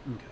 Okay.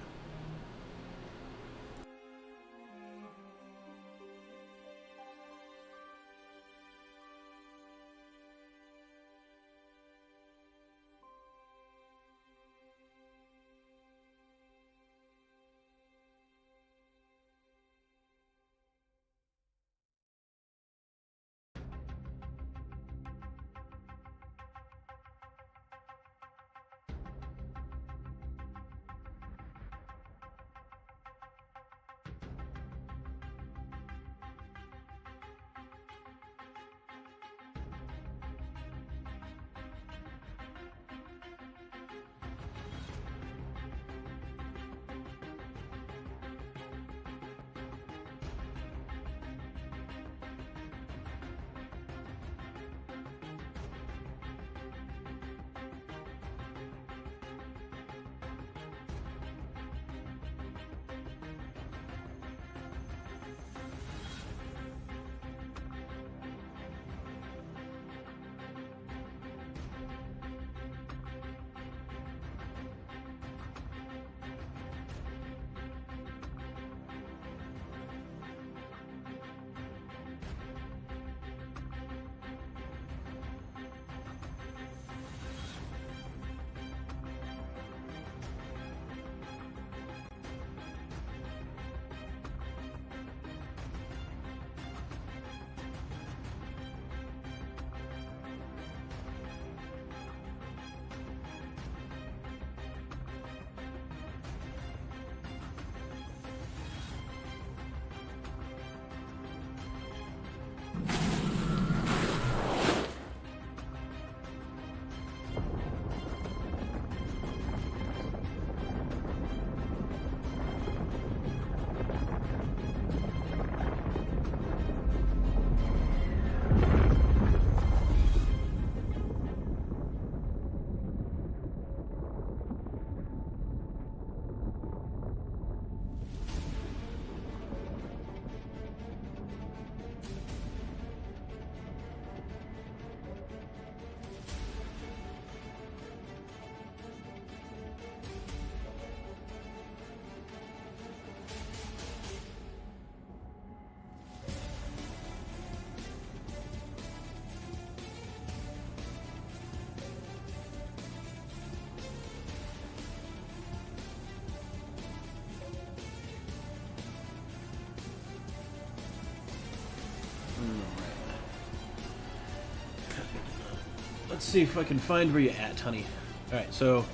Let's see if I can find where you're at, honey. Alright, so,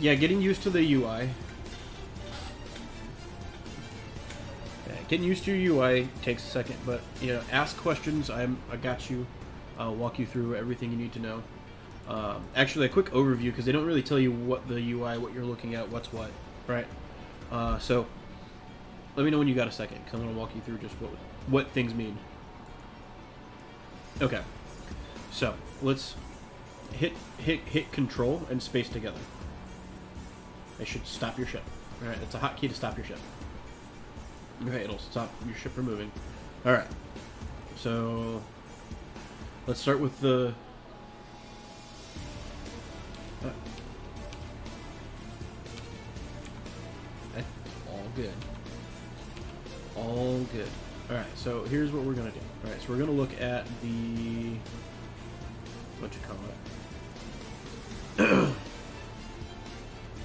yeah, getting used to the UI. Yeah, getting used to your UI takes a second, but, you know, ask questions. I got you. I'll walk you through everything you need to know. Actually, a quick overview, because they don't really tell you what the UI, what you're looking at, what's what, right? So, let me know when you got a second, because I'm going to walk you through just what things mean. Okay. So, let's hit control and space together. It should stop your ship. Alright, it's a hotkey to stop your ship. Okay, it'll stop your ship from moving. Alright. So, let's start with the... Okay, all good. All good. Alright, so here's what we're going to do. Alright, so we're going to look at the... what you call it.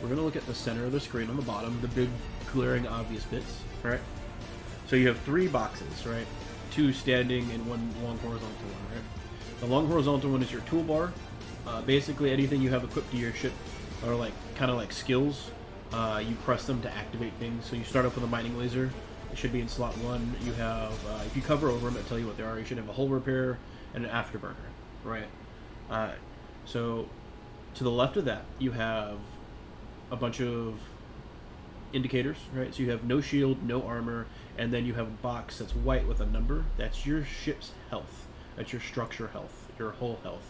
We're going to look at the center of the screen on the bottom, the big, glaring, obvious bits. Alright? So you have 3 boxes, right? 2 standing and 1 long horizontal one, right? The long horizontal one is your toolbar. Basically, anything you have equipped to your ship are like kind of like skills. You press them to activate things. So you start off with a mining laser. It should be in slot 1. You have, if you cover over them, I'll tell you what they are. You should have a hull repair and an afterburner, right? So to the left of that, you have a bunch of indicators, right? So you have no shield, no armor, and then you have a box that's white with a number. That's your ship's health. That's your structure health, your hull health,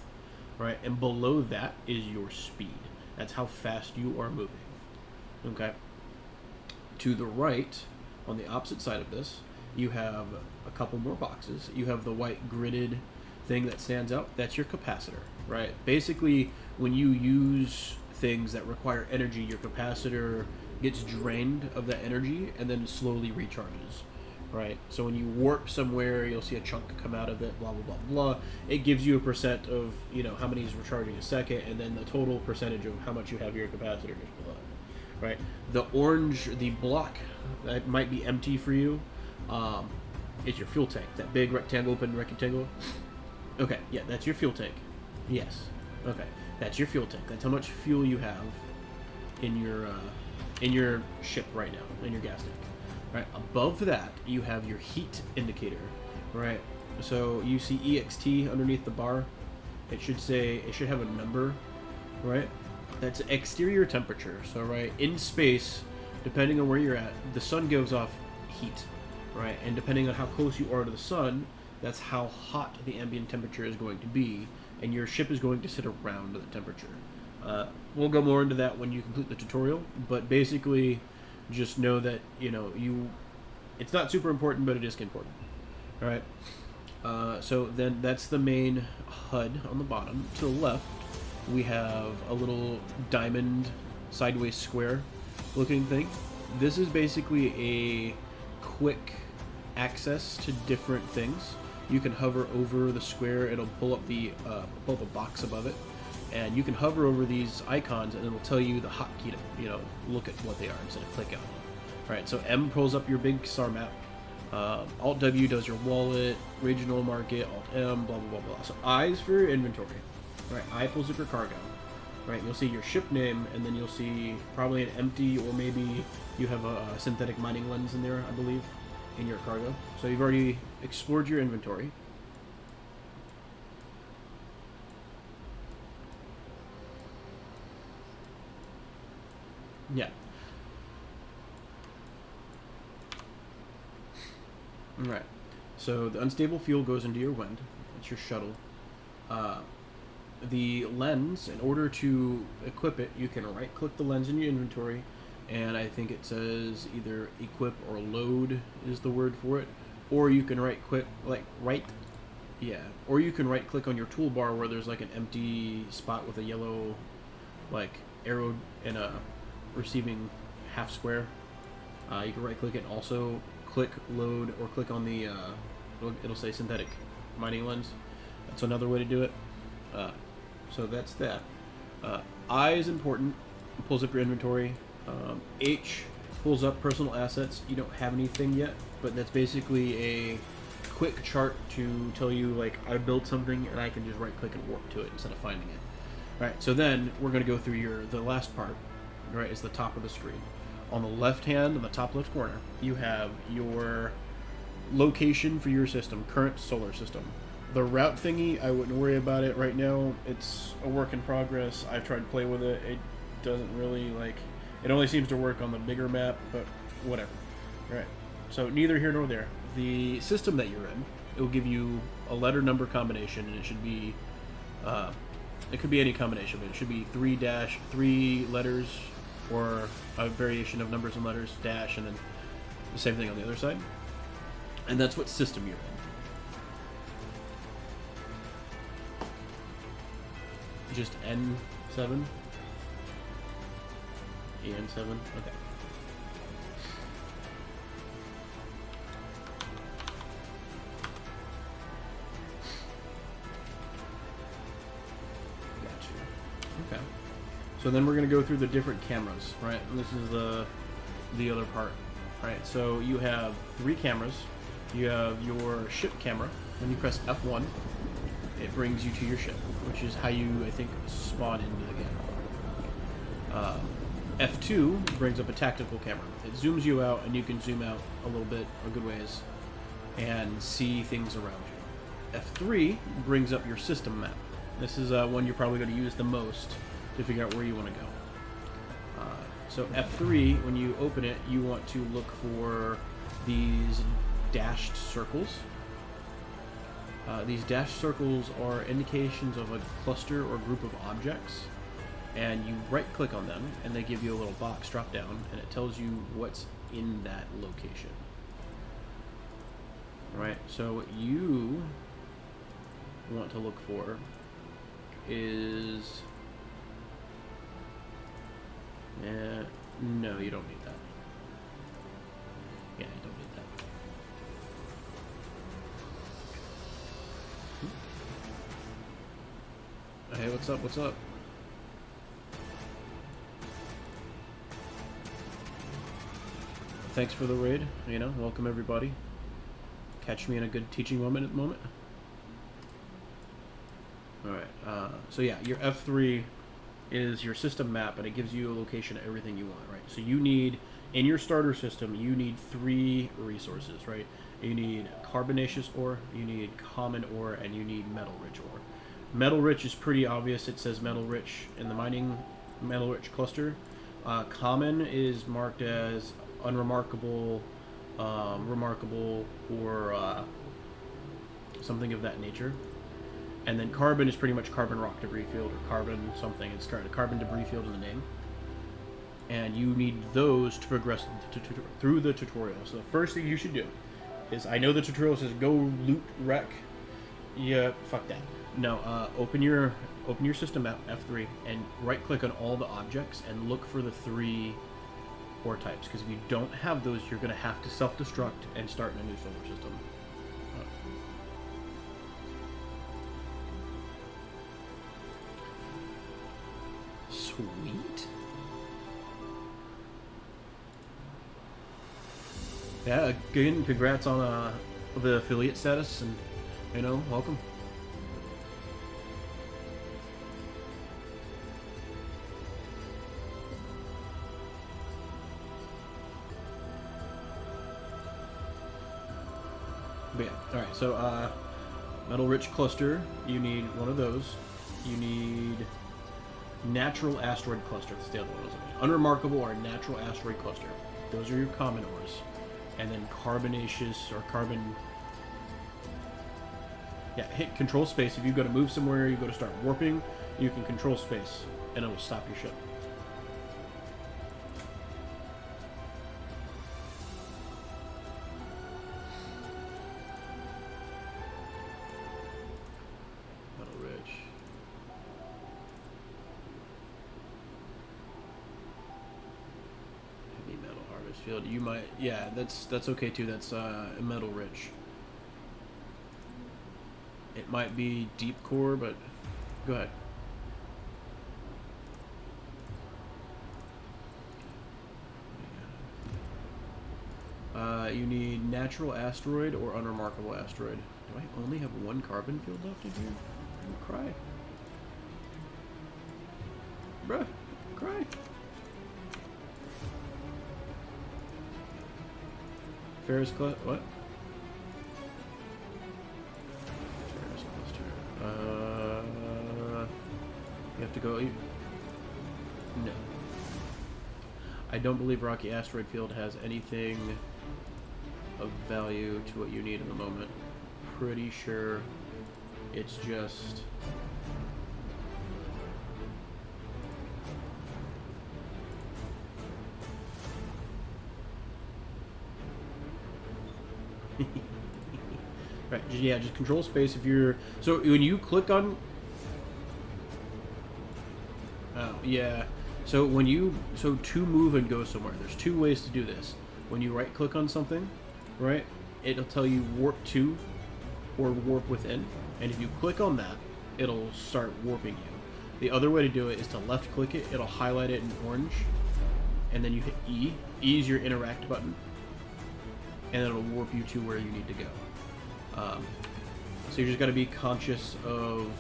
right? And below that is your speed. That's how fast you are moving, okay? To the right, on the opposite side of this, you have a couple more boxes. You have the white gridded thing that stands out. That's your capacitor, right? Basically, when you use things that require energy, your capacitor gets drained of that energy and then slowly recharges. Right, so when you warp somewhere, you'll see a chunk come out of it. Blah blah blah blah. It gives you a percent of how many is recharging a second, and then the total percentage of how much you have your capacitor is below. Right, the orange, the block that might be empty for you, is your fuel tank. That big rectangle, open rectangle. Okay, yeah, that's your fuel tank. Yes. Okay, that's your fuel tank. That's how much fuel you have in your ship right now, in your gas tank. Right, above that you have your heat indicator. Right, so you see EXT underneath the bar. It should have a number. Right, that's exterior temperature. So right, in space, depending on where you're at, the sun gives off heat. Right, and depending on how close you are to the sun, that's how hot the ambient temperature is going to be, and your ship is going to sit around the temperature. We'll go more into that when you complete the tutorial, but basically just know that it's not super important, but it is important. All right, so then that's the main HUD on the bottom. To the left we have a little diamond sideways square looking thing. This is basically a quick access to different things. You can hover over the square, it'll pull up a box above it, and you can hover over these icons and it'll tell you the hotkey to look at what they are instead of click on them. Alright, so M pulls up your big SAR map, Alt W does your wallet, regional market, Alt M, blah blah blah blah. So I is for your inventory. Right, I pulls up your cargo. Right, you'll see your ship name, and then you'll see probably an empty, or maybe you have a synthetic mining lens in there, I believe, in your cargo. So you've already explored your inventory. Yeah. Alright. So the unstable fuel goes into your wind. It's your shuttle. The lens, in order to equip it, you can right-click the lens in your inventory, and I think it says either equip or load is the word for it, or you can right-click, or you can right-click on your toolbar where there's like an empty spot with a yellow, arrow and a receiving half square. You can right-click it and also click load, or click on the, it'll say synthetic mining lens. That's another way to do it. So that's that. I is important. It pulls up your inventory. H pulls up personal assets. You don't have anything yet, but that's basically a quick chart to tell you, I built something and I can just right click and warp to it instead of finding it. Alright, so then we're going to go through the last part, right, is the top of the screen. On the left hand, in the top left corner, you have your location for your system, current solar system. The route thingy, I wouldn't worry about it right now. It's a work in progress. I've tried to play with it. It doesn't really, it only seems to work on the bigger map, but whatever. Alright, so neither here nor there. The system that you're in, it will give you a letter number combination, and it should be, it could be any combination, but it should be 3 letters, or a variation of numbers and letters, dash, and then the same thing on the other side. And that's what system you're in. Just N7? EN7? Okay. Gotcha. Okay. So then we're going to go through the different cameras, right? And this is the other part. Right, so you have 3 cameras. You have your ship camera. When you press F1, it brings you to your ship, which is how you, I think, spawn into the game. F2 brings up a tactical camera. It zooms you out, and you can zoom out a little bit, a good ways, and see things around you. F3 brings up your system map. This is one you're probably going to use the most to figure out where you want to go. So F3, when you open it, you want to look for these dashed circles. These dashed circles are indications of a cluster or group of objects, and you right-click on them, and they give you a little box drop down, and it tells you what's in that location. Alright, so what you want to look for is No, you don't need that. Yeah, you don't need that. Hey, what's up? What's up? Thanks for the raid. You know, welcome everybody. Catch me in a good teaching moment at the moment. Alright, so yeah, your F3 is your system map, and it gives you a location of everything you want, right? So you need, in your starter system, you need 3 resources, right? You need carbonaceous ore, you need common ore, and you need metal rich ore. Metal rich is pretty obvious. It says metal rich in the mining metal rich cluster. Common is marked as unremarkable, remarkable, or something of that nature. And then carbon is pretty much carbon rock debris field, or carbon something. It's got a carbon debris field in the name. And you need those to progress through the tutorial. So the first thing you should do is, I know the tutorial says go loot wreck. Yeah, fuck that. No, open your system map, F3, and right click on all the objects and look for the 3 ore types. Because if you don't have those, you're going to have to self-destruct and start in a new solar system. Sweet. Yeah, again, congrats on the affiliate status, and, you know, welcome. But yeah, alright, so, metal rich cluster, you need one of those. You need natural asteroid cluster. That's the other one. Unremarkable or natural asteroid cluster. Those are your common ores. And then carbonaceous or carbon. Yeah, hit control space. If you've got to move somewhere, you go to start warping, you can control space and it will stop your ship. Field. You might, yeah, that's okay too. That's metal rich. It might be deep core, but go ahead. You need natural asteroid or unremarkable asteroid. Do I only have 1 carbon field left in here? I'm gonna cry. Bruh, cry. Ferris cluster. What? Ferris cluster. You have to go. No. I don't believe Rocky Asteroid Field has anything of value to what you need in the moment. Pretty sure it's just. Right, yeah, just control space if you're... So when you click on... Oh, yeah. So when you... So to move and go somewhere, there's 2 ways to do this. When you right click on something, right, it'll tell you warp to or warp within. And if you click on that, it'll start warping you. The other way to do it is to left click it, it'll highlight it in orange. And then you hit E. E is your interact button. And it'll warp you to where you need to go. So you just got to be conscious of,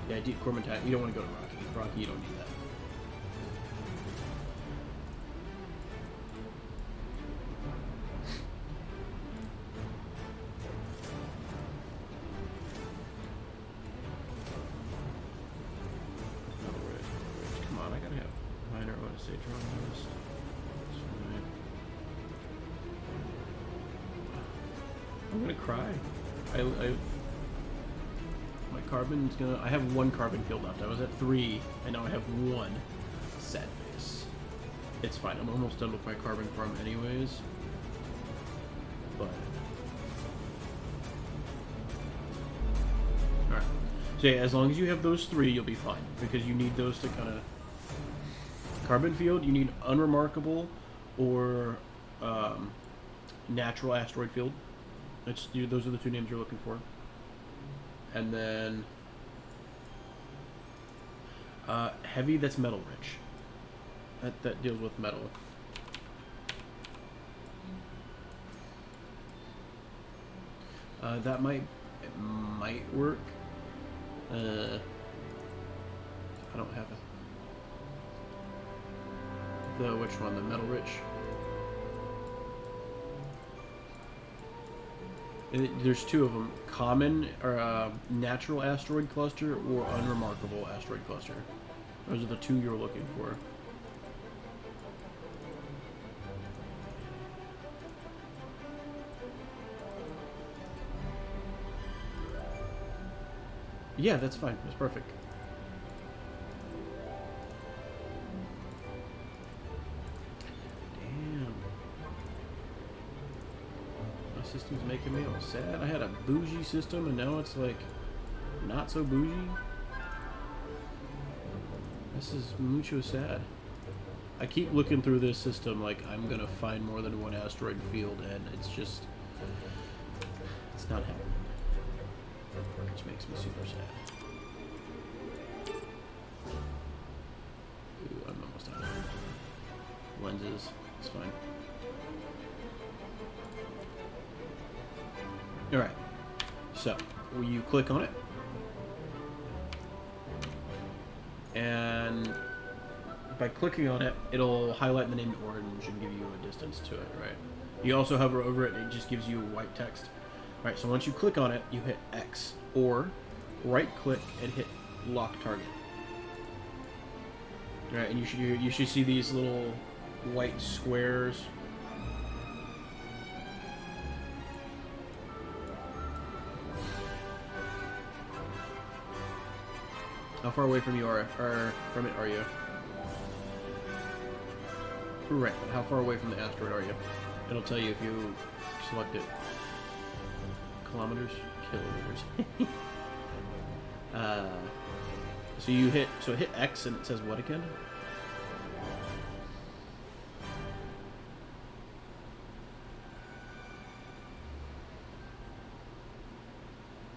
yeah, deep core mentality. You don't want to go to Rocky. Rocky, you don't need that. Alright, come on, I gotta have minor OSA drawing list. I'm gonna cry. My carbon's gonna. I have 1 carbon field left. I was at 3, and now I have 1. Sad face. It's fine. I'm almost done with my carbon farm, anyways. But all right. So yeah, as long as you have those 3, you'll be fine because you need those to kind of. Carbon field, you need unremarkable or natural asteroid field. Those are the two names you're looking for. And then heavy, that's metal rich. That deals with metal. That might work. I don't have which one? The metal rich. There's two of them: common or natural asteroid cluster or unremarkable asteroid cluster. Those are the two you're looking for. Yeah, that's fine. That's perfect. Damn. My system's making me all sad. I had a bougie system and now it's like not so bougie. This is mucho sad. I keep looking through this system like I'm gonna find more than one asteroid field and it's just, it's not happening. Which makes me super sad. Ooh, I'm almost out of lenses. It's fine. Alright. So, you click on it. And by clicking on it, it'll highlight the name orange and give you a distance to it, right? You also hover over it and it just gives you white text. Alright, so once you click on it, you hit X, or right-click and hit Lock Target. Alright, and you should see these little white squares. How far away from you from it are you? Right, but how far away from the asteroid are you? It'll tell you if you select it. Kilometers? Kilometers. So you hit X and it says what again?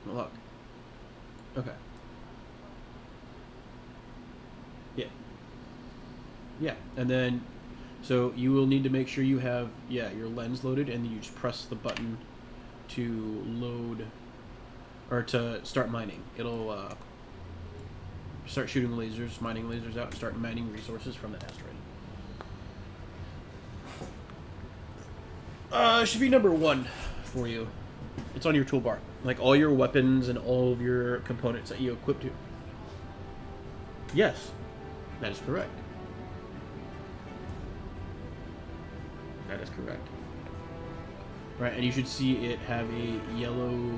Look. Okay. Yeah. Yeah, and then so you will need to make sure you have your lens loaded, and then you just press the button to load or to start mining. It'll start shooting lasers, mining lasers out, and start mining resources from the asteroid. It should be number 1 for you. It's on your toolbar. Like all your weapons and all of your components that you equip to. Yes, that is correct. That is correct. Right, and you should see it have a yellow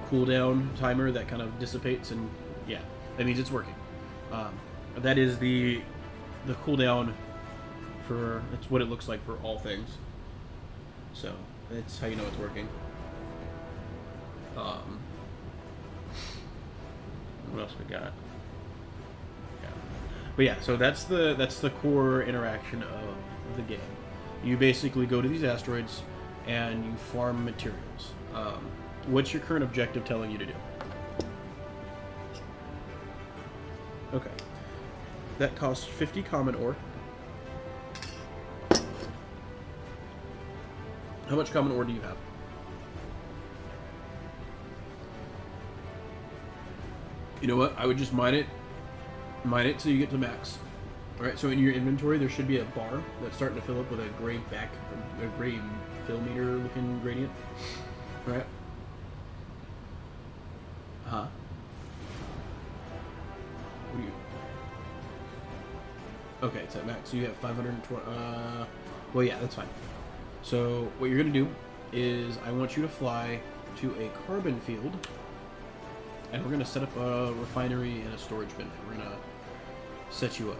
cooldown timer that kind of dissipates, and yeah, that means it's working. That is the cooldown for, that's what it looks like for all things. So that's how you know it's working. What else we got? Yeah. But yeah, so that's the core interaction of the game. You basically go to these asteroids and you farm materials. What's your current objective telling you to do? Okay. That costs 50 common ore. How much common ore do you have? You know what? I would just mine it till you get to max. Alright, so in your inventory there should be a bar that's starting to fill up with a gray fill meter looking gradient. Alright. Huh? What do you... Okay, it's at max. So you have 520... well, yeah, that's fine. So what you're going to do is I want you to fly to a carbon field, and we're going to set up a refinery and a storage bin. We're going to set you up.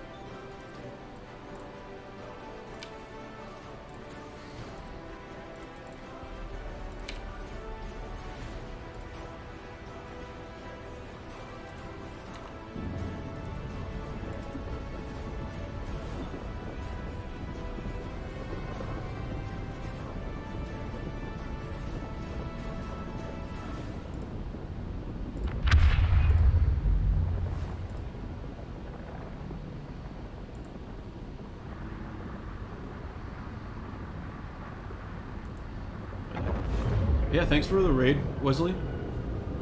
Yeah, thanks for the raid, Wesley.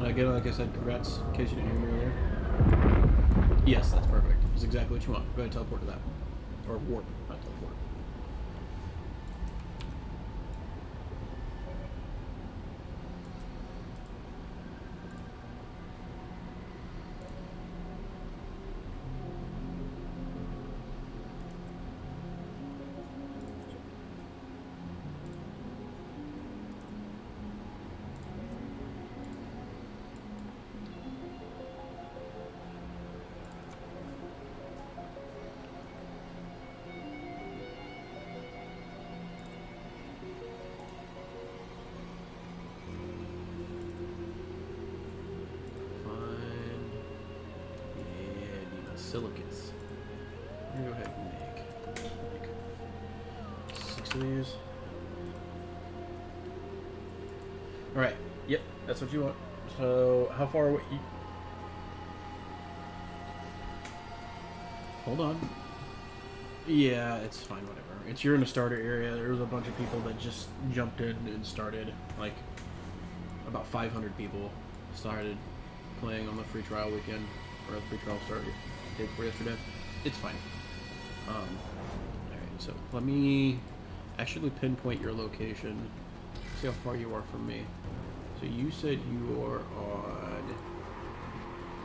Again, like I said, congrats, in case you didn't hear me earlier. Yes, that's perfect. That's exactly what you want. Go ahead and teleport to that. Or warp, not teleport. Silicates. I'm gonna go ahead and make 6 of these. Alright, yep, that's what you want. So, how far away? Hold on. Yeah, it's fine, whatever. You're in a starter area. There was a bunch of people that just jumped in and started. Like, about 500 people started playing on the free trial weekend. Or the free trial started day before yesterday. It's fine. Alright, so let me actually pinpoint your location. See how far you are from me. So you said you are on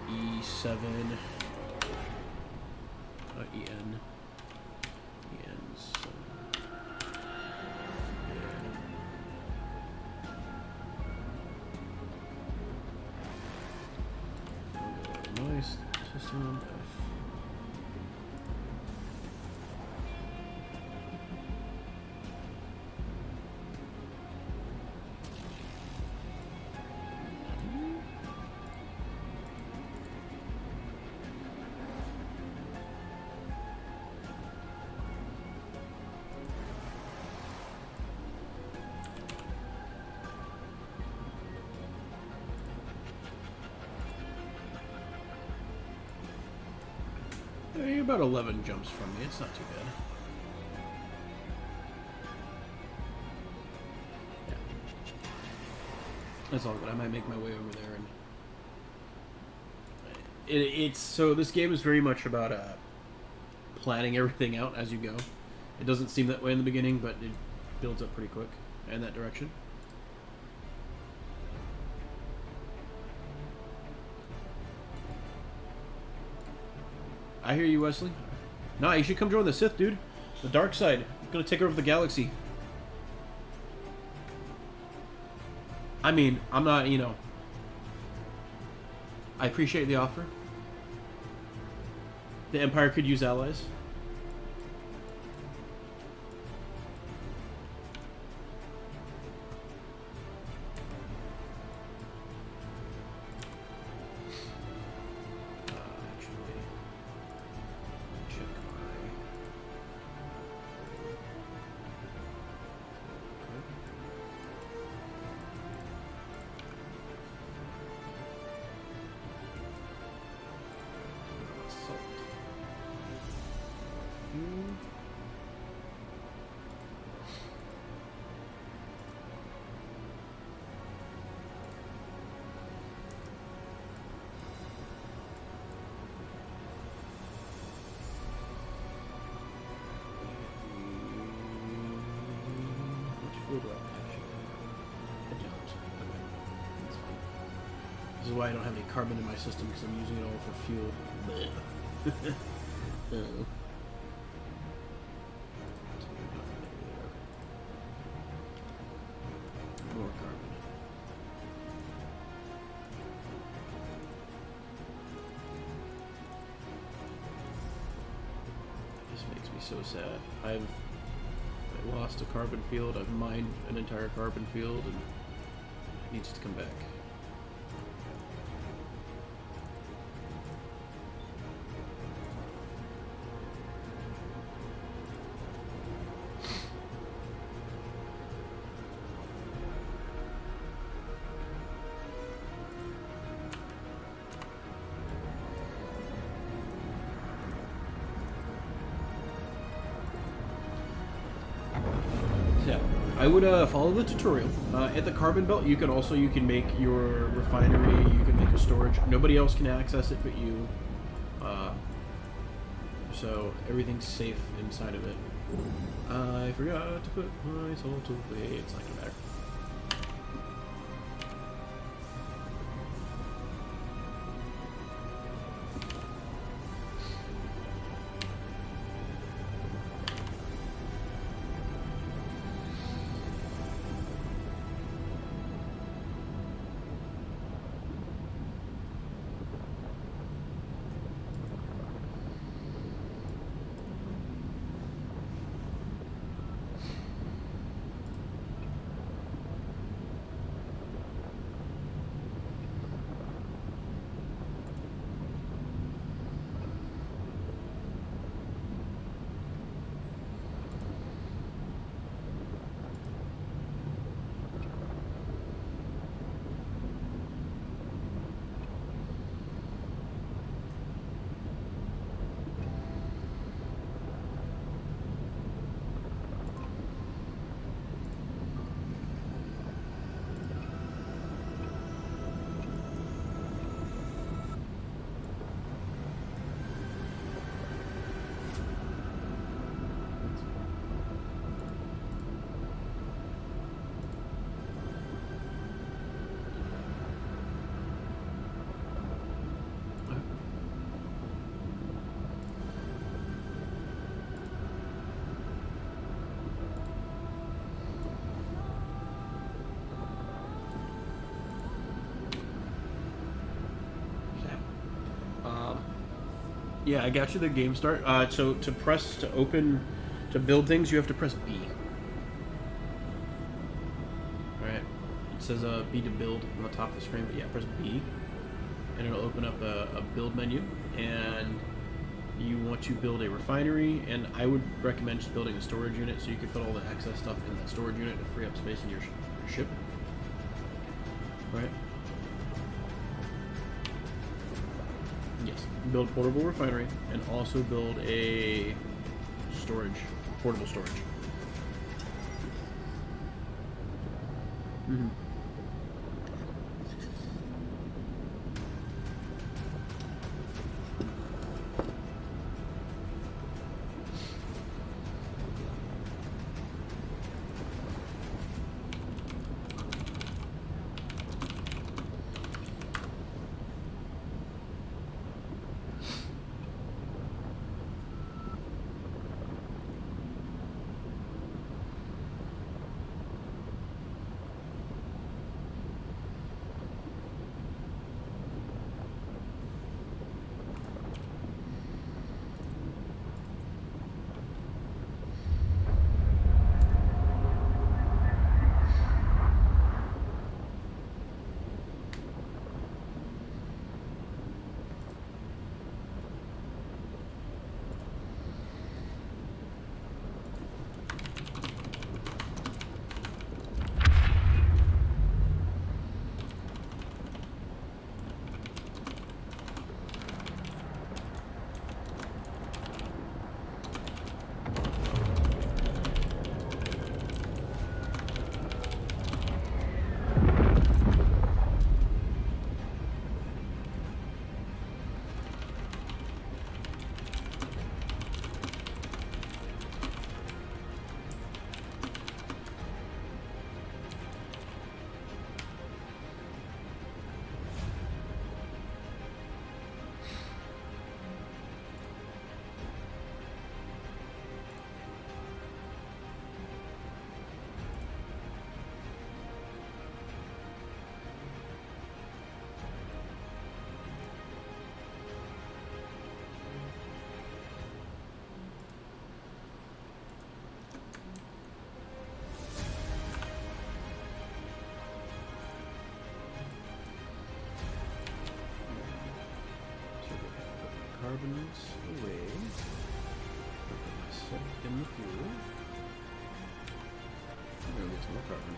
E7. EN. So. Yeah. Nice. System F. You're about 11 jumps from me. It's not too bad. Yeah. That's all good. I might make my way over there. And it's so this game is very much about planning everything out as you go. It doesn't seem that way in the beginning, but it builds up pretty quick in that direction. I hear you, Wesley. Nah, you should come join the Sith, dude. The dark side. I'm gonna take over the galaxy. I mean, I'm not, you know... I appreciate the offer. The Empire could use allies. This is why I don't have any carbon in my system, because I'm using it all for fuel. More carbon. This makes me so sad. I lost a carbon field. I've mined an entire carbon field, and it needs to come back. I would follow the tutorial. At the carbon belt, you can make your refinery. You can make a storage. Nobody else can access it but you. So everything's safe inside of it. I forgot to put my soul to play. It's not gonna matter. Yeah, I got you the game start. So to build things, you have to press B. Alright. It says B to build on the top of the screen, but yeah, press B. And it'll open up a build menu. And you want to build a refinery, and I would recommend just building a storage unit so you can put all the excess stuff in that storage unit to free up space in your ship. Right? Yes, build portable refinery, and also build a portable storage. Mm-hmm. Carbons away. Set in the fuel. I'm gonna get some more carbon.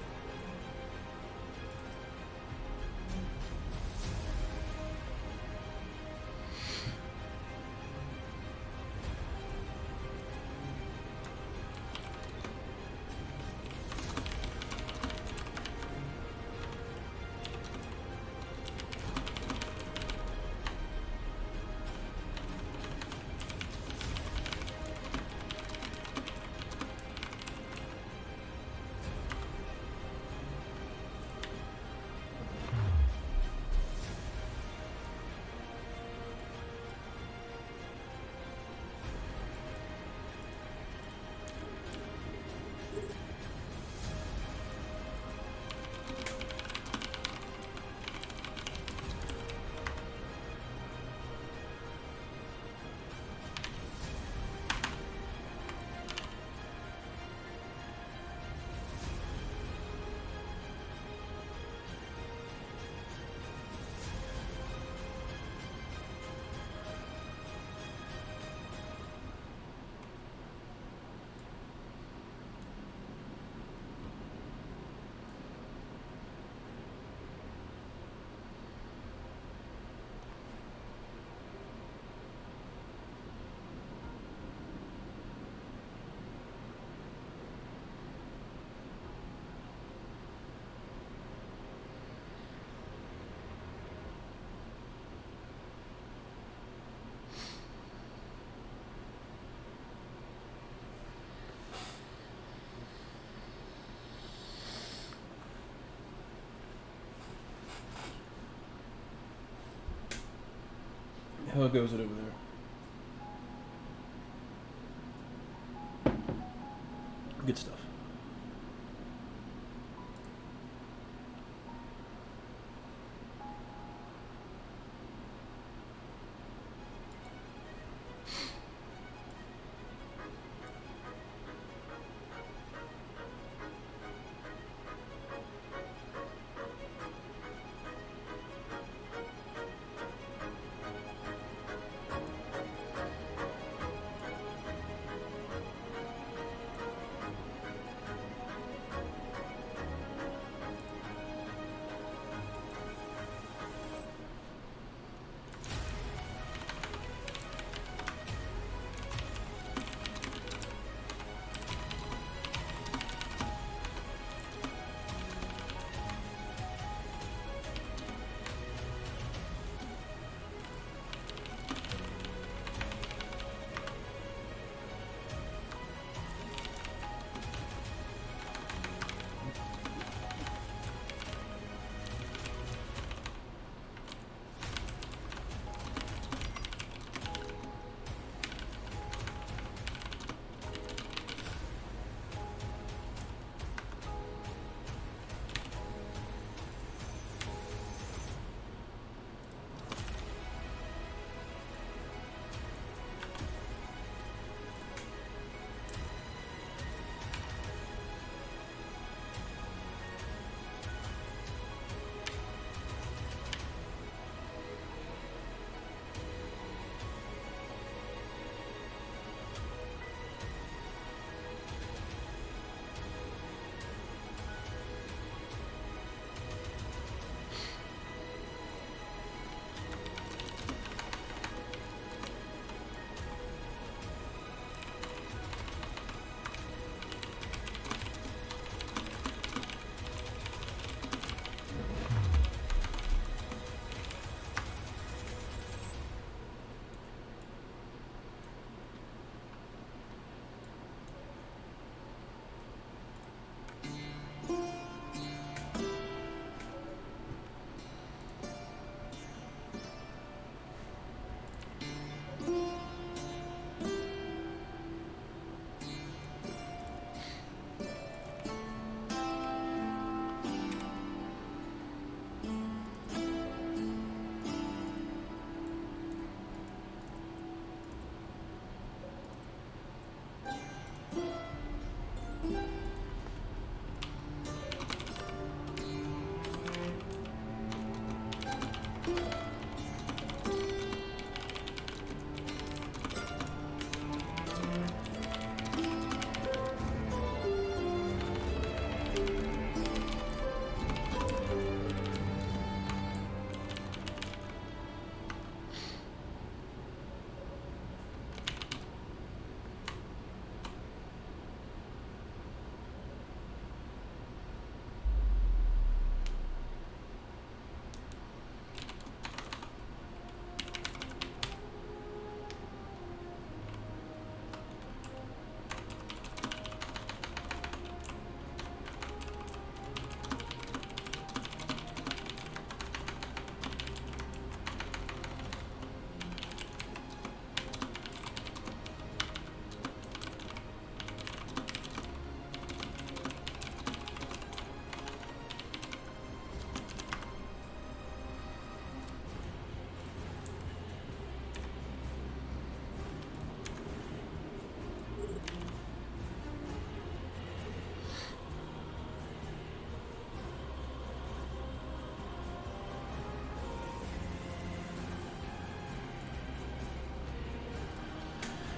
How goes it over there? Good stuff.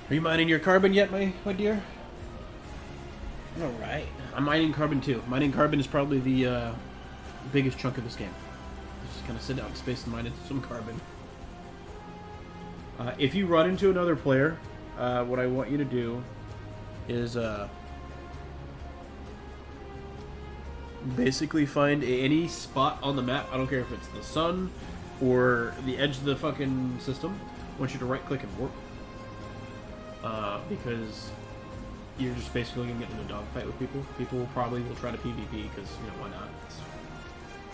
Are you mining your carbon yet, my dear? All right. I'm mining carbon too. Mining carbon is probably the biggest chunk of this game. Just kind of sit out in space and mine some carbon. If you run into another player, what I want you to do is basically find any spot on the map. I don't care if it's the sun or the edge of the fucking system. I want you to right-click and warp. Because you're just basically going to get in a dogfight with people. People probably will try to PvP because, you know, why not? It's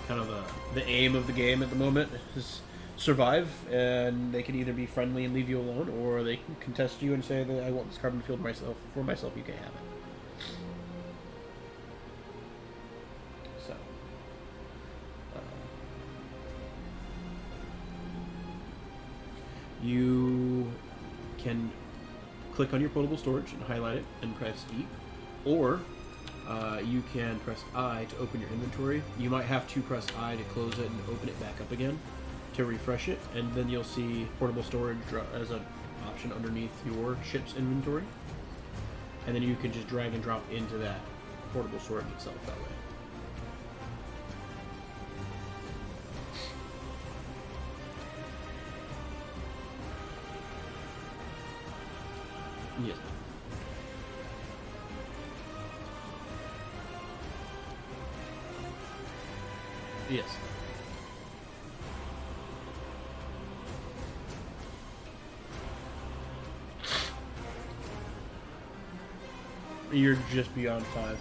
kind of the aim of the game at the moment. Is survive, and they can either be friendly and leave you alone, or they can contest you and say that I want this carbon field myself for myself. You can't have it. So, you can click on your portable storage and highlight it and press E, or you can press I to open your inventory. You might have to press I to close it and open it back up again to refresh it, and then you'll see portable storage as an option underneath your ship's inventory, and then you can just drag and drop into that portable storage itself that way. Yes. Yes. You're just beyond 5.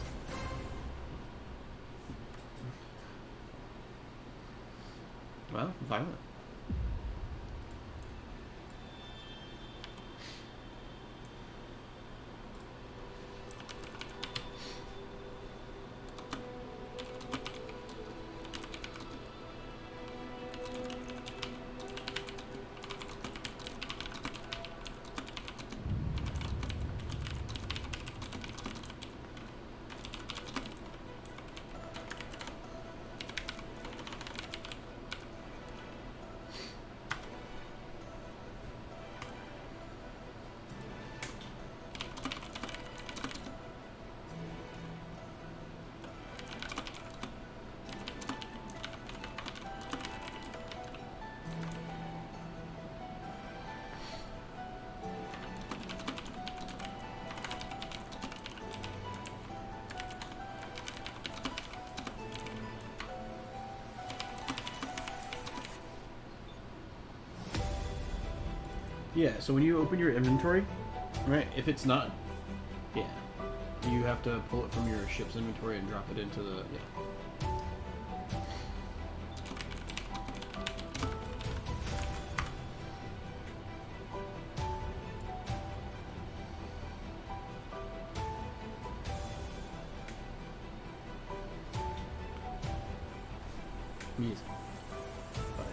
Well, violent. Yeah, so when you open your inventory, right, if it's not, yeah, you have to pull it from your ship's inventory and drop it into the, yeah. Yes.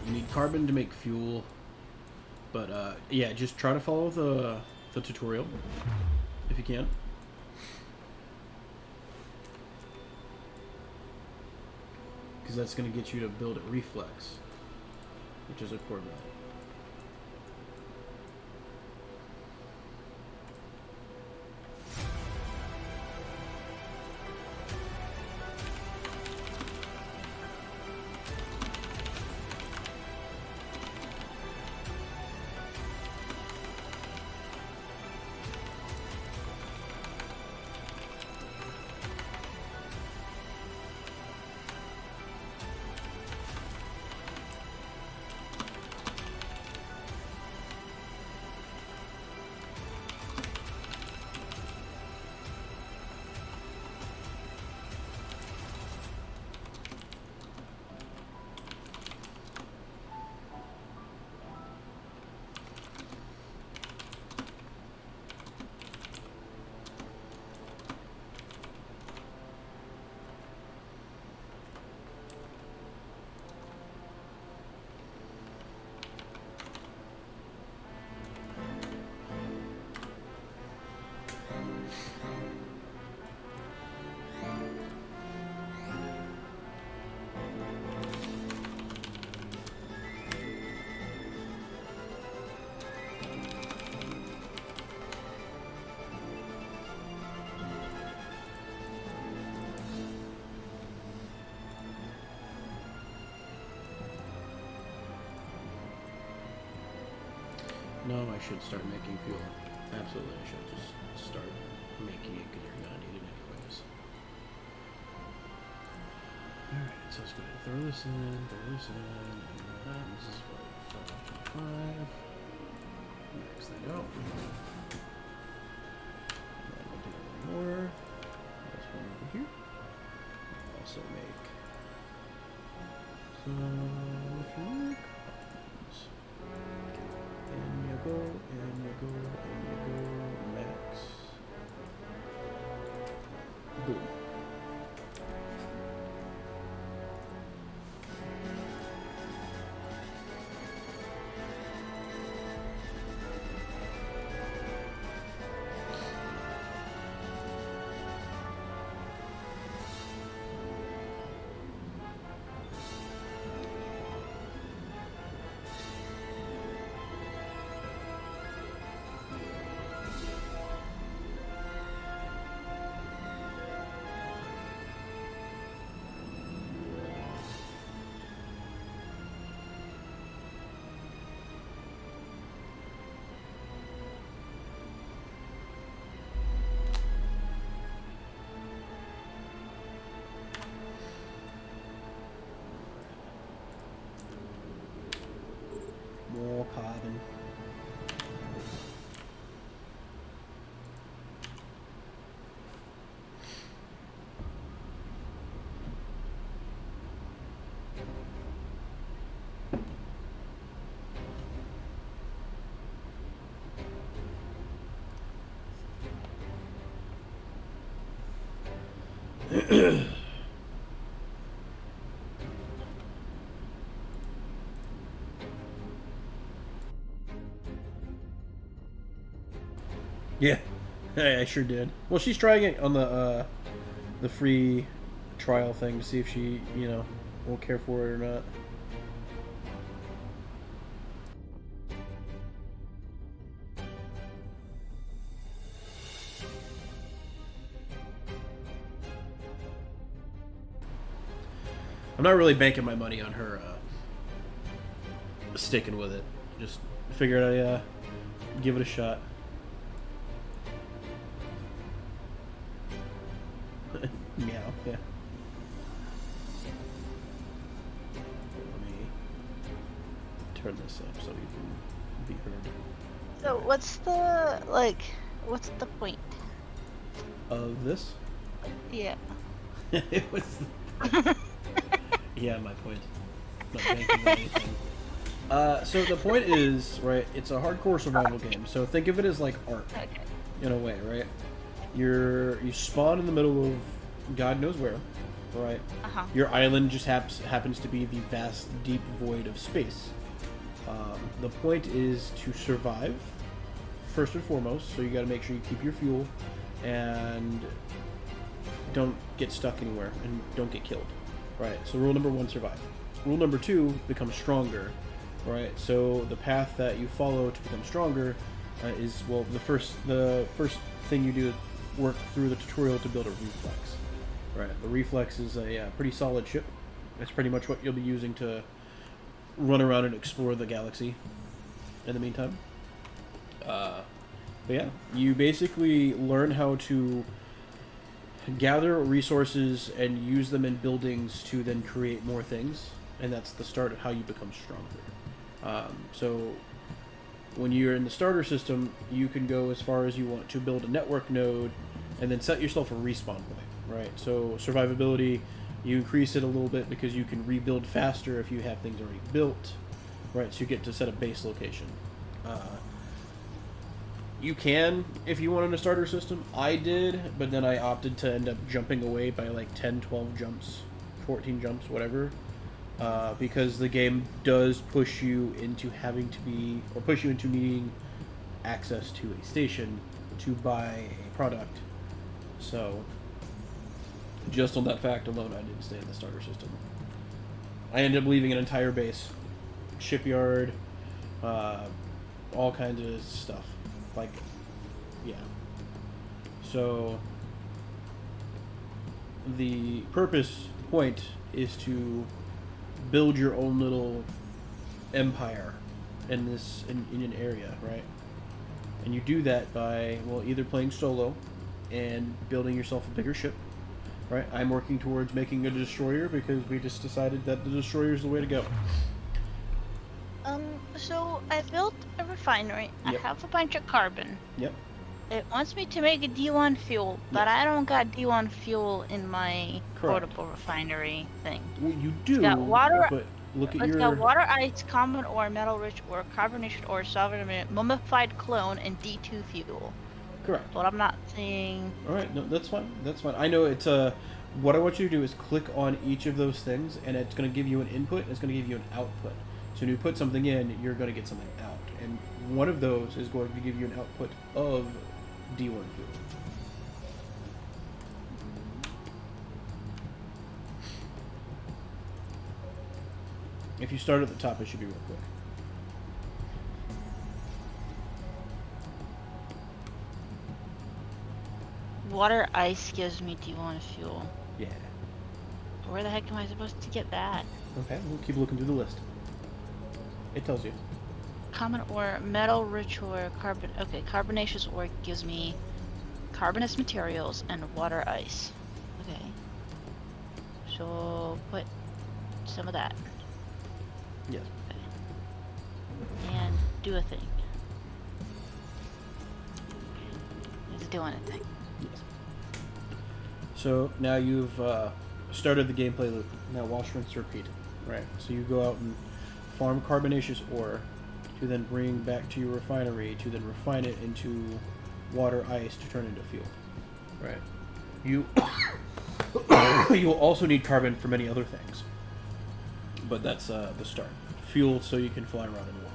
You need carbon to make fuel. But, yeah, just try to follow the tutorial, if you can. Because that's going to get you to build a reflex, which is a core value. No, I should start making fuel. Absolutely, I should just start making it because you're gonna need it anyways. Alright, so let's go ahead and throw this in, and this is what, 5.5. Max that out. And then we'll do one more. This one over here. We'll also make some fuel. Boom. More carbon. Yeah, I sure did. Well, she's trying it on the free trial thing to see if she, will care for it or not. I'm not really banking my money on her sticking with it. Just figured I'd give it a shot. Meow, yeah. Let me turn this up so you can be heard. So what's the point of this? Yeah. It was. Yeah, my point. Not banking on anything. So the point is, right, it's a hardcore survival game. So think of it as like Ark, Okay. in a way, right? You spawn in the middle of God knows where, right? Uh-huh. Your island just happens to be the vast, deep void of space. The point is to survive, first and foremost. So you got to make sure you keep your fuel, and don't get stuck anywhere, and don't get killed. Right, so rule number 1, survive. Rule number 2, become stronger. Right, so the path that you follow to become stronger is, well, the first thing you do is work through the tutorial to build a reflex. Right, the reflex is a pretty solid ship. That's pretty much what you'll be using to run around and explore the galaxy in the meantime. But yeah, you basically learn how to gather resources and use them in buildings to then create more things, and that's the start of how you become stronger. So when you're in the starter system, you can go as far as you want to build a network node and then set yourself a respawn point, right? So survivability, you increase it a little bit because you can rebuild faster if you have things already built, right? So you get to set a base location. You can, if you want in a starter system. I did, but then I opted to end up jumping away by like 10, 12 jumps, 14 jumps, whatever. Because the game does push you into needing access to a station to buy a product. So, just on that fact alone, I didn't stay in the starter system. I ended up leaving an entire base, shipyard, all kinds of stuff. Like, yeah. So, the point is to build your own little empire in an area, right? And you do that by, well, either playing solo and building yourself a bigger ship, right? I'm working towards making a destroyer because we just decided that the destroyer is the way to go. So I built a refinery. Yep. I have a bunch of carbon. Yep. It wants me to make a D1 fuel, but Yes. I don't got D1 fuel in my Correct. portable refinery thing. Well, you do, It's got water, but look at it's your... got water, ice, common ore, metal-rich ore, carbonation ore, solvent, mummified clone, and D2 fuel. Correct. But I'm not seeing. All right, no, that's fine. That's fine. I know it's what I want you to do is click on each of those things, and it's going to give you an input. And it's going to give you an output. So when you put something in, you're going to get something out, and one of those is going to give you an output of D1 fuel. If you start at the top, it should be real quick. Water ice gives me D1 fuel. Yeah. Where the heck am I supposed to get that? Okay, we'll keep looking through the list. It tells you. Common ore, metal rich ore, carbon. Okay, carbonaceous ore gives me carbonous materials and water ice. Okay. So put some of that. Yes. Okay. And do a thing. It's doing a thing. Yes. So now you've started the gameplay loop. Now wash, rinse, repeat. Right. So you go out and farm carbonaceous ore to then bring back to your refinery to then refine it into water ice to turn into fuel. Right. You you'll also need carbon for many other things. But that's the start. Fuel so you can fly around in water.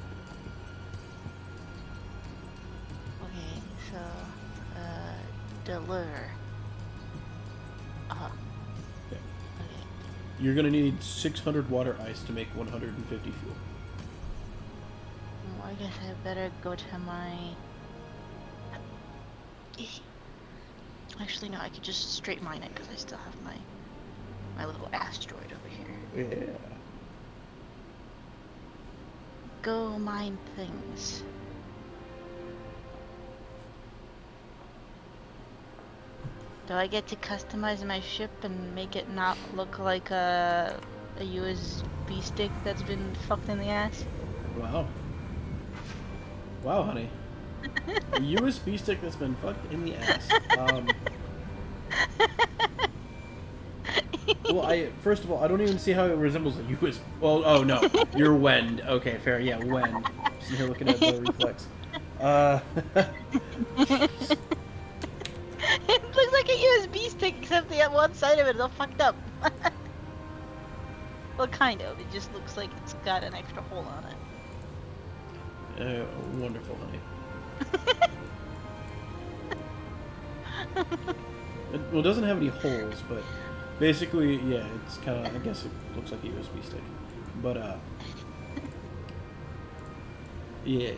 Okay, so deliver. Uh-huh. Okay. Okay. You're going to need 600 water ice to make 150 fuel. Well, I guess I better go to my... Actually, no, I could just straight mine it because I still have my little asteroid over here. Yeah. Go mine things. Do I get to customize my ship and make it not look like a USB stick that's been fucked in the ass? Wow. Wow, honey. A USB stick that's been fucked in the ass. Well, first of all, I don't even see how it resembles a USB. Well, oh no, you're Wend. Okay, fair. Yeah, Wend. Sitting here looking at the reflex. It looks like a USB stick, except the one side of it is all fucked up. Well, kind of. It just looks like it's got an extra hole on it. Wonderful, honey. Well, it doesn't have any holes, but basically, yeah, it's kind of, I guess it looks like a USB stick. But, yeah.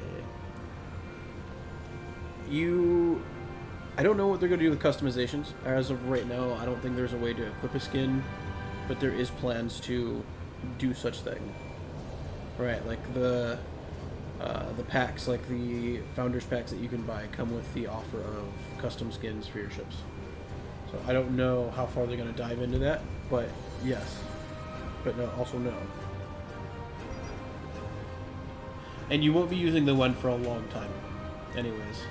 I don't know what they're going to do with customizations. As of right now, I don't think there's a way to equip a skin, but there is plans to do such thing. Right, like the packs, like the Founders packs that you can buy, come with the offer of custom skins for your ships. So I don't know how far they're going to dive into that, but yes. But no, also no. And you won't be using the Wend for a long time, anyways.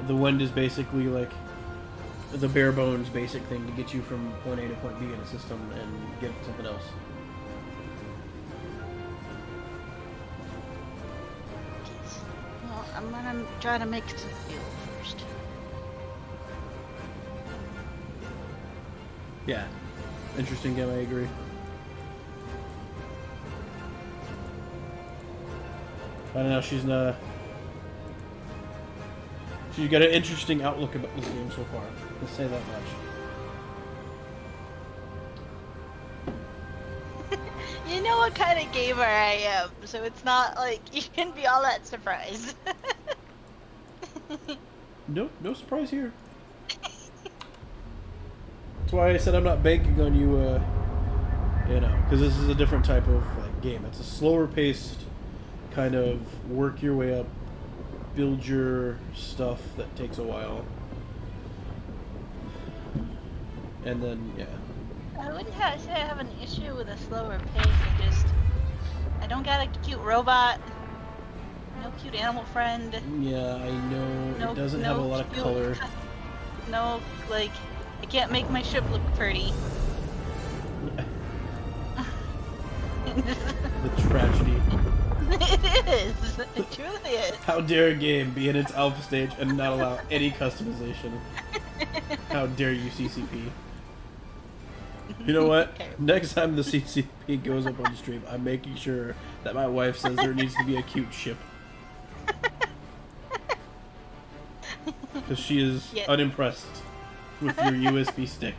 The Wend is basically like the bare bones basic thing to get you from point A to point B in a system and get something else. Well, I'm gonna try to make some fuel first. Yeah. Interesting game, I agree. I don't know, she's got an interesting outlook about this game so far. Let's say that much. You know what kind of gamer I am, so it's not like you can be all that surprised. No surprise here. That's why I said I'm not banking on you, because this is a different type of game. It's a slower paced kind of work your way up, build your stuff that takes a while, and then I wouldn't say I have an issue with a slower pace. I don't got a cute robot, no cute animal friend. Yeah, I know it doesn't have a lot of color. No, like I can't make my ship look pretty. The tragedy. It is. It truly is. How dare a game be in its alpha stage and not allow any customization? How dare you, CCP? You know what? Okay. Next time the CCP goes up on the stream, I'm making sure that my wife says there needs to be a cute ship. Because she is Yes. unimpressed with your USB stick.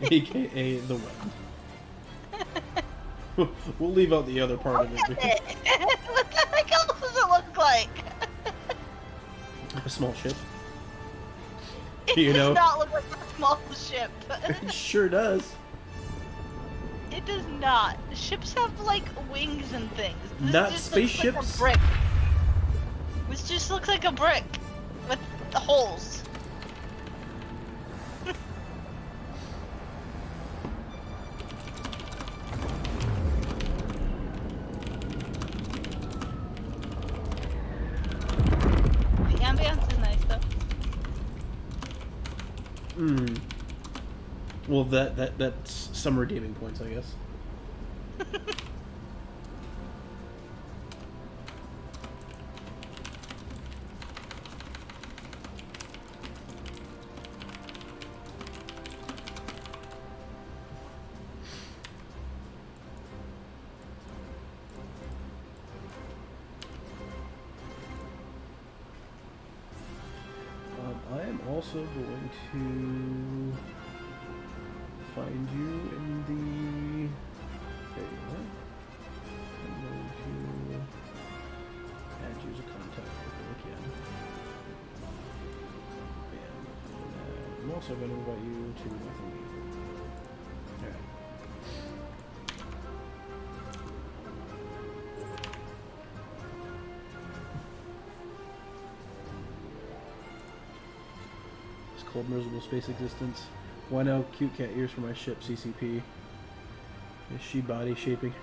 AKA the web. We'll leave out the other part of it. Because What the heck else does it look like? a small ship. It You know? does not look like a small ship. It sure does. It does not. Ships have like wings and things. This Not just looks spaceships. Like a brick. This just looks like a brick with holes. The ambience is nice though. Hmm. Well, that's some redeeming points, I guess. I am also going to find you in the. There you are. I'm going to add you as a contact if I can. And I'm also going to invite you to nothing. Alright. Cold, miserable space existence. Why no cute cat ears for my ship, CCP? Is she body shaping?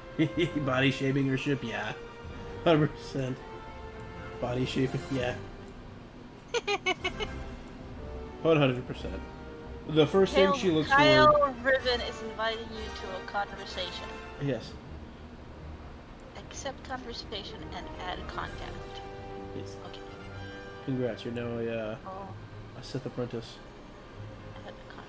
Body shaping her ship? Yeah. 100%. Body shaping? Yeah. 100%. The first thing she looks for. Kyle Riven is inviting you to a conversation. Yes. Accept conversation and add contact. Yes. Okay. Congrats, you're now a Oh, Sith apprentice. add contact.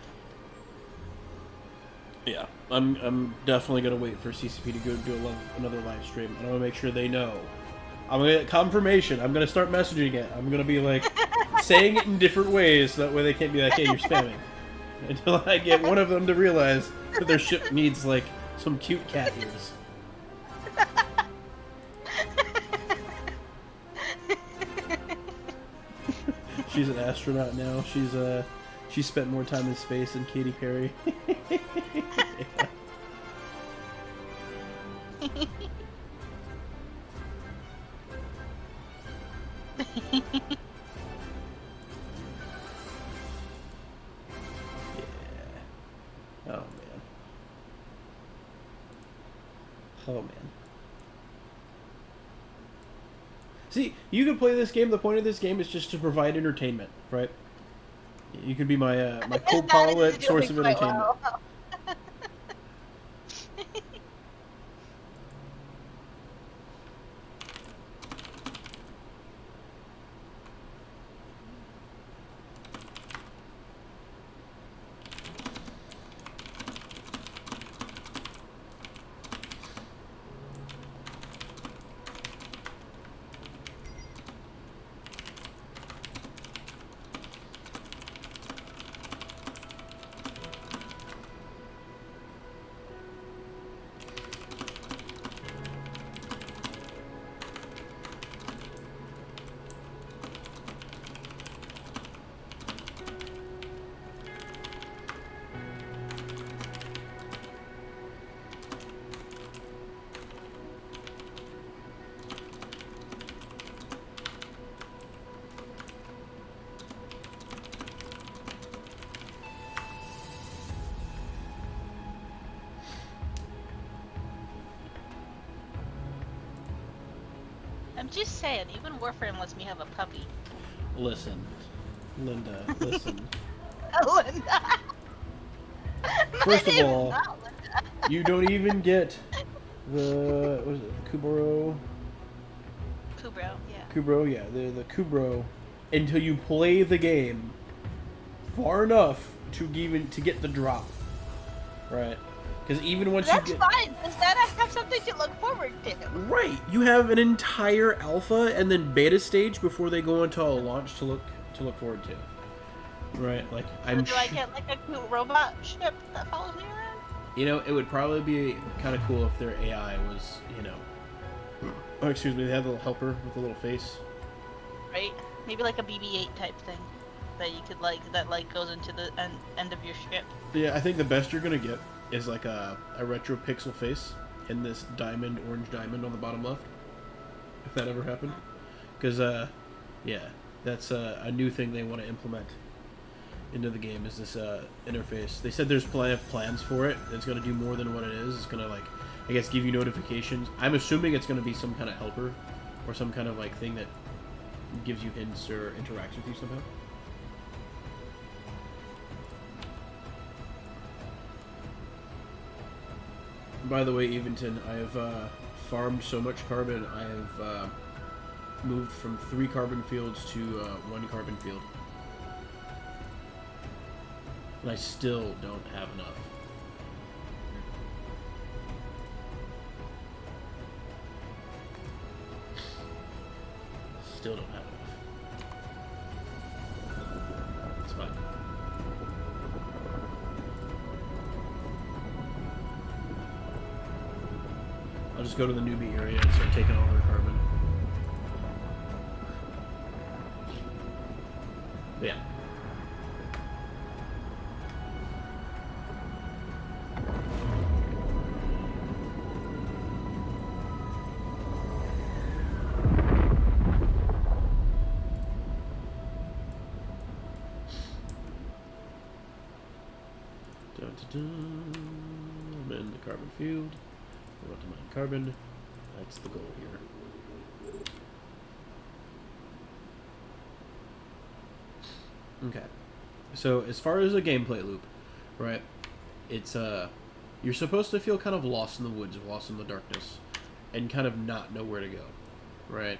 Yeah, I'm definitely gonna wait for CCP to go do another live stream, and I'm gonna make sure they know. I'm gonna get confirmation. I'm gonna start messaging it. I'm gonna be like saying it in different ways, so that way they can't be like, "Hey, you're spamming." Until I get one of them to realize that their ship needs like some cute cat ears. She's an astronaut now. She's spent more time in space than Katy Perry. Yeah. Oh man. Oh man. See, you can play this game. The point of this game is just to provide entertainment, right? You could be my my co-pilot, source of entertainment. Well. I'm just saying, even Warframe lets me have a puppy. Listen, Linda. Listen. Linda. First of did all, not look at you don't even get the what is it, Kubro, yeah. Kubro, yeah, the Kubro until you play the game far enough to get the drop, right? Because even once That's you get fine, because then I have something to look forward to. right, you have an entire alpha and then beta stage before they go into a launch to look forward to. Right, like So do I get like a cute robot ship that follows me around? You know, it would probably be kind of cool if their AI was, oh, excuse me, they had a little helper with a little face. Right? Maybe like a BB-8 type thing that you could that goes into the end of your ship. Yeah, I think the best you're gonna get is like a retro pixel face and this orange diamond on the bottom left. If that ever happened, because yeah, that's a new thing they want to implement into the game is this interface. They said there's plans for it. It's going to do more than what it is. It's going to, like, I guess, give you notifications. I'm assuming it's going to be some kind of helper or some kind of, like, thing that gives you hints or interacts with you somehow. By the way, Eventon, I have farmed so much carbon, I have moved from 3 carbon fields to 1 carbon field. And I still don't have enough. Still don't have enough. It's fine. I'll just go to the newbie area and start taking all their carbon. But yeah. I'm in the carbon field. I want to mine carbon. That's the goal here. Okay. So as far as a gameplay loop, right? It's you're supposed to feel kind of lost in the woods, lost in the darkness, and kind of not know where to go, right?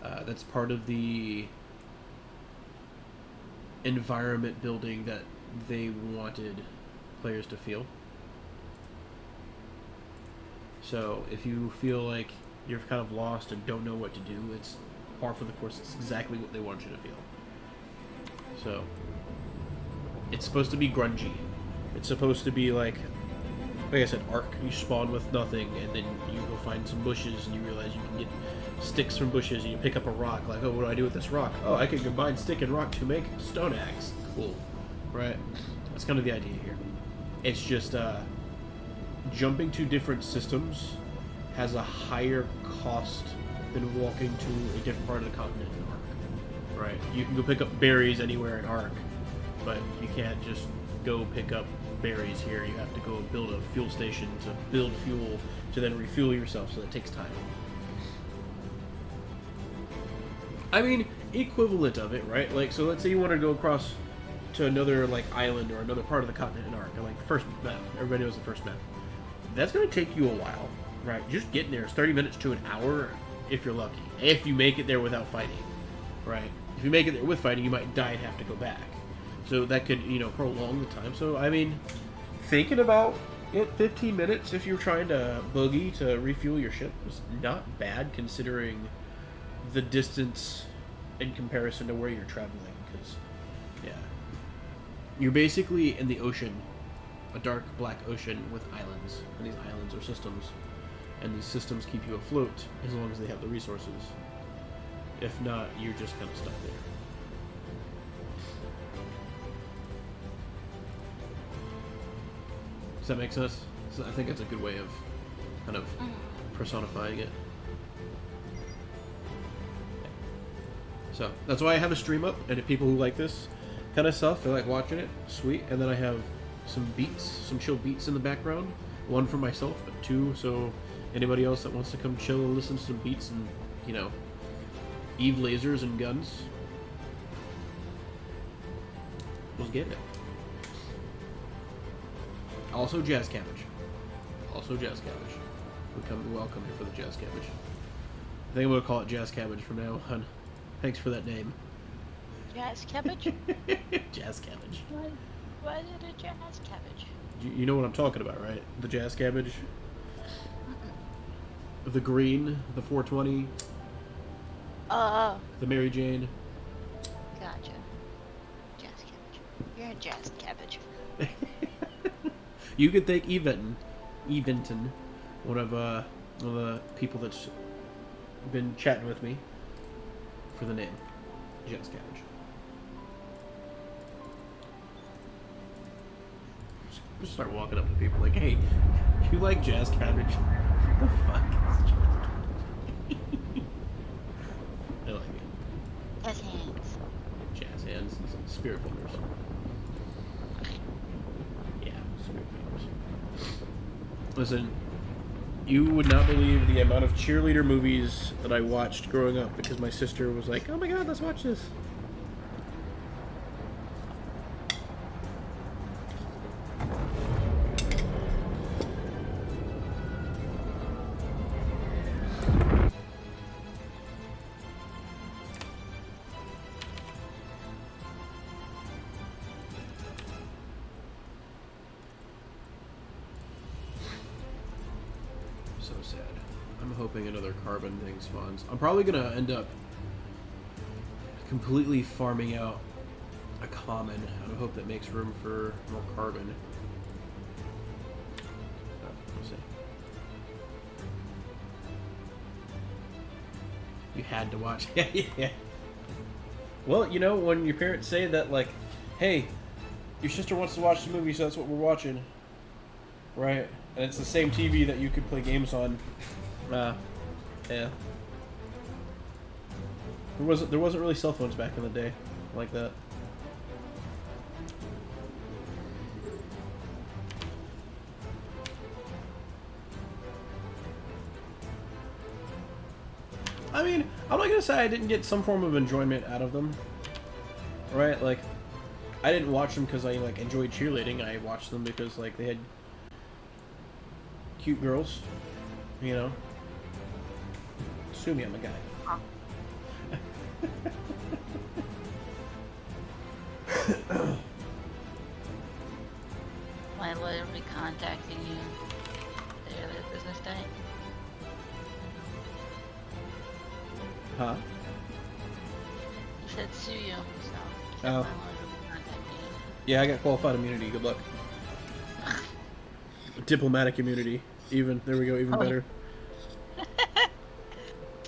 That's part of the environment building that they wanted players to feel. So if you feel like you're kind of lost and don't know what to do, it's par for the course. It's exactly what they want you to feel. So it's supposed to be grungy. It's supposed to be like I said, Ark. You spawn with nothing, and then you go find some bushes, and you realize you can get sticks from bushes, and you pick up a rock. Like, oh, what do I do with this rock? Oh, I can combine stick and rock to make stone axe. Cool, right? That's kind of the idea here. It's just jumping to different systems has a higher cost than walking to a different part of the continent in Ark, right? You can go pick up berries anywhere in Ark, but you can't just go pick up berries here. You have to go build a fuel station to build fuel to then refuel yourself, so that takes time. I mean, equivalent of it, right? Like, so let's say you want to go across to another, like, island or another part of the continent in Ark, like the first map. Everybody knows the first map. That's going to take you a while, right? Just getting there is 30 minutes to an hour if you're lucky. If you make it there without fighting, right? If you make it there with fighting, you might die and have to go back. So that could, you know, prolong the time. So, I mean, thinking about it, 15 minutes if you're trying to boogie to refuel your ship is not bad considering the distance in comparison to where you're traveling. Because, yeah, you're basically in the ocean, a dark black ocean with islands. And these islands are systems. And these systems keep you afloat as long as they have the resources. If not, you're just kind of stuck there. Does that make sense? So I think that's a good way of kind of personifying it. So that's why I have a stream up, and if people who like this kind of stuff, they like watching it, sweet. And then I have some beats, some chill beats in the background. One for myself, but 2 so anybody else that wants to come chill and listen to some beats and, you know, Eve lasers and guns. Let's get it. Also jazz cabbage. Also jazz cabbage. We welcome here for the jazz cabbage. I think I'm gonna call it jazz cabbage from now on. Thanks for that name. Jazz cabbage? Jazz cabbage. Why is it a jazz cabbage? You know what I'm talking about, right? The jazz cabbage. The green, the 420. The Mary Jane. Gotcha. Jazz cabbage. You're a jazz cabbage. You could thank Eventon, one of the people that's been chatting with me, for the name, jazz cabbage. Just start walking up to people like, "Hey, you like jazz cabbage? What the fuck is jazz cabbage?" I like it. Jazz hands. Jazz hands, spirit fingers. Yeah, spirit fingers. Listen, you would not believe the amount of cheerleader movies that I watched growing up because my sister was like, "Oh my god, let's watch this." So sad. I'm hoping another carbon thing spawns. I'm probably gonna end up completely farming out a common. I hope that makes room for more carbon. Oh, we'll see. You had to watch. Yeah. Well, you know, when your parents say that, like, hey, your sister wants to watch the movie, so that's what we're watching. Right? And it's the same TV that you could play games on. Yeah. There wasn't really cell phones back in the day like that. I mean, I'm not gonna say I didn't get some form of enjoyment out of them. Right? Like, I didn't watch them because I like enjoyed cheerleading. I watched them because like they had cute girls, you know. Sue me, I'm a guy. My lawyer will be contacting you the earlier business day. Huh? He said sue you, so Oh. my lawyer will be contacting you. Yeah, I got qualified immunity. Good luck. Diplomatic immunity. Even. There we go. Even better.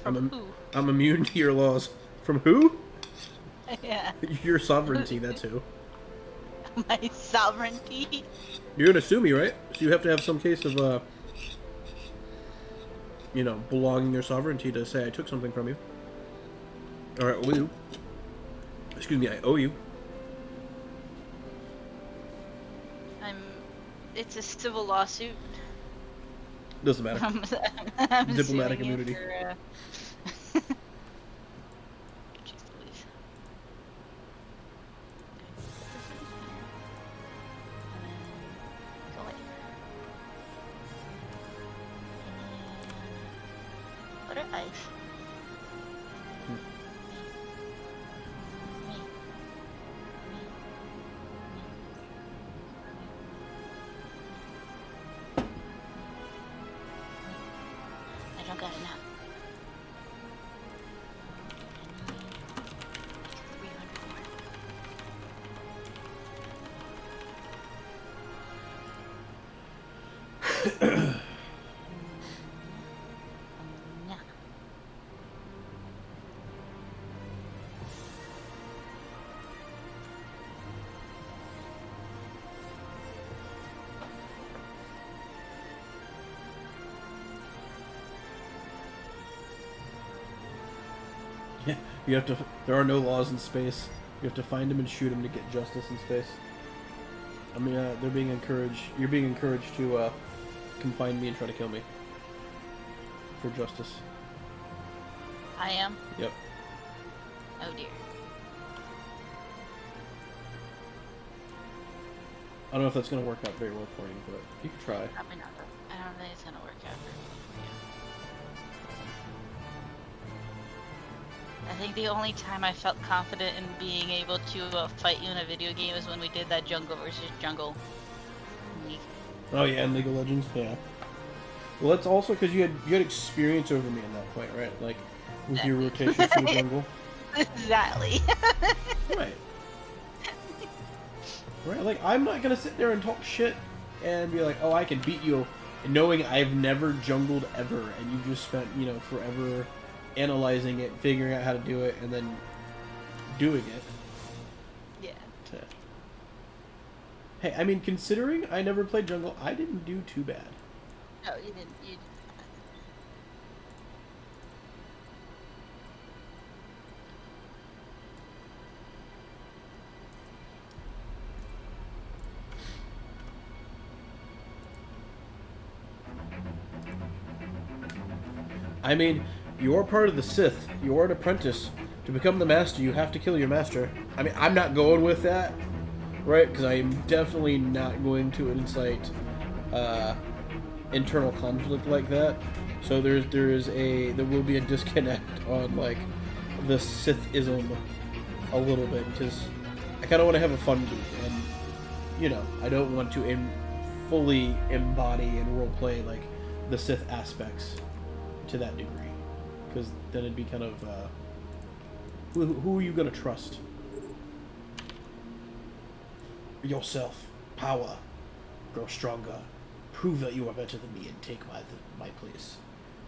I'm immune to your laws. From who? Yeah. Your sovereignty, that's who. My sovereignty? You're gonna sue me, right? So you have to have some case of, you know, belonging your sovereignty to say I took something from you. Or I owe you. Excuse me, I owe you. It's a civil lawsuit. Doesn't matter. I'm Diplomatic suing you immunity. for, Jeez Louise. Go away. Butter ice. I don't got enough. 300 more. Yeah. Yeah, you have to. There are no laws in space. You have to find them and shoot them to get justice in space. I mean, they're being encouraged. You're being encouraged to confine me and try to kill me for justice. I am? Yep. Oh dear. I don't know if that's going to work out very well for you, but you can try. Probably not. I don't think it's gonna work out very well for you. I think the only time I felt confident in being able to fight you in a video game is when we did that jungle versus jungle league. Oh yeah, in League of Legends, yeah. Well, that's also because you had experience over me at that point, right? Like with your rotation through the jungle. Exactly. Right. Right. Like I'm not gonna sit there and talk shit and be like, oh, I can beat you, knowing I've never jungled ever, and you just spent forever analyzing it, figuring out how to do it, and then doing it. Yeah. Hey, I mean, considering I never played jungle, I didn't do too bad. No, you didn't. You didn't. I mean, you're part of the Sith. You're an apprentice. To become the master, you have to kill your master. I mean, I'm not going with that, right? Because I am definitely not going to incite internal conflict like that. So there will be a disconnect on like the Sithism a little bit, because I kind of want to have a fun group, and I don't want to fully embody and roleplay like the Sith aspects to that degree, because then it'd be kind of who are you gonna trust? Yourself. Power. Grow stronger. Prove that you are better than me and take my place.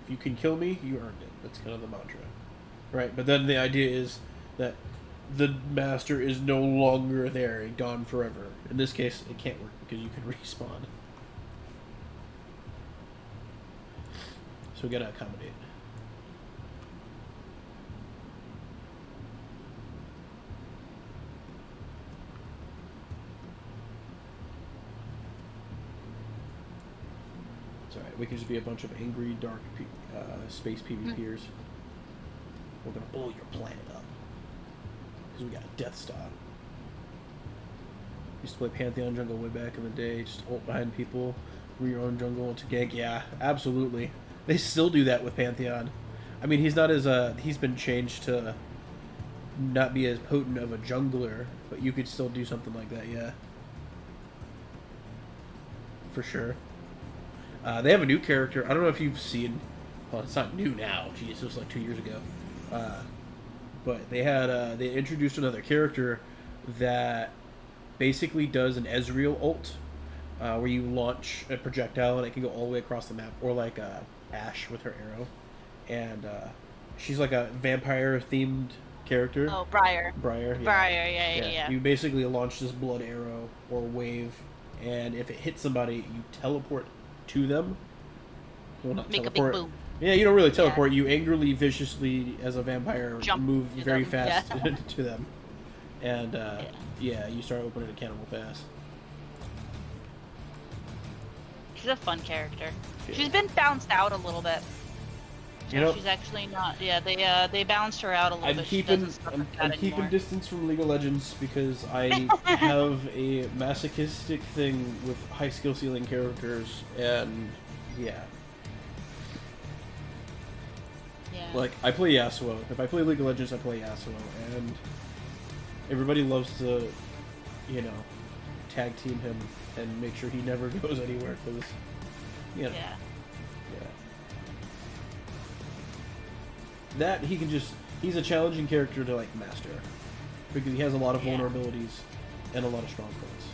If you can kill me, you earned it. That's kind of the mantra, right? But then the idea is that the master is no longer there and gone forever. In this case, it can't work because you can respawn. So we gotta accommodate. It's alright, we can just be a bunch of angry, dark space PvPers. We're gonna blow your planet up. Because we got a Death Star. Used to play Pantheon jungle way back in the day, just ult behind people, re your own jungle to gank. Yeah, absolutely. They still do that with Pantheon. I mean, he's not as he's been changed to not be as potent of a jungler, but you could still do something like that, yeah. For sure. They have a new character. I don't know if you've seen. Well, it's not new now. Jeez, it was like 2 years ago. But they introduced another character that basically does an Ezreal ult, where you launch a projectile and it can go all the way across the map, or like Ashe with her arrow, and she's like a vampire-themed character. Oh, Briar. Briar, yeah. Briar, yeah. You basically launch this blood arrow or wave, and if it hits somebody, you teleport to them. Well, not Make teleport. a big boom. Yeah, you don't really teleport. Yeah. You angrily, viciously, as a vampire, Jump move very fast yeah. to them. And, yeah, you start opening a cannibal pass. She's a fun character. Yeah. She's been bounced out a little bit. So she's actually not. Yeah, they balanced her out a little bit. I'm keeping distance from League of Legends because I have a masochistic thing with high skill ceiling characters, and yeah. Like, I play Yasuo. If I play League of Legends, I play Yasuo, and everybody loves to, tag team him and make sure he never goes anywhere, because, Yeah. That, he's a challenging character to, like, master, because he has a lot of vulnerabilities and a lot of strong points.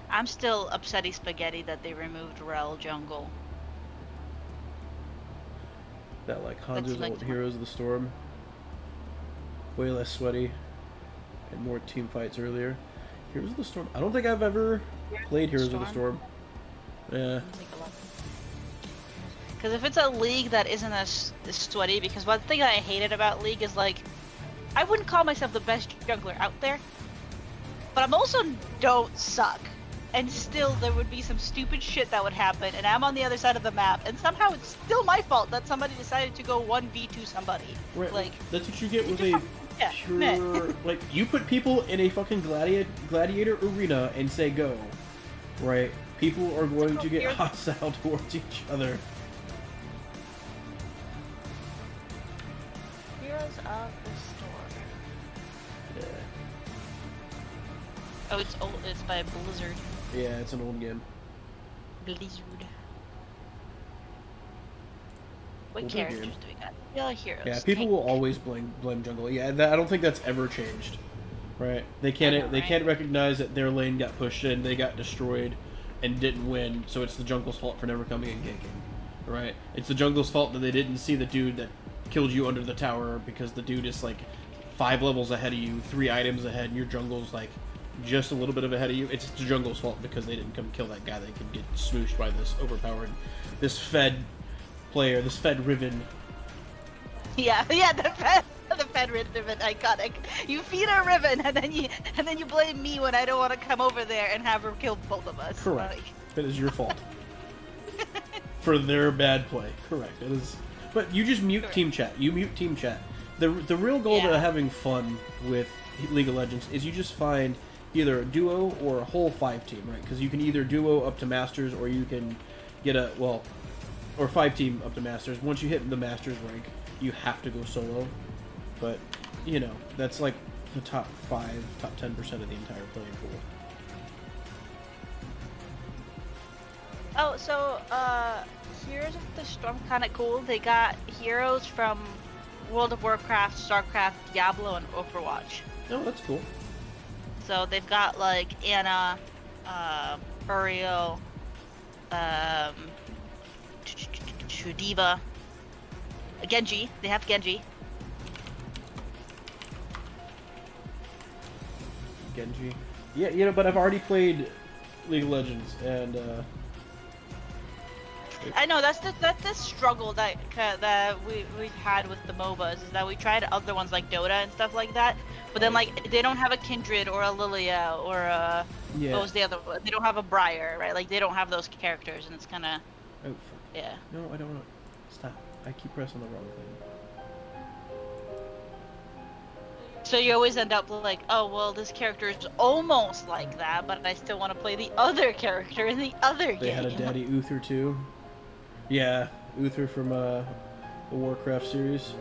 I'm still upsetty spaghetti that they removed Rel Jungle. That, like, Hanzo's old Heroes of the Storm. Way less sweaty. And more team fights earlier. Heroes of the Storm. I don't think I've ever played Heroes of the Storm. Yeah. Because if it's a league that isn't as sweaty, because one thing that I hated about League is, like, I wouldn't call myself the best jungler out there, but I'm also don't suck. And still, there would be some stupid shit that would happen, and I'm on the other side of the map, and somehow it's still my fault that somebody decided to go 1v2 somebody. Right. Like, that's what you get with Yeah, meh. pure. Like, you put people in a fucking gladiator arena and say go, right? People are going to get hostile towards each other. Heroes of the Storm. Yeah. Oh, it's old. It's by Blizzard. Yeah, it's an old game. Blizzard. What Older characters game. do we got? Yeah, heroes. Yeah, people Tank. will always blame jungle. Yeah, I don't think that's ever changed. Right? They can't right? can't recognize that their lane got pushed in, they got destroyed, and didn't win. So it's the jungle's fault for never coming and ganking. Right? It's the jungle's fault that they didn't see the dude that killed you under the tower because the dude is like 5 levels ahead of you, 3 items ahead, and your jungle's like just a little bit ahead of you. It's the jungle's fault because they didn't come kill that guy. They could get smooshed by this overpowered, this fed player, this fed Riven. Yeah, the Fed Riven, iconic. You feed a Riven, and then you blame me when I don't want to come over there and have her kill both of us. Correct. Like... That is your fault. For their bad play. Correct. It is. But you just mute team chat. You mute team chat. The real goal to having fun with League of Legends is you just find either a duo or a whole 5-team, right? Because you can either duo up to Masters or you can get or 5-team up to Masters. Once you hit the Masters rank, you have to go solo. But, you know, that's like the top 10% of the entire playing pool. Oh, so, Heroes of the Storm kinda cool. They got heroes from World of Warcraft, StarCraft, Diablo, and Overwatch. Oh, that's cool. So they've got, like, Anna, Uriel, D.Va, Genji. They have Genji. Genji. Yeah, you know, but I've already played League of Legends, and I know that's the struggle that we've had with the MOBAs is that we tried other ones like Dota and stuff like that, but then like they don't have a Kindred or a Lilia or a what was the other one? They don't have a Briar, right? Like they don't have those characters, and it's kind of yeah. No, I don't want to stop. I keep pressing the wrong thing. So you always end up like, oh well, this character is almost like that, but I still want to play the other character in the other game. They had a Daddy Uther too. Yeah, Uther from the Warcraft series.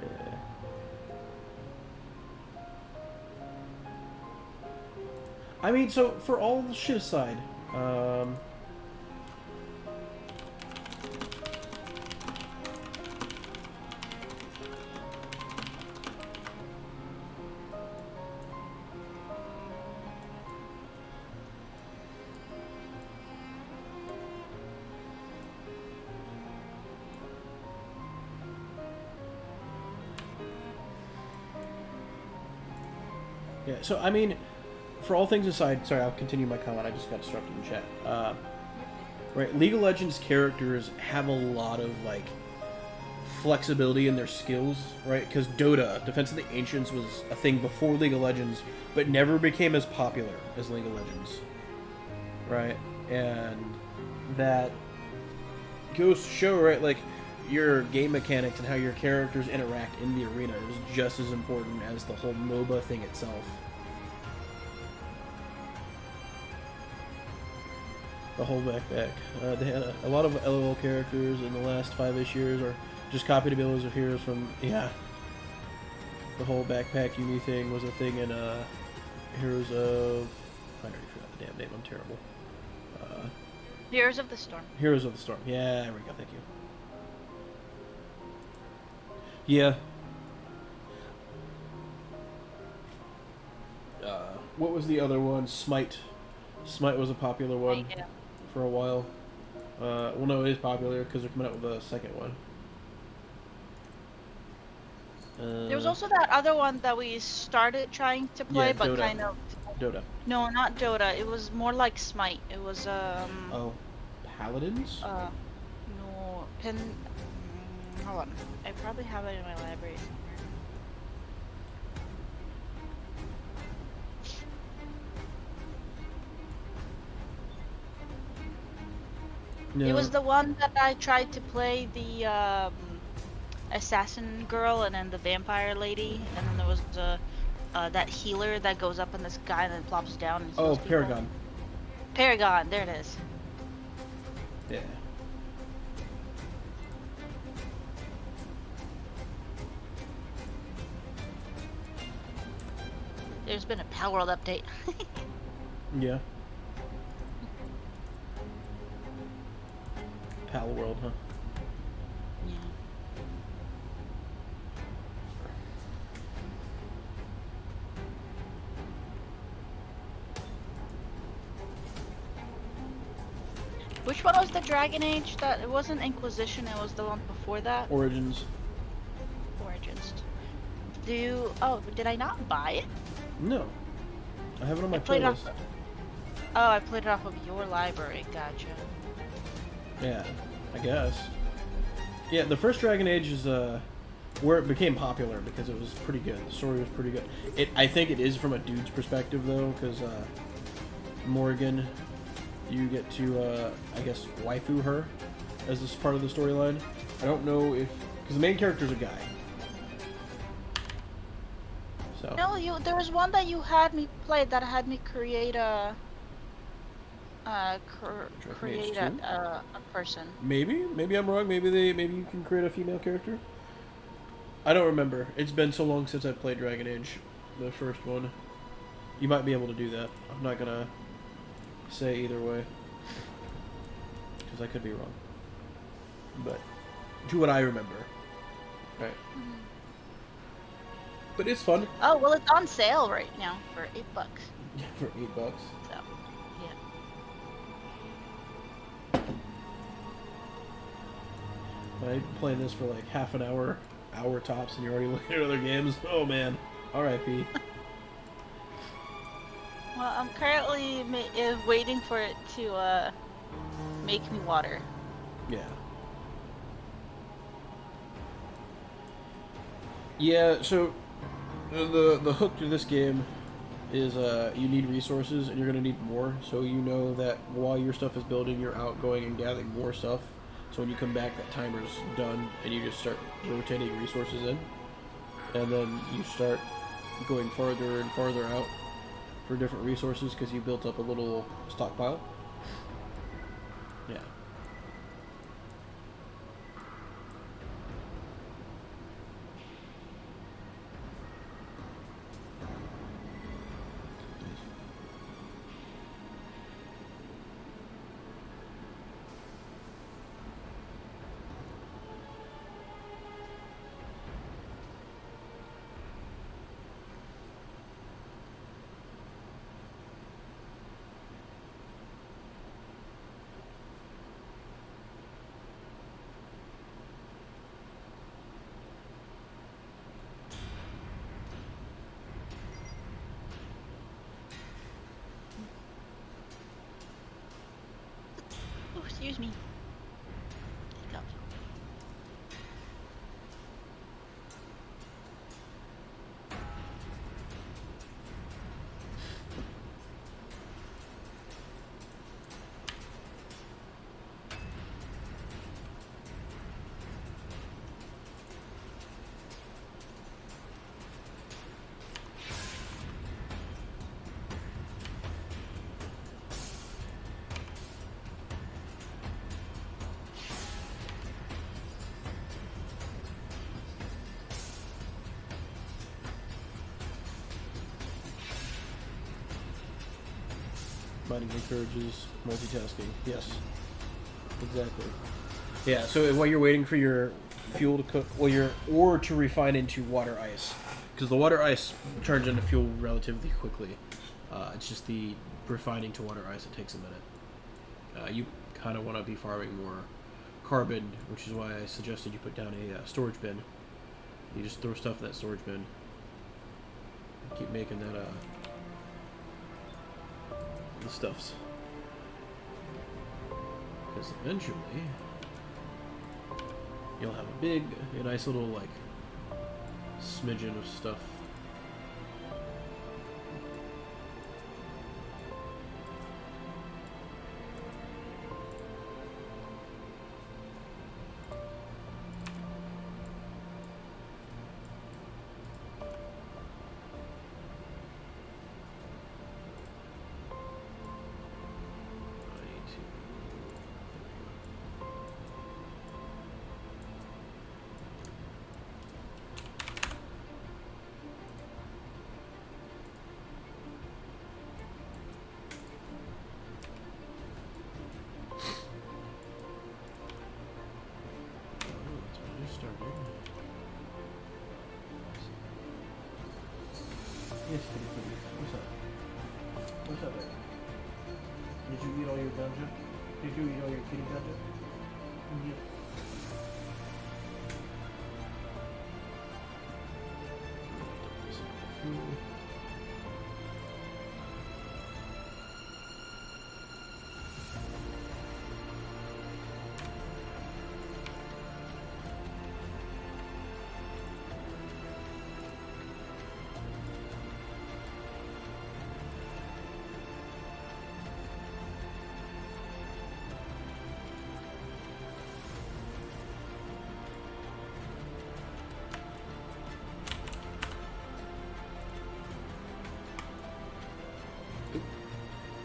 Yeah. I mean, so for all the shit aside, yeah, so I mean, for all things aside, sorry, I'll continue my comment. I just got disrupted in chat. Right, League of Legends characters have a lot of like flexibility in their skills, right? Because Dota, Defense of the Ancients, was a thing before League of Legends, but never became as popular as League of Legends, right? And that goes to show, right, like your game mechanics and how your characters interact in the arena is just as important as the whole MOBA thing itself. The whole backpack. They had a lot of LOL characters in the last 5-ish years, or just copied abilities of heroes from, yeah. The whole backpack uni thing was a thing in Heroes of... I already forgot the damn name, I'm terrible. Heroes of the Storm. Heroes of the Storm. Yeah, there we go, thank you. Yeah. What was the other one? Smite. Smite was a popular one for a while. Well, no, it is popular because they're coming out with a second one. There was also that other one that we started trying to play, but Dota. kind of... Dota. No, not Dota. It was more like Smite. It was, Oh. Paladins? No. Hold on. I probably have it in my library somewhere. No. It was the one that I tried to play the, assassin girl, and then the vampire lady, and then there was that healer that goes up in the sky and then plops down and heals people. Paragon. Paragon, there it is. Yeah. There's been a Power World update. Yeah. Pal World, huh? Yeah. Which one was the Dragon Age? That it wasn't Inquisition. It was the one before that. Origins. Origins. Do you? Oh, did I not buy it? No. I have it on my played playlist. Oh, I played it off of your library. Gotcha. Yeah, I guess. Yeah, the first Dragon Age is where it became popular because it was pretty good. The story was pretty good. I think it is from a dude's perspective though, because Morgan, you get to I guess waifu her as this part of the storyline. I don't know if because the main character's a guy. So. No, there was one that you had me play that had me create a create a person. Maybe I'm wrong. Maybe you can create a female character. I don't remember. It's been so long since I played Dragon Age, the first one. You might be able to do that. I'm not gonna say either way because I could be wrong. But to what I remember, right? Mm-hmm. But it's fun. Oh well, it's on sale right now for $8. Yeah, for $8. So, yeah. I'm playing this for like half an hour tops, and you're already looking at other games. Oh man, R.I.P. Well, I'm currently waiting for it to make me water. Yeah. Yeah. So the hook to this game is you need resources, and you're gonna need more. So you know that while your stuff is building, you're out going and gathering more stuff. So when you come back, that timer's done, and you just start rotating resources in. And then you start going farther and farther out for different resources because you built up a little stockpile. Yeah. Oh, excuse me. Hiccup. Mining encourages multitasking. Yes. Exactly. Yeah, so while you're waiting for your fuel to cook, or to refine into water ice, because the water ice turns into fuel relatively quickly. It's just the refining to water ice that takes a minute. You kind of want to be farming more carbon, which is why I suggested you put down a storage bin. You just throw stuff in that storage bin. Keep making that the stuffs. Because eventually you'll have a nice little like smidgen of stuff. ganja? Did you eat all your kitty ganja? Yeah.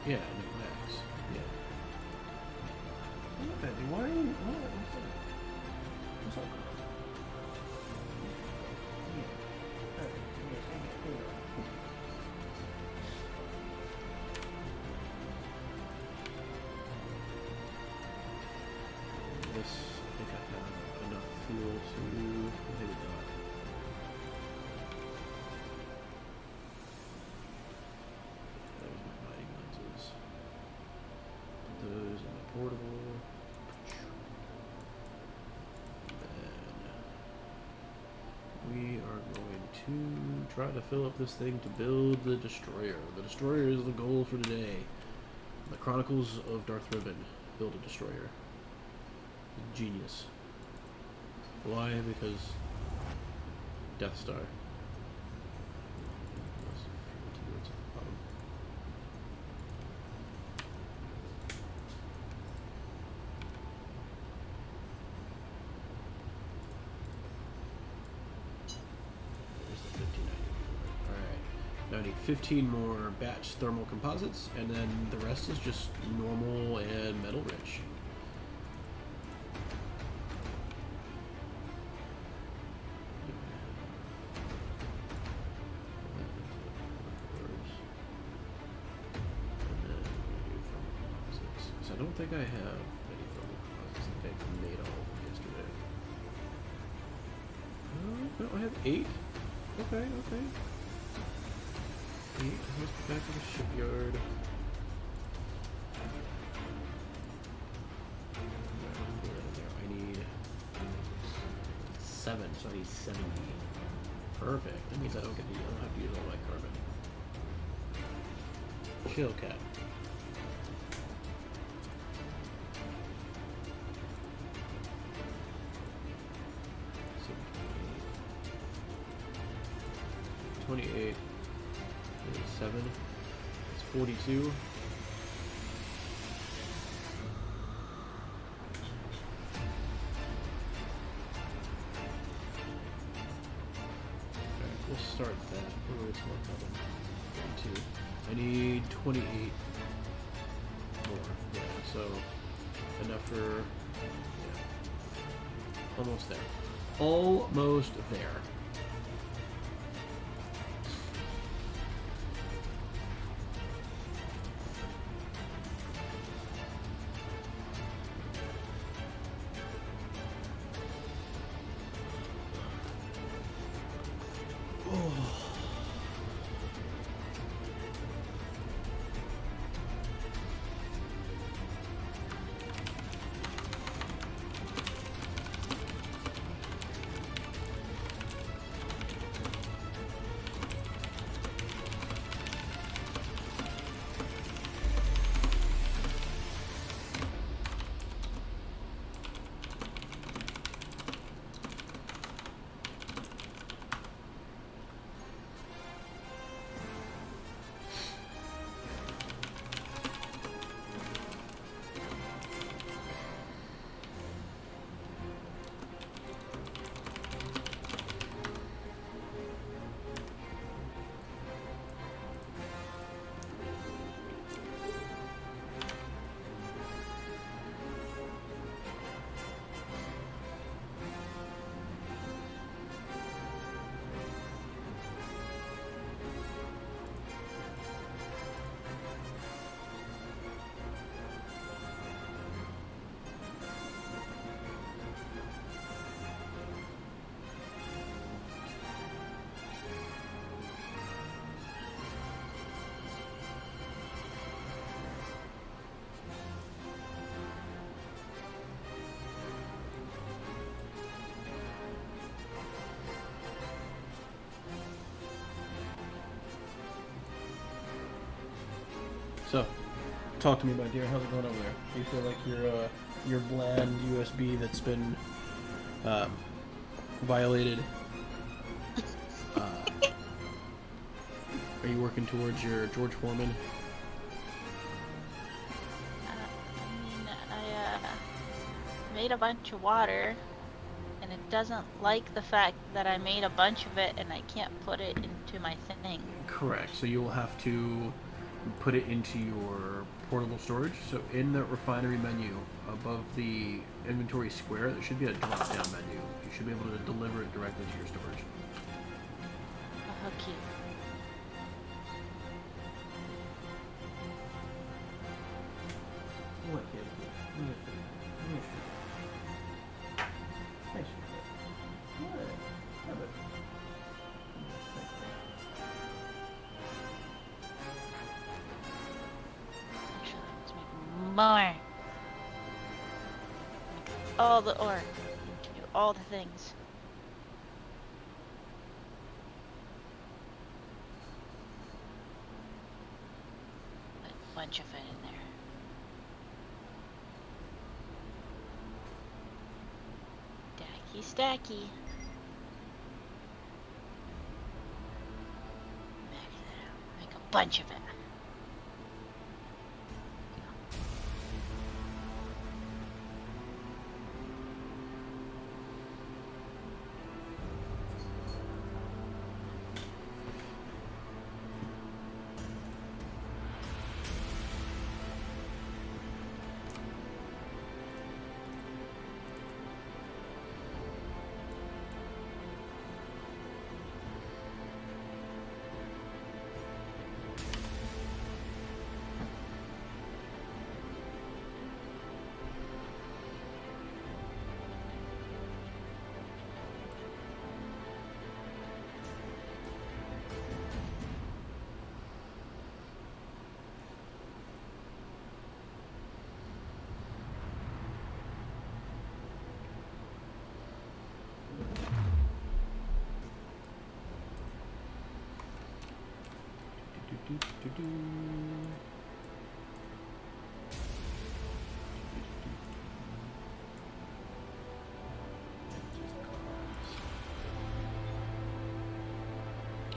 Yeah, no, Max. Yeah. What the? Why are you? What? What's up? What's up? Yeah. Alright. Yeah, hang it. Hold on. This, I think I have enough fuel to. Maybe not. There's my mining lenses. Those in the portable. And we are going to try to fill up this thing to build the destroyer. The destroyer is the goal for today. The Chronicles of Darth Riven. Build a destroyer. Genius. Why? Because Death Star. Now I need 15 more batch thermal composites, and then the rest is just normal and metal rich. I don't think I have any thermal composites. I think I made all of them yesterday. No, I have 8. Okay, okay. 8. Let's go back to the shipyard. I need 7, so I need 70. Perfect. That means I don't have to use all my carbon. Chill cat. So 28. 7. It's 42. Okay, we'll start that. Oh, it's more coming. 42. I need 28 more. Yeah, so enough for. Yeah. Almost there. Almost there. Talk to me, my dear. How's it going over there? Do you feel like your bland USB that's been violated? Are you working towards your George Foreman? I made a bunch of water, and it doesn't like the fact that I made a bunch of it and I can't put it into my thing. Correct. So you will have to put it into your portable storage. So in the refinery menu, above the inventory square, there should be a drop-down menu. You should be able to deliver it directly to your storage. How cute. What, kid? Thanks. What? Have it. Actually, let's make more. Make all the ore. Do all the things. Put a bunch of it in there. Stacky. Make a bunch of it.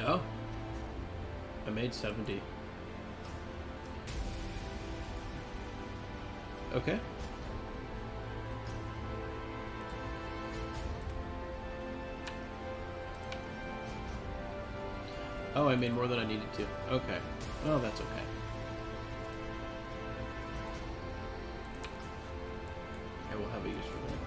Oh, I made 70. Okay. Oh, I made more than I needed to. Okay. Oh, that's okay. I will have a use for that.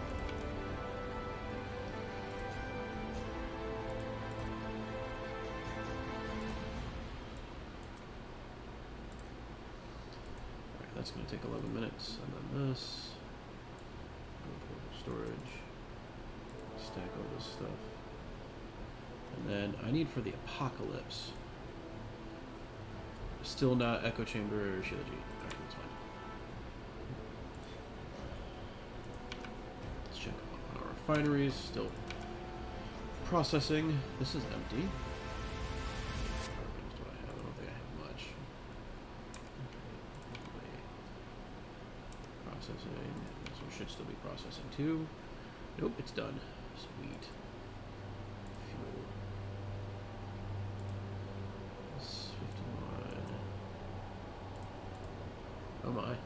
Alright, that's going to take 11 minutes. And then this. Storage. Stack all this stuff. And then I need for the apocalypse. Still not echo chamber or Shiloji. Alright, that's fine. Let's check on our refineries. Still processing. This is empty. What do I have? I don't think I have much. Processing. This one should still be processing too. Nope, it's done. Sweet. Fuel. It's 51. Oh my. Yeah.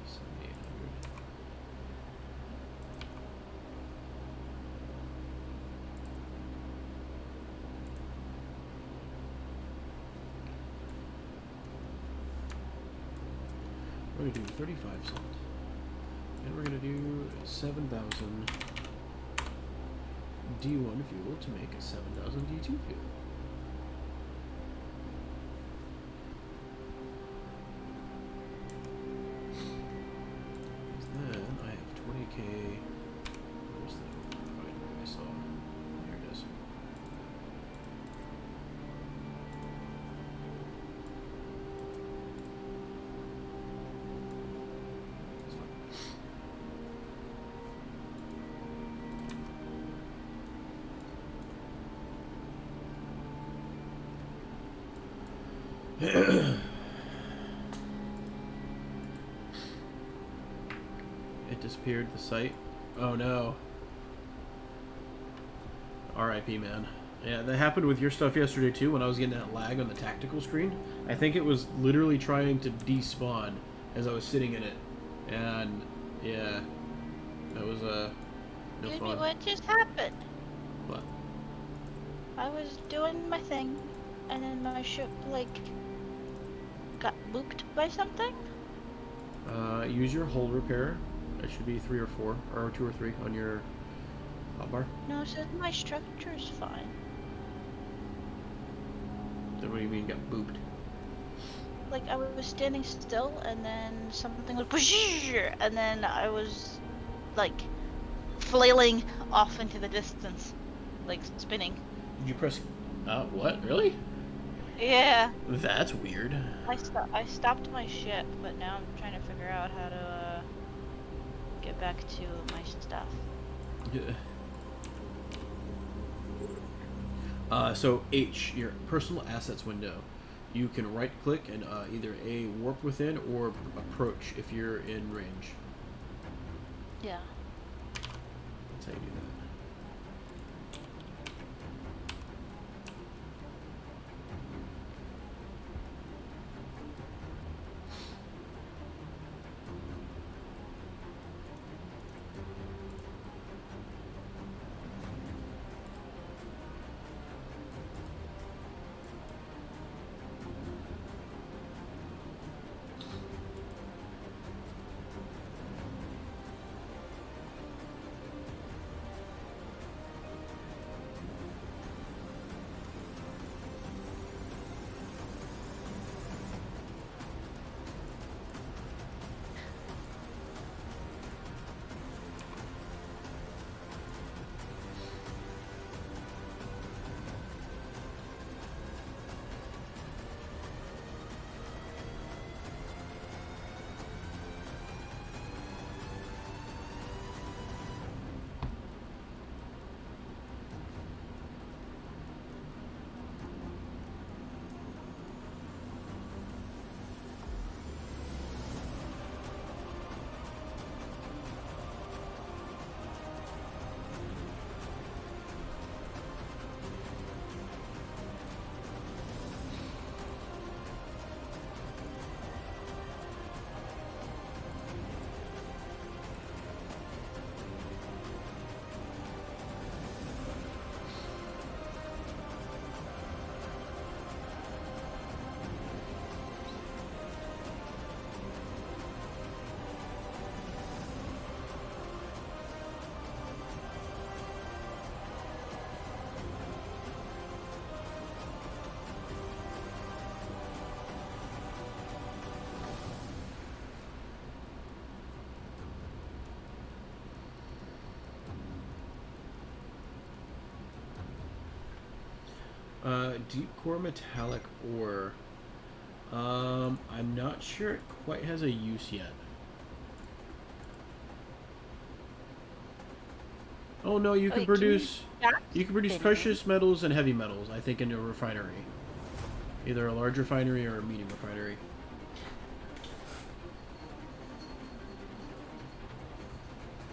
7,800. We're going to do 35 cents. And we're going to do 7,000 D1 fuel to make a 7,000 D2 fuel. Then I have 20k. Where's the refinery I saw? There it is. It disappeared, the site. Oh no. R.I.P. man. Yeah, that happened with your stuff yesterday too when I was getting that lag on the tactical screen. I think it was literally trying to despawn as I was sitting in it. And yeah, that was no Jimmy, fun. what just happened? What? I was doing my thing, and then my ship, like, got booped by something? Use your hull repair. It should be 3 or 4, or 2 or 3 on your hotbar. No, it says my structure's fine. Then what do you mean got booped? Like, I was standing still, and then something was and then I was, like, flailing off into the distance. Like, spinning. Did you press... what? Really? Yeah. That's weird. I stopped my ship, but now I'm trying to figure out how to, get back to my stuff. Yeah. So H, your personal assets window. You can right click and either A, warp within or approach if you're in range. Yeah. That's how you do that. Deep core metallic ore. I'm not sure it quite has a use yet. Oh no, you can produce precious metals and heavy metals, I think, in a refinery. Either a large refinery or a medium refinery.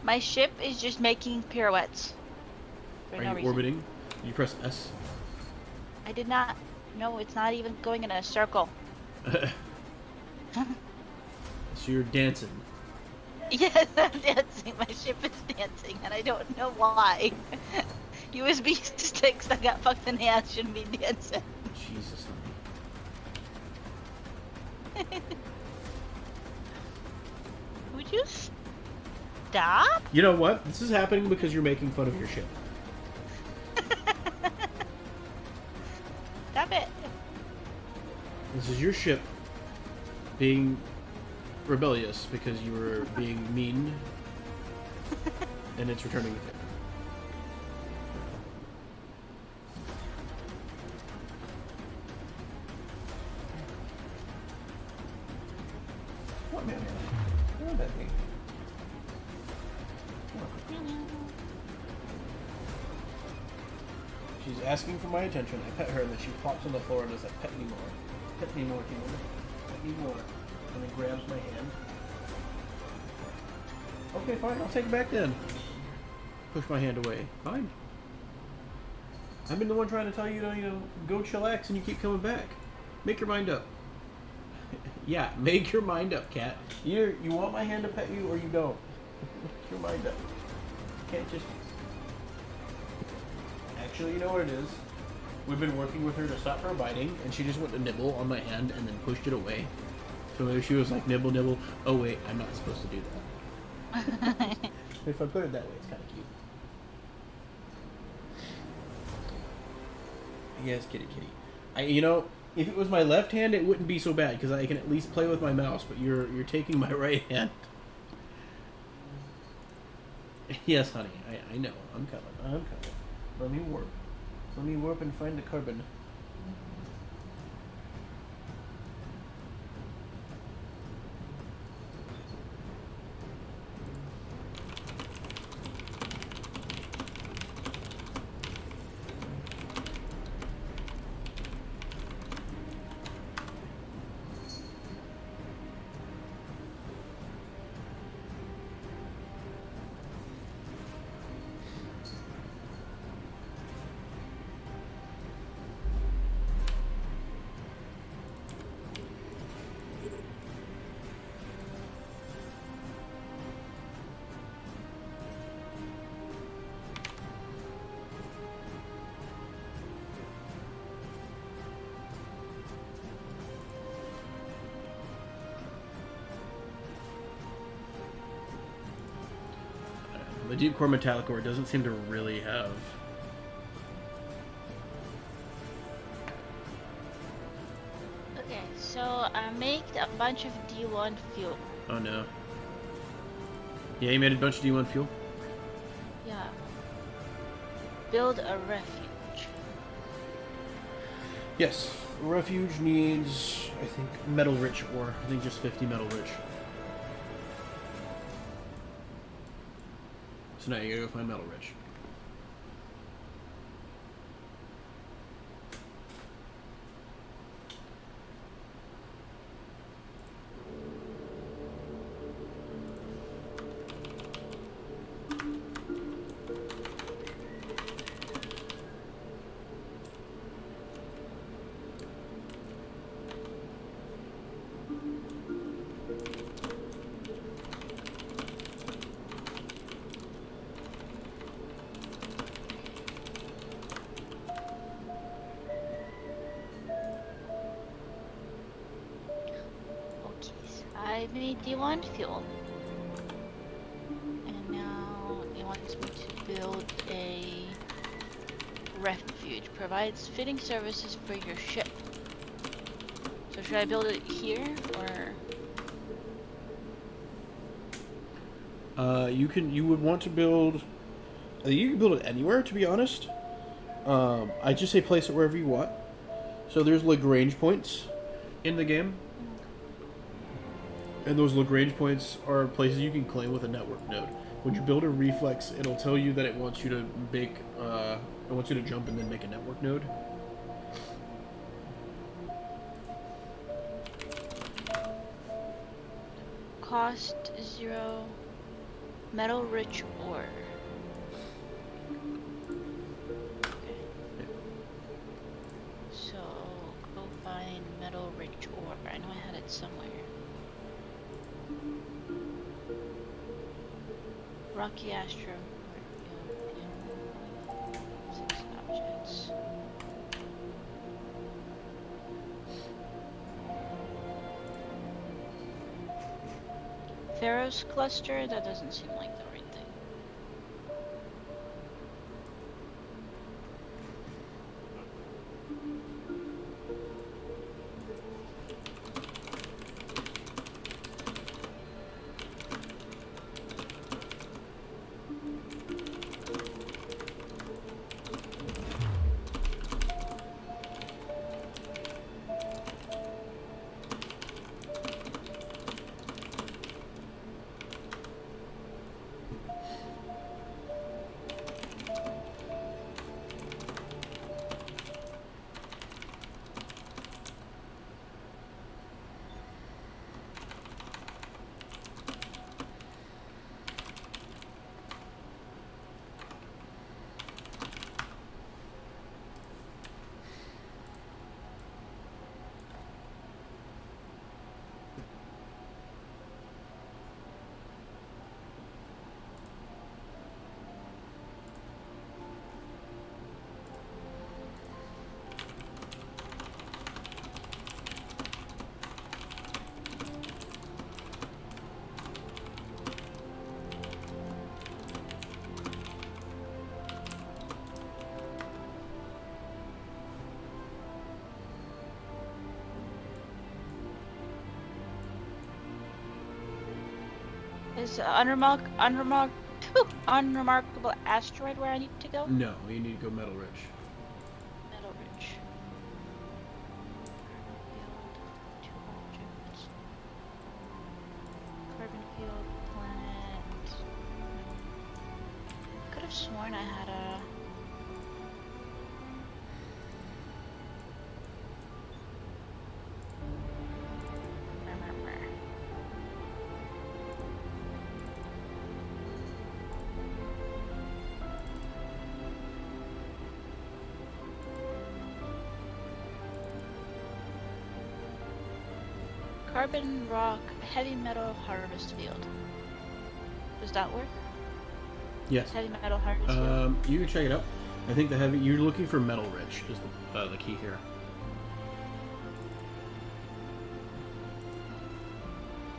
My ship is just making pirouettes. Are you orbiting? You press S. I did not. No, it's not even going in a circle. So you're dancing. Yes, I'm dancing. My ship is dancing, and I don't know why. USB sticks that got fucked in the ass shouldn't be dancing. Jesus. Would you stop? You know what? This is happening because you're making fun of your ship. Stop it. This is your ship being rebellious because you were being mean, and it's returning the favor. What man? What that mean? She's asking for my attention. I pet her, and then she plops on the floor and does that pet anymore. Pet me more, Timon. Pet me more. And then grabs my hand. Okay, fine. I'll take it back then. Push my hand away. Fine. I've been the one trying to tell you to, go chillax, and you keep coming back. Make your mind up. Yeah, make your mind up, cat. Either you want my hand to pet you or you don't. Make your mind up. You can't just... Actually, you know what it is? We've been working with her to stop her biting, and she just went to nibble on my hand and then pushed it away. So maybe she was like, nibble, nibble. Oh, wait, I'm not supposed to do that. If I put it that way, it's kind of cute. Yes, kitty, kitty. If it was my left hand, it wouldn't be so bad because I can at least play with my mouse. But you're taking my right hand. Yes, honey. I know. I'm coming. Let me warp. Let me warp and find the carbon. The deep core metallic ore doesn't seem to really have. Okay, so I made a bunch of D1 fuel. Oh no. Yeah, you made a bunch of D1 fuel? Yeah. Build a refuge. Yes. Refuge needs, I think, metal rich ore. I think just 50 metal rich. So now you gotta go find metal rich. I made D1 fuel. And now it wants me to build a refuge. Provides fitting services for your ship. So should I build it here or? You would want to build. You can build it anywhere, to be honest. I just say place it wherever you want. So there's Lagrange points in the game. And those Lagrange points are places you can claim with a network node. When you build a reflex, it'll tell you that it wants you to make, it wants you to jump and then make a network node. Cost 0. Metal rich ore. Okay. So go find metal rich ore. I know I had it somewhere. Rocky Astro. 6 objects. Pharaoh's cluster? That doesn't seem like the right thing. Is unremarkable asteroid where I need to go? No, you need to go Metal Rich. Metal Ridge. Field, 2 objects. Carbon field, planet. Could have sworn I had a. Carbon rock, heavy metal harvest field. Does that work? Yes. Heavy metal harvest field. You can check it out. I think the heavy. You're looking for Metal Rich is the key here.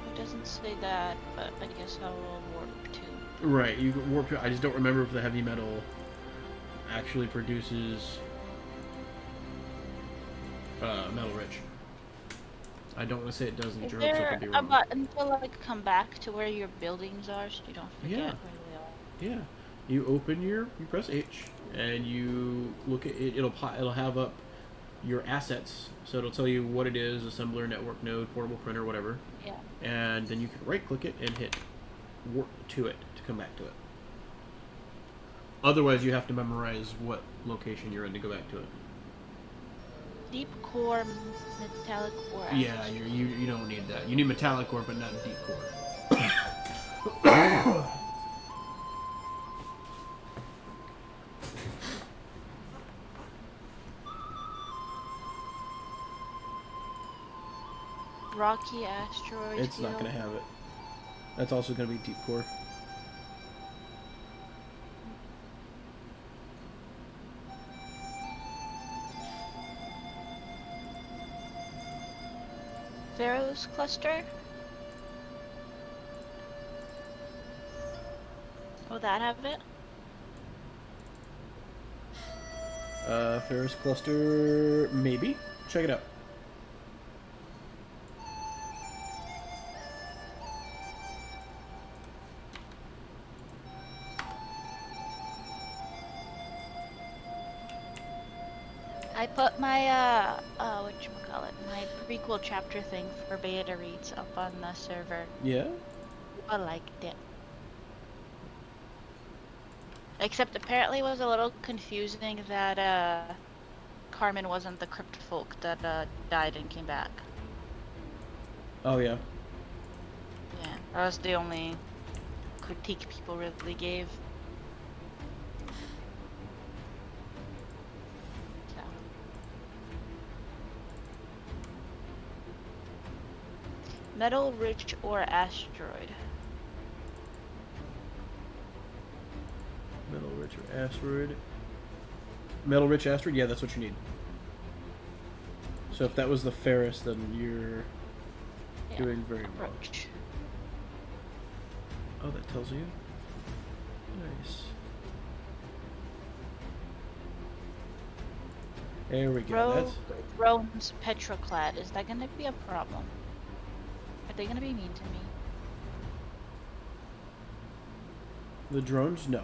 It doesn't say that, but I guess I'll warp to. Right, you can warp to. I just don't remember if the heavy metal actually produces Metal Rich. I don't want to say it doesn't. Is So there could be a wrong. button to like come back to where your buildings are so you don't forget Yeah. where they are? Yeah, you press H, and you look at it. It'll have up your assets, so it'll tell you what it is: assembler, network node, portable printer, whatever. Yeah. And then you can right-click it and hit warp to it to come back to it. Otherwise, you have to memorize what location you're in to go back to it. Deep core, metallic core. Yeah, you don't need that. You need metallic core, but not deep core. Rocky asteroid. It's not going to have it. That's also going to be deep core. Pharaoh's cluster. Will that have it? Ferris cluster, maybe. Check it out. I put my whatchamacallit, my prequel chapter thing for beta reads up on the server. Yeah? I liked it. Except apparently it was a little confusing that Carmen wasn't the crypt folk that died and came back. Oh, yeah. Yeah, that was the only critique people really gave. So. Metal rich or asteroid? Metal rich or asteroid. Metal rich asteroid? Yeah, that's what you need. So if that was the Ferris, then you're doing very well. Approach. Oh, that tells you? Nice. There we go. That's Rome's petroclad. Is that gonna be a problem? Are they gonna be mean to me? the drones? No. Okay.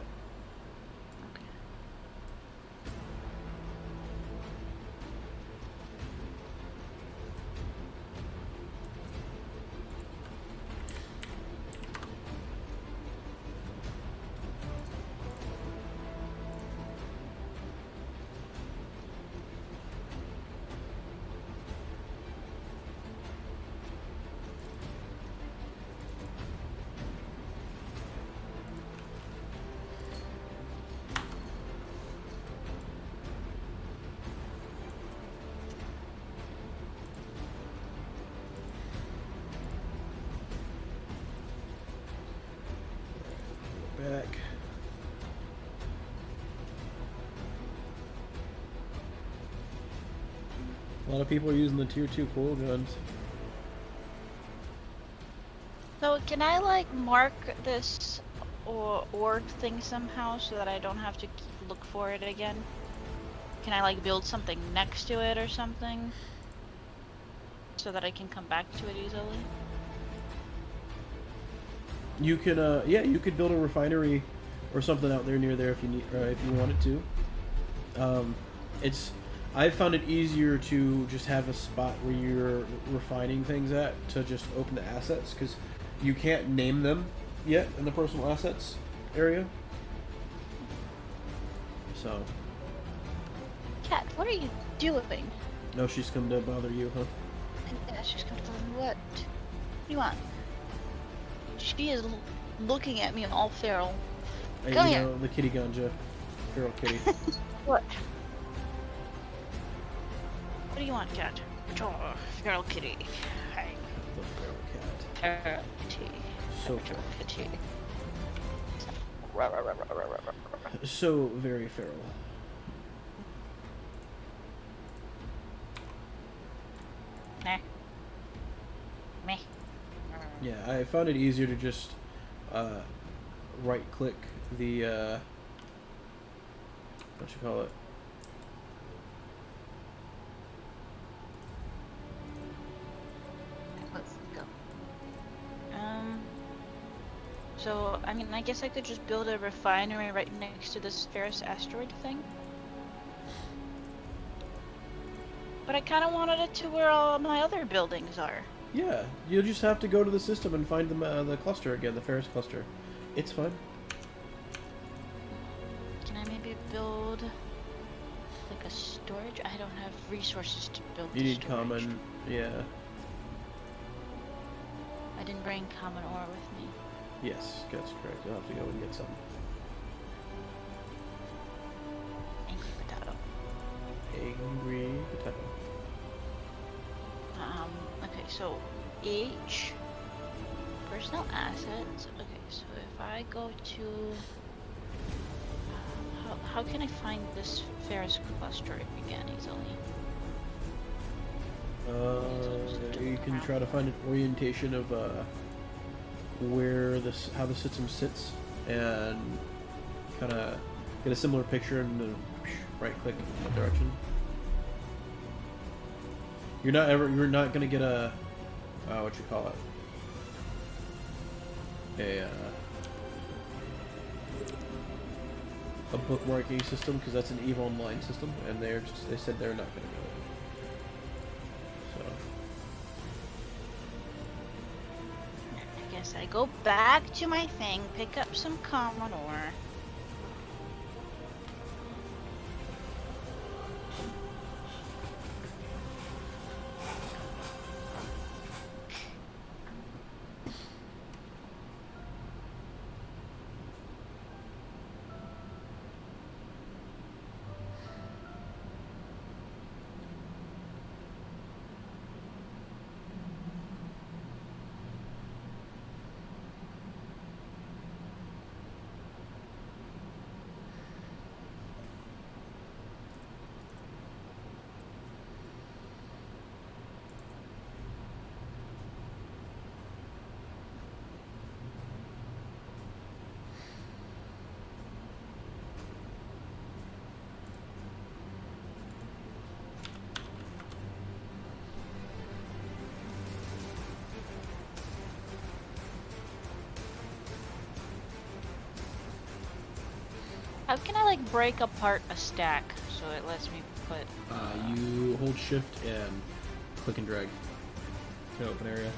Back. A lot of people are using the tier 2 coil guns. So can I like mark this orb thing somehow so that I don't have to look for it again? Can I like build something next to it or something so that I can come back to it easily? You can, yeah, you could build a refinery or something out there near there if you need, if you wanted to. It's, I found it easier to just have a spot where you're refining things at to just open the assets because you can't name them yet in the personal assets area. So. Cat, what are you doing? No, she's come to bother you, huh? Yeah, she's come to tell me what. What do you want? She is looking at me all feral. Hey, Come you here. know, the kitty ganja. Feral kitty. What? What do you want, cat? Oh, feral kitty. Hi. The feral cat. Feral kitty. So Feral kitty. So very feral. Nah. Me. Yeah, I found it easier to just right-click the what you call it? Let's go. So, I mean, I guess I could just build a refinery right next to this Ferris asteroid thing. But I kind of wanted it to where all my other buildings are. Yeah, you'll just have to go to the system and find the cluster again, the Ferris cluster. It's fun. Can I maybe build like a storage? I don't have resources to build. You need storage. common, yeah. I didn't bring common ore with me. Yes, that's correct. You'll have to go and get some. Angry potato. Angry potato. Okay, so H personal assets. Okay, so if I go to how can I find this Ferris cluster again easily? You can try to find an orientation of where how the system sits and kind of get a similar picture and then right click in that direction. You're not gonna get a what you call it, a bookmarking system because that's an EVE Online system, and they said they're not gonna go. I guess I go back to my thing, pick up some common ore. How can I like break apart a stack so it lets me put? You hold shift and click and drag to open area.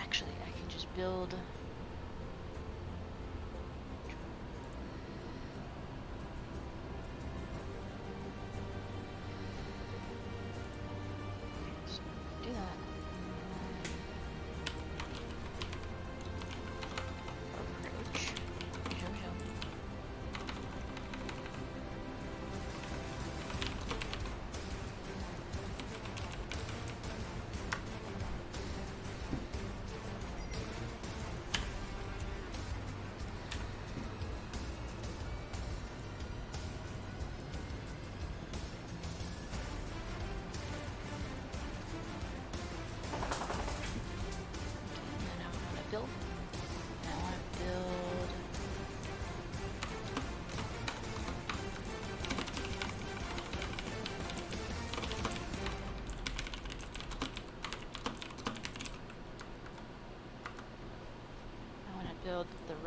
Actually, I can just build. Let's do that. Approach. Show.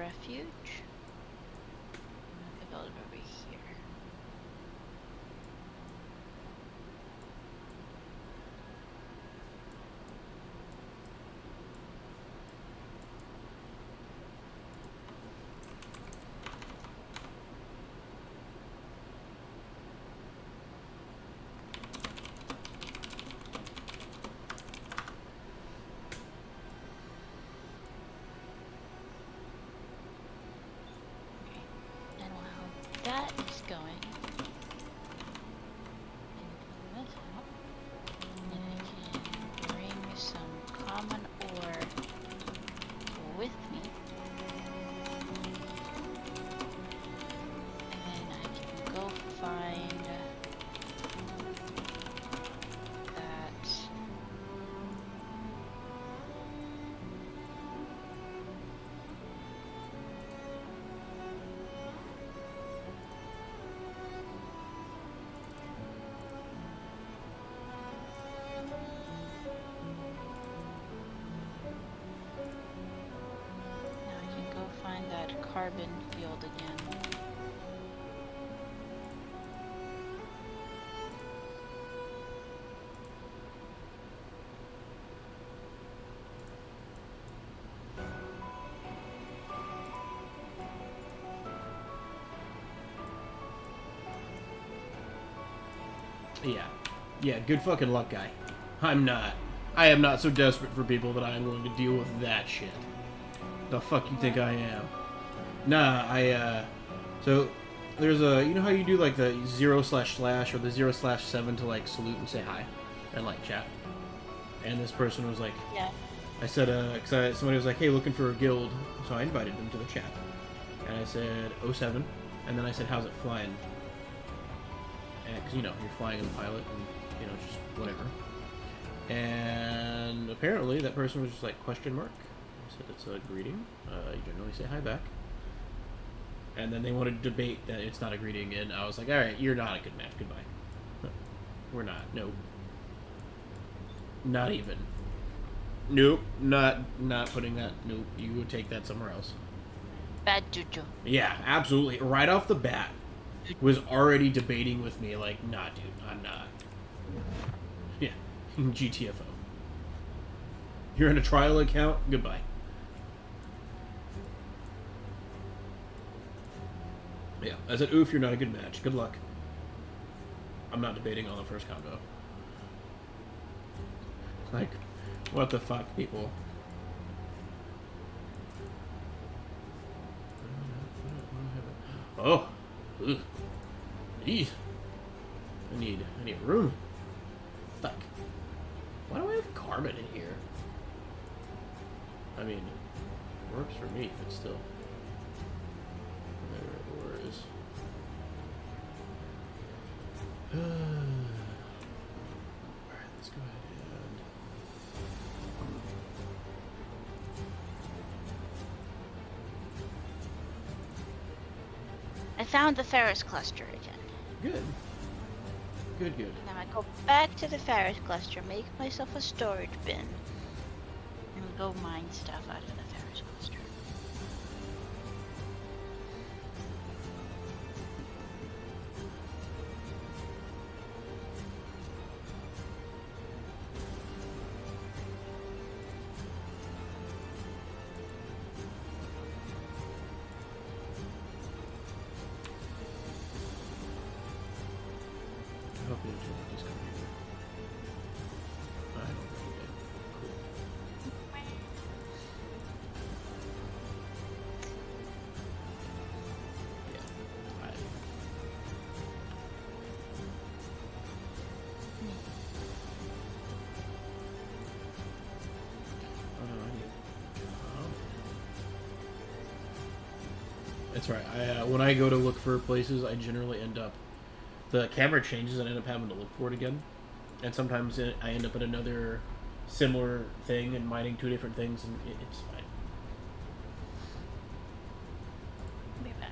refuge. I build it over here. That is going into this out. And I can bring some common ore with me. And then I can go find that. Carbon field again. Yeah, good fucking luck, guy. I'm not. I am not so desperate for people that I am going to deal with that shit. The fuck you think I am? Nah, so there's a, you know how you do like the 0// or the 0/7 to like salute and say hi and like chat? And this person was like, yeah. I said, somebody was like, hey, looking for a guild. So I invited them to the chat. And I said, 07. And then I said, how's it flying? Because, you know, you're flying in the pilot and, you know, just whatever. And apparently that person was just like, question mark. I said, it's a greeting. You generally say hi back. And then they wanted to debate that it's not a greeting, and I was like, alright, you're not a good match. Goodbye. No, we're not. Nope. Not even. Nope. Not putting that. Nope. You would take that somewhere else. Bad juju. Yeah, absolutely. Right off the bat, was already debating with me, like, nah, dude, I'm not. Yeah. GTFO. You're in a trial account? Goodbye. Yeah, I said, oof, you're not a good match. Good luck. I'm not debating on the first combo. Like, what the fuck, people? Oh. Ugh. Eesh. I need room. Fuck. Why do I have carbon in here? I mean, it works for me, but still. There it is. Alright, let's go ahead and... I found the Ferris cluster again. Good. Good. Now I go back to the Ferris cluster, make myself a storage bin, and go mine stuff out of the Ferris cluster. I hope you enjoy this computer. I don't think you did. Cool. Yeah. Oh no, I need... That's right. When I go to look for places, I generally end up... The camera changes and I end up having to look for it again. And sometimes I end up at another similar thing and mining two different things, and it's fine. Be back.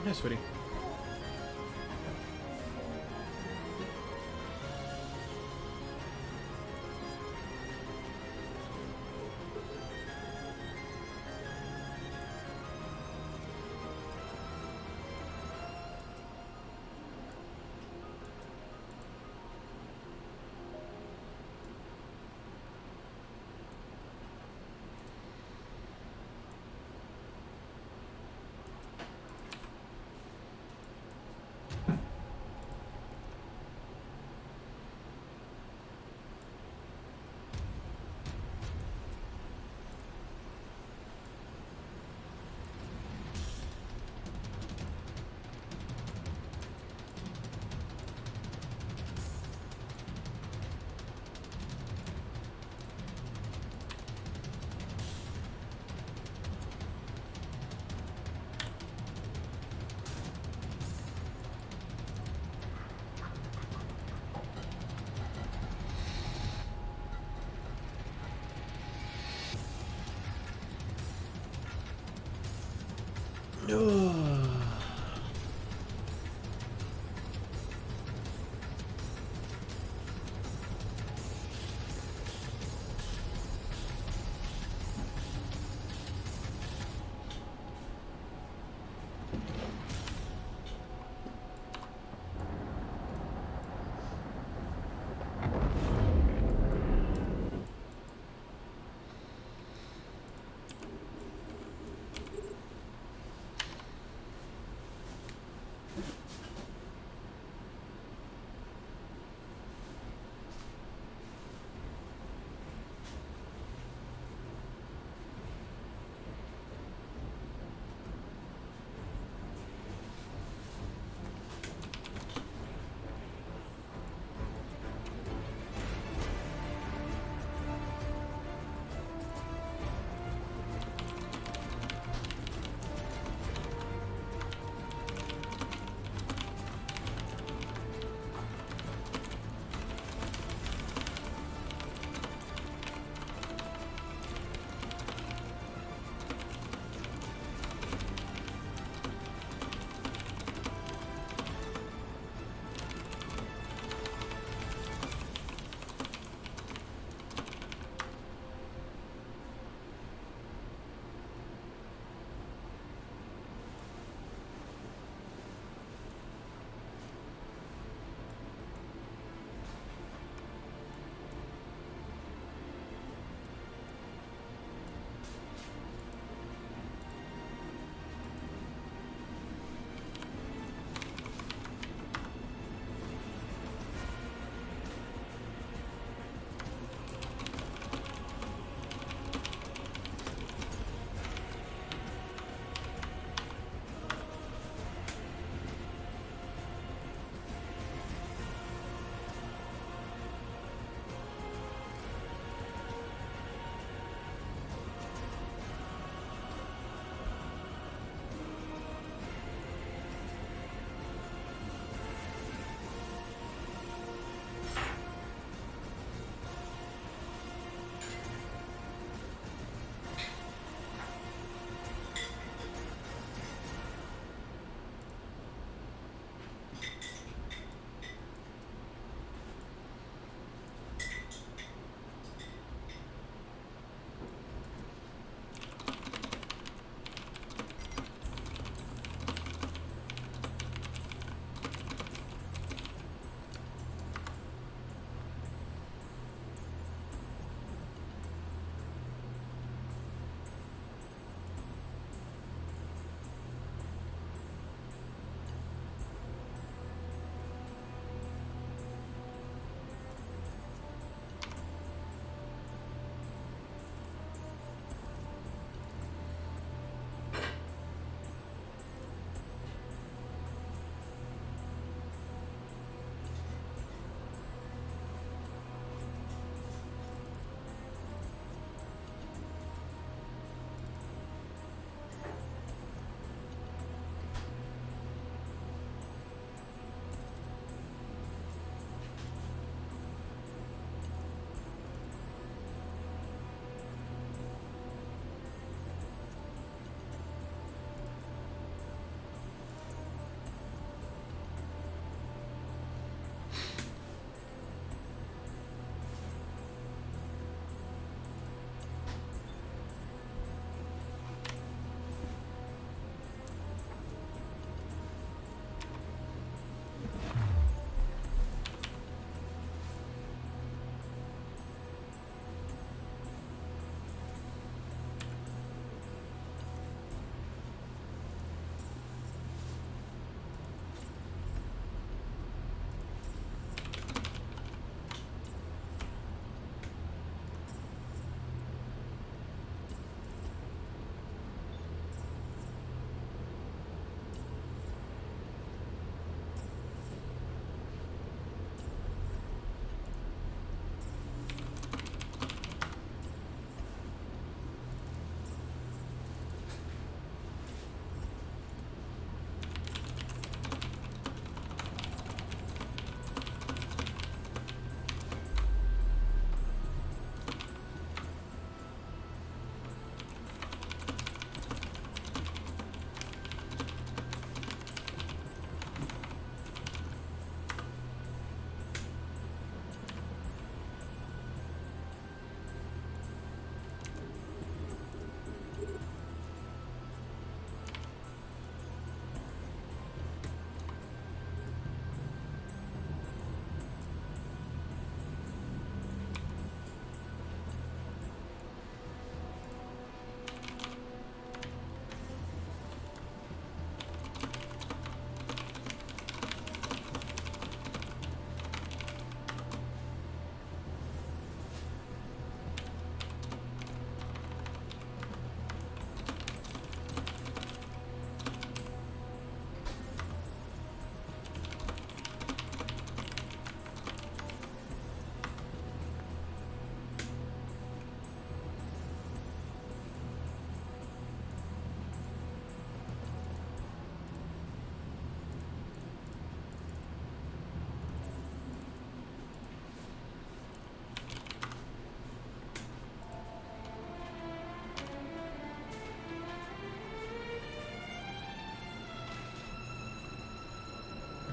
Hi, sweetie.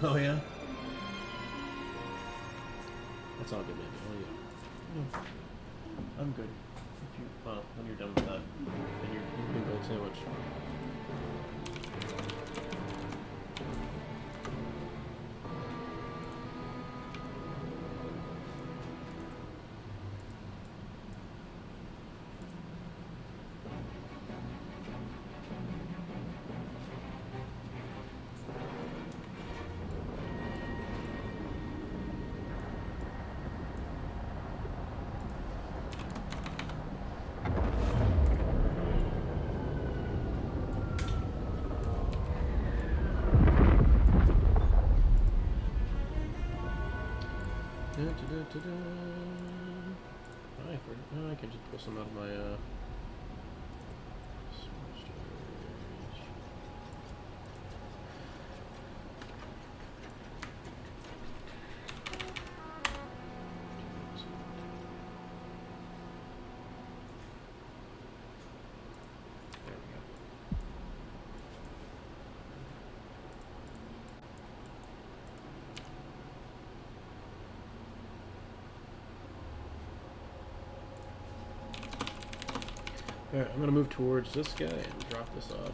Oh yeah. That's all good, man. Oh yeah. I'm good. If you, well, when you're done with that, and your big old sandwich. I can just pull some out of my storage. There we go. Alright, I'm gonna move towards this guy and drop this off.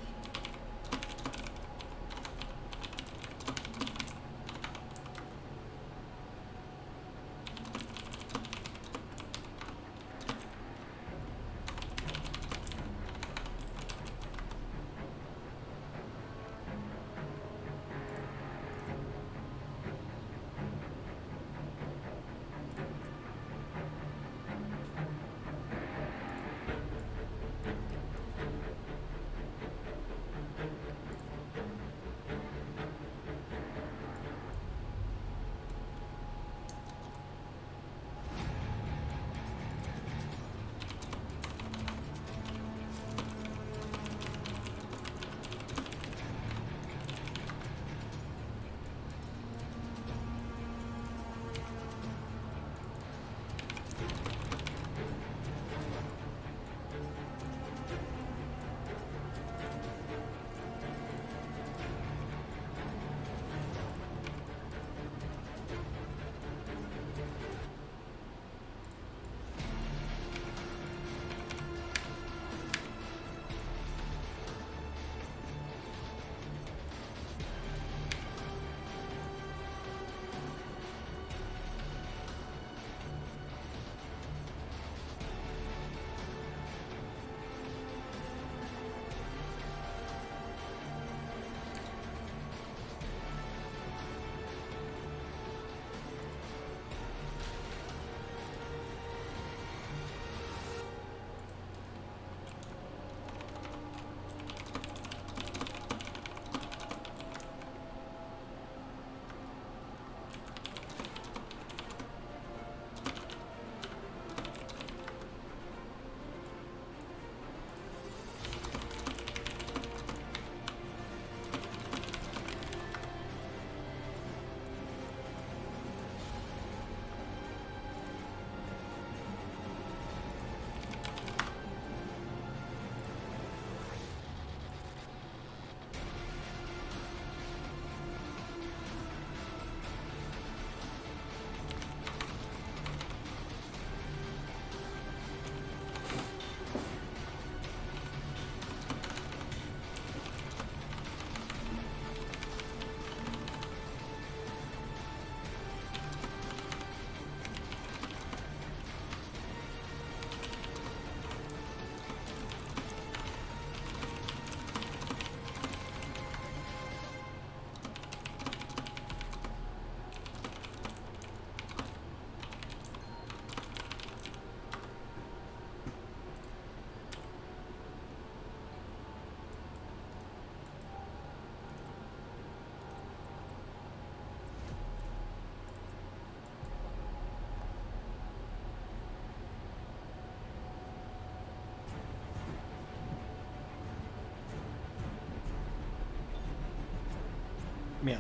Meow.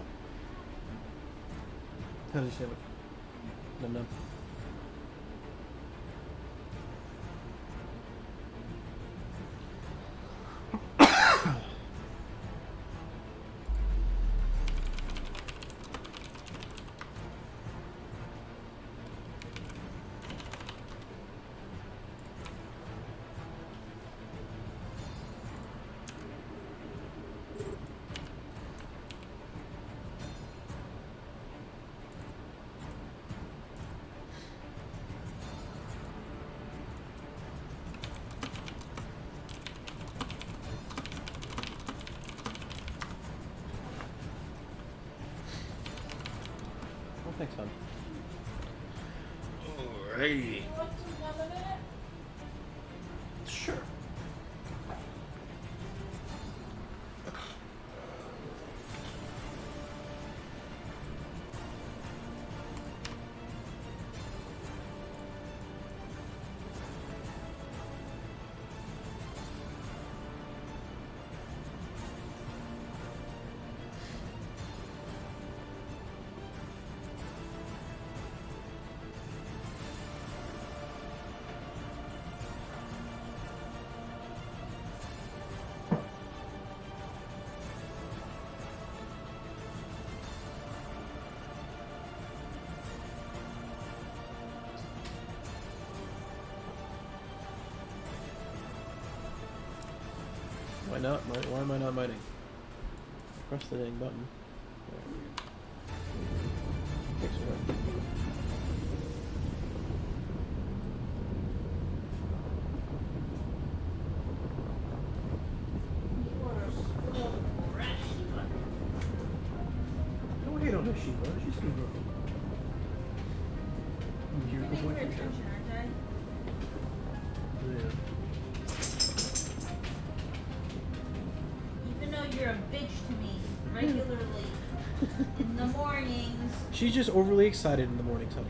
How's your sandwich? Num num. thanks, hon. Alrighty. Sure. Why not? Why am I not mining? Press the dang button. Fix it up. Don't hate on her, Shiva. She's good girl. You're the boy for sure. Yeah. You're a bitch to me regularly in the mornings. She's just overly excited in the mornings, honey.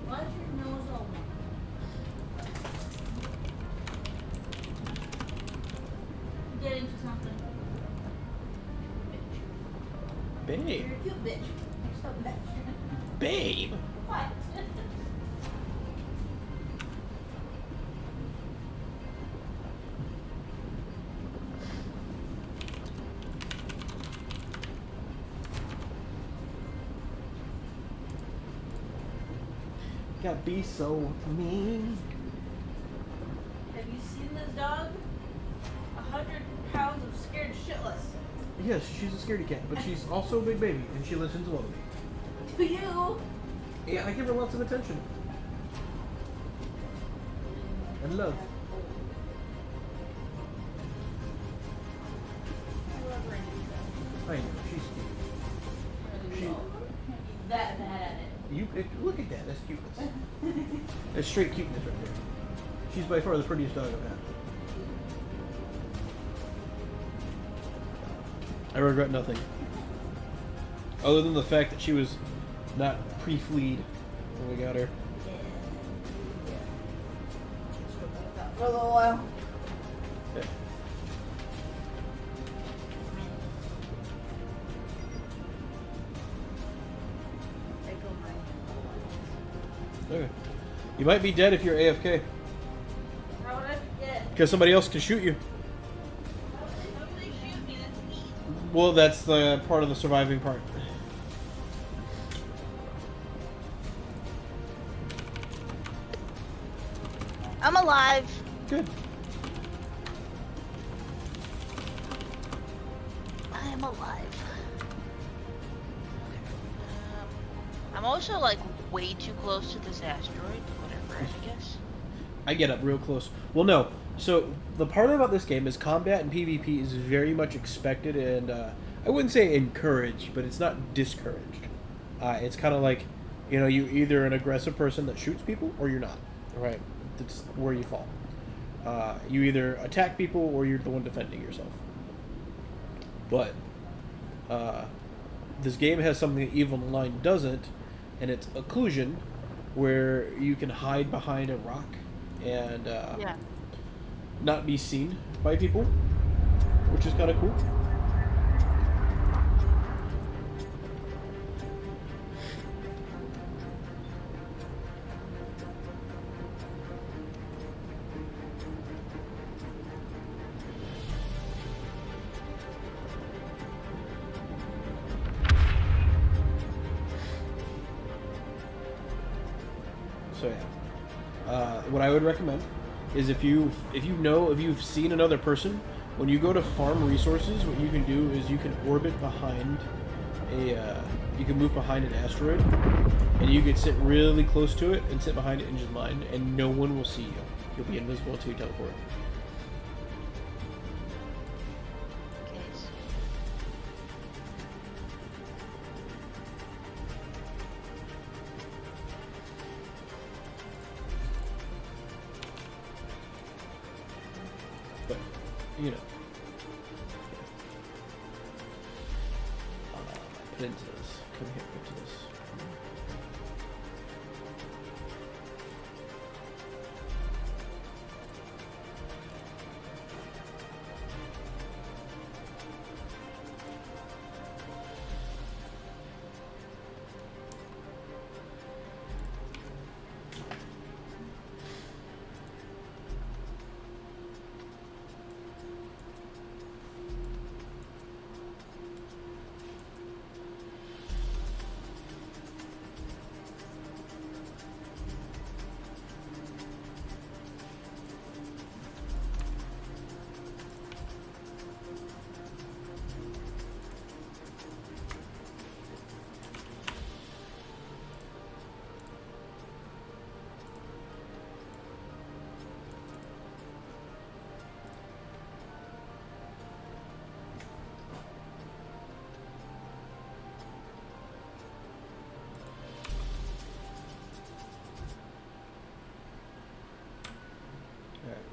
Why's your nose all wet? Get into something. Bitch. Babe. You're a cute bitch. You're so bitch. Babe. What? Gotta be so mean. Have you seen this dog? 100 pounds of scared shitless. Yes, she's a scaredy cat, but she's also a big baby, and she listens well to me. To you? Yeah, I give her lots of attention. And love. I love Randy. I know, she's cute. She, that bad at it. look at that, that's cuteness. That's straight cuteness right there. She's by far the prettiest dog I've had. I regret nothing. Other than the fact that she was not pre-fleed when we got her. For a little while. Yeah. Okay. You might be dead if you're AFK. How would I be dead? Because somebody else can shoot you. How would they shoot me? That's easy. Well, that's the part of the surviving part. I'm alive. Good. I am alive. I'm also like way too close to this asteroid. Whatever, I guess. I get up real close. Well, no. So the part about this game is combat and PvP is very much expected, and I wouldn't say encouraged, but it's not discouraged. It's kind of like, you know, you either an aggressive person that shoots people or you're not. Right? That's where you fall. You either attack people or you're the one defending yourself. But this game has something that Evil Online doesn't, and it's occlusion, where you can hide behind a rock and not be seen by people, which is kind of cool. So yeah, what I would recommend is if you've seen another person, when you go to farm resources, what you can do is you can orbit behind you can move behind an asteroid, and you can sit really close to it and sit behind it and just mine, and no one will see you. You'll be invisible until you teleport. you know. Princes. Come here, princes.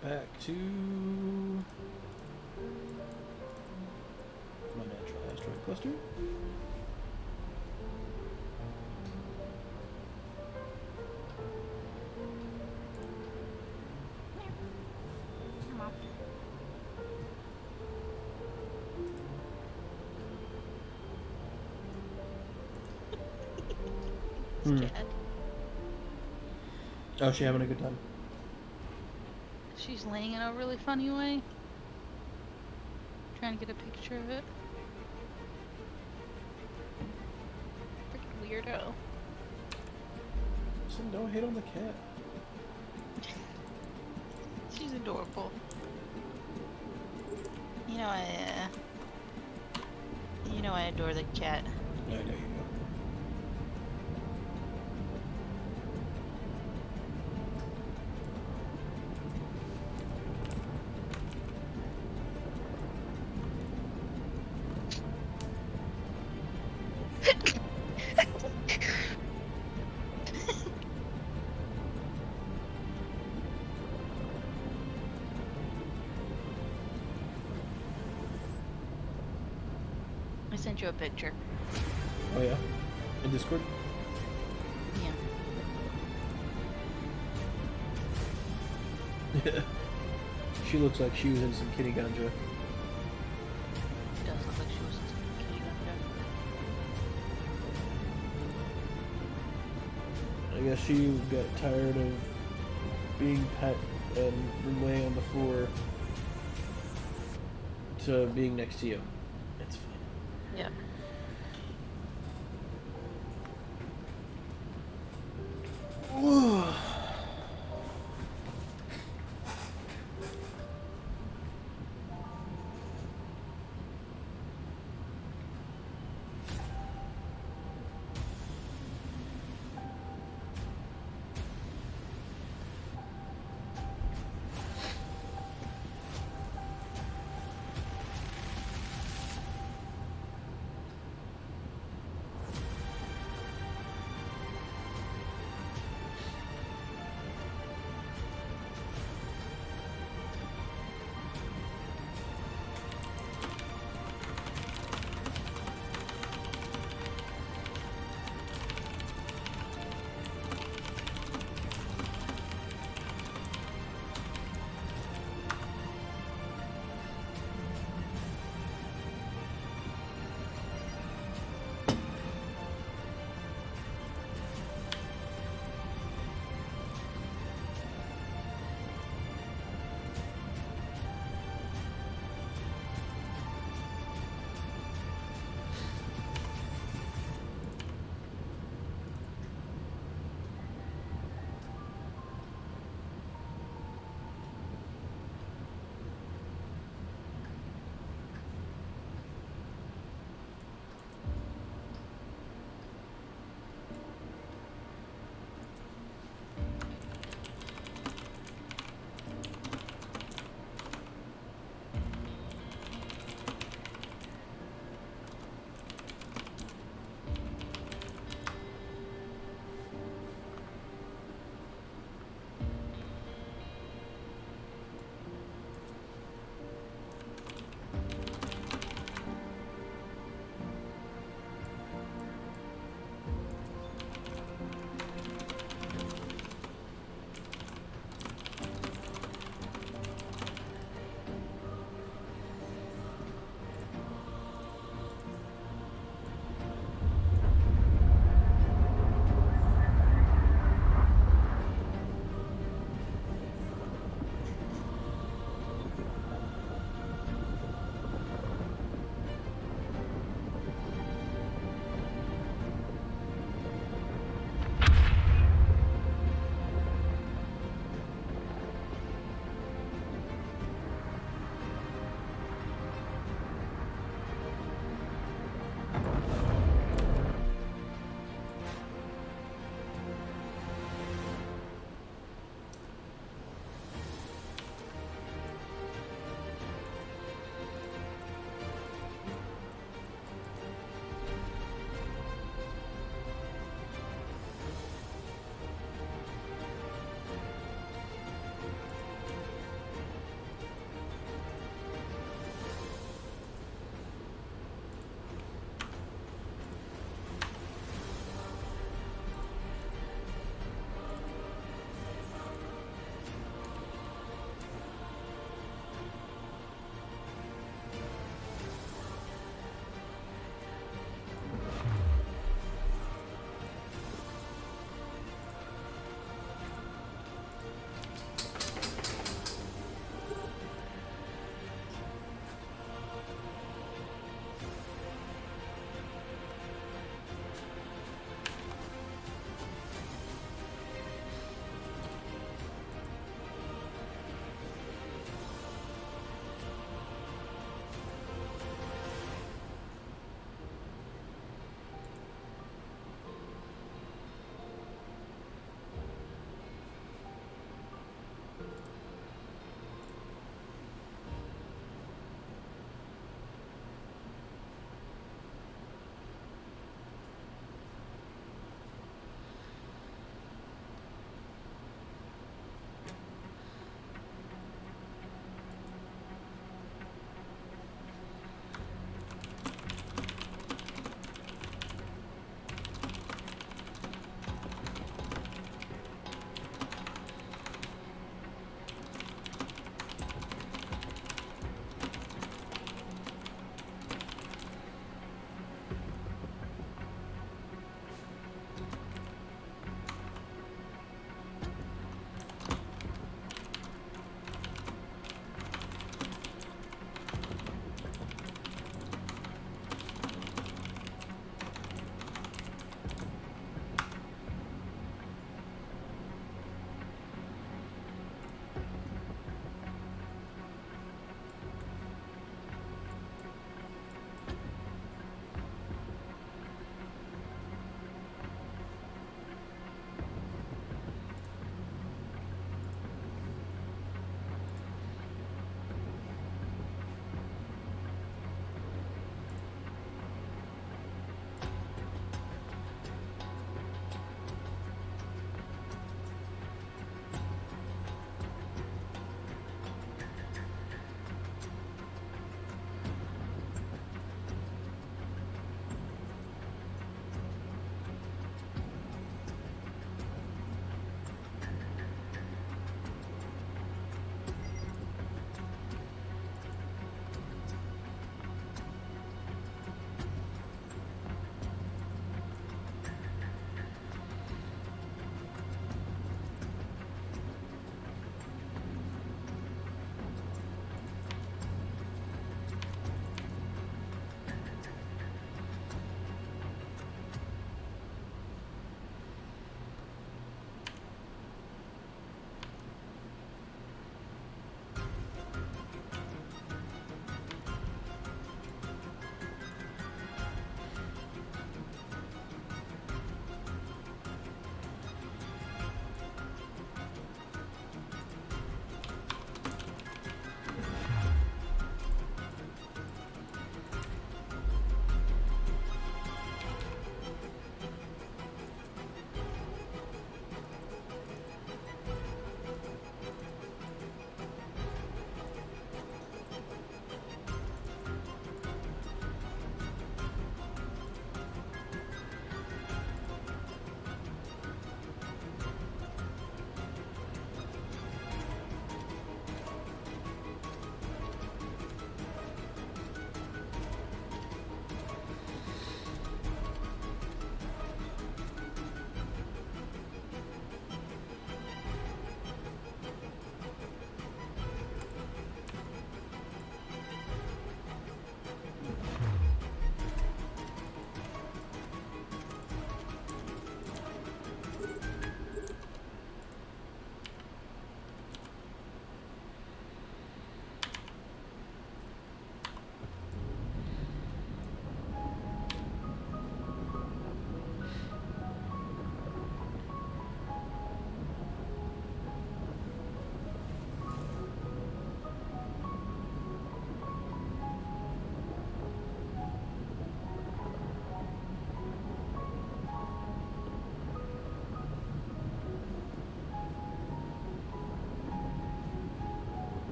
Back to my natural asteroid cluster. Oh, she having a good time? She's laying in a really funny way. Trying to get a picture of it. Freaking weirdo. Listen, don't hate on the cat. She's adorable. You know I adore the cat. I know you do. I sent you a picture. Oh yeah? In Discord? Yeah. She looks like she was in some kitty ganja. It does look like she was in some kitty ganja. I guess she got tired of being pet and laying on the floor to being next to you. It's fine. Yeah.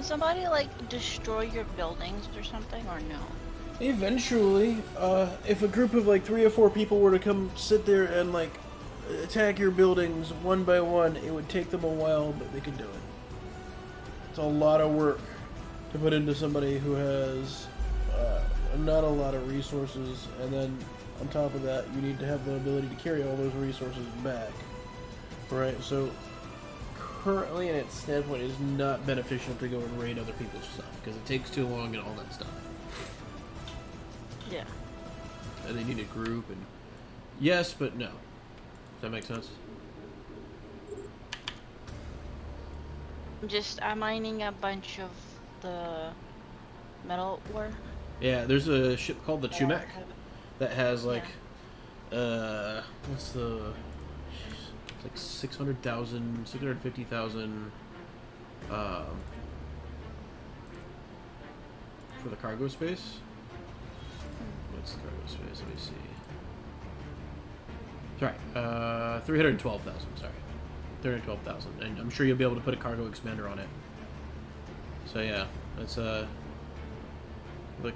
Can somebody like destroy your buildings or something, or no? Eventually, if a group of like 3 or 4 people were to come sit there and like attack your buildings one by one, it would take them a while, but they could do it. It's a lot of work to put into somebody who has not a lot of resources, and then on top of that, you need to have the ability to carry all those resources back. Right, so currently, in its standpoint, it is not beneficial to go and raid other people's stuff, because it takes too long and all that stuff. Yeah. And they need a group, and yes, but no. Does that make sense? I'm mining a bunch of the metal ore. Yeah, there's a ship called the Chumak that has like, what's the, it's like 600,000, 650,000, for the cargo space. What's the cargo space? Let me see. Sorry, 312,000. Sorry, 312,000, and I'm sure you'll be able to put a cargo expander on it. So yeah, that's the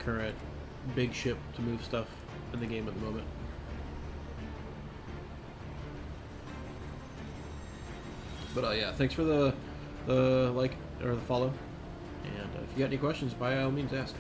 current big ship to move stuff in the game at the moment. But yeah, thanks for the like or the follow, and if you got any questions, by all means ask.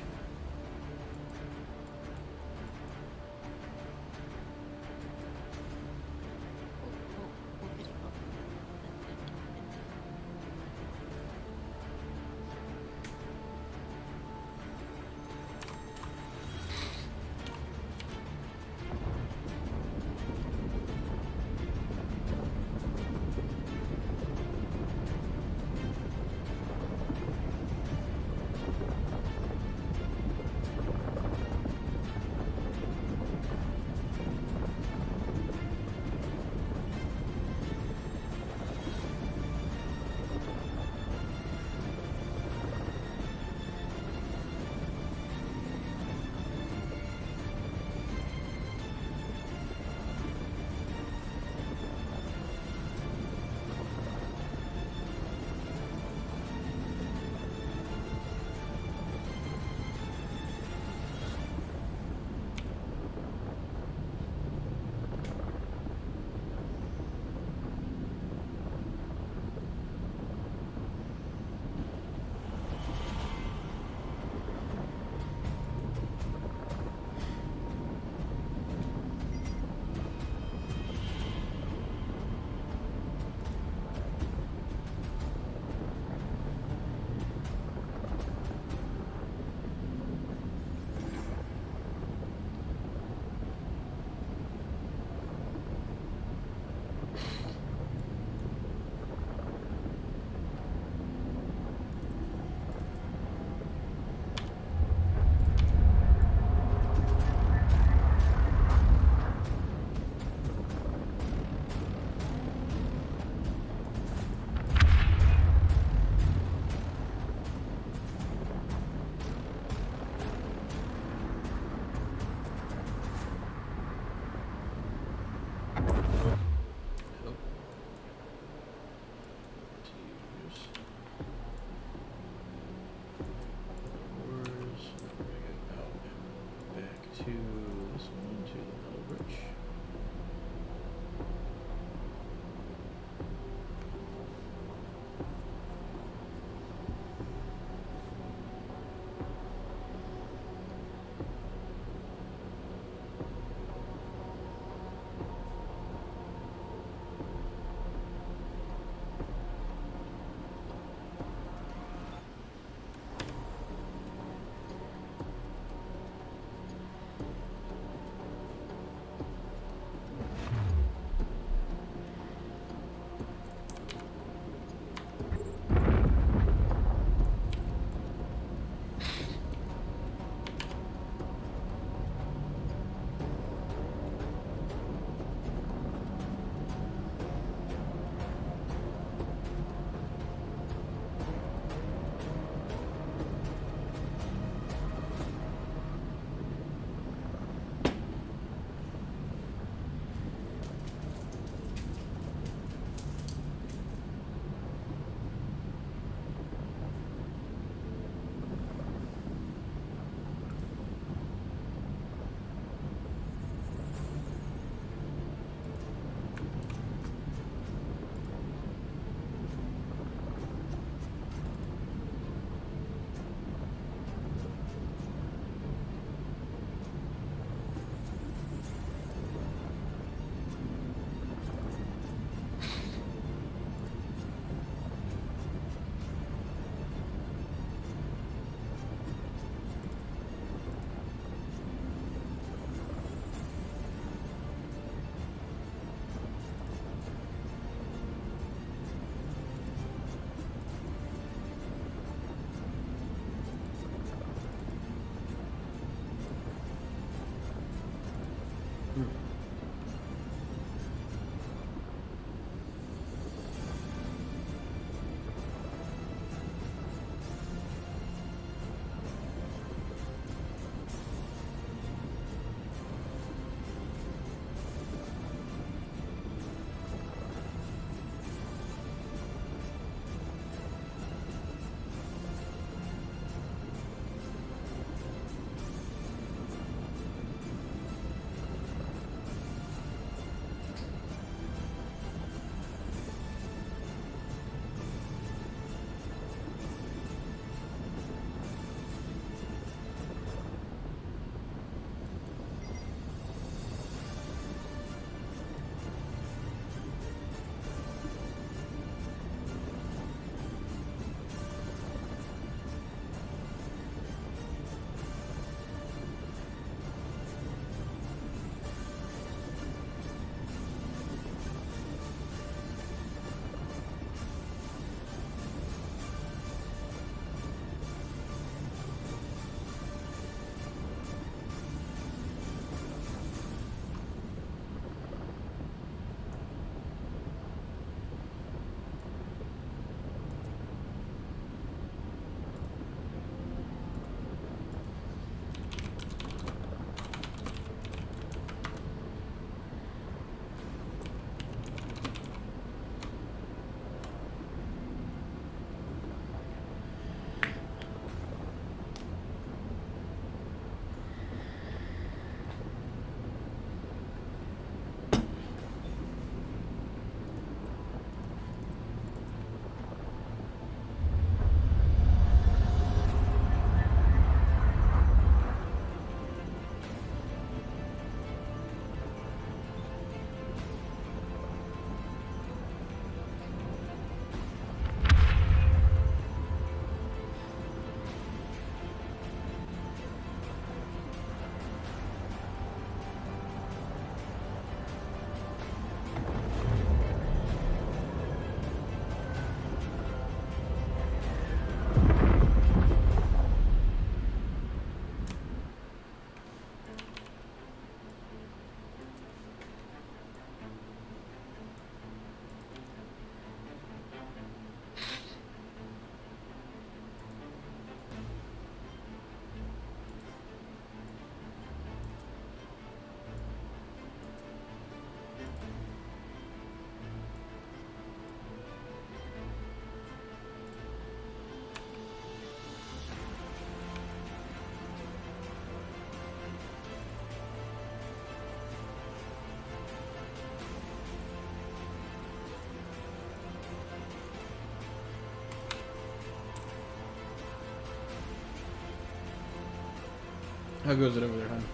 How goes it over there, hon?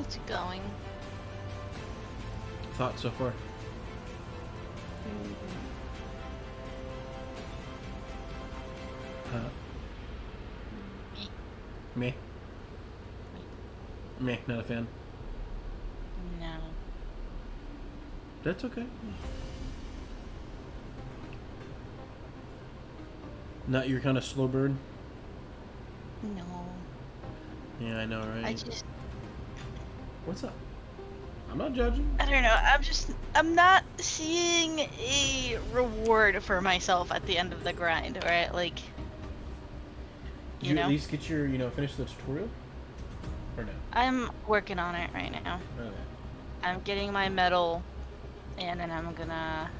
It's going. Thoughts so far? Me? Me, not a fan. No. That's okay. Not your kind of slow bird? No. Yeah, I know, right? I just, What's up? I'm not judging. I don't know. I'm not seeing a reward for myself at the end of the grind, right? Like, Did you you at know? least get your, finish the tutorial? Or no? I'm working on it right now. Okay. I'm getting my medal, and then I'm gonna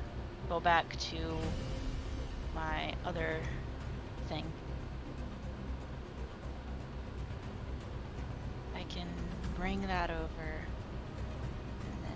go back to my other thing. I can bring that over, and then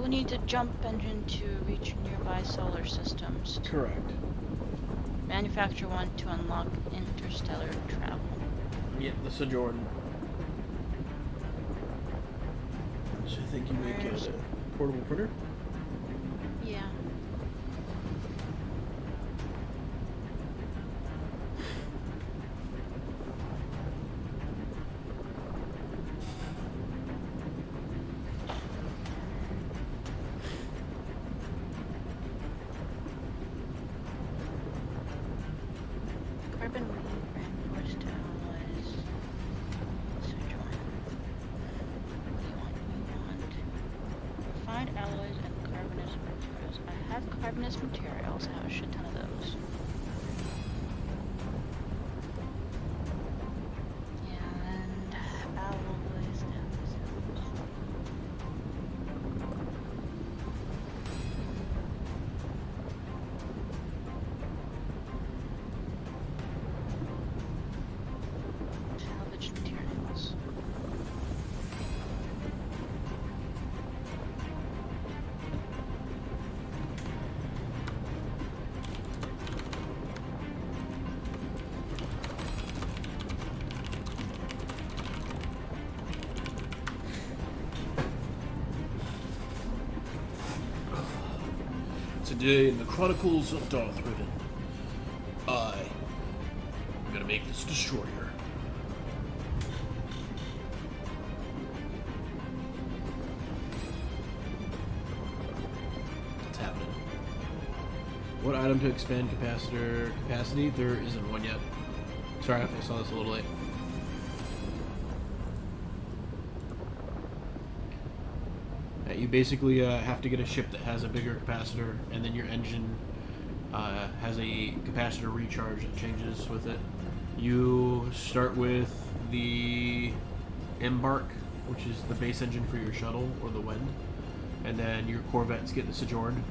You need to jump engine to reach nearby solar systems. Correct. Manufacture one to unlock interstellar travel. Yeah, the Sojourn. So I think you make Where's- a portable printer. Yeah. Carbon reinforced alloys. Sojourn. What do you want? Find alloys and carbonous materials. I have carbonous materials. I have a shit ton of those. And alloys. Salvage materials. Today in the Chronicles of Darth Riven, I'm gonna make this destroyer. What's happening? What item to expand capacitor capacity? There isn't one yet. Sorry if I saw this a little late. You basically have to get a ship that has a bigger capacitor, and then your engine has a capacitor recharge that changes with it. You start with the Embark, which is the base engine for your shuttle, or the Wind, and then your Corvettes get the Sojourn,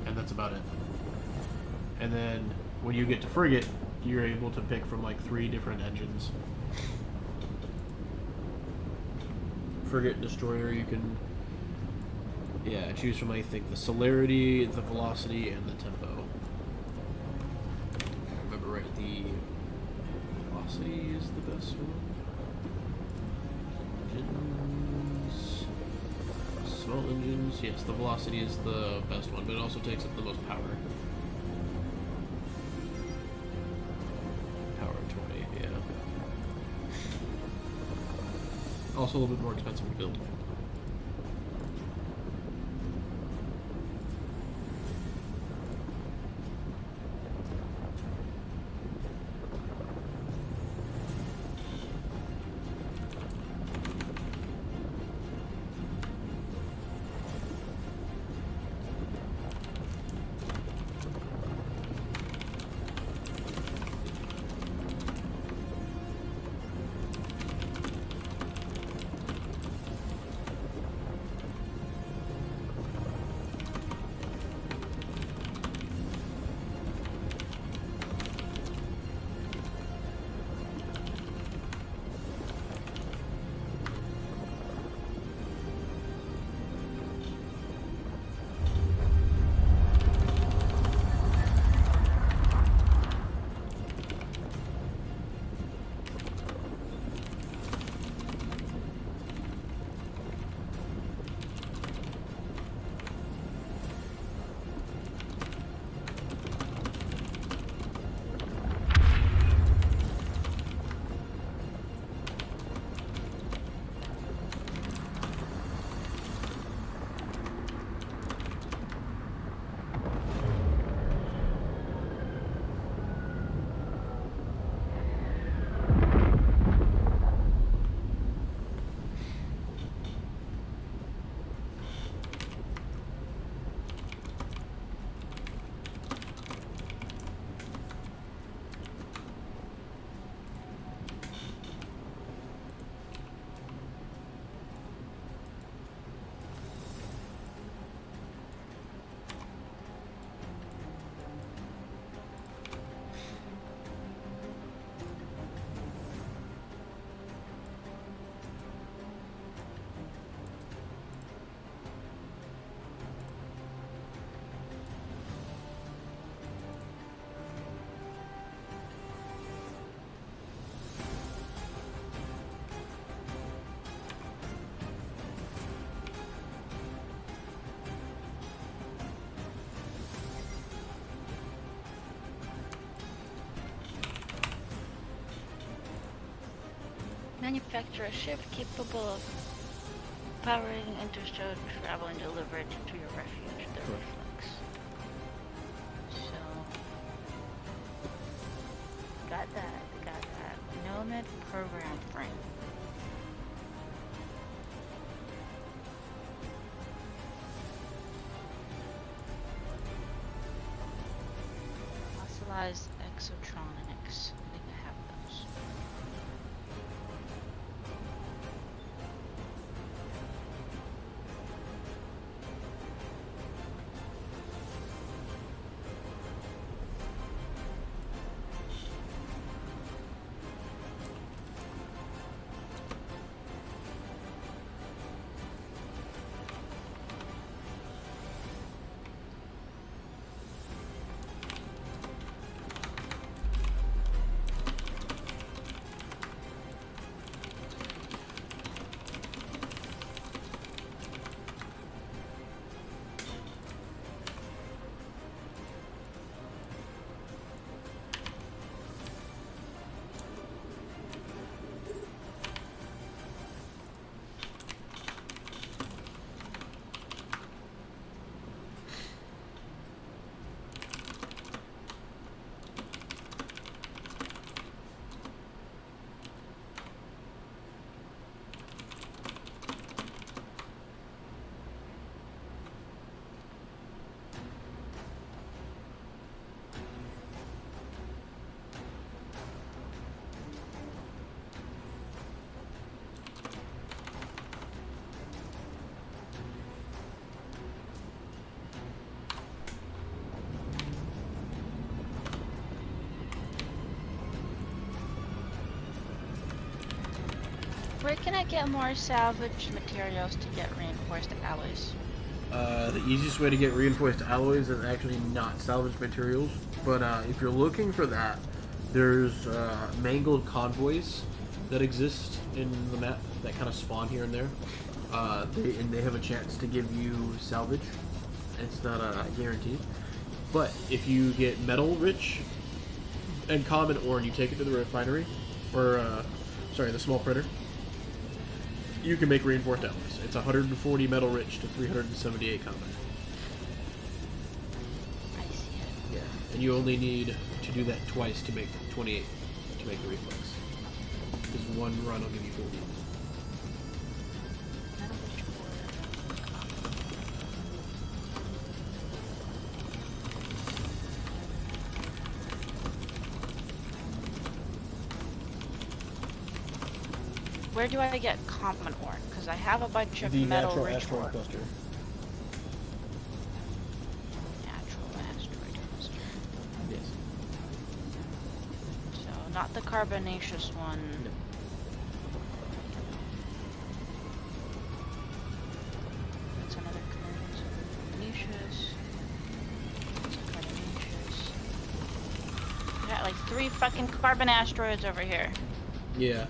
and that's about it. And then when you get to Frigate, you're able to pick from like 3 different engines. Frigate, Destroyer, you can choose from, I think, the celerity, the velocity, and the tempo. If I remember right, the velocity is the best one. Engines. Small engines. Yes, the velocity is the best one, but it also takes up the most power. Power 20, yeah. Also a little bit more expensive to build. Manufacture a ship capable of powering interstellar travel and deliver it to your refuge, the Reflex. So, got that. Nomad program frame. Fossilized exotronics. I think I have those. Where can I get more salvage materials to get reinforced alloys? The easiest way to get reinforced alloys is actually not salvage materials, but if you're looking for that, there's mangled convoys that exist in the map that kind of spawn here and there. They have a chance to give you salvage. It's not a guarantee. But if you get metal rich and common ore and you take it to the refinery, or the small printer, you can make reinforced alloys. It's 140 metal rich to 378 common. I see it. Yeah, and you only need to do that twice to make 28 to make the reflex. Because one run will give you 40. Metal rich ore, copper. Where do I get common ore? Because I have a bunch of metal natural rich asteroid ore. cluster. Natural asteroid cluster. Yes. So not the carbonaceous one. No. That's another carbonaceous. That's a carbonaceous. I got like 3 fucking carbon asteroids over here. Yeah.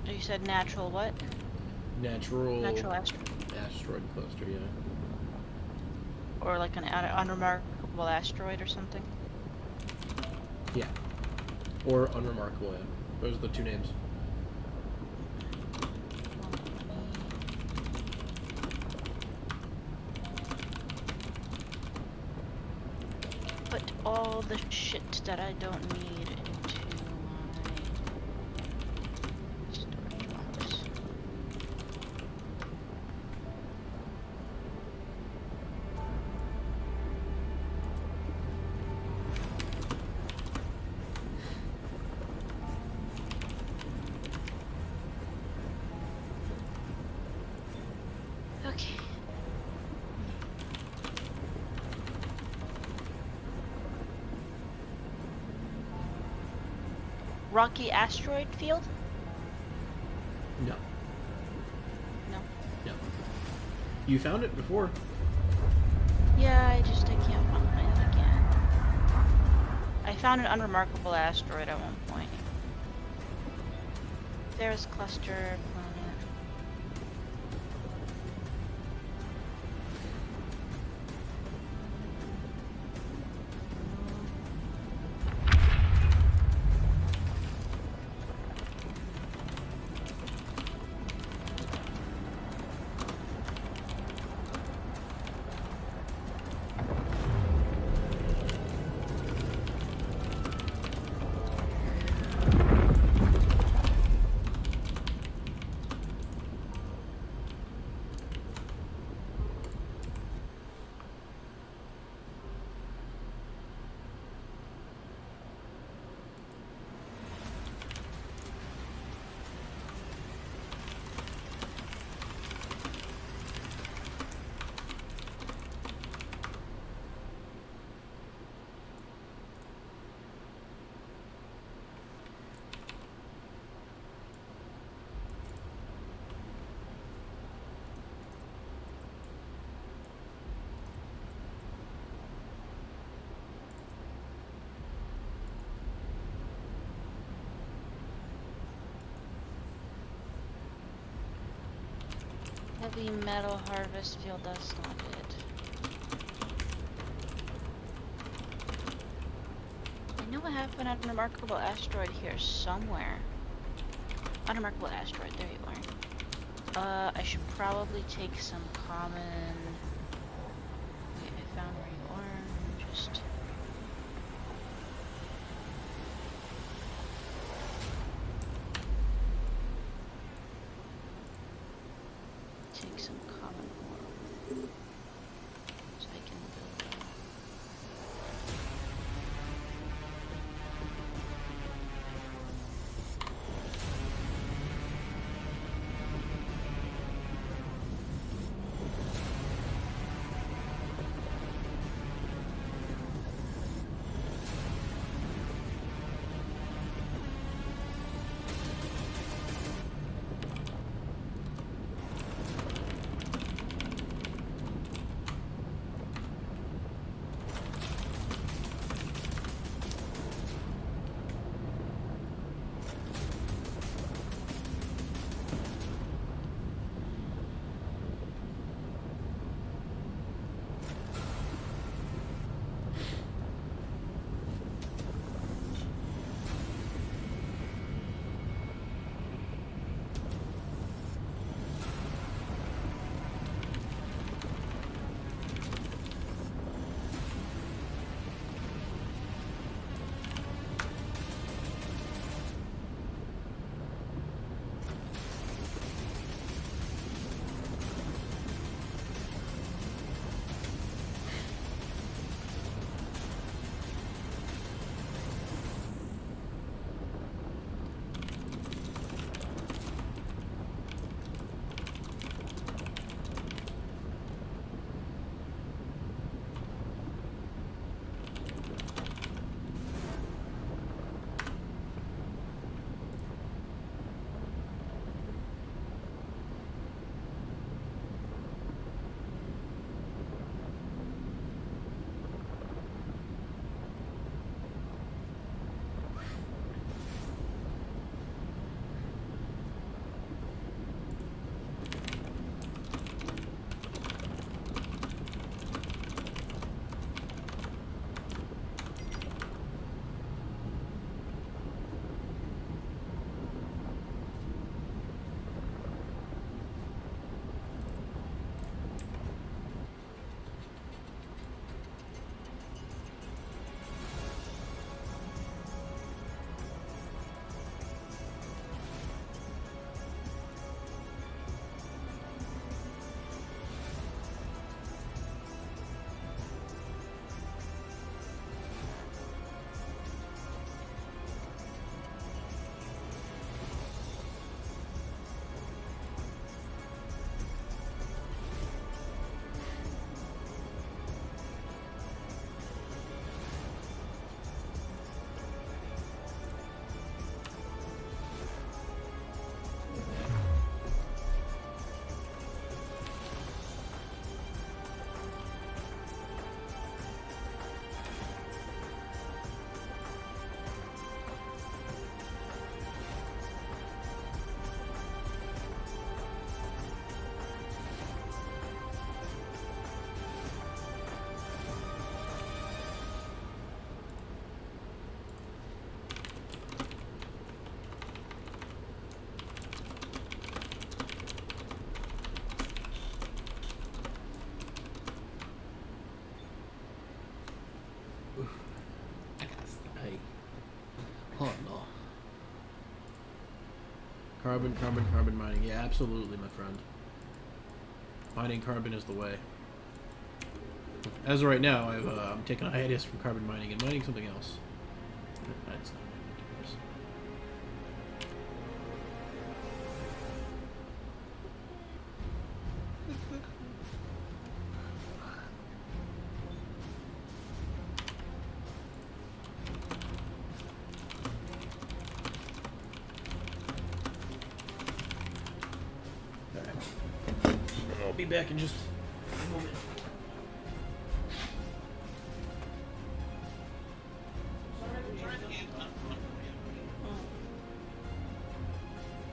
You said natural what? Natural asteroid. asteroid cluster, yeah. Or like an unremarkable asteroid or something? Yeah. Or unremarkable, yeah. Those are the 2 names. Put all the shit that I don't need into my storage box. Okay. Rocky asteroid field? No. No. No. You found it before. Yeah, I can't find it again. I found an unremarkable asteroid at one point. There's cluster planet. Heavy metal harvest field, that's not it. I know I have an unremarkable asteroid here somewhere. Unremarkable asteroid, there you are. I should probably take some common... Wait, I found where you are. Just... take some common ore. So I can build a... Carbon mining. Yeah, absolutely, my friend. Mining carbon is the way. As of right now, I'm taking a hiatus from carbon mining and mining something else. That's not ridiculous. I'll be back in just a moment.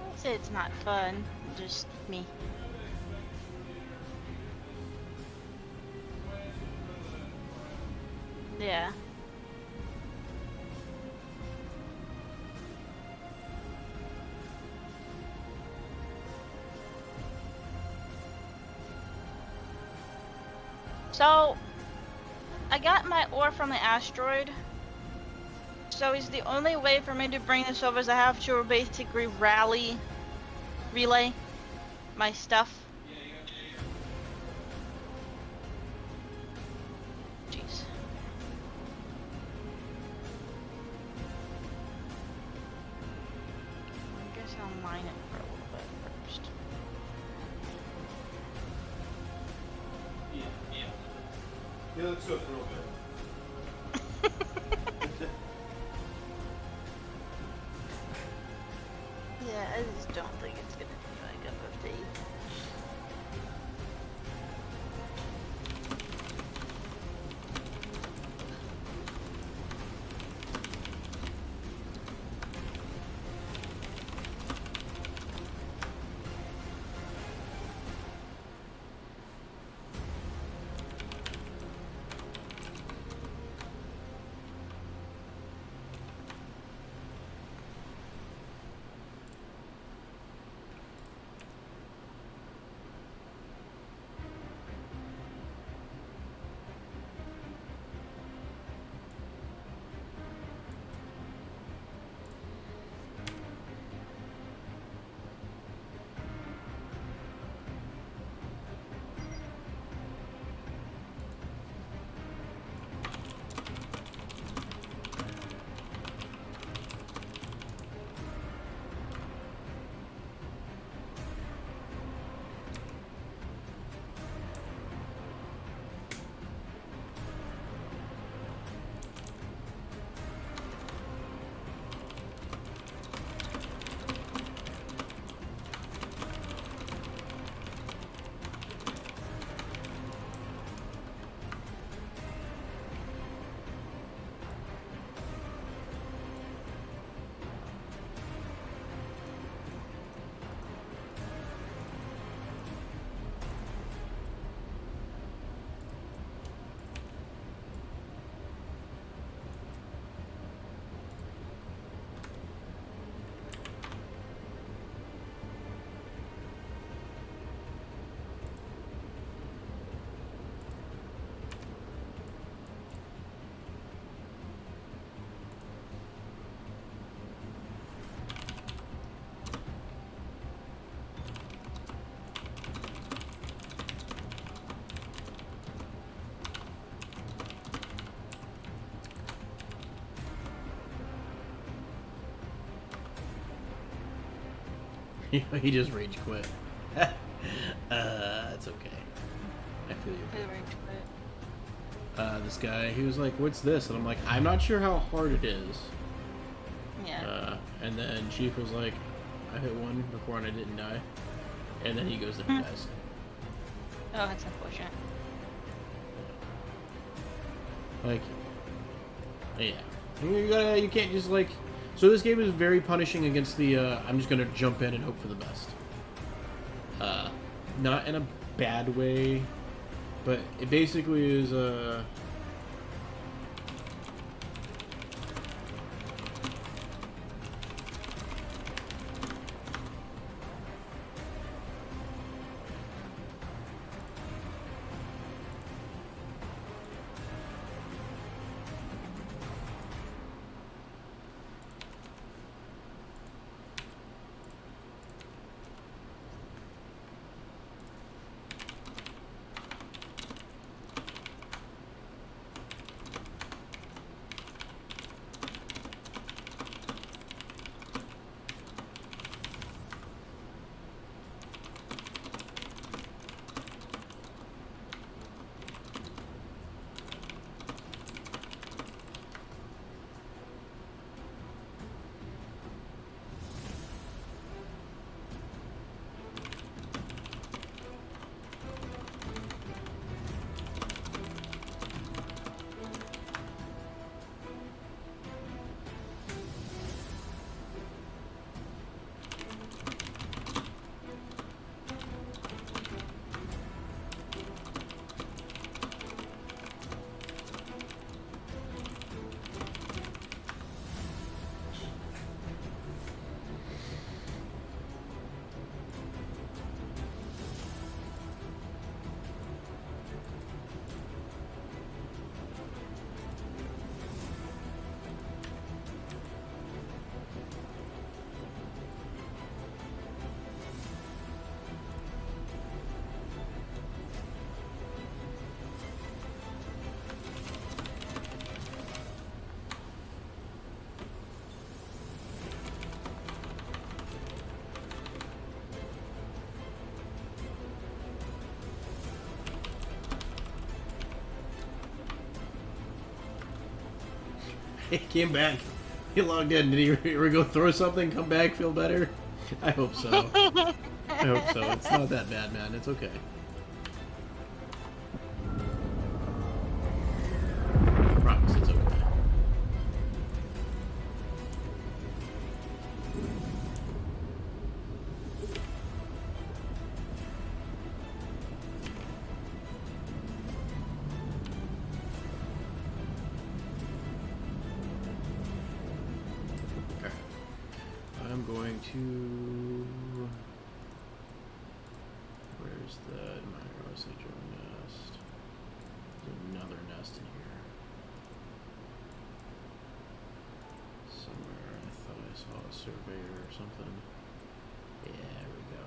I'd say it's not fun, just me. Yeah. So, I got my ore from the asteroid. So is the only way for me to bring this over is I have to basically relay my stuff. Jeez. I guess I'll mine it for a little bit first. Yeah, looks so real good. Yeah, I just don't think it's gonna be my cup of tea. He just rage quit. That's okay. I feel you. This guy, he was like, "What's this?" And I'm like, "I'm not sure how hard it is." Yeah. And then Chief was like, "I hit one before and I didn't die." And then he goes and dies. Oh, that's unfortunate. Like, yeah, you can't just like. So this game is very punishing against the. I'm just gonna jump in and hope for the best. Not in a bad way, but it basically is He came back. He logged in. Did he ever go throw something, come back, feel better? I hope so. I hope so. It's not that bad, man. It's okay. Promise, it's okay. I'm going to... Where's the Microsigil nest? There's another nest in here. Somewhere I thought I saw a surveyor or something. Yeah, there we go.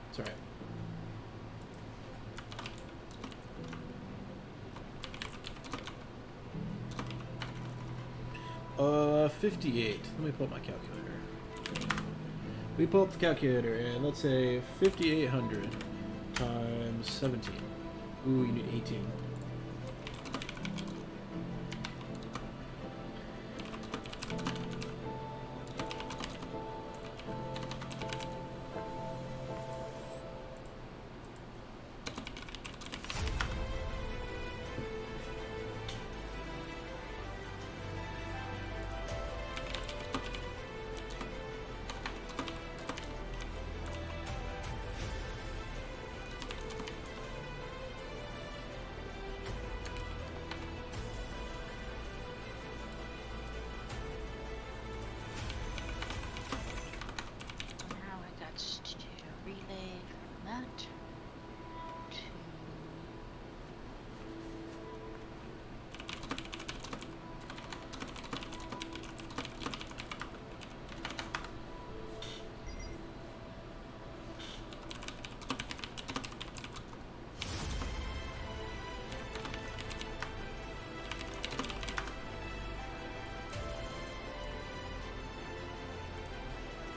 It's alright. 58. Let me pull up my calculator. We pull up the calculator and let's say 5,800 times 17. Ooh, you need 18.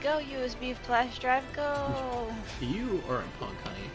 Go USB flash drive, go! You are a punk, honey.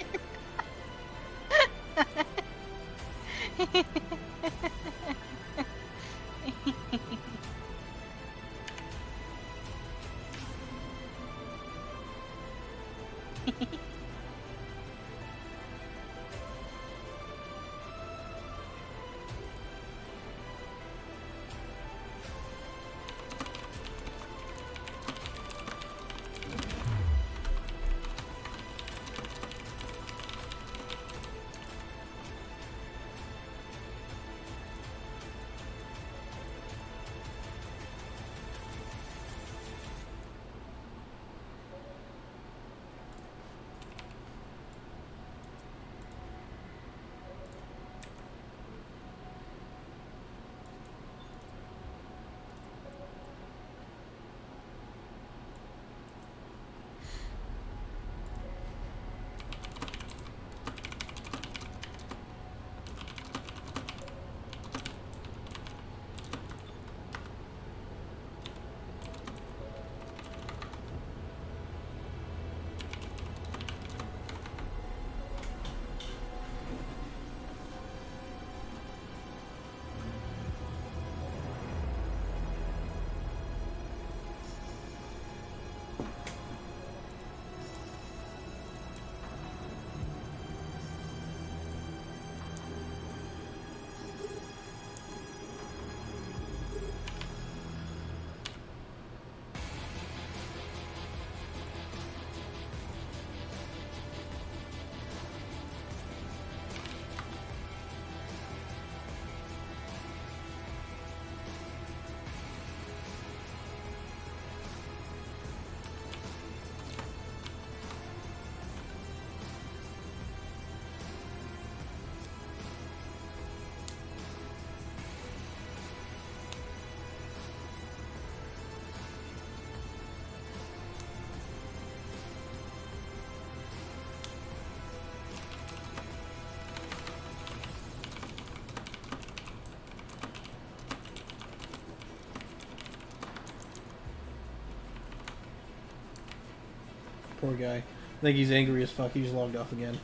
poor guy. I think he's angry as fuck. He just logged off again.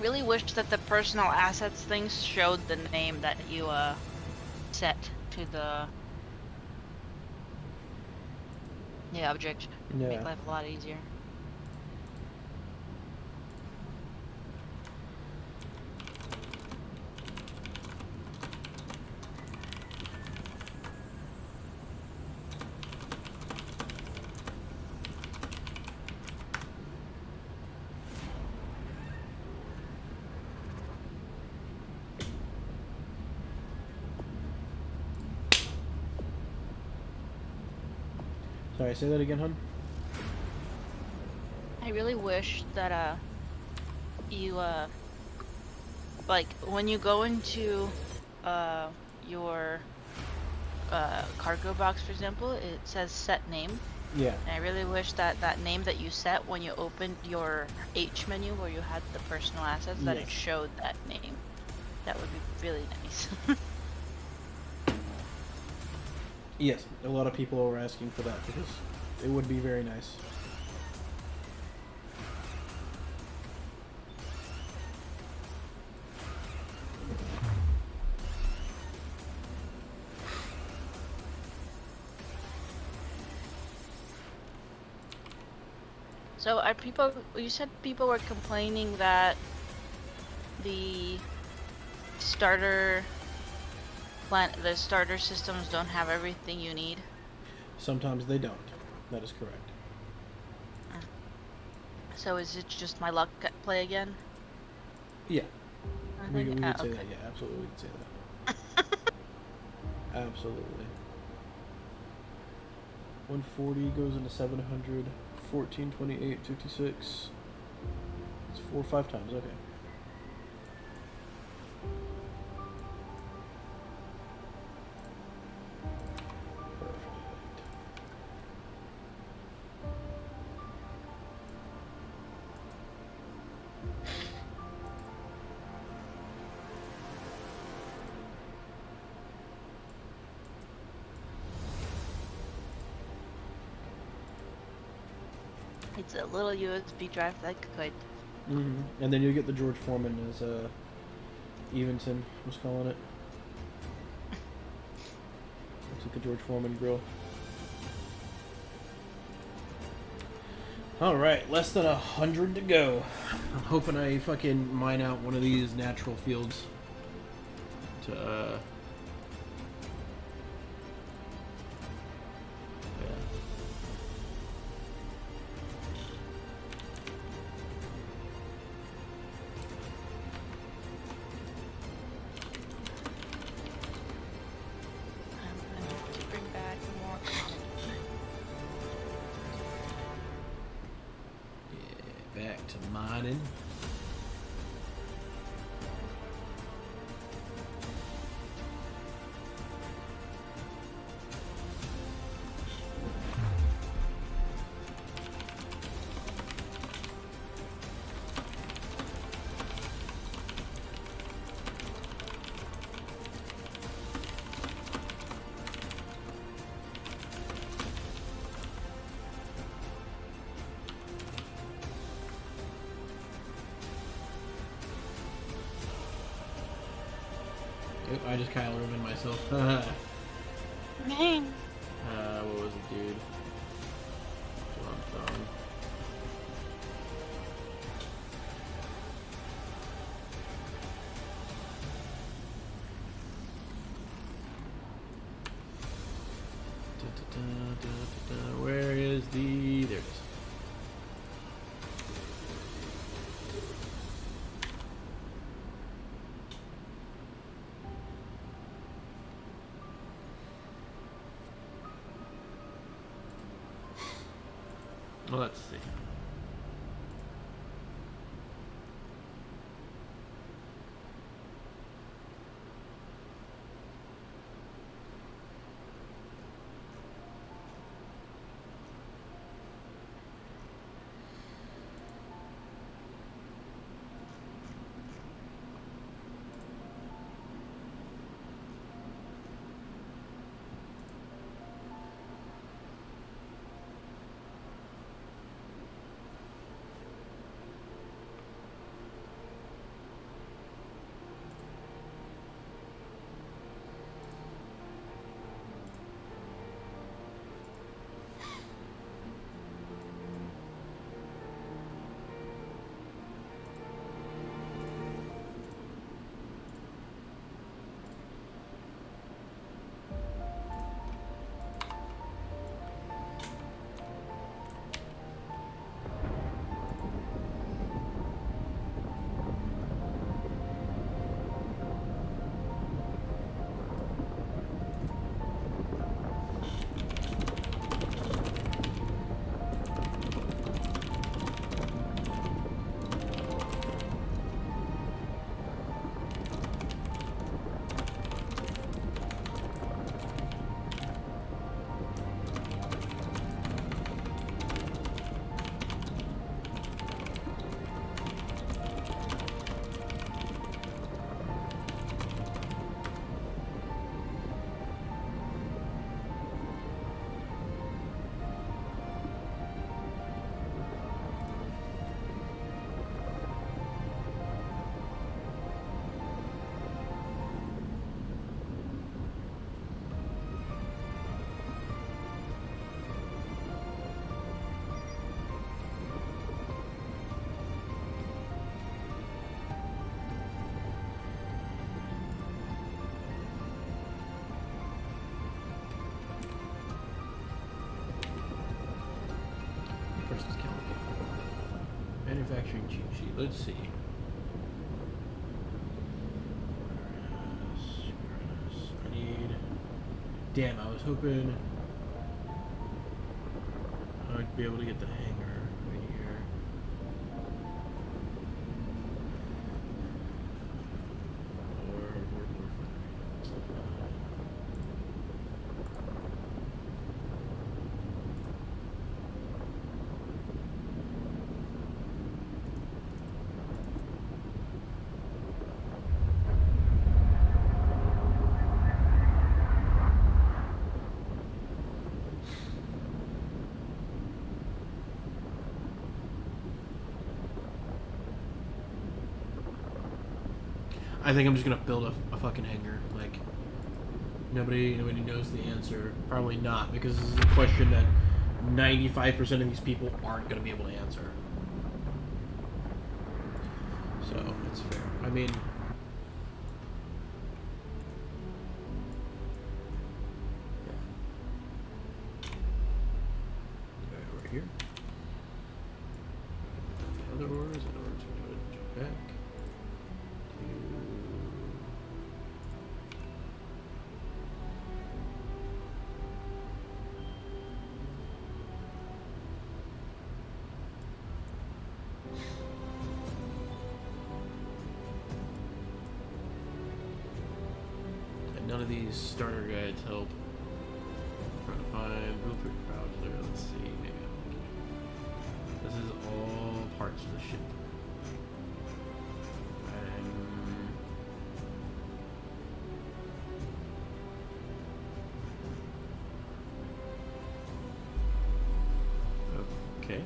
Really wish that the personal assets things showed the name that you set to the object. Yeah. Make life a lot easier. Sorry, say that again, hon? I really wish that you like when you go into your cargo box, for example, it says set name. Yeah. And I really wish that that name that you set when you opened your H menu where you had the personal assets, that it Yes. showed that name. That would be really nice. Yes, a lot of people were asking for that because it would be very nice. So are people, you said people were complaining that the starter systems don't have everything you need. Sometimes they don't. That is correct. So is it just my luck play again? Yeah. We could say okay. that. Yeah, absolutely. We could say that. Absolutely. 140 goes into 700. 14, 28, 56. It's 4 or 5 times. Okay. It's a little USB drive that could. Mm-hmm. And then you get the George Foreman, as Eventon was calling it. Looks like the George Foreman grill. Alright, less than 100 to go. I'm hoping I fucking mine out one of these natural fields to I'm gonna have to bring back more. yeah, back to mining. I just Kylo Riven myself. Man. What was it, dude? John Thumb. Where is the... There it is. Well, let's see. Manufacturing cheat sheet. Let's see. I need. Damn, I was hoping I'd be able to get the hanger right here. I think I'm just gonna build a fucking hanger. Like nobody knows the answer. Probably not, because this is a question that 95% of these people aren't gonna be able to answer. So it's fair. I mean, right here. The other orders in order to jump back. None of these starter guides help. Trying to find blueprint browser. Let's see. Maybe I'm looking. This is all parts of the ship. Okay.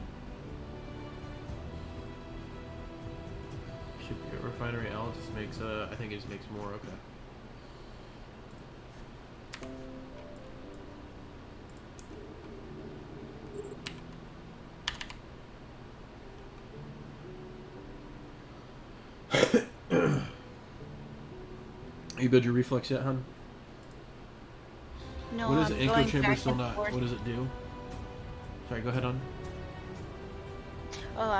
Ship refinery L just makes I think it just makes more. Okay. build your reflex yet, hon? No, What is I'm it? Echo going chamber back still and not. forth. What does it do? Sorry, go ahead, hon. Oh,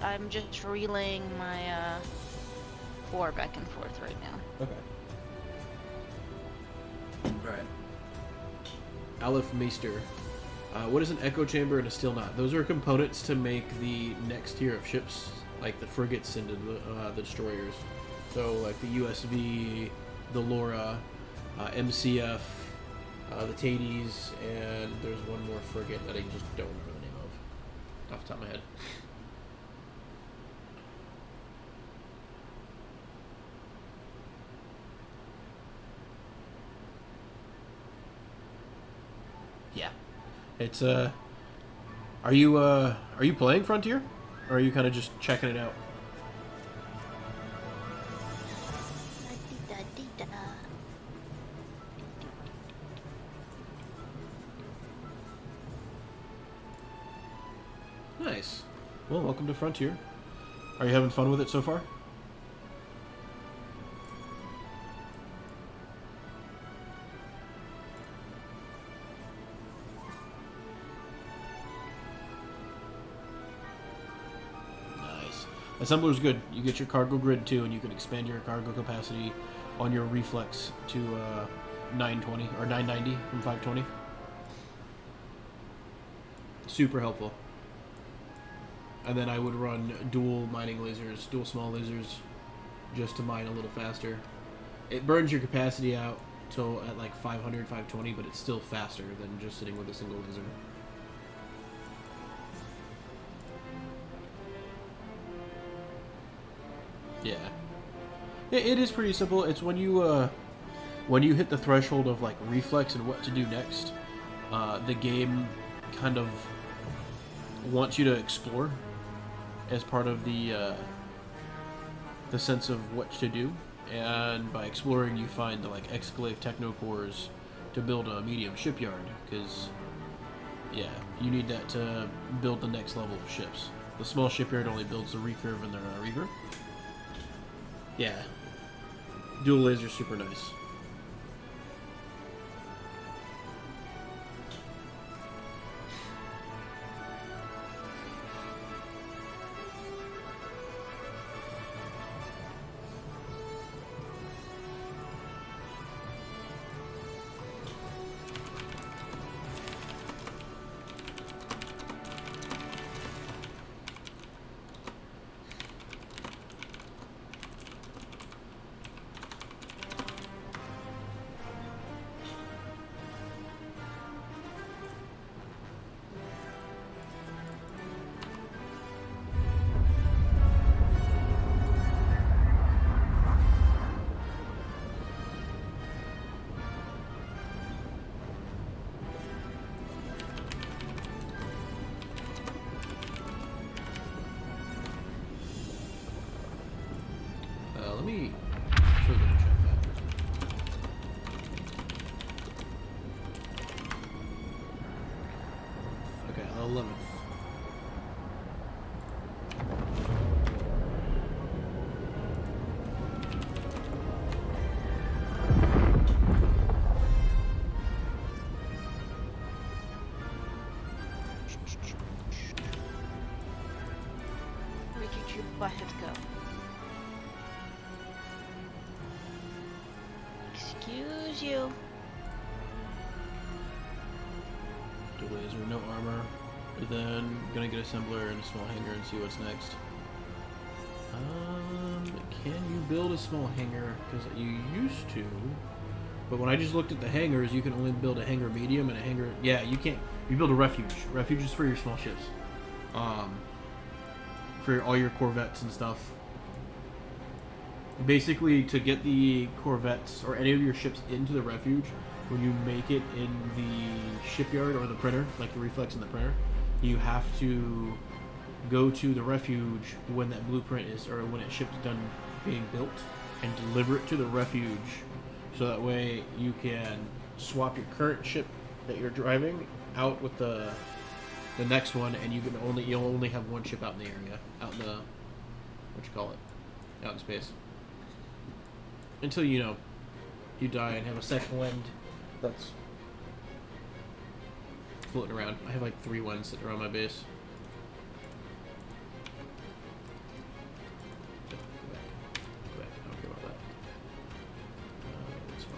I'm just relaying my, 4 back and forth right now. Okay. Alright. Aleph Maester. What is an echo chamber and a still not? Those are components to make the next tier of ships, like the frigates and the destroyers. So, like the USV, the Laura, MCF, the Tades, and there's one more frigate that I just don't remember the name of off the top of my head. Yeah. It's are you playing Frontier? Or are you kind of just checking it out? Nice. Well, welcome to Frontier. Are you having fun with it so far? Nice. Assembler's good. You get your cargo grid too, and you can expand your cargo capacity on your reflex to 920 or 990 from 520. Super helpful. And then I would run dual mining lasers, dual small lasers, just to mine a little faster. It burns your capacity out till at like 500, 520, but it's still faster than just sitting with a single laser. Yeah. It is pretty simple. It's when you hit the threshold of like reflex and what to do next, the game kind of wants you to explore as part of the sense of what to do, and by exploring you find the like exclave technocores to build a medium shipyard, because yeah, you need that to build the next level of ships. The small shipyard only builds the recurve and the reaver. Yeah, dual laser, super nice. Let me show you the check that. Okay, 11th. Where did your butthead go? Excuse you. Dual laser, no armor. And then gonna get assembler and a small hangar and see what's next. Can you build a small hangar? Because you used to. But when I just looked at the hangars, you can only build a hangar medium and a hangar. Yeah, you can't. You build a refuge. Refuge is for your small ships. For all your corvettes and stuff. Basically, to get the corvettes or any of your ships into the refuge, when you make it in the shipyard or the printer, like the reflex in the printer, you have to go to the refuge when that blueprint is, or when a ship's done being built, and deliver it to the refuge, so that way you can swap your current ship that you're driving out with the next one, and you'll only have one ship out in the area, out in the, what you call it, out in space, until you die and have a second wind that's floating around. I have like 3 winds sitting around my base. Go back. I don't care about that. That's fine.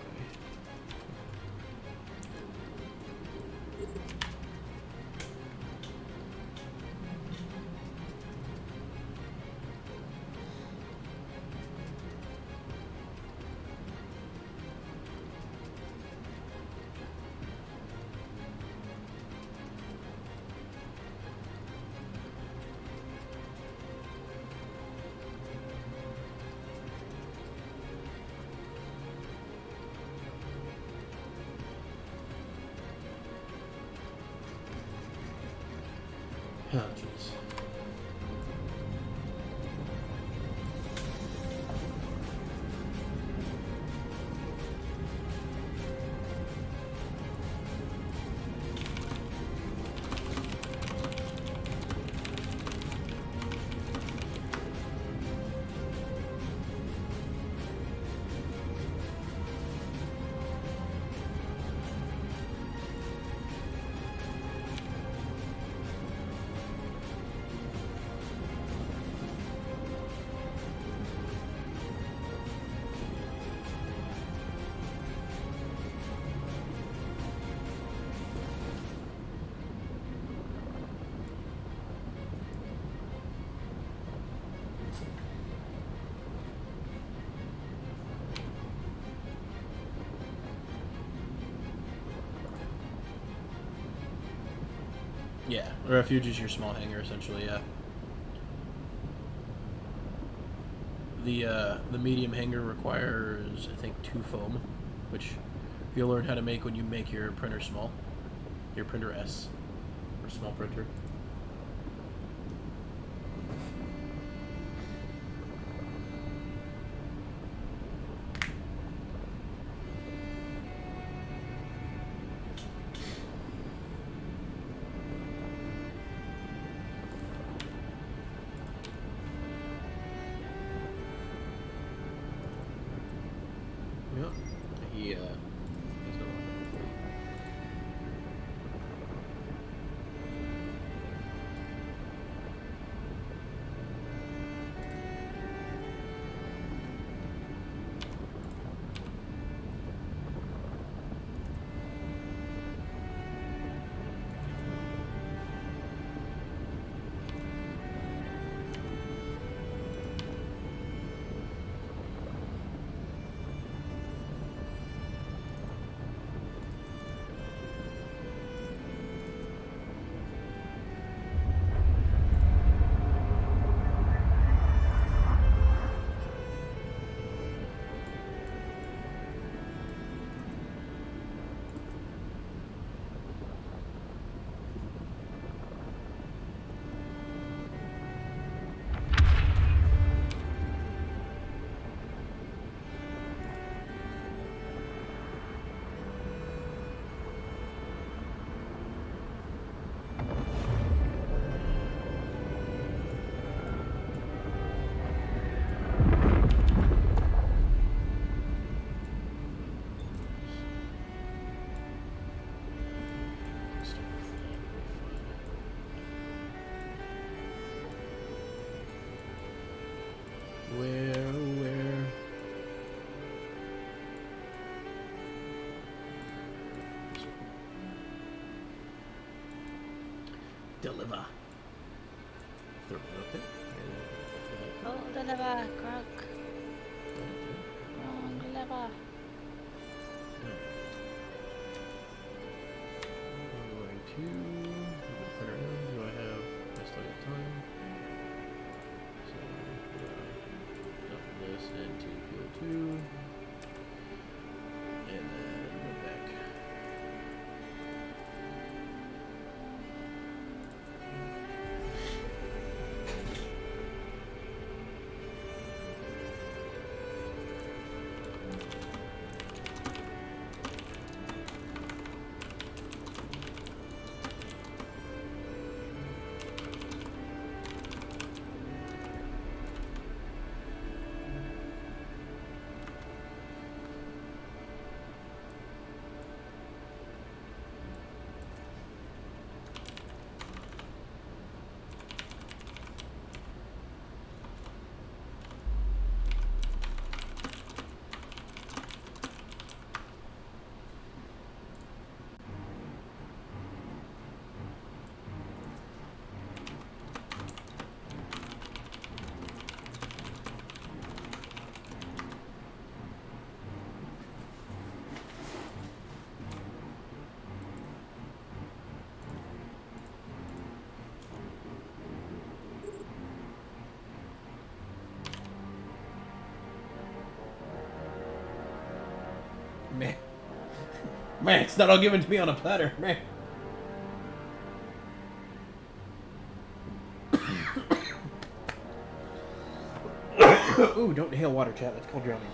Oh, jeez. Yeah, a refuge is your small hangar, essentially, yeah. The medium hangar requires, I think, 2 foam, which you'll learn how to make when you make your printer small. Your printer S, or small printer. Yep. He, there's no one. Where? Deliver. Okay. Oh, deliver, Grog. Oh, deliver. I'm going to put it in. Do I have? I still got time. So dump this into field 2, and then go back. Man, it's not all given to me on a platter, man. Ooh, don't inhale water, chat. That's called drowning.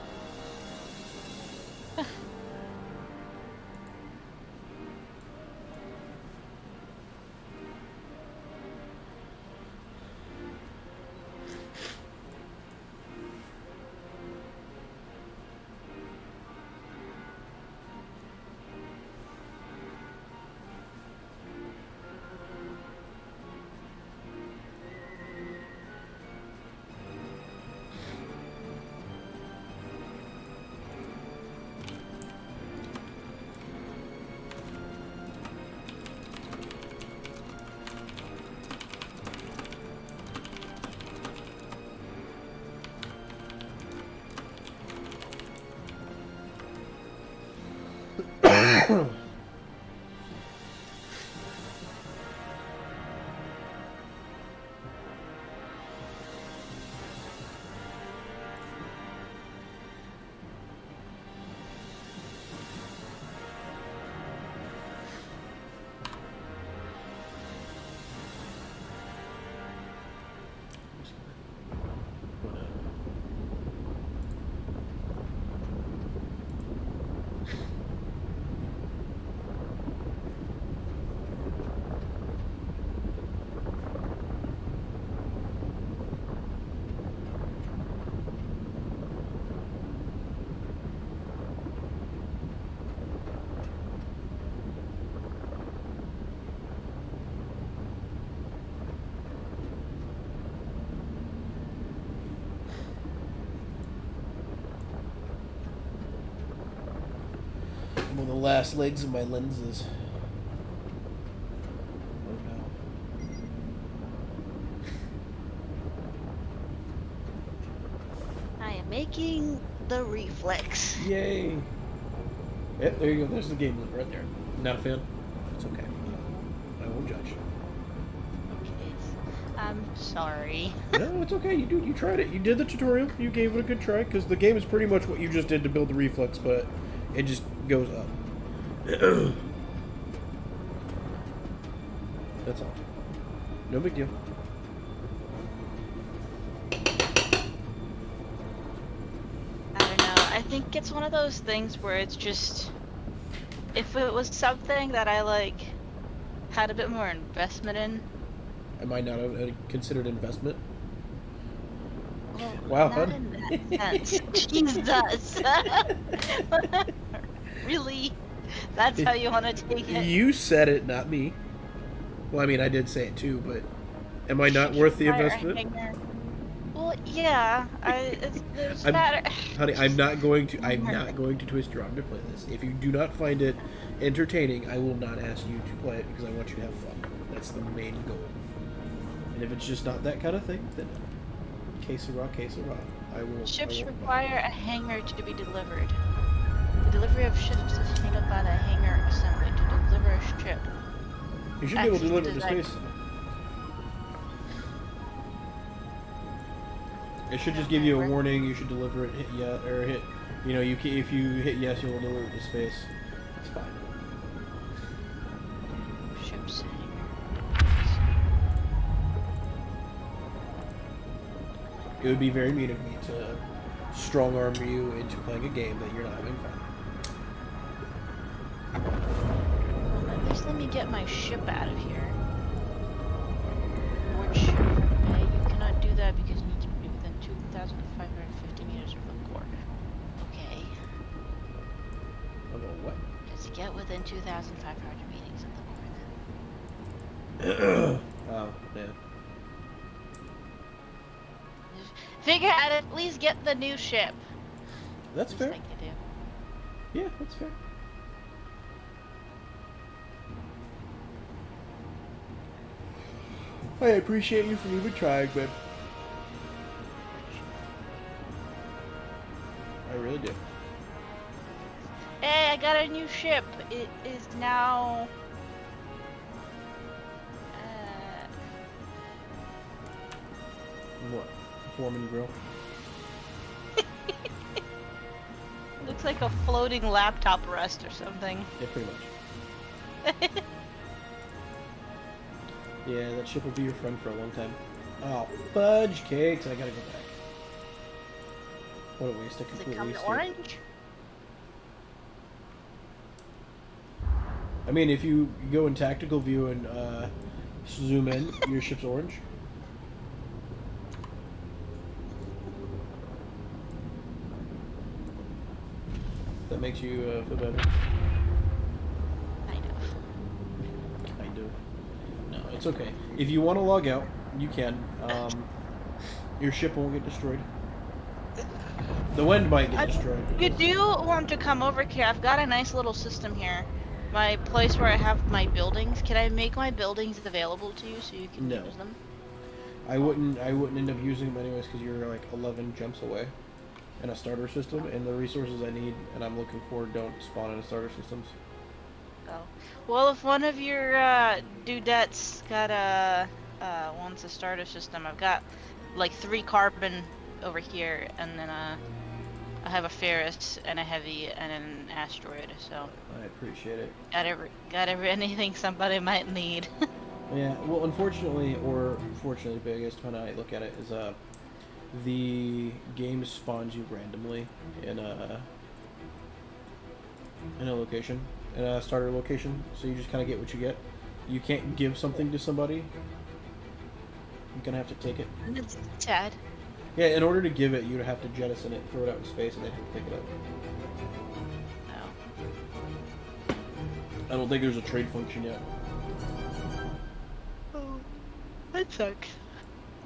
One of the last legs of my lenses. Oh no. I am making the reflex. Yay! Yep, there you go. There's the game loop right there. Not a fan? It's okay. I won't judge. Okay. I'm sorry. No, it's okay. You tried it. You did the tutorial. You gave it a good try, because the game is pretty much what you just did to build the reflex, but it just goes up. That's all. No big deal. I don't know. I think it's one of those things where it's just, if it was something that I like had a bit more investment in. I might not have considered investment. Well, Wow, not hun. in that sense. Jesus. Really? That's how you want to take it? You said it, not me. Well, I mean, I did say it too, but am I not worth the investment? Well, yeah. There's matter. Honey, I'm not going to twist your arm to play this. If you do not find it entertaining, I will not ask you to play it because I want you to have fun. That's the main goal. And if it's just not that kind of thing, then que sera. I will. Ships require a hangar to be delivered. The delivery of ships is handled by the hangar assembly. To deliver a ship, You should be able to deliver it to space. It should just give you a warning. You should deliver it. Hit yes or hit. You know, if you hit yes, you'll deliver it to space. It's fine. Ships hangar. It would be very mean of me to strong arm you into playing a game that you're not having fun. Well, at least let me get my ship out of here. Board ship. Okay, you cannot do that because you need to be within 2,550 meters of the core. Okay. About what? Just get within 2,500 meters of the core then. Oh, man. Figure out at least get the new ship. That's fair. Like you do. Yeah, that's fair. I appreciate you for even trying, but I really do. Hey, I got a new ship. It is now. What? Foreman grill? Looks like a floating laptop rest or something. Yeah, pretty much. Yeah, that ship will be your friend for a long time. Oh, fudge cakes! I gotta go back. What a waste! I Does it completely come in wasted. orange? I mean, if you go in tactical view and zoom in, your ship's orange. That makes you feel better. Kind of. Kind of. No, it's okay. If you want to log out, you can. Your ship won't get destroyed. The wind might get destroyed. You because- do want to come over here. I've got a nice little system here. My place where I have my buildings. Can I make my buildings available to you so you can No. use them? I wouldn't end up using them anyways because you're like 11 jumps away in a starter system, and the resources I need and I'm looking for don't spawn in starter systems. Oh. Well, if one of your dudettes got wants a starter system, I've got like 3 carbon over here, and then I have a Ferris and a heavy and an asteroid. So I appreciate it. got every anything somebody might need. Yeah, well, unfortunately, or fortunately, I guess depending on how you look at it, is the game spawns you randomly in a location, in a starter location. So you just kind of get what you get. You can't give something to somebody. You're gonna have to take it. It's sad. Yeah, in order to give it, you'd have to jettison it, throw it out in space, and they'd have to pick it up. No. I don't think there's a trade function yet. Oh, that sucks.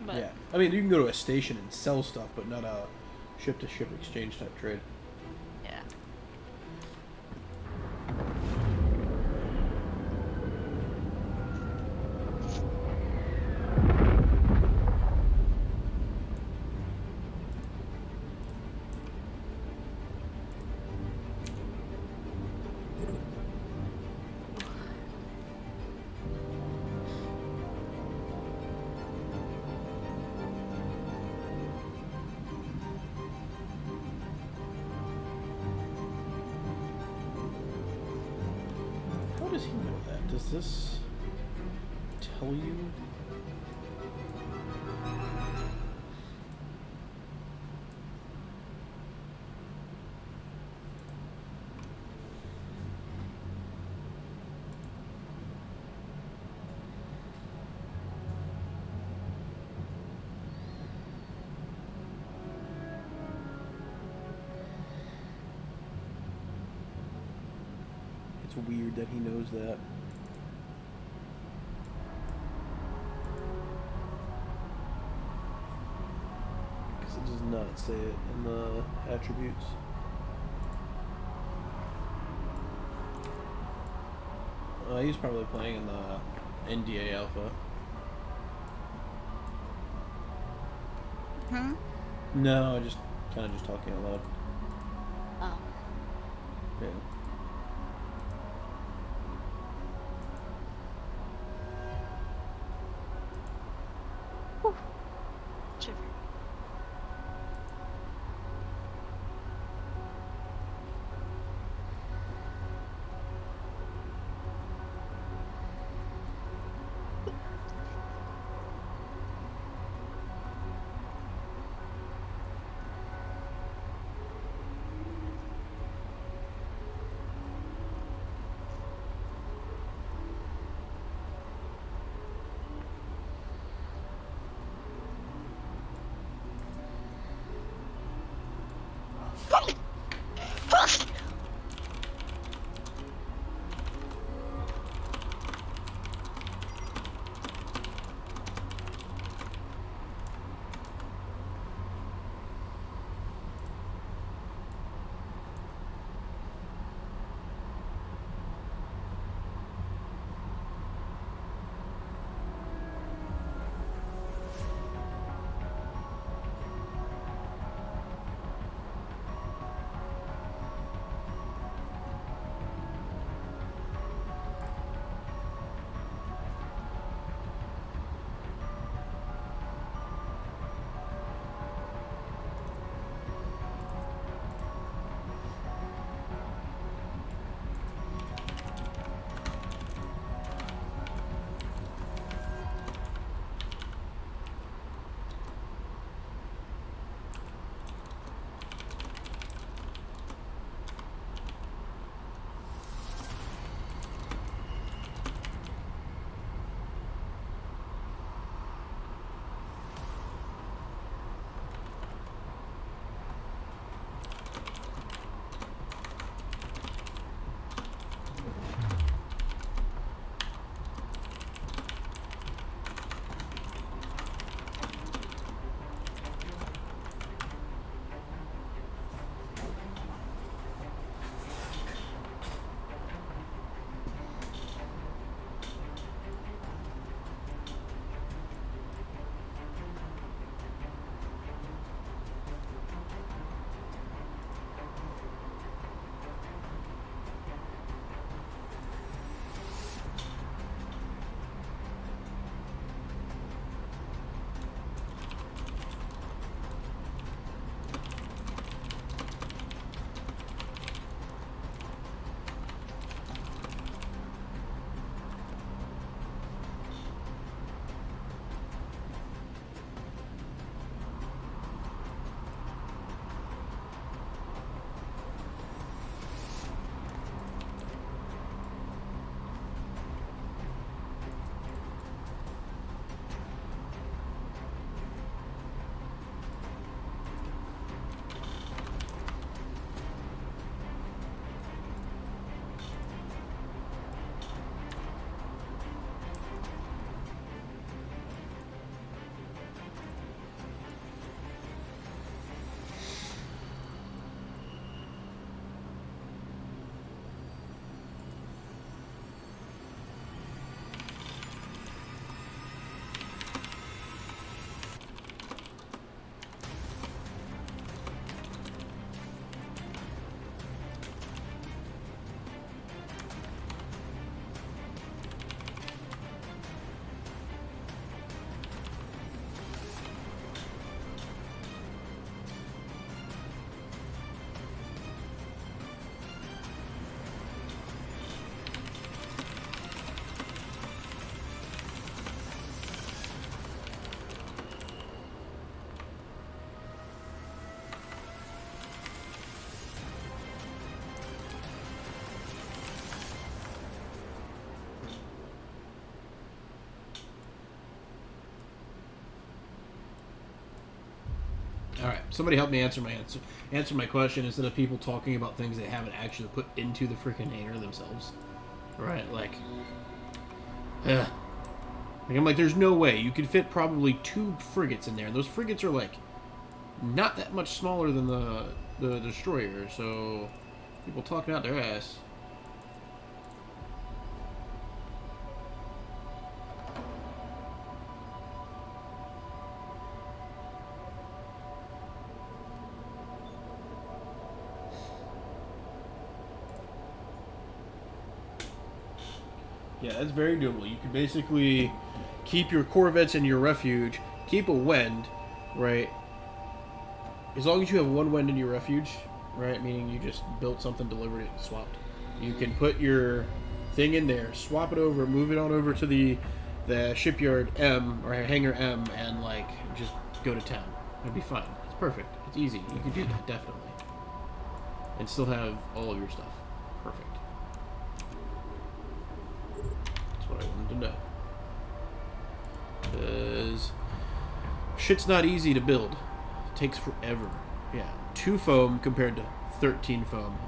But Yeah, I mean, you can go to a station and sell stuff, but not a ship-to-ship exchange type trade. yeah. How does he know that? Does this tell you? It's weird that he knows that. Because it does not say it in the attributes. He's probably playing in the NDA alpha. Hmm. No, just kind of just talking out loud. Oh. Yeah. Shiver. Somebody help me answer my question instead of people talking about things they haven't actually put into the freaking hangar themselves. Right? Like, I'm like, there's no way you could fit probably 2 frigates in there. And those frigates are like not that much smaller than the destroyer. So people talking out their ass. Yeah, that's very doable. You can basically keep your Corvettes in your refuge, keep a Wend, right? As long as you have 1 Wend in your refuge, right? Meaning you just built something, delivered it, and swapped. You can put your thing in there, swap it over, move it on over to the shipyard M, or hangar M, and, like, just go to town. It'd be fine. It's perfect. It's easy. You can do that, definitely. And still have all of your stuff. Perfect. What I wanted to know. Because shit's not easy to build. It takes forever. Yeah. 2 foam compared to 13 foam.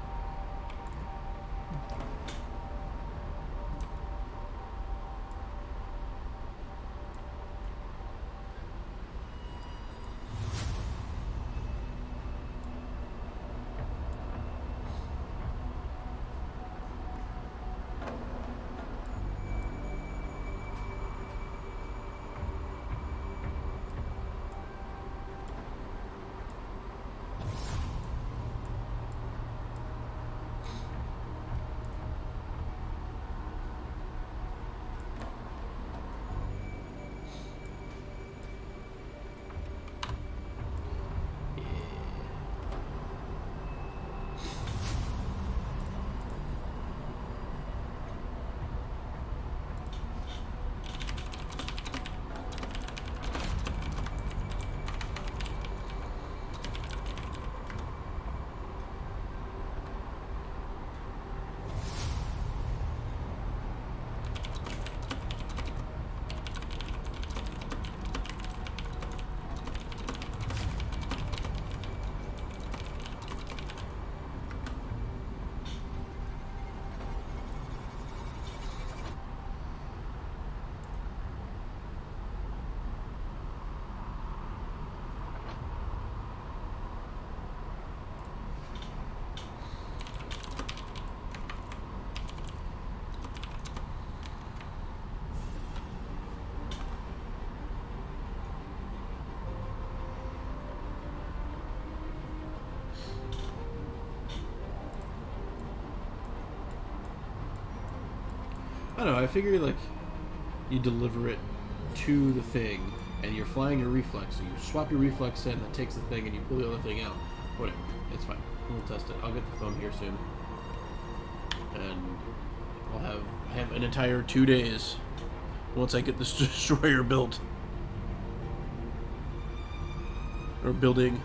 I don't know, I figure, like, you deliver it to the thing, and you're flying your reflex, so you swap your reflex in, that takes the thing, and you pull the other thing out. Whatever, it's fine. We'll test it. I'll get the foam here soon. And I'll have an entire 2 days once I get this destroyer built. Or building.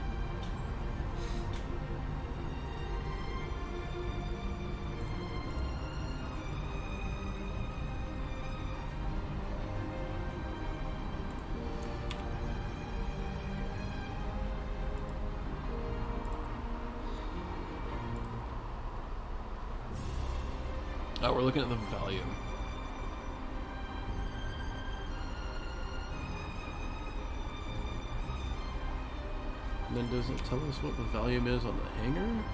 Oh, we're looking at the volume. And then does it tell us what the volume is on the hangar?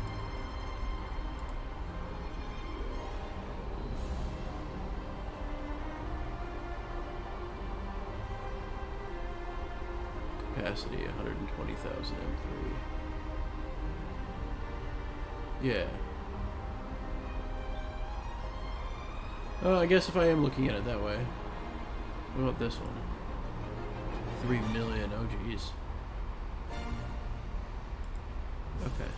Capacity 120,000 M3. Yeah. Oh, I guess if I am looking at it that way. What about this one? 3 million, oh geez. Okay.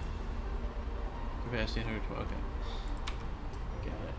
Capacity 112, okay. Got it.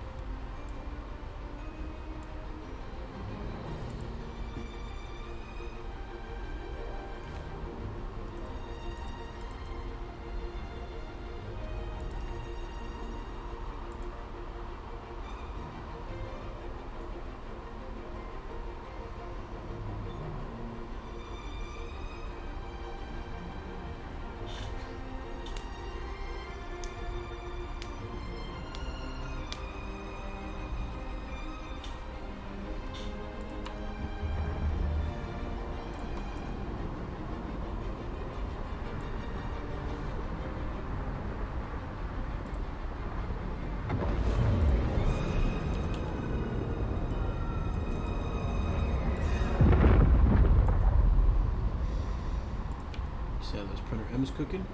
M's cooking.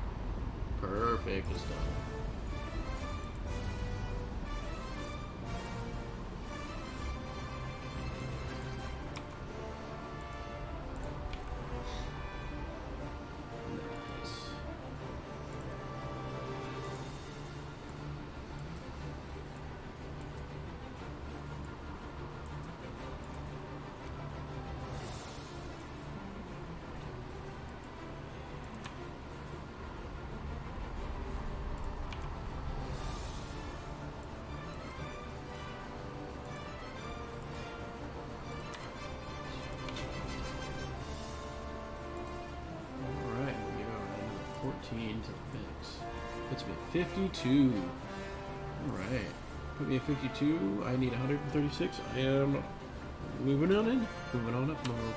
Perfect. It's done. Alright, we are at 14 to the mix. Puts me at 52. Alright. Put me at 52. I need 136. I am moving on in. Moving on up in the world.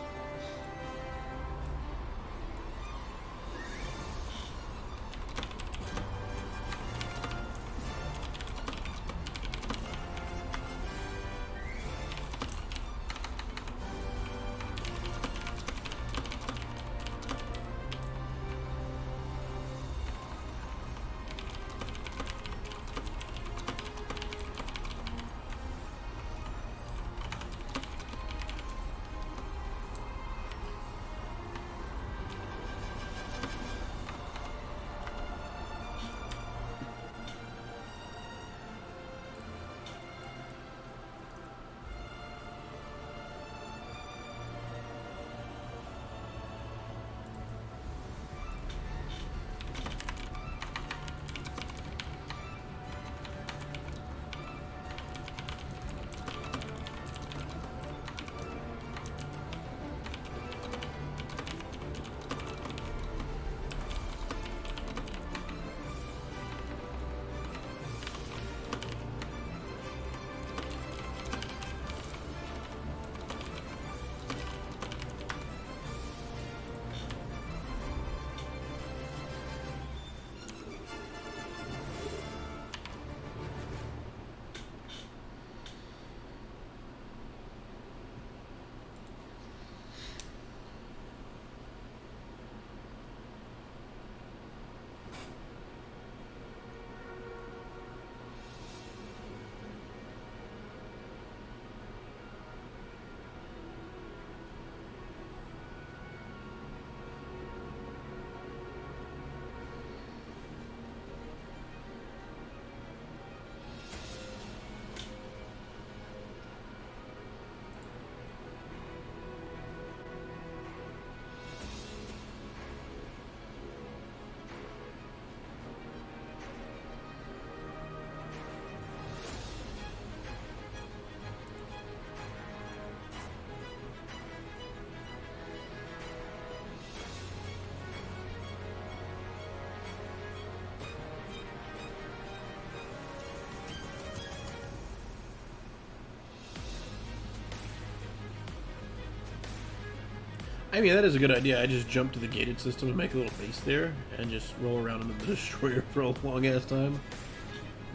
I mean, that is a good idea. I just jump to the gated system and make a little base there and just roll around in the destroyer for a long ass time.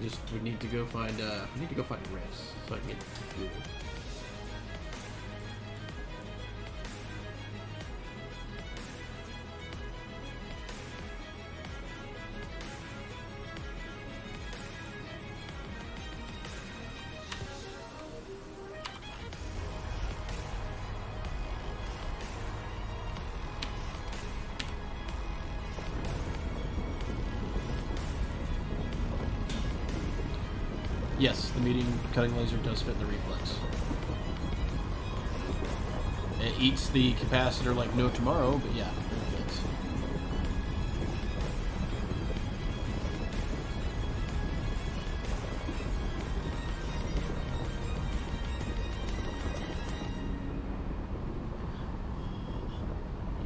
Just we need to go find rifts so I can get fuel. Yes, the medium cutting laser does fit the reflex. It eats the capacitor like no tomorrow, but yeah, it fits.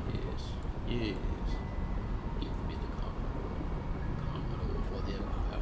Yes, yes. Give me the commodore for the Empire.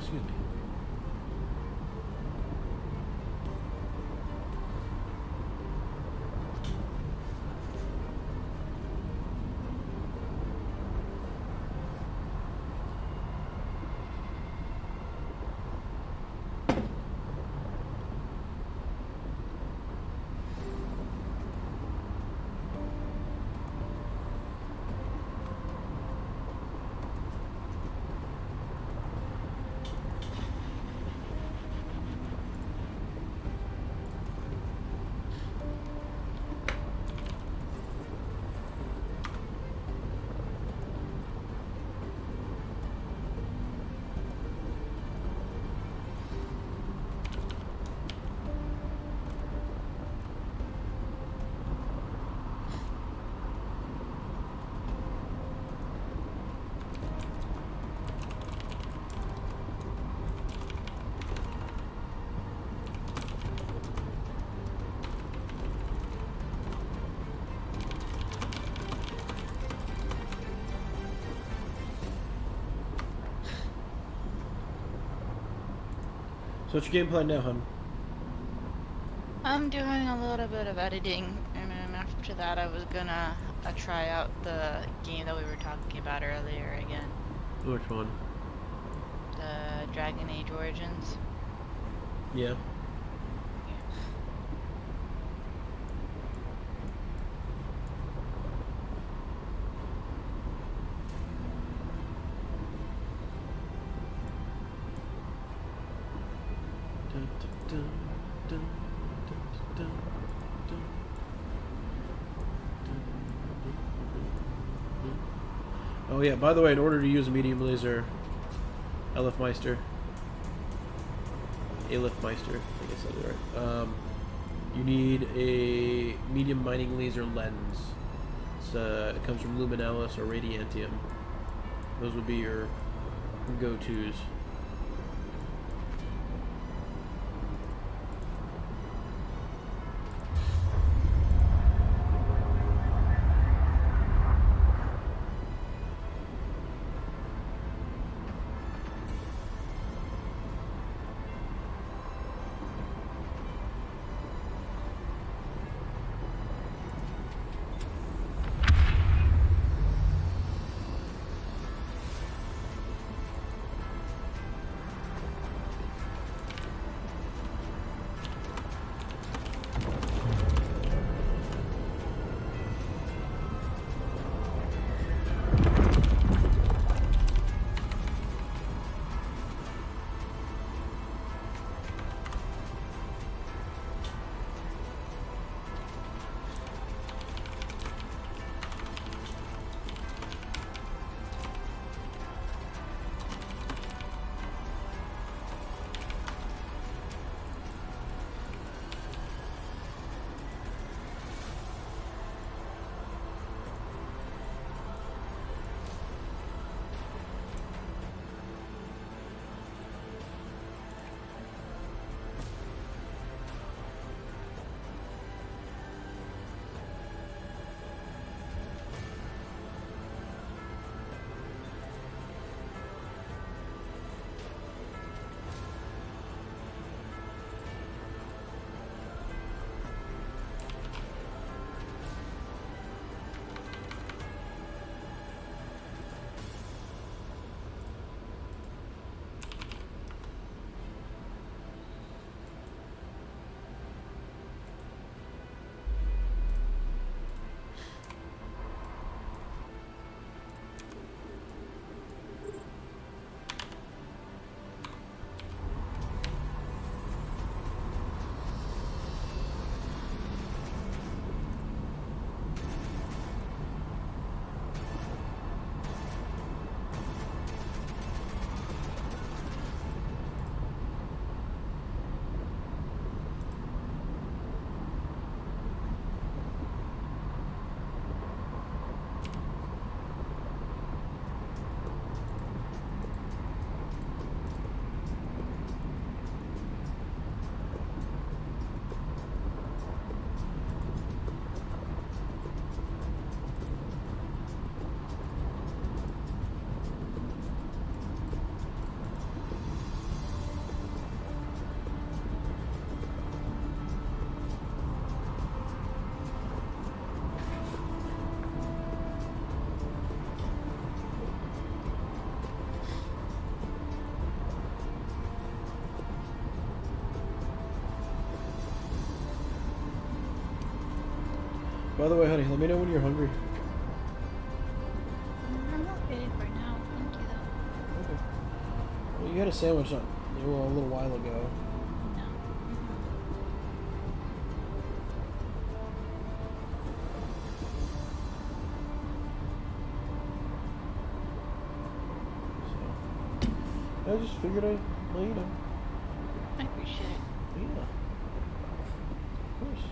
excuse me. So what's your game plan now, hun? I'm doing a little bit of editing, and then after that I was gonna try out the game that we were talking about earlier again. Which one? The Dragon Age Origins. Yeah. Dun, dun, dun, dun, dun, dun, dun. Oh yeah, by the way, in order to use a medium laser, Elfmeister, I think I said it right. You need a medium mining laser lens. It comes from Luminalis or Radiantium. Those would be your go-tos. By the way, honey, let me know when you're hungry. I'm okay for now. Thank you, though. Okay. Well, you had a sandwich on a little while ago. No. So I just figured I'd let you know. I appreciate it. Yeah. Of course.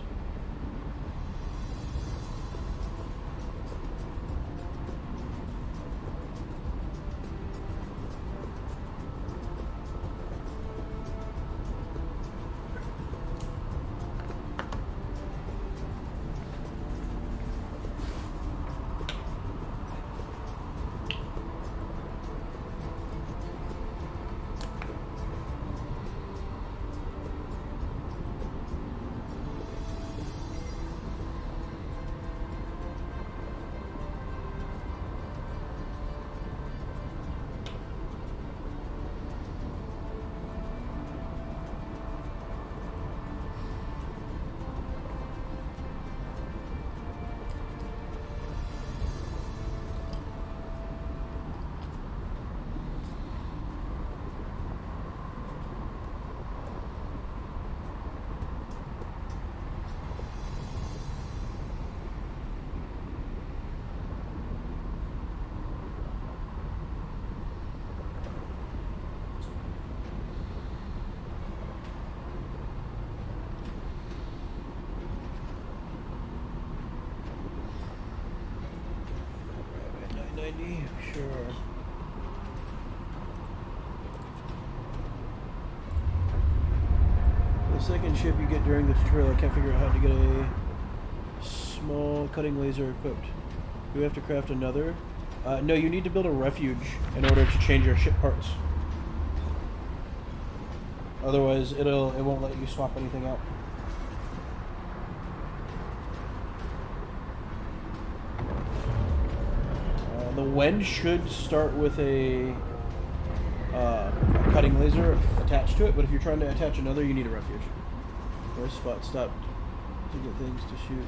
Sure. The second ship you get during the tutorial, I can't figure out how to get a small cutting laser equipped. Do we have to craft another? No, you need to build a refuge in order to change your ship parts. Otherwise, it won't let you swap anything out. The Wend should start with a cutting laser attached to it, but if you're trying to attach another, you need a refuge. Or a spot stopped to get things to shoot.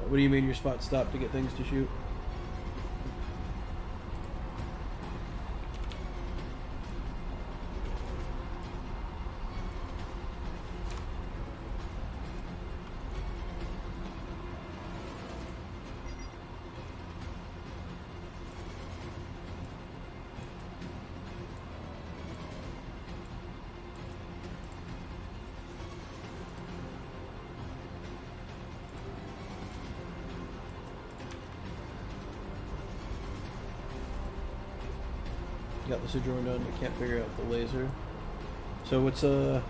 What do you mean your spot stopped to get things to shoot? Got the Sojourn done, but can't figure out the laser. So what's have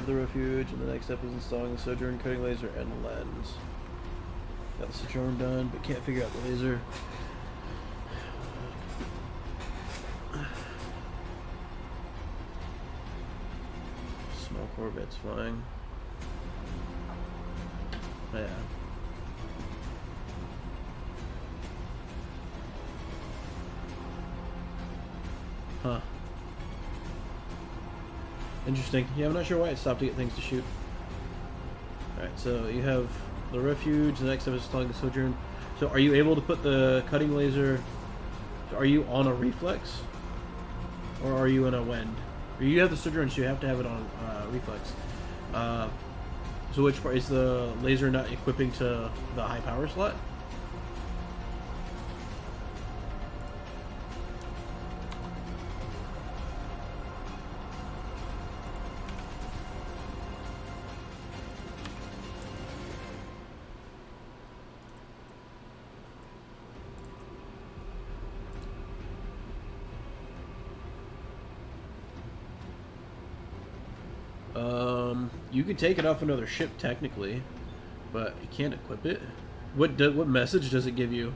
the refuge, and the next step is installing the Sojourn cutting laser and lens. Got the Sojourn done, but can't figure out the laser. Small Corvette's fine. Yeah. Huh. Interesting. Yeah, I'm not sure why it stopped to get things to shoot. Alright, so you have the refuge, the next step is installing the Sojourn. So are you able to put the cutting laser... Are you on a reflex? Or are you in a Wend? Or you have the Sojourn, so you have to have it on reflex. So which part is the laser not equipping to the high power slot? You can take it off another ship technically, but you can't equip it. What message does it give you?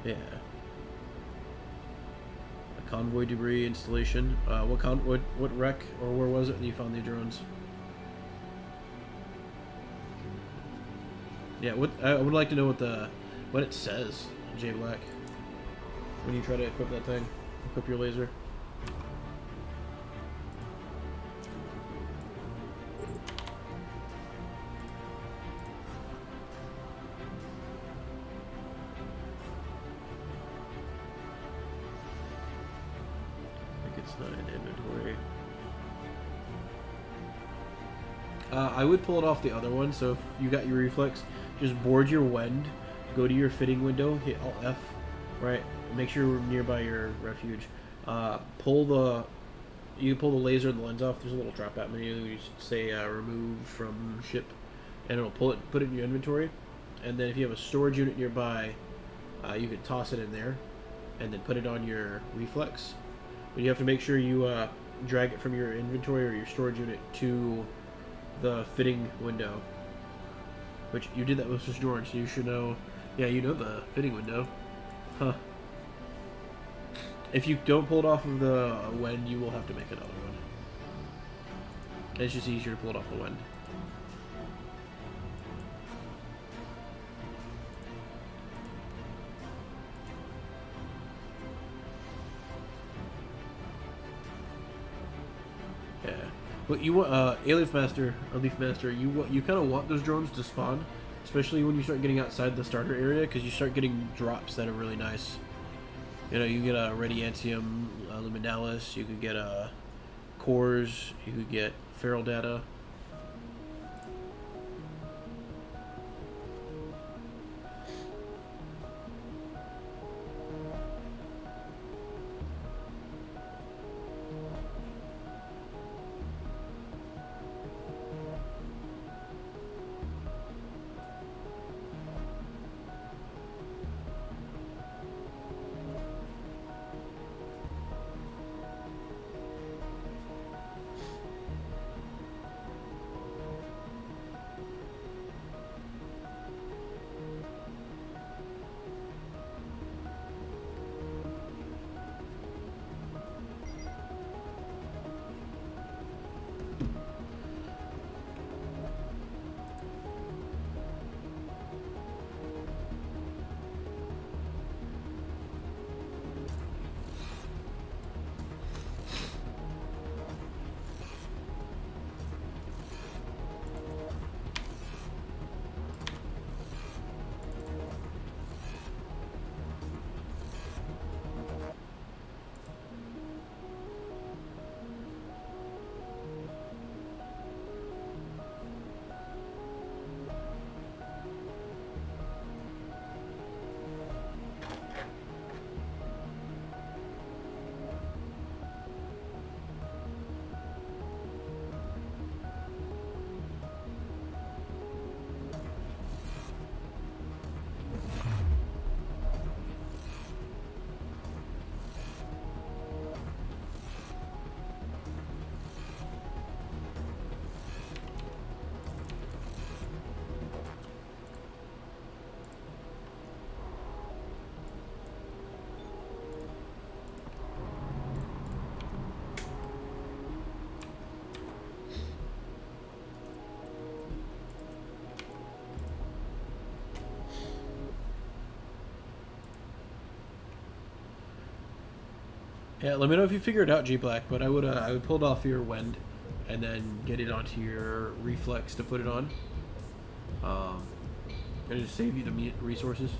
Yeah. A convoy debris installation. What wreck or where was it that you found the drones? Yeah, I would like to know what it says, J Black. When you try to equip that thing, equip your laser. I think it's not in inventory. I would pull it off the other one. So if you got your reflex, just board your wend, go to your fitting window, hit Alt F, right? Make sure you're nearby your refuge. Pull the laser and the lens off. There's a little drop out menu. You say remove from ship, and it'll put it in your inventory. And then if you have a storage unit nearby, you can toss it in there, and then put it on your reflex. But you have to make sure you drag it from your inventory or your storage unit to the fitting window. Which you did that with Mr. George, so you should know. Yeah, you know the fitting window. Huh. If you don't pull it off of the wend, you will have to make another one. It's just easier to pull it off the wend. Yeah. But you want Leaf Master, you kind of want those drones to spawn, especially when you start getting outside the starter area, because you start getting drops that are really nice. You know, you get a Radiantium Luminalis, you could get cores, you could get feral data. Yeah, let me know if you figure it out, G Black. But I would pull it off your wend, and then get it onto your reflex to put it on. And just save you the resources.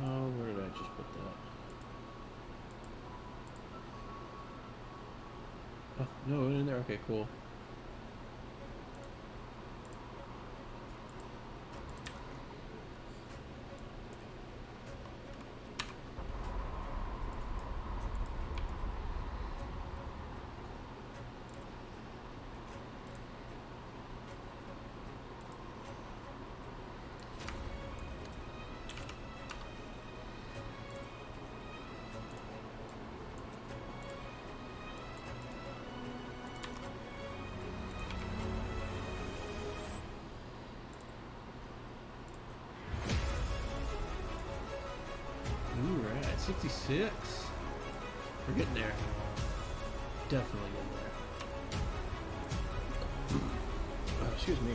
Oh, where did I just put that? Oh, no, it went in there. Okay, cool. Ooh, we're at 66. We're getting there. Definitely getting there. Oh, excuse me.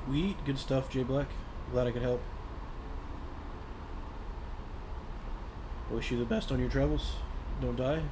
Sweet, good stuff, J Black. Glad I could help. Wish you the best on your travels. Don't die.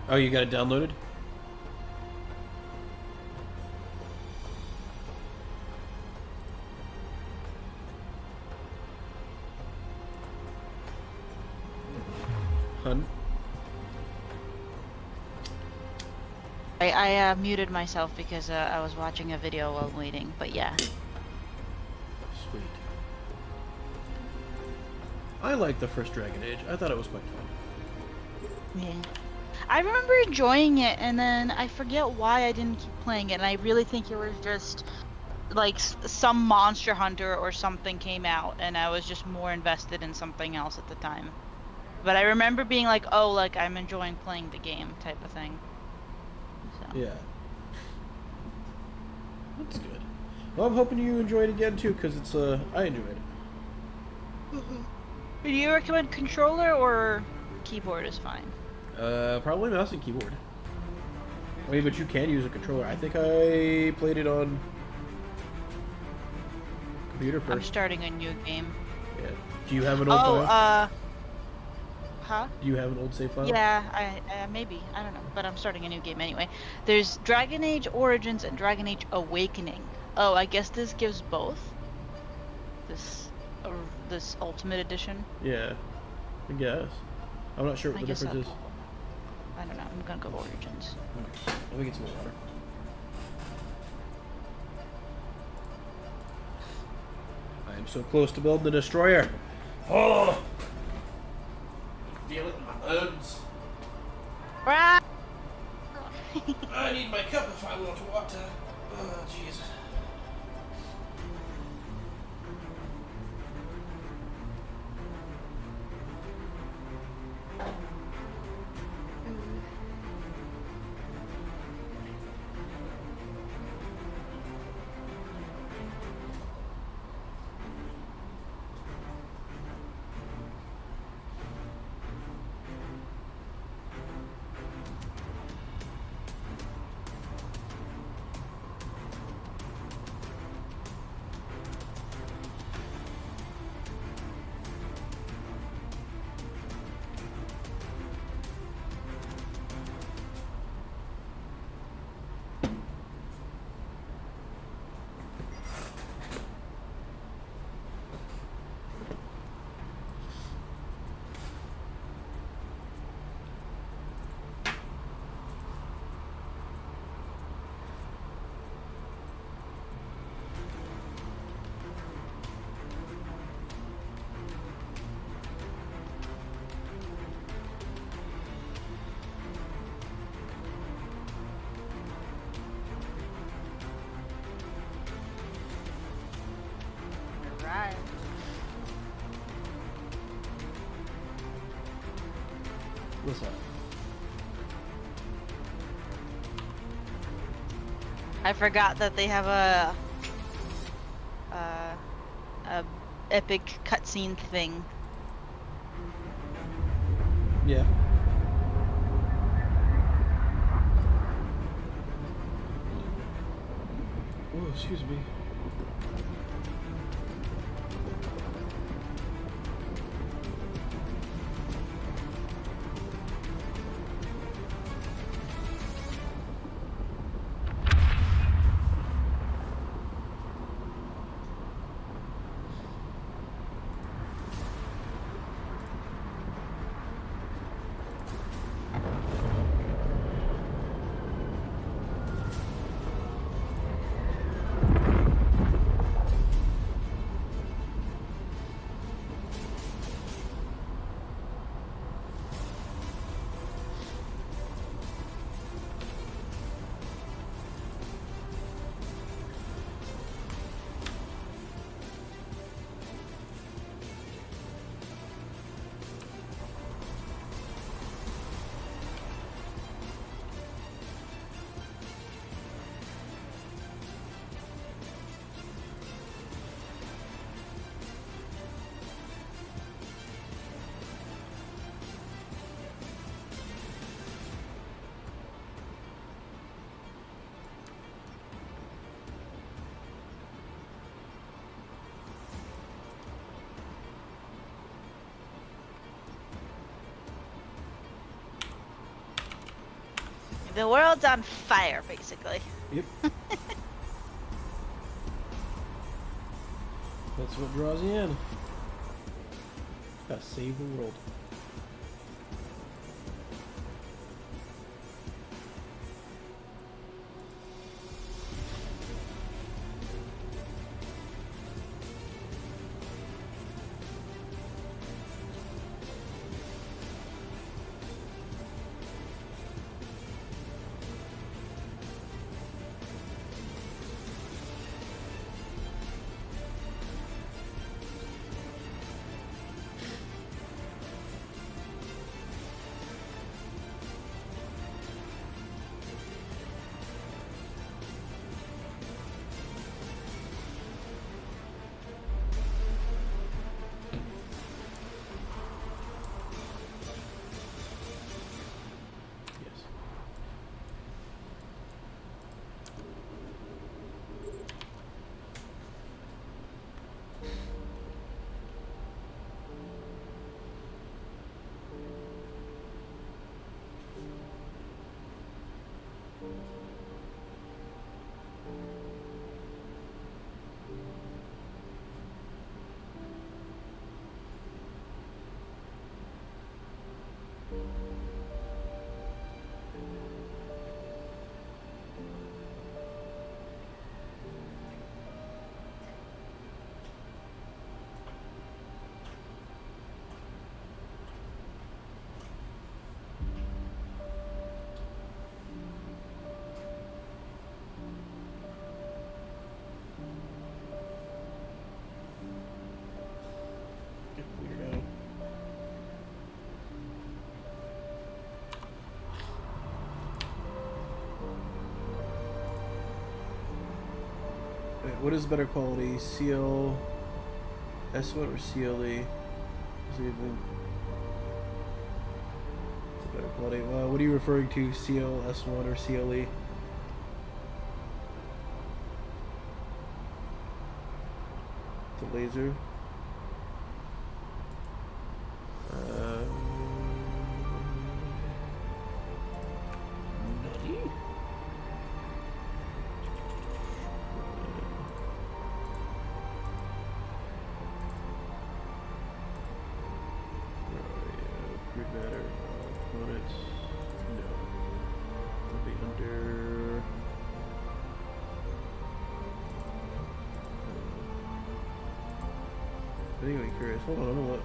Oh, you got it downloaded? Hun? I muted myself because I was watching a video while waiting, but yeah. Sweet. I liked the first Dragon Age. I thought it was quite fun. Yeah. I remember enjoying it, and then I forget why I didn't keep playing it, and I really think it was just like some Monster Hunter or something came out, and I was just more invested in something else at the time. But I remember being like, oh, like I'm enjoying playing the game type of thing. So. Yeah. That's good. Well, I'm hoping you enjoy it again too, because it's I enjoyed it. Do you recommend controller or keyboard is fine? Probably mouse and keyboard. I mean, but you can use a controller. I think I played it on computer first. I'm starting a new game. Yeah. Do you have an old file? Huh? Do you have an old save file? Yeah, I maybe. I don't know. But I'm starting a new game anyway. There's Dragon Age Origins and Dragon Age Awakening. Oh, I guess this gives both? This Ultimate Edition? Yeah. I guess. I'm not sure what I the guess difference is. I don't know. I'm gonna go Origins. Let me get some more water. I am so close to building the destroyer. Oh! Feel it in my bones. Ah! I need my cup if I want water. Oh, jeez. Right. What's up? I forgot that they have a epic cutscene thing. Yeah. Oh, excuse me. The world's on fire, basically. Yep. That's what draws you in. Gotta save the world. Weirdo. Wait, what is better quality? CL S1 or CLE? Is it even it's better quality? What are you referring to? CL S1 or CLE? The laser. Nutty? Grid matter, components. No. It'll be under. Anyway, curious. Hold on, I'm gonna look.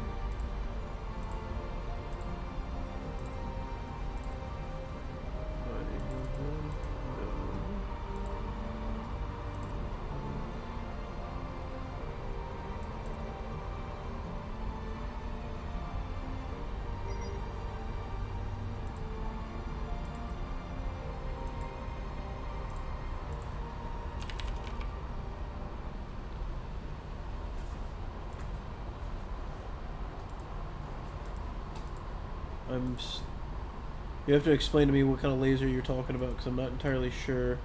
You have to explain to me what kind of laser you're talking about, because I'm not entirely sure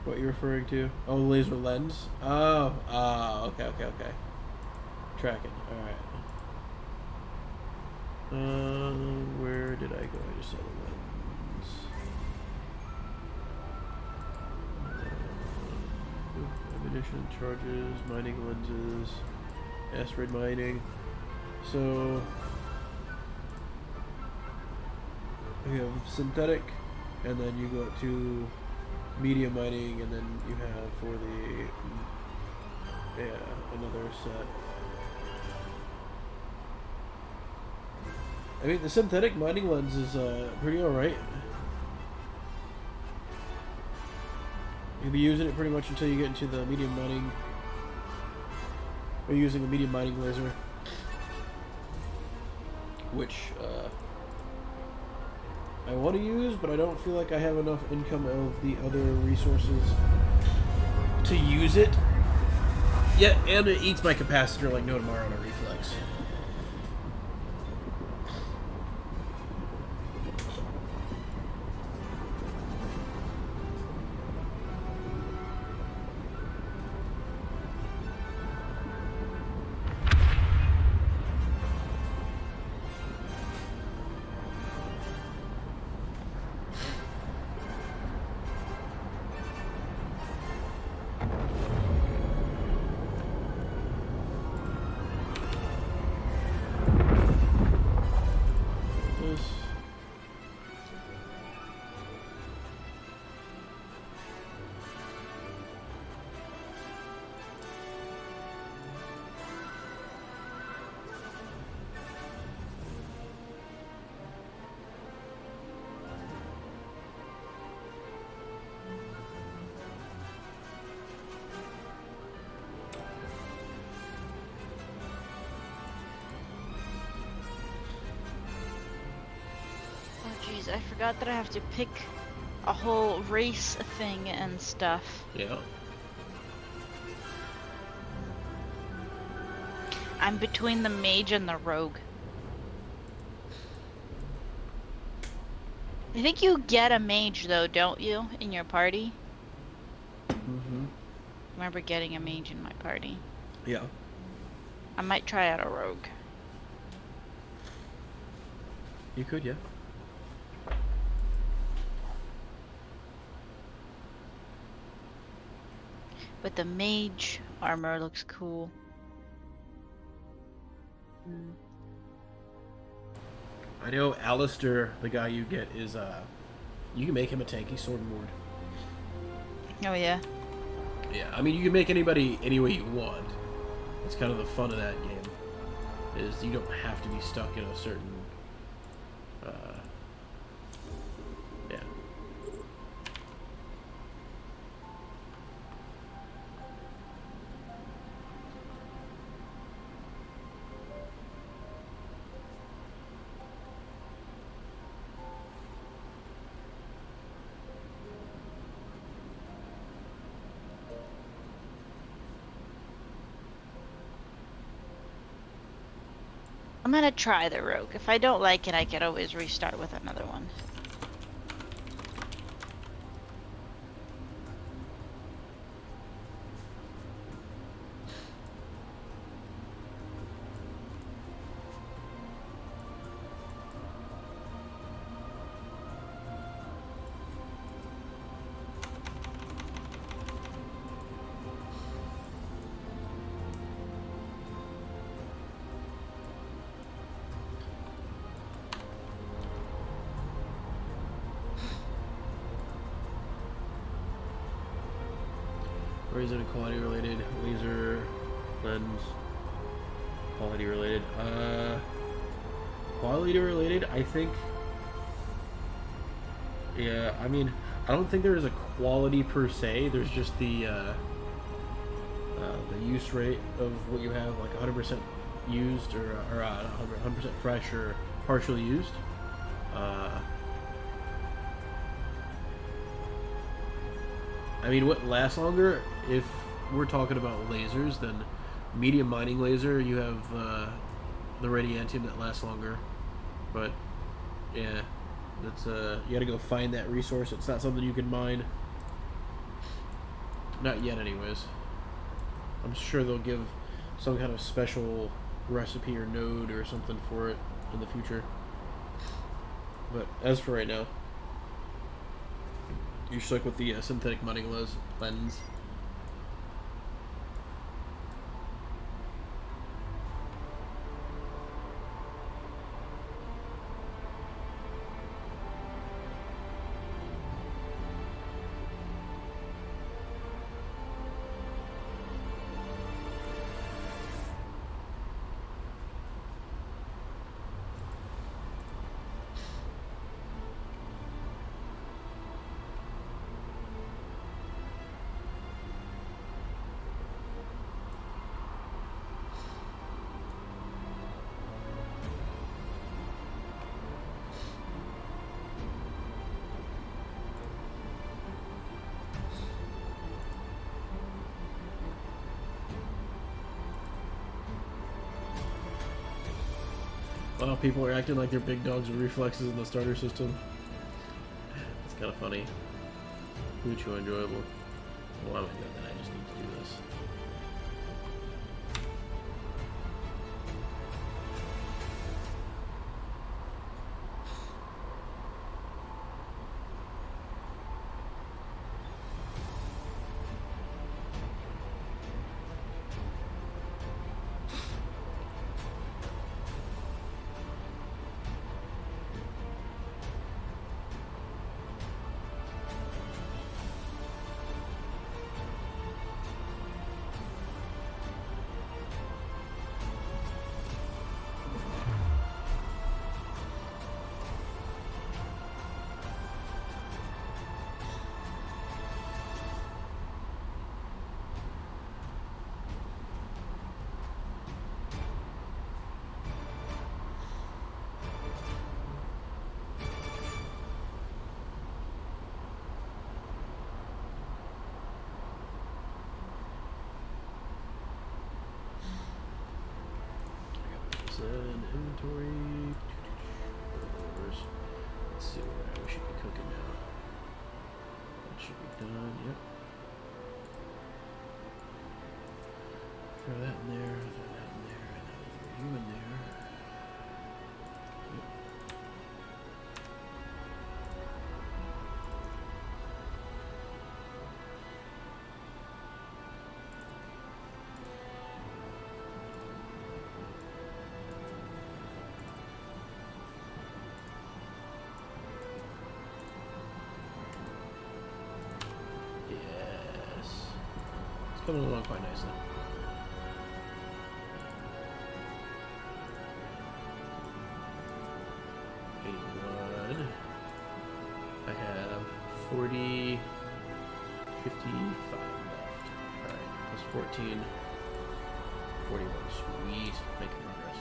what you're referring to. Oh, the laser lens? Oh, okay. Tracking, alright. Where did I go? I just saw the lens. Ammunition, charges, mining lenses, asteroid mining. So you have synthetic, and then you go to medium mining, and then you have for the another set. I mean, the synthetic mining lens is pretty alright. You'll be using it pretty much until you get into the medium mining, or using a medium mining laser, which I want to use, but I don't feel like I have enough income of the other resources to use it. Yeah, and it eats my capacitor like no tomorrow on a reflex. I forgot that I have to pick a whole race thing and stuff. Yeah. I'm between the mage and the rogue. I think you get a mage though, don't you, in your party? Mm-hmm. I remember getting a mage in my party. Yeah. I might try out a rogue. You could, yeah. But the mage armor looks cool. I know Alistair, the guy you get, is you can make him a tanky sword and ward. Oh yeah. Yeah, I mean you can make anybody any way you want. It's kind of the fun of that game. Is you don't have to be stuck in a certain yeah. I'm gonna try the rogue. If I don't like it, I could always restart with another one. Or is it a quality related? Laser lens. Quality related. Quality related, I think. Yeah, I mean, I don't think there is a quality per se. There's just the use rate of what you have, like 100% used or 100% fresh or partially used. I mean, what lasts longer? If we're talking about lasers, then medium mining laser, you have the radiantium that lasts longer. But yeah, that's you got to go find that resource. It's not something you can mine. Not yet, anyways. I'm sure they'll give some kind of special recipe or node or something for it in the future. But as for right now, you're stuck with the synthetic mining lens. Wow, people are acting like they're big dogs with reflexes in the starter system. It's kind of funny. Mucho enjoyable. Well, I'm good then. I just need to do this. inventory. Let's see where we should be cooking now. That should be done. Yep. Throw that in there. Throw that in there. And then we'll throw you in there. Yep. Yes. It's coming along quite nicely. I have 40, 55 left. Alright, plus 14, 41. Sweet. Making progress.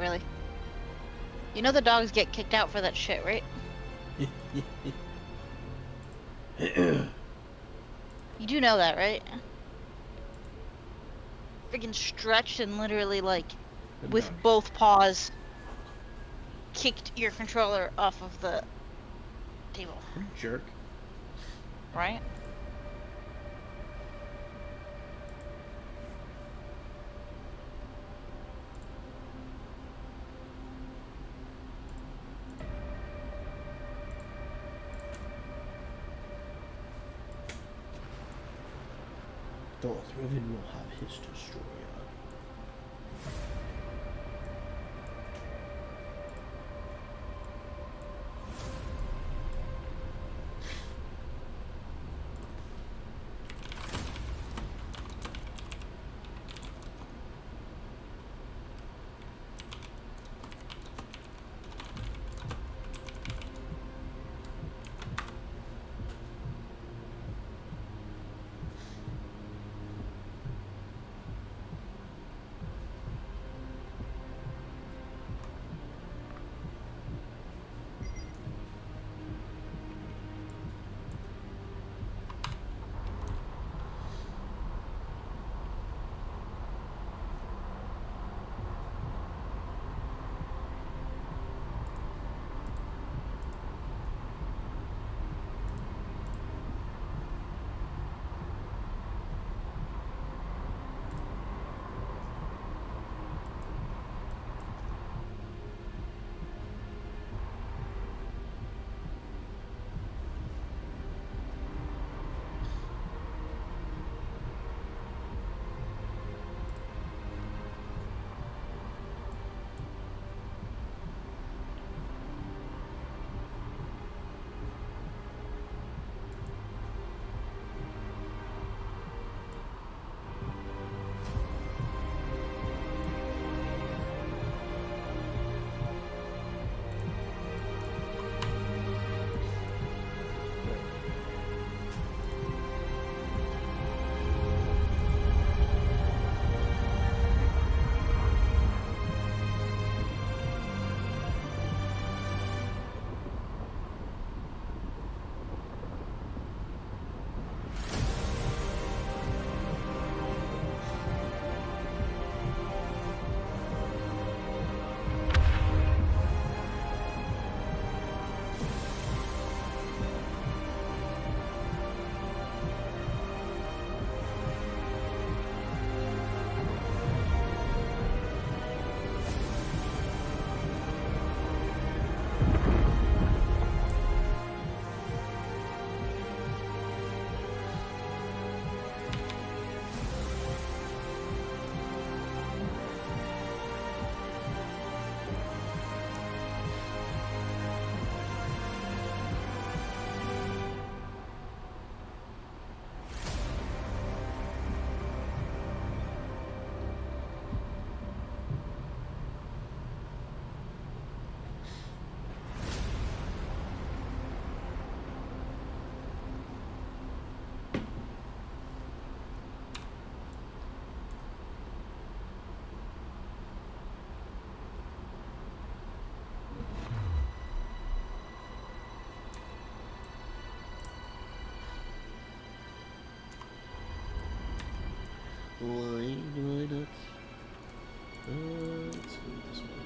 really. You know the dogs get kicked out for that shit, right? You do know that, right? Freaking stretched and literally, like, with Obnoxious. both paws, kicked your controller off of the table, What a jerk. right? Darth Riven will have his destroyer. Why do I not? Let's go this way.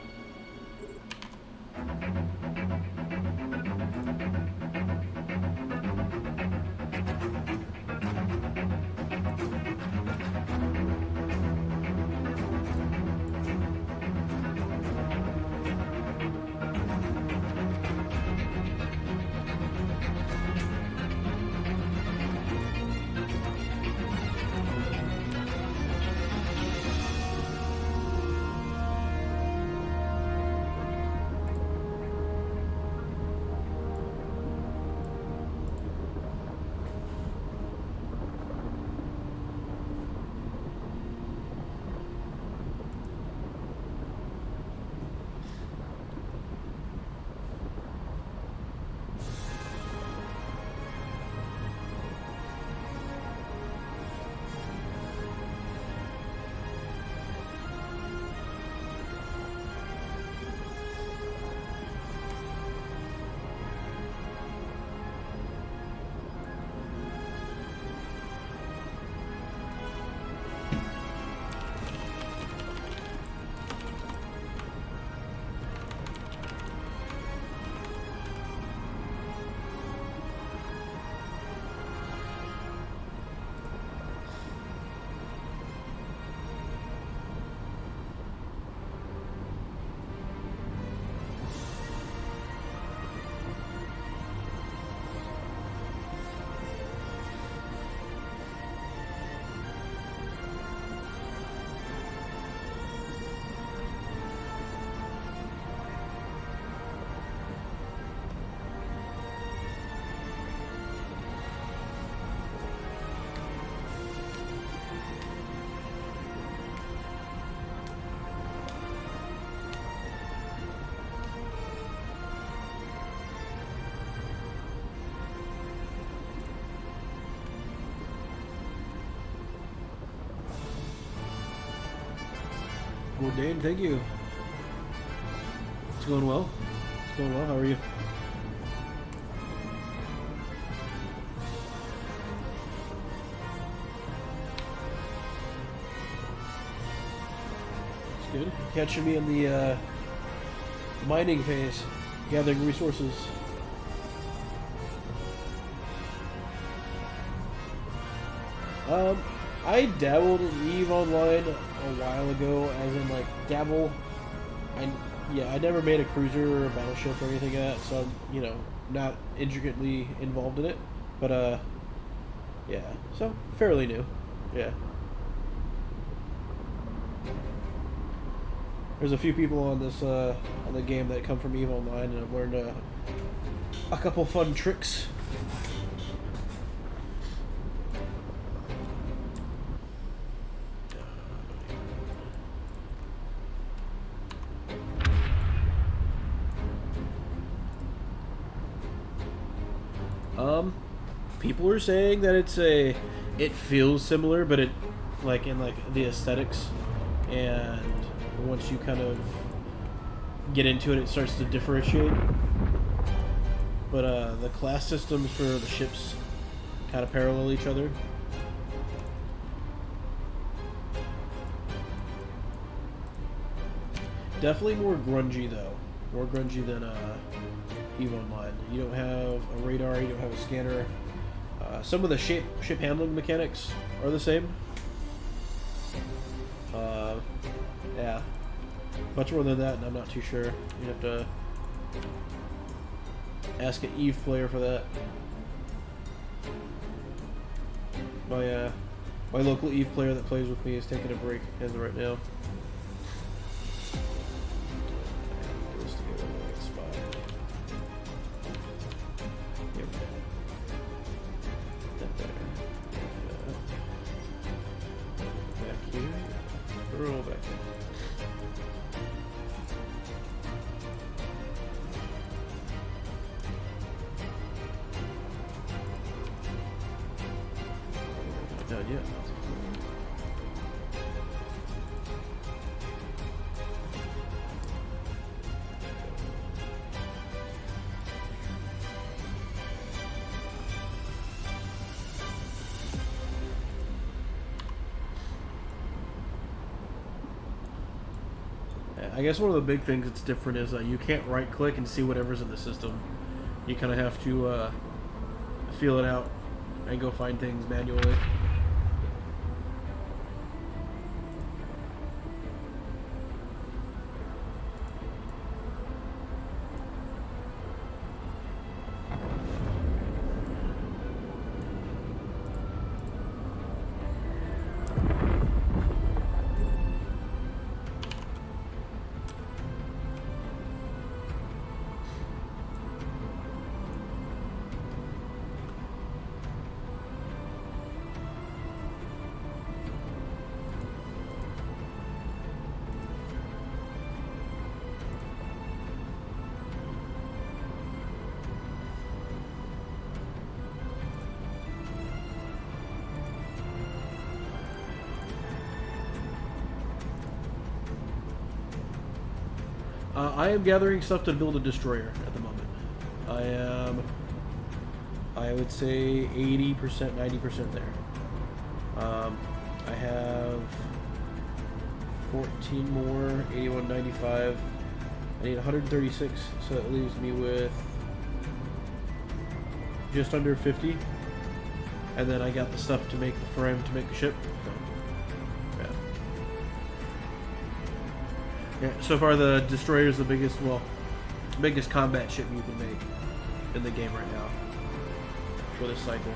Gordane, thank you. It's going well. It's going well. How are you? It's good. Catching me in the mining phase, gathering resources. I dabbled in EVE Online a while ago, as in like dabble. I never made a cruiser or a battleship or anything like that, so I'm, not intricately involved in it. But yeah, so fairly new. Yeah. There's a few people on this on the game that come from EVE Online, and I've learned a couple fun tricks. People are saying that it feels similar, but it in the aesthetics, and once you kind of get into it, it starts to differentiate. But the class systems for the ships kind of parallel each other. Definitely more grungy though. More grungy than EVE Online. You don't have a radar, you don't have a scanner. Some of the ship handling mechanics are the same. Yeah. Much more than that, and I'm not too sure. You have to ask an EVE player for that. My local EVE player that plays with me is taking a break as of right now. I guess one of the big things that's different is you can't right click and see whatever's in the system. You kind of have to feel it out and go find things manually. I am gathering stuff to build a destroyer at the moment. I would say 80%, 90% there. I have 14 more, 81.95. I need 136, so that leaves me with just under 50. And then I got the stuff to make the frame to make the ship. Yeah, so far the destroyer is the biggest combat ship you can make in the game right now for this cycle.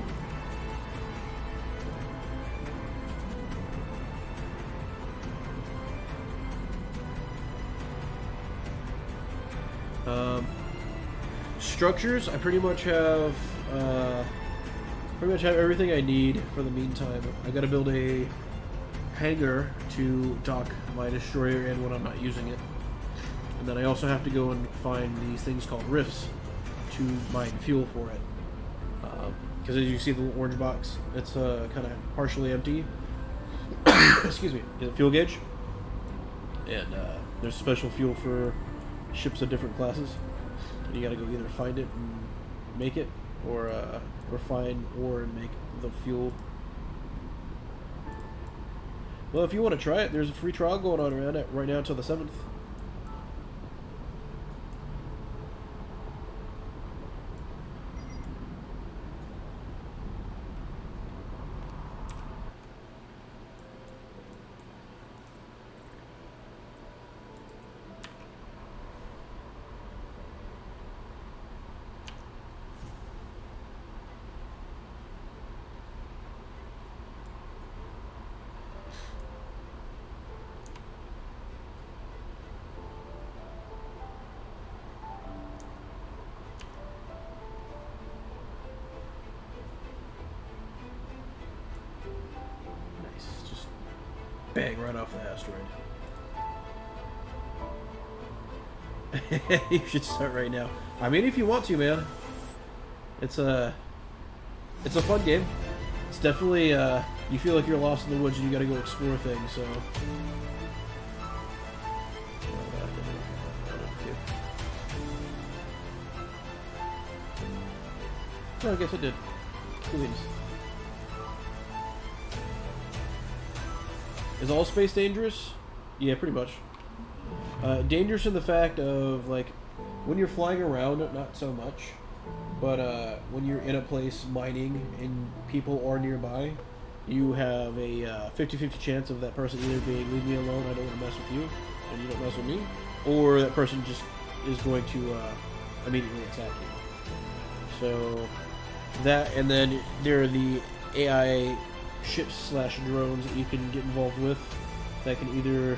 Structures, I pretty much have everything I need for the meantime. I gotta build a hangar to dock my destroyer in when I'm not using it, and then I also have to go and find these things called rifts to mine fuel for it, because as you see the little orange box, it's kind of partially empty. Excuse me, the fuel gauge, And there's special fuel for ships of different classes. And you gotta go either find it and make it, or find ore and make the fuel. Well, if you want to try it, there's a free trial going on around it right now until the 7th. Bang, right off the asteroid. You should start right now. I mean, if you want to, man. It's a fun game. It's definitely, you feel like you're lost in the woods and you gotta go explore things, so... No, I guess it did. Please. Is all space dangerous? Yeah, pretty much. Dangerous in the fact of, like, when you're flying around, not so much. But when you're in a place mining and people are nearby, you have a 50-50 chance of that person either being, leave me alone, I don't want to mess with you, and you don't mess with me, or that person just is going to immediately attack you. So, that, and then there are the AI ships/drones that you can get involved with that can either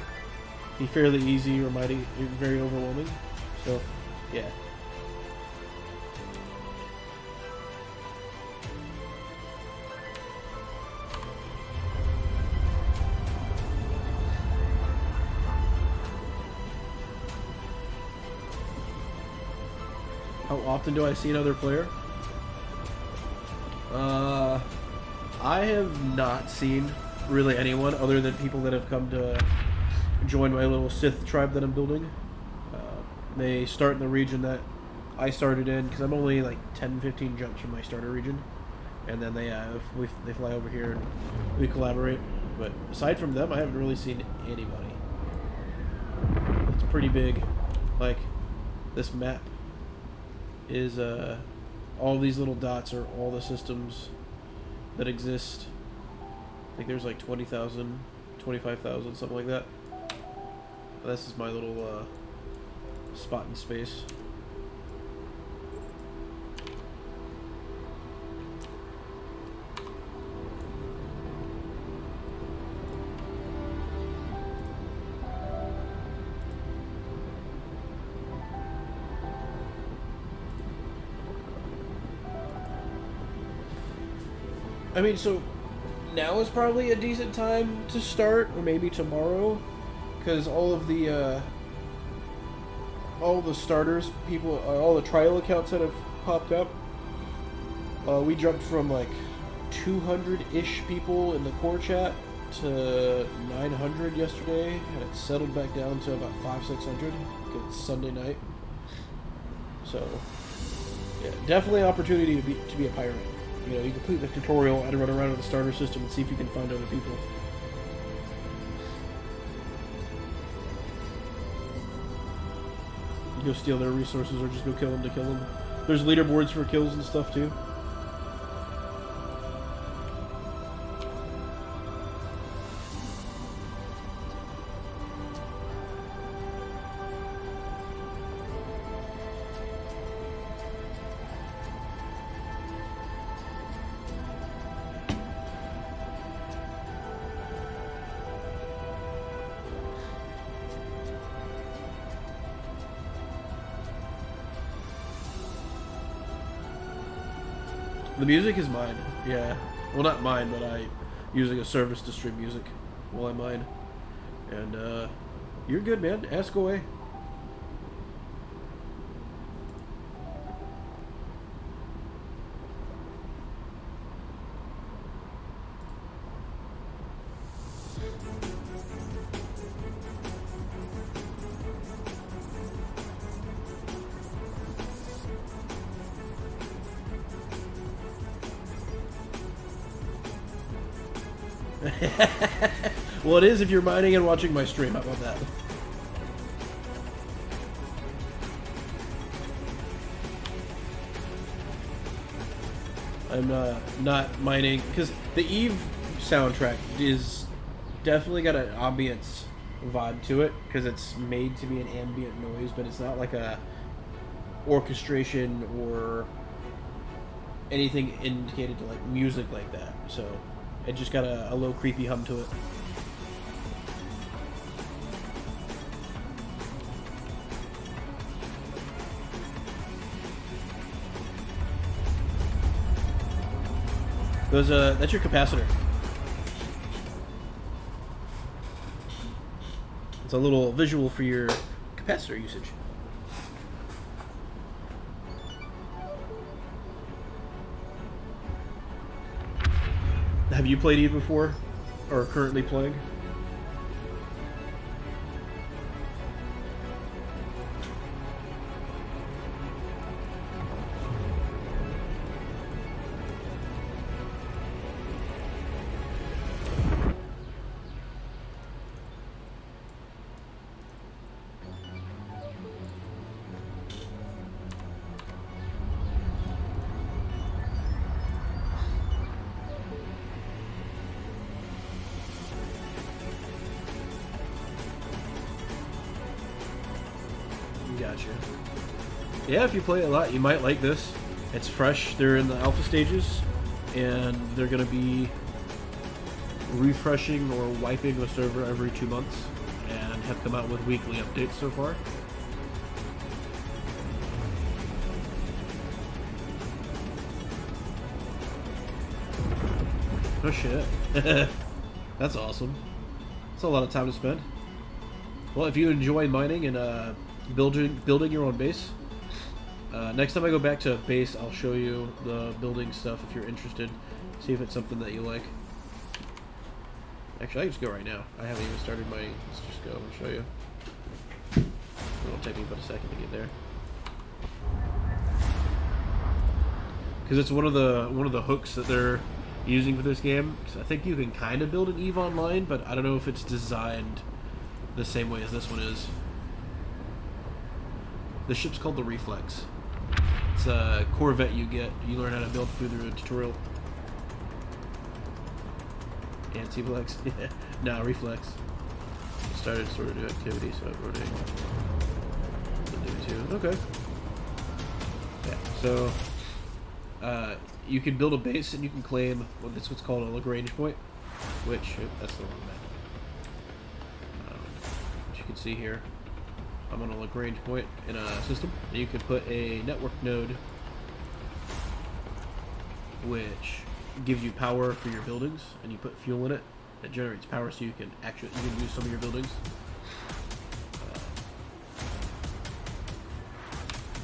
be fairly easy or might be very overwhelming. So, yeah. How often do I see another player? I have not seen really anyone other than people that have come to join my little Sith tribe that I'm building. They start in the region that I started in, because I'm only like 10-15 jumps from my starter region, and then they fly over here and we collaborate. But aside from them, I haven't really seen anybody. It's pretty big. Like, this map is all these little dots are all the systems that exist. I think there's like 20,000, 25,000, something like that. This is my little spot in space. I mean, so now is probably a decent time to start, or maybe tomorrow, because all the starters, people, all the trial accounts that have popped up, we jumped from like 200-ish people in the core chat to 900 yesterday, and it settled back down to about 500-600. It's Sunday night, so yeah, definitely an opportunity to be a pirate. You know, you complete the tutorial and run around with the starter system and see if you can find other people. You go steal their resources or just go kill them to kill them. There's leaderboards for kills and stuff too. The music is mine, yeah. Well, not mine, but I using a service to stream music while I mine. And you're good, man. Ask away. Well, it is if you're mining and watching my stream. How about that? I'm not mining because the Eve soundtrack is definitely got an ambience vibe to it because it's made to be an ambient noise, but it's not like a orchestration or anything indicated to like music like that. So it just got a low creepy hum to it. That's your capacitor. It's a little visual for your capacitor usage. Have you played Eve before? Or currently playing? Gotcha. Yeah, if you play it a lot, you might like this. It's fresh. They're in the alpha stages, and they're going to be refreshing or wiping the server every 2 months, and have come out with weekly updates so far. Oh shit. That's awesome. That's a lot of time to spend. Well, if you enjoy mining and building your own base, next time I go back to base, I'll show you the building stuff if you're interested. See if it's something that you like. Actually, I can just go right now. I haven't even started mining. Let's just go and show you. It'll take me about a second to get there. Because it's one of the hooks that they're using for this game. So I think you can kind of build an Eve Online, but I don't know if it's designed the same way as this one is. The ship's called the Reflex. It's a Corvette you get. You learn how to build through the tutorial. Anti-Flex? Yeah. No, Reflex. It started sort of new activity, so it wrote a... Okay. Yeah, so... you can build a base and you can claim what's called a Lagrange point, which... that's the wrong map. Which you can see here. I'm on a Lagrange point in a system, and you can put a network node which gives you power for your buildings, and you put fuel in it that generates power so you can use some of your buildings.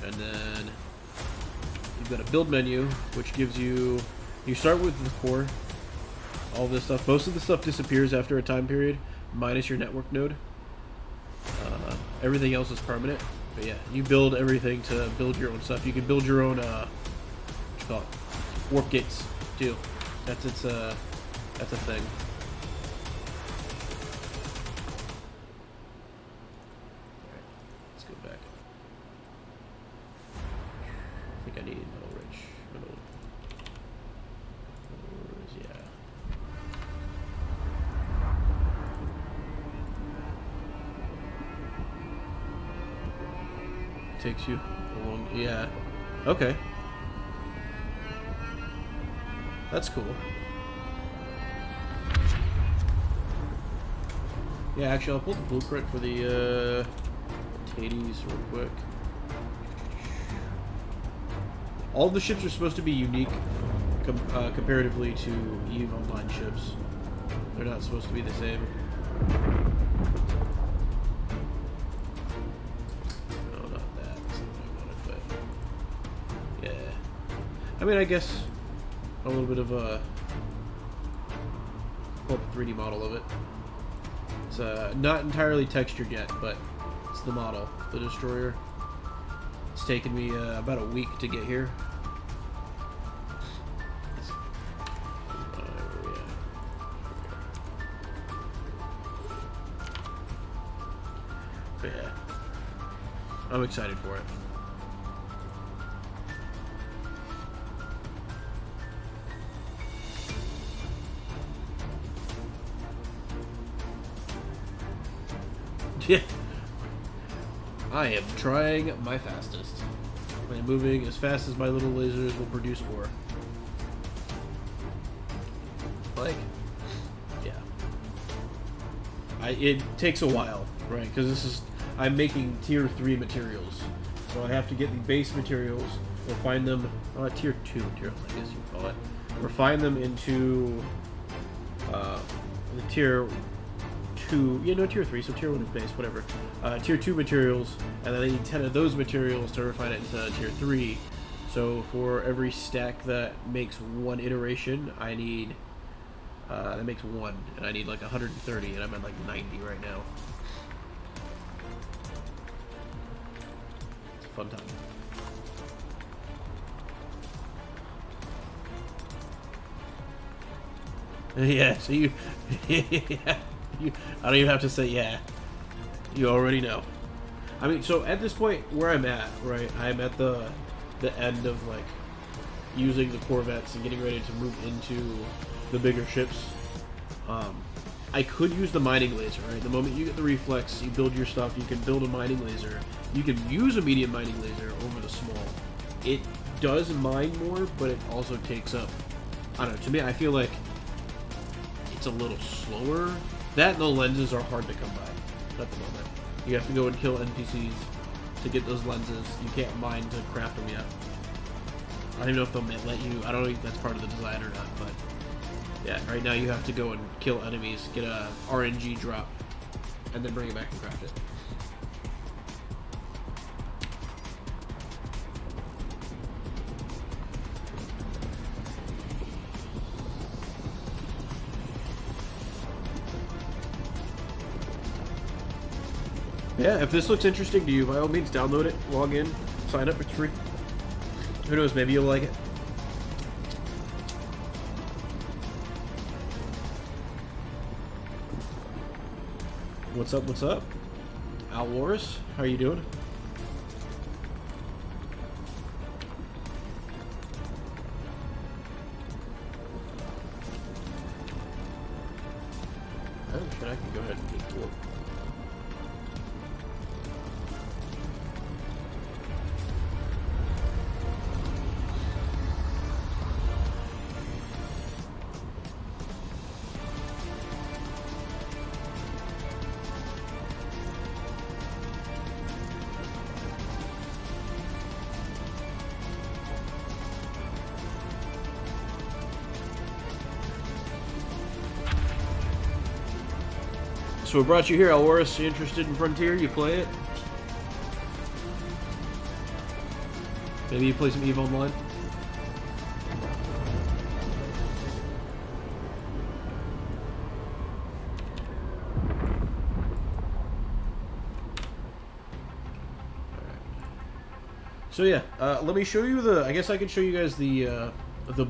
And then you've got a build menu which gives you start with the core, all this stuff. Most of the stuff disappears after a time period, minus your network node. Everything else is permanent, but yeah, you build everything to build your own stuff. You can build your own, what you call it, warp gates too. That's a thing. Alright, let's go back. I think I need metal rich. Yeah. Takes you a long... Yeah. Okay. That's cool. Yeah, actually, I'll pull the blueprint for the Tithe real quick. All the ships are supposed to be unique comparatively to EVE Online ships. They're not supposed to be the same. I mean, I guess a little bit of a 3D model of it. It's not entirely textured yet, but it's the model, the destroyer. It's taken me about a week to get here. But yeah, I'm excited for it. Yeah. I am trying my fastest. I am moving as fast as my little lasers will produce more. Like, yeah. It takes a while, right? Because this is, I'm making tier 3 materials. So I have to get the base materials, refine them, tier 2 materials, I guess you would call it. Refine them into the tier 2, tier 3, so tier 1 is base, whatever. Tier 2 materials, and then I need 10 of those materials to refine it into tier 3. So for every stack that makes one iteration, I need, that makes one, and I need like 130, and I'm at like 90 right now. It's a fun time. Yeah, so you, yeah. I don't even have to say yeah. You already know. I mean, so at this point, where I'm at, right? I'm at the end of like using the Corvettes and getting ready to move into the bigger ships. I could use the mining laser, right? The moment you get the reflex, you build your stuff. You can build a mining laser. You can use a medium mining laser over the small. It does mine more, but it also takes up. I don't know. To me, I feel like it's a little slower. That and the lenses are hard to come by at the moment. You have to go and kill NPCs to get those lenses. You can't mine to craft them yet. I don't even know if they'll let you. I don't know if that's part of the design or not, but yeah, right now you have to go and kill enemies, get a RNG drop, and then bring it back and craft it. Yeah, if this looks interesting to you, by all means download it, log in, sign up, it's free. Who knows, maybe you'll like it. What's up, what's up? Alwaris, how are you doing? Oh shit, I can go ahead and just work. So we brought you here, Alwaris. You interested in Frontier? You play it? Maybe you play some EVE Online? So yeah, let me show you the. I guess I can show you guys the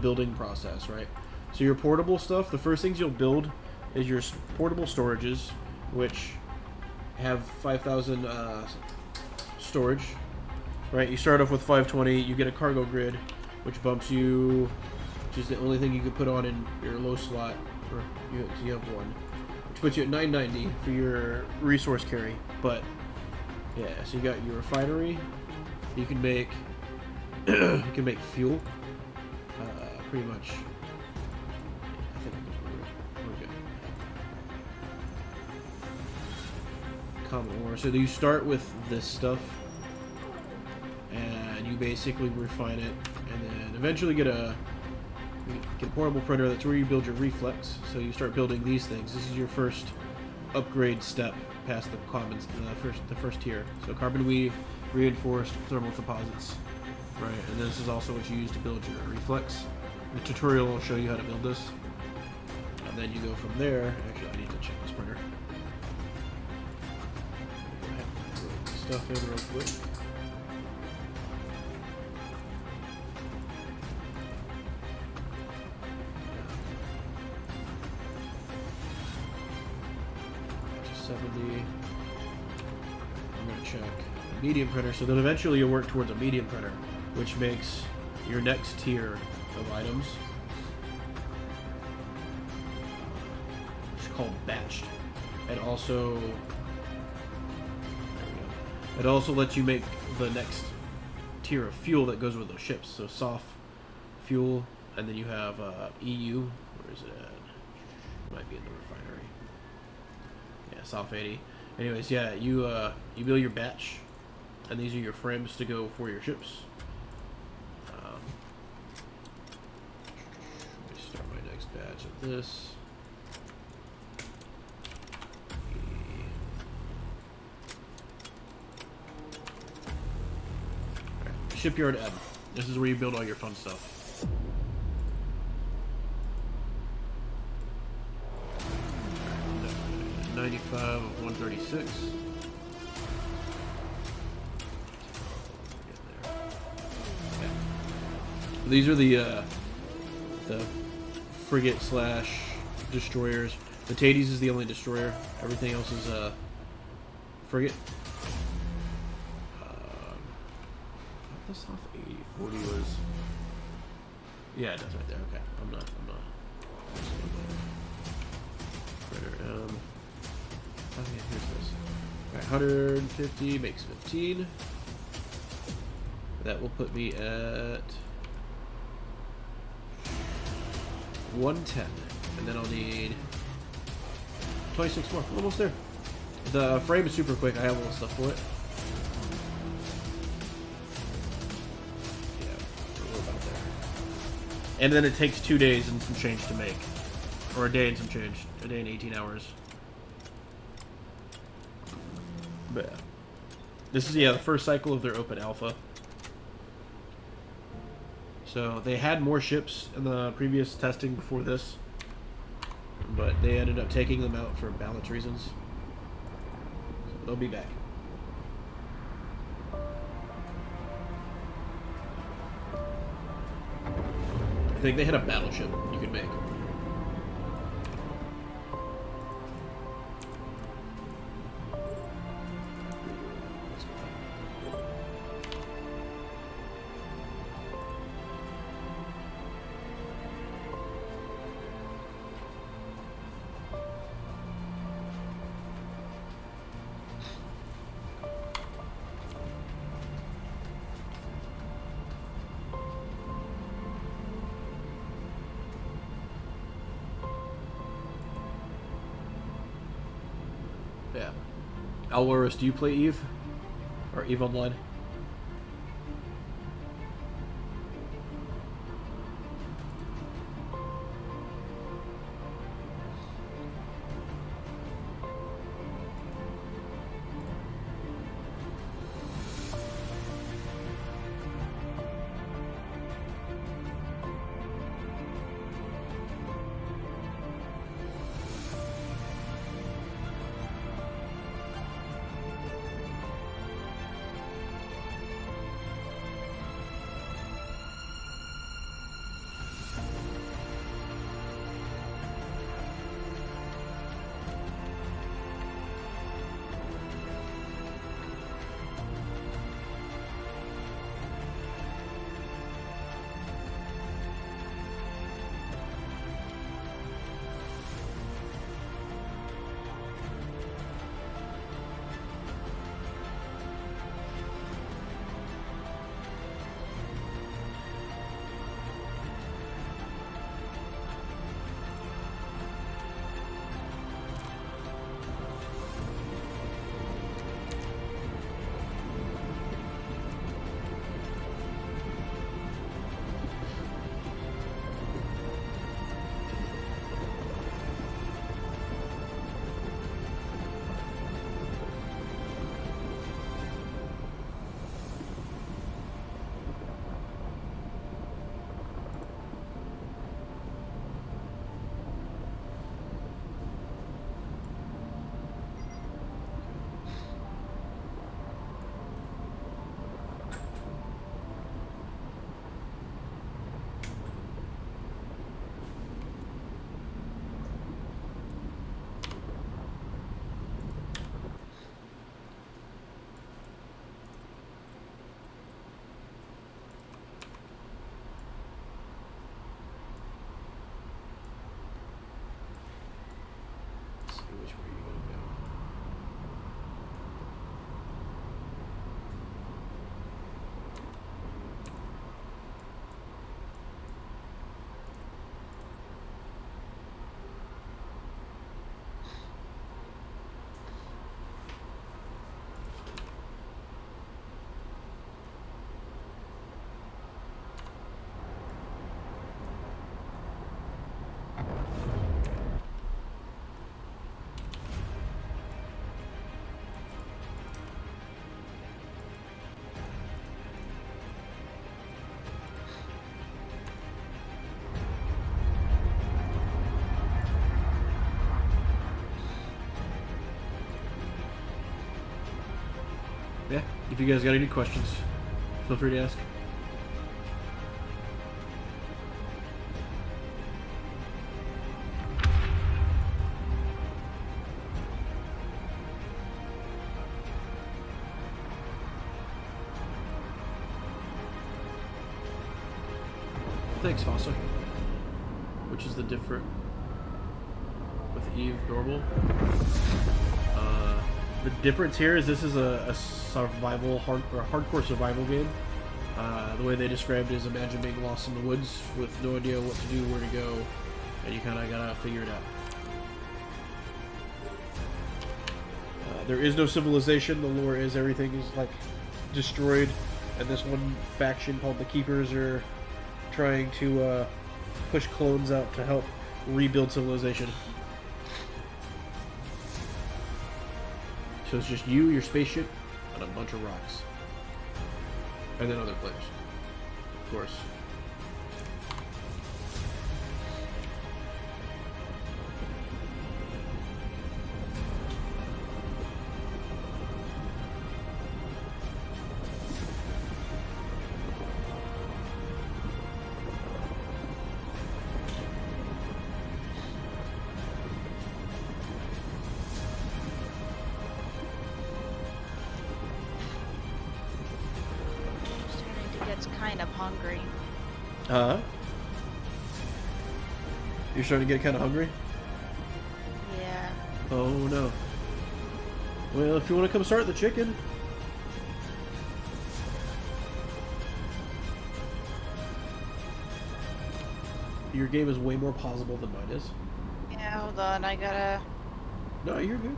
building process, right? So your portable stuff. The first things you'll build is your portable storages, which have 5,000 storage. Right, you start off with 520. You get a cargo grid, which bumps you, which is the only thing you can put on in your low slot, or you have one, which puts you at 990 for your resource carry. But yeah, so you got your refinery. You can make fuel, pretty much. I think we're good. Common ore. So you start with this stuff, and you basically refine it, and then eventually get a portable printer. That's where you build your reflex. So you start building these things. This is your first upgrade step past the commons, the first tier. So carbon weave, reinforced thermal composites, right? And this is also what you use to build your reflex. The tutorial will show you how to build this, and then you go from there. Actually, I need to check this printer. Go ahead and throw stuff in real quick. going to check medium printer. So then eventually you'll work towards a medium printer, which makes your next tier of items, which is called batched. And also, there we go. It also lets you make the next tier of fuel that goes with those ships. So soft fuel, and then you have EU. Where is it at? It might be in the refinery. Yeah, soft 80. Anyways, yeah, you build your batch, and these are your frames to go for your ships. Let me start my next batch of this. Right. Shipyard M. This is where you build all your fun stuff. Right. 95 of 136. These are the frigate slash destroyers. The Tithe is the only destroyer. Everything else is frigate. This off 80, 40 was. Yeah, it does right there. Okay, I'm not. Critter, oh yeah, here's this. Alright, 150 makes 15. That will put me at 110, and then I'll need 26 more. Almost there. The frame is super quick. I have a little stuff for it. Yeah, we're about there. And then it takes 2 days and some change to make, or a day and some change. A day and 18 hours. But yeah. This is the first cycle of their open alpha. So they had more ships in the previous testing before this, but they ended up taking them out for balance reasons. So they'll be back. I think they had a battleship you could make. Yeah. Alwaris, do you play Eve? Or Eve Online? Yeah, if you guys got any questions, feel free to ask. Thanks, Fossa. Which is the different with Eve normal. The difference here is this is a survival hardcore survival game. The way they described it is imagine being lost in the woods with no idea what to do, where to go, and you kind of gotta figure it out. There is no civilization. The lore is everything is like destroyed, and this one faction called the Keepers are trying to push clones out to help rebuild civilization. So it's just you, your spaceship, and a bunch of rocks. And then other players. Of course. Kind of hungry. You're starting to get kind of hungry? Yeah. Oh no. Well, if you want to come start the chicken. Your game is way more pausable than mine is. Yeah, hold on, I gotta... No, you're good.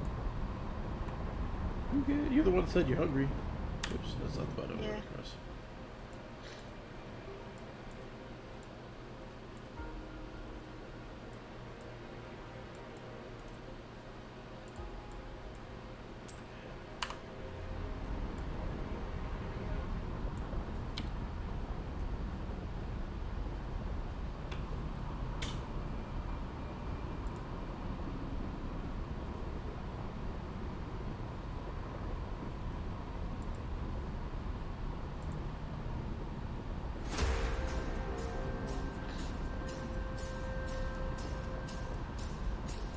You're good. You're the one that said you're hungry. Oops, that's not the button I want to press.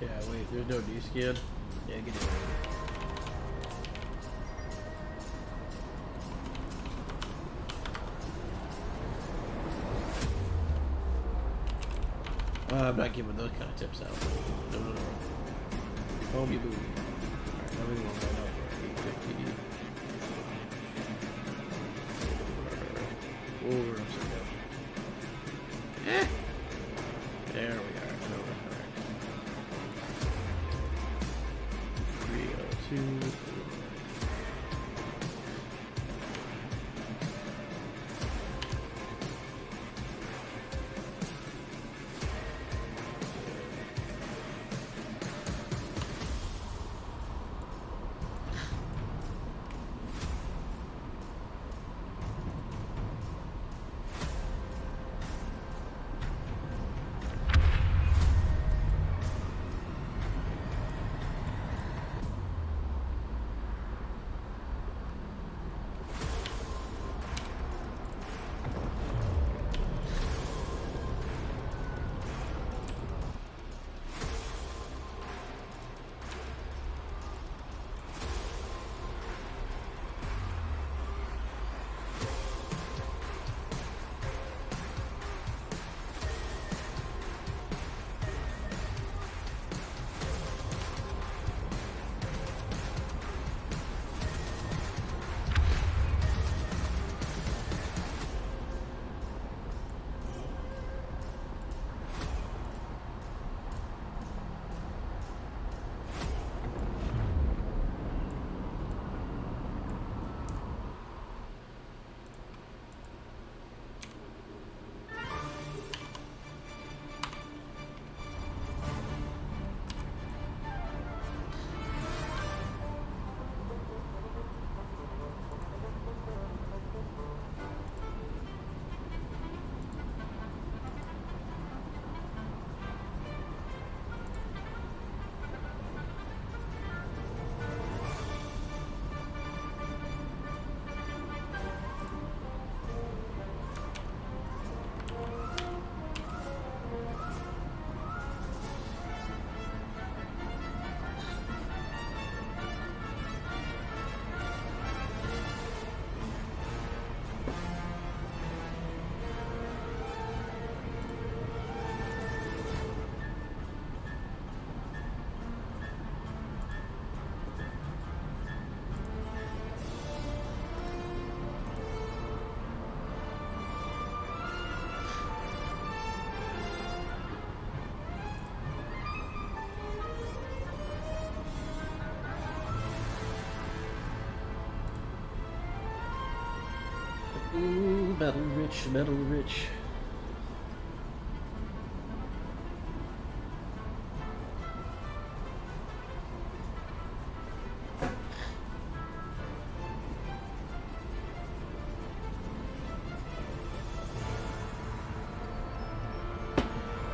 Yeah, wait, there's no D-scan? Yeah, get it. I'm not giving those kind of tips out. No, no, no. Call me boo. Alright, now we want to find out where 850. Over upside down. Eh! There we are. Alright. 302. Ooh, metal rich, metal rich.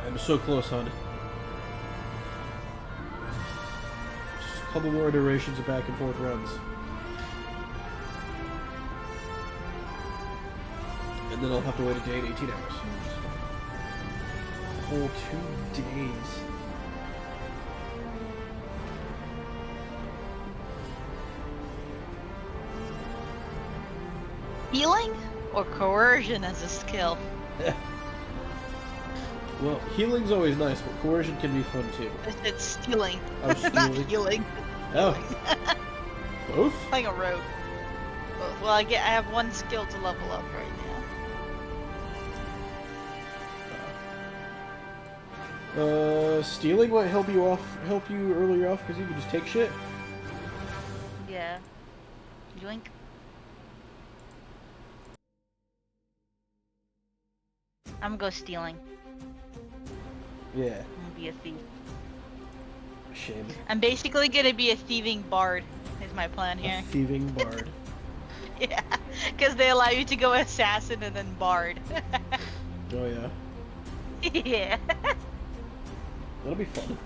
I'm so close, hon. Just a couple more iterations of back and forth runs. And then I'll have to wait a day and 18 hours. A whole 2 days. Healing or coercion as a skill? Well, healing's always nice, but coercion can be fun too. It's stealing. Oh, Not stealing. healing. Oh. Both? Playing a rogue. Well, I have one skill to level up right now. Stealing might help you earlier off because you can just take shit. Yeah. Yoink. I'm gonna go stealing. Yeah. I'm gonna be a thief. Shame. I'm basically gonna be a thieving bard. Is my plan A here. thieving bard. Yeah, because they allow you to go assassin and then bard. Oh yeah. Yeah. That'll be fun.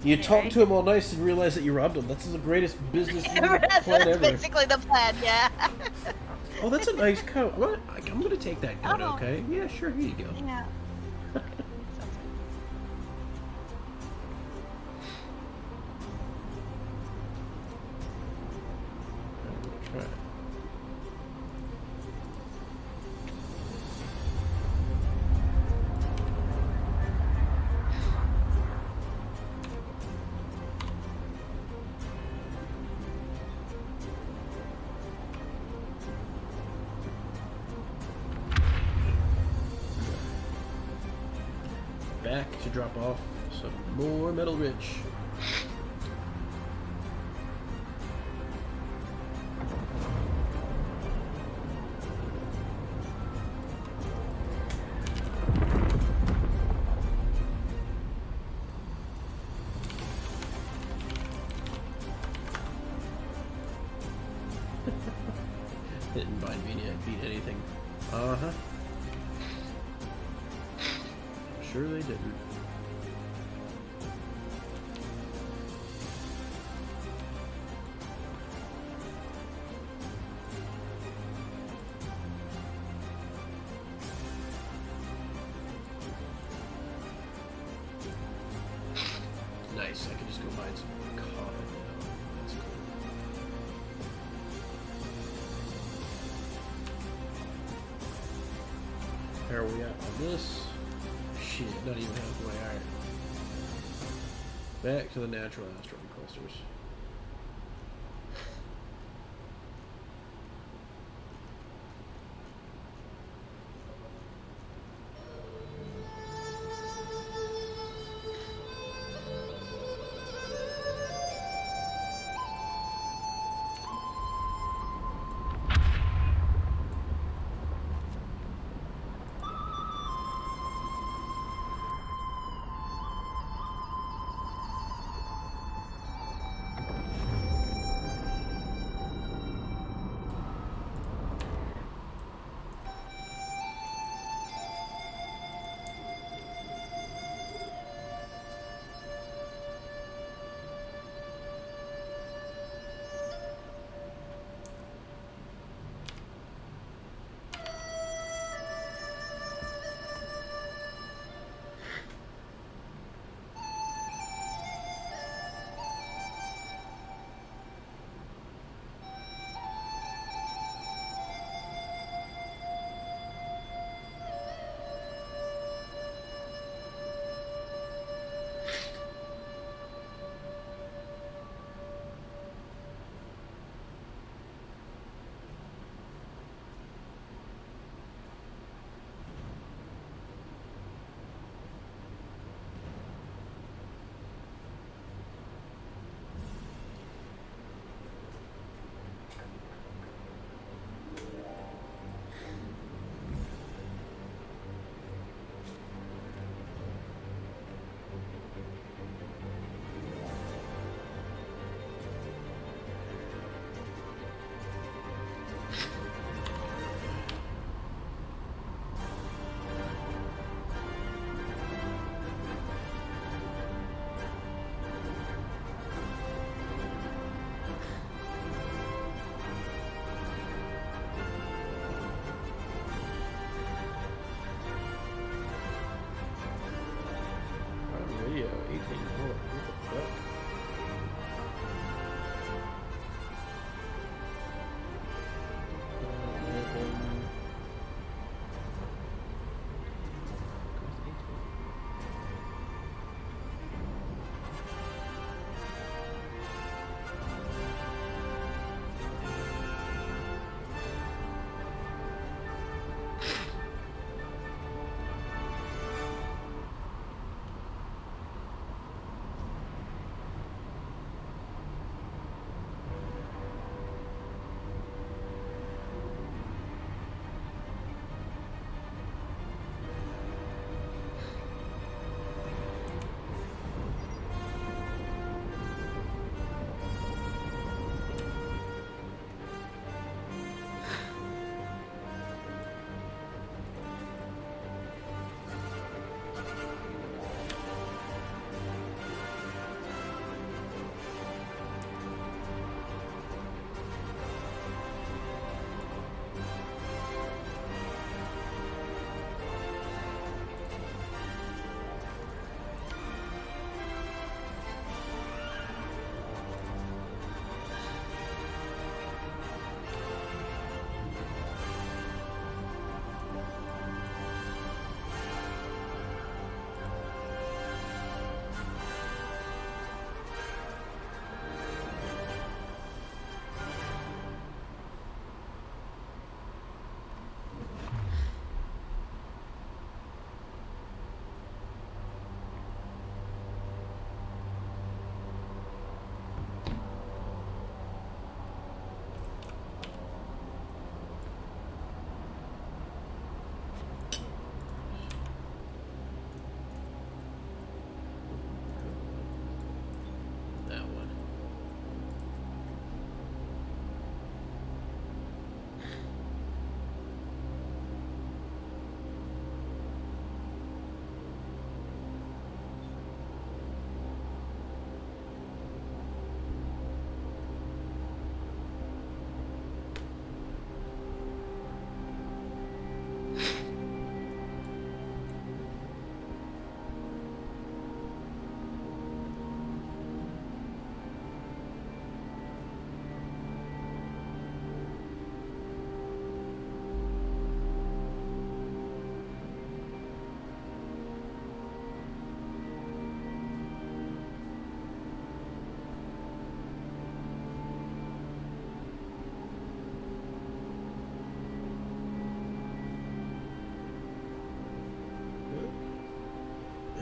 You talk to him all nice and realize that you robbed him. That's the greatest business plan That's ever. basically the plan, yeah. Oh, that's a nice coat. I'm gonna take that coat, Oh. okay? Yeah, sure, here you go. Yeah. Try it. Back to drop off some more metal rich. Didn't bind me yet, beat anything. Uh-huh. Sure they didn't. Nice, I can just go buy some coffee now. That's cool. Where are we at on this? Shit, not even halfway. Alright. Back to the natural asteroid clusters.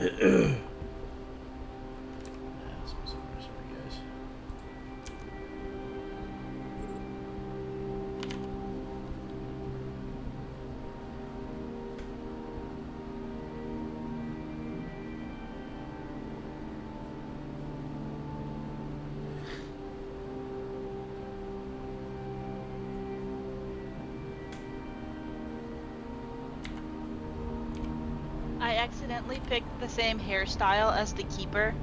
Sorry, guys. I accidentally picked the same hairstyle as the keeper,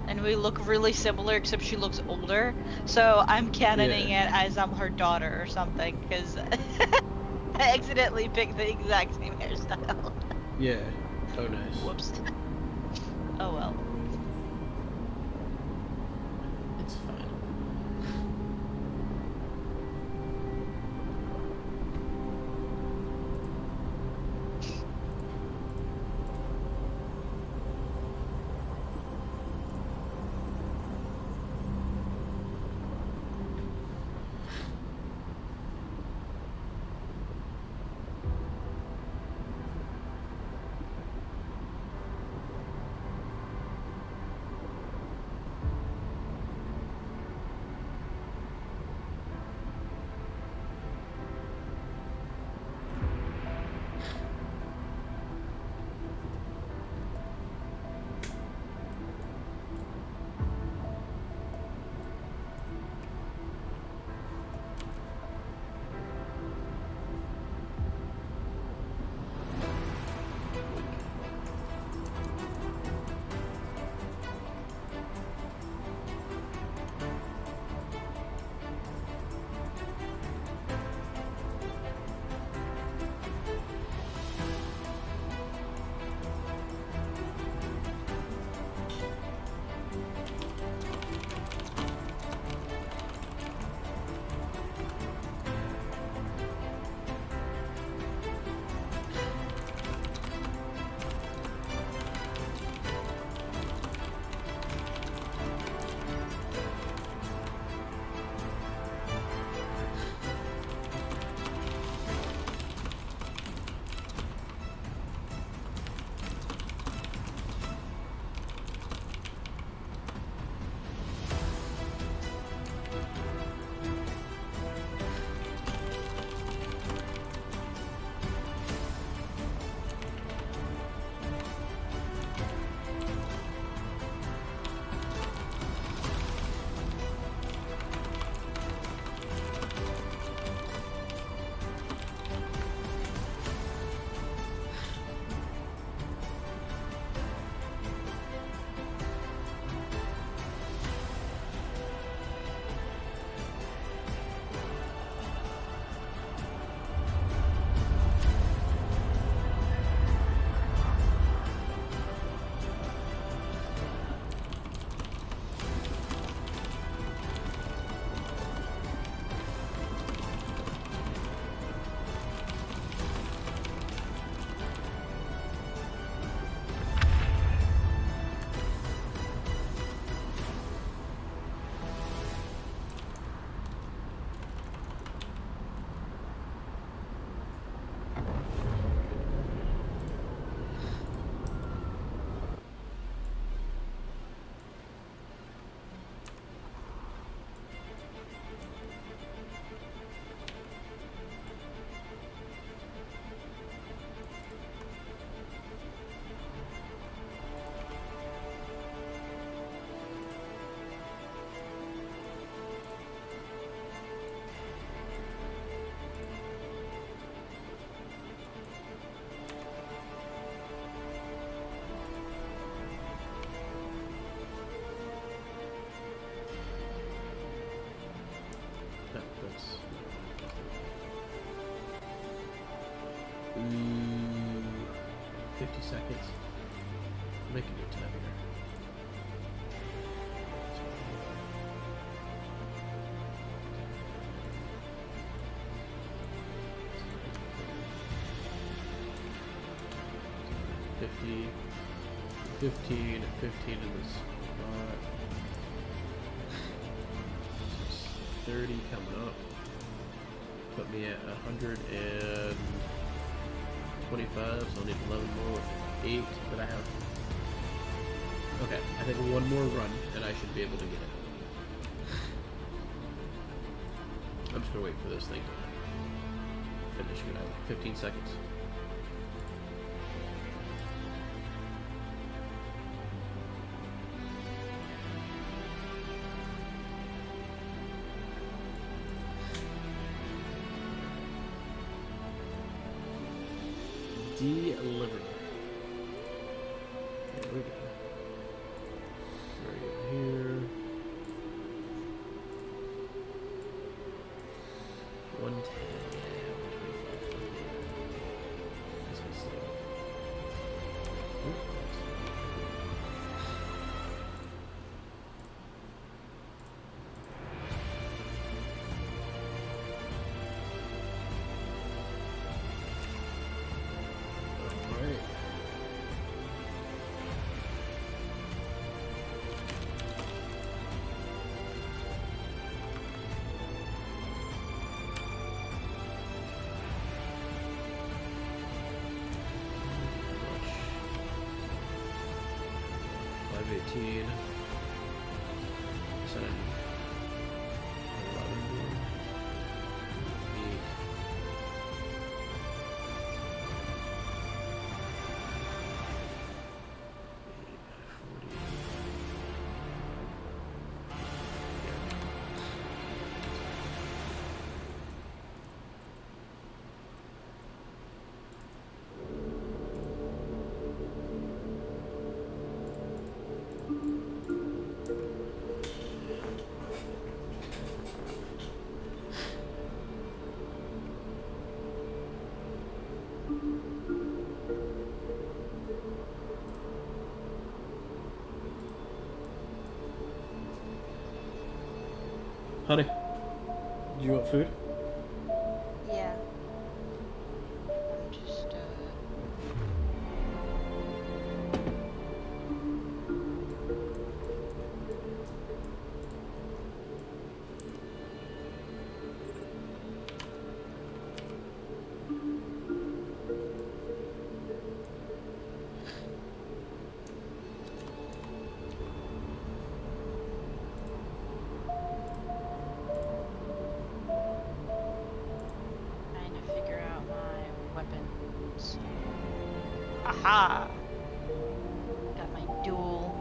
and we look really similar except she looks older. So I'm canoning it as I'm her daughter or something, because I accidentally picked the exact same hairstyle. Yeah. Oh, nice. Whoops. Oh well. It's fine. Ooh, 50 seconds. Make a good time here. $50, 15, and 15 in this spot. 30 coming up. Put me at 125, so I'll need 11 more with 8 that I have Okay, I think one more run, and I should be able to get it. I'm just gonna wait for this thing to finish. Good, I have like 15 seconds. Deliver. There we go. Right here. 110. Yeah, 125. This one's slow. Oop. Alright. Rush. 518. Send 11. 8. Honey, do you want food? Yeah. I'm just, trying to figure out my weapons. Aha! Got my duel.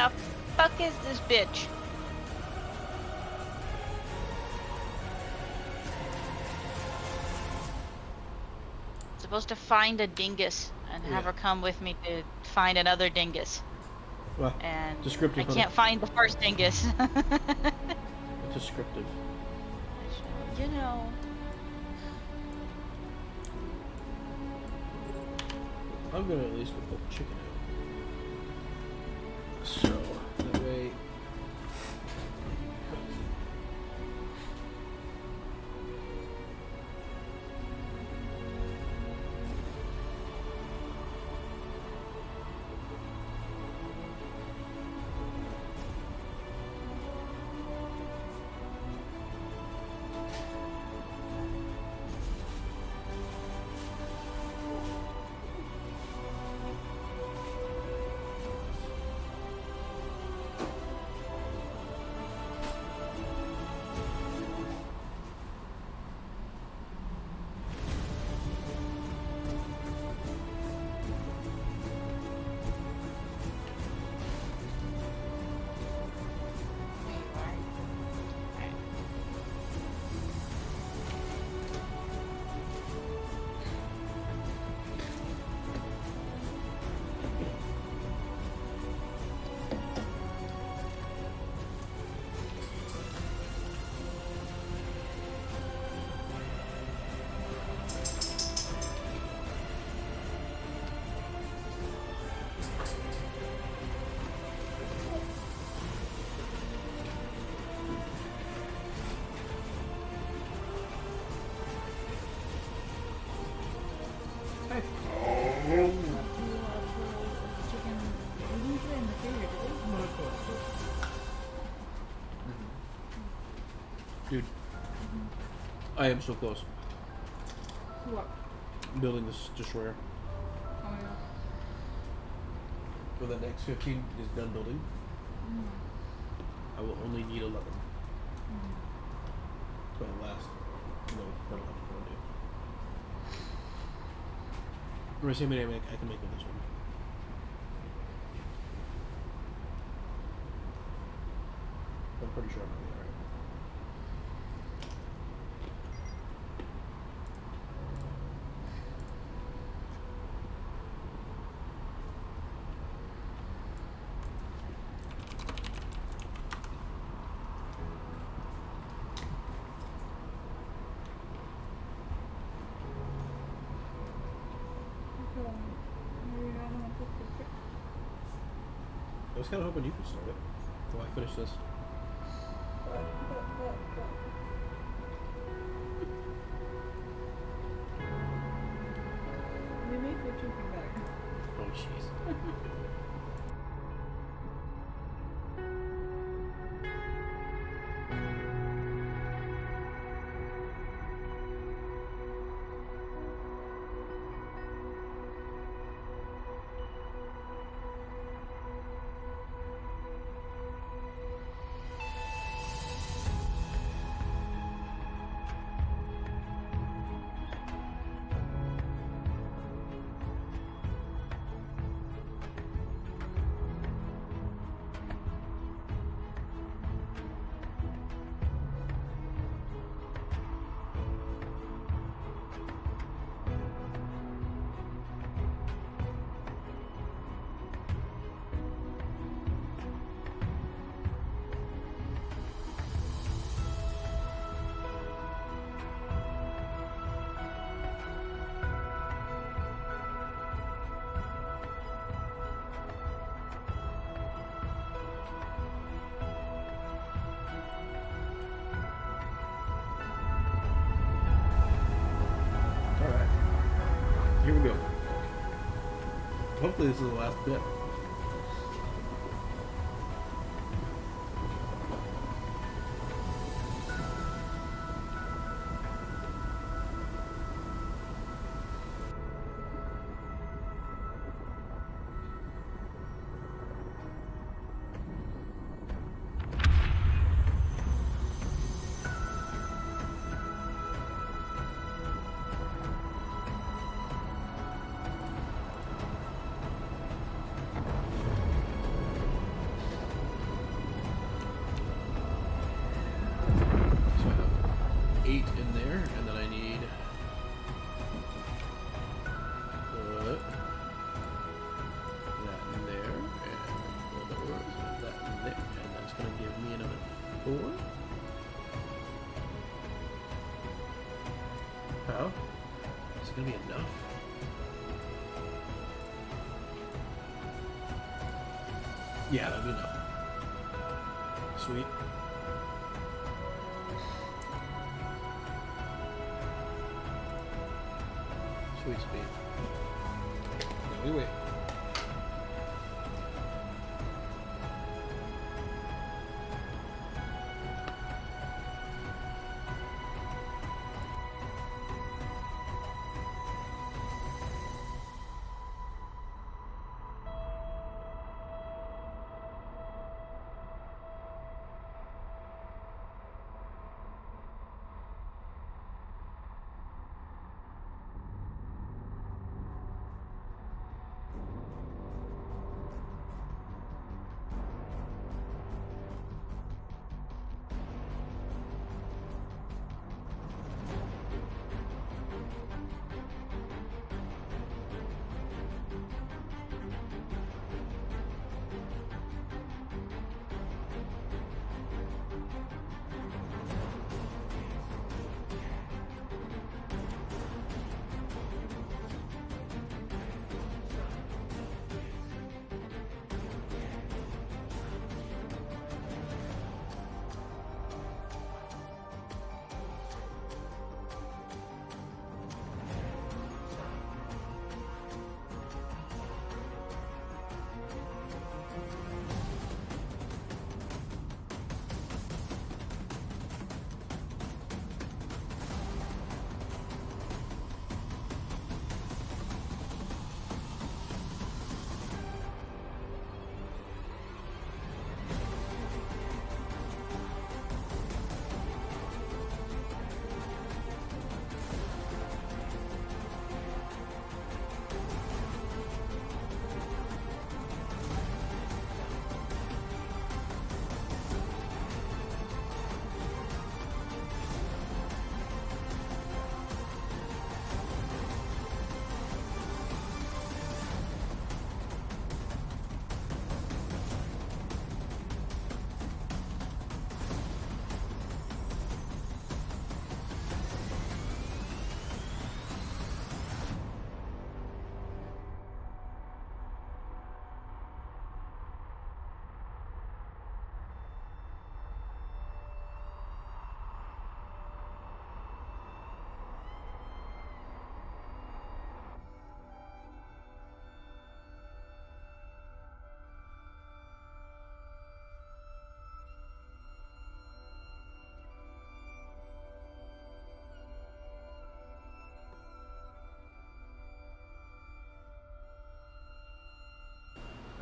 the fuck is this bitch? Supposed to find a dingus and have her come with me to find another dingus. Well, And descriptive. I can't find the first dingus. It's descriptive. You know. I'm gonna at least go put the chicken out. So that way. Dude, I am so close. What? Building this destroyer. Oh yeah. When the next 15 is done building, I will only need 11. That's my last. No, I don't have to go and do. Or the same way I can make with this one. I'm pretty sure I'm gonna be alright. I was kind of hoping you could start it while I finish this. They make the chicken better. Oh, jeez. Here we go. Hopefully this is the last bit. 8 in there, and then I need that in there, and the doors, and that in there, and that's going to give me another 4. How? Is it going to be enough? Yeah, that'll be enough. Sweet. Sweet, sweet. We wait.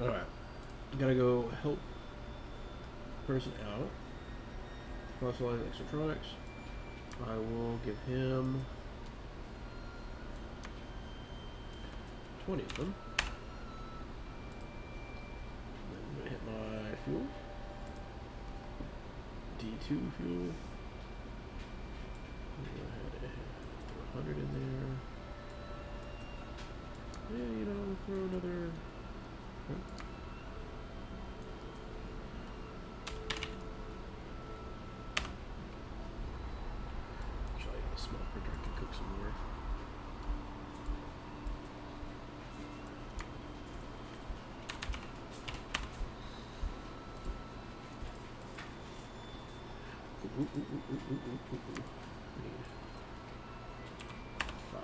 Alright. Gotta go help person out. Fossilize extratronics. I will give him 20 of them. Then I'm gonna hit my fuel. D2 fuel. Go ahead and throw 100 in there. Yeah, you know, throw another. Actually, I got a small printer. I can cook some more. Need 5.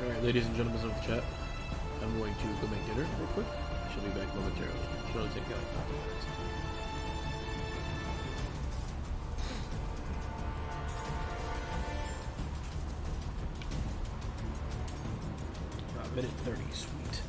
Alright, ladies and gentlemen of the chat, I'm going to go make dinner real quick. I shall be back momentarily. Should only take like 5 minutes. Minute 30, sweet.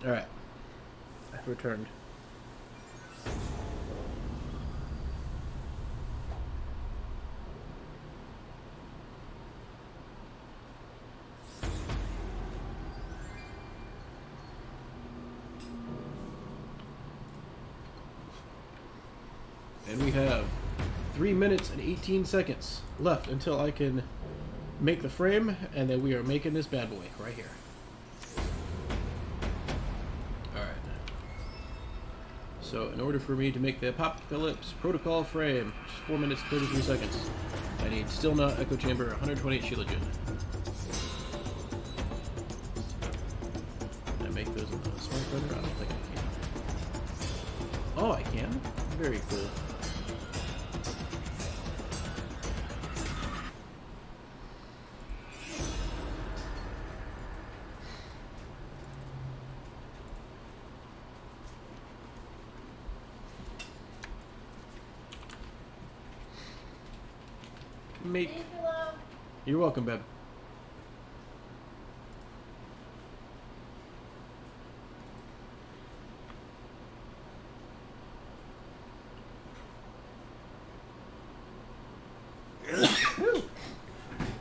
Alright. I've returned. And we have 3 minutes and 18 seconds left until I can make the frame, and then we are making this bad boy right here. Alright. So, in order for me to make the Apocalypse Protocol frame, which is 4 minutes and 33 seconds, I need Still Not Echo Chamber, 128 Shielogen. Can I make those in the smart printer? I don't think I can. Oh, I can? Very cool. Make. You're welcome, babe.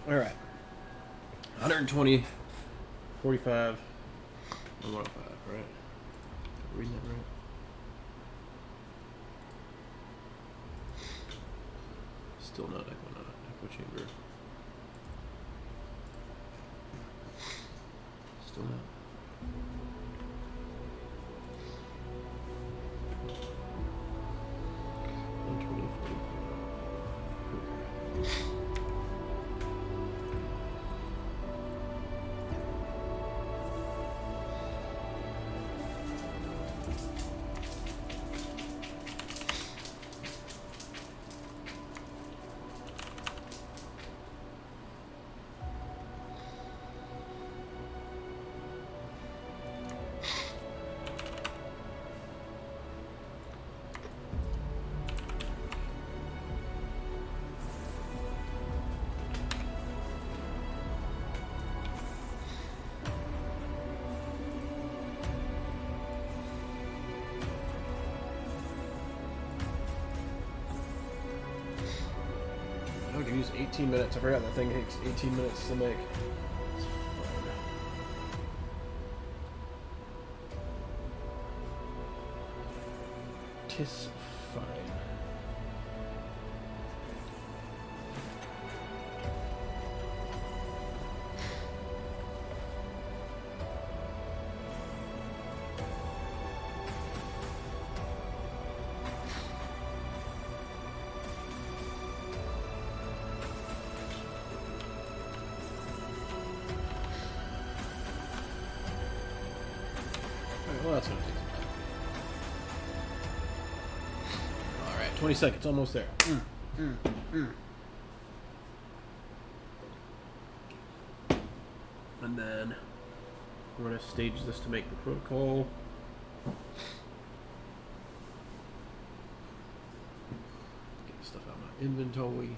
All right. 120, 45, and 105, right? Reading that right? Still not echo chamber. Still not. I could use 18 minutes. I forgot that thing takes 18 minutes to make. Tis fine. Well, that's gonna take some time. Alright, 20 seconds, almost there. And then we're gonna stage this to make the protocol. Get the stuff out of my inventory.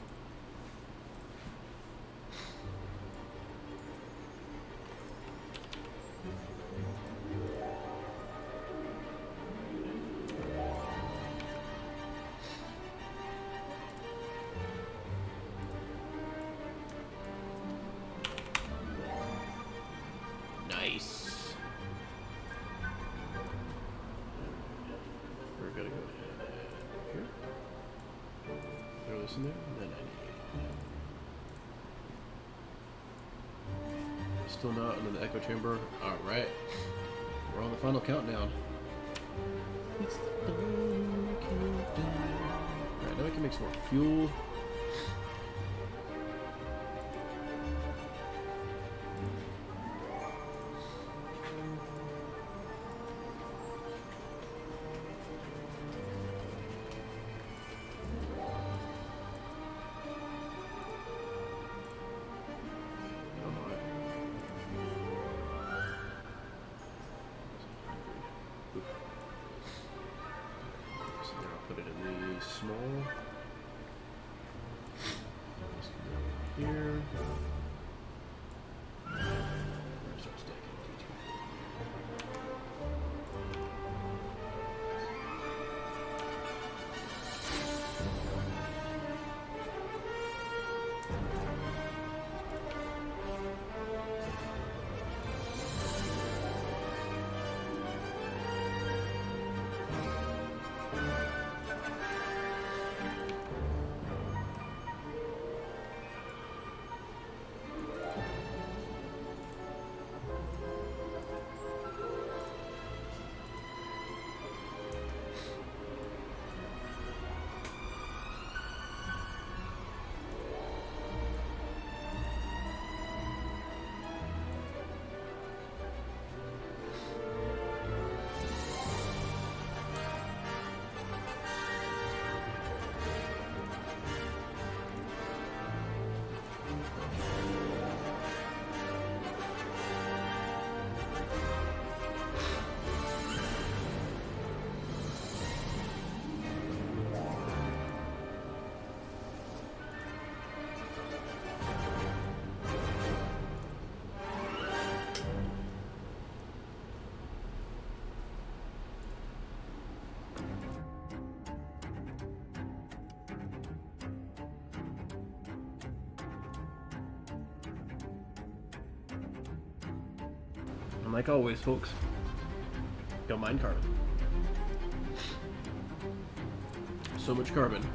Nice. We're gonna go ahead here. Throw this in there, and then I need. Still not, and then the echo chamber. Alright. We're on the final countdown. It's the final countdown. Alright, now we can make some more fuel. Put it in the small. Here. Start stacking D2. like always, folks. Don't mind carbon. So much carbon.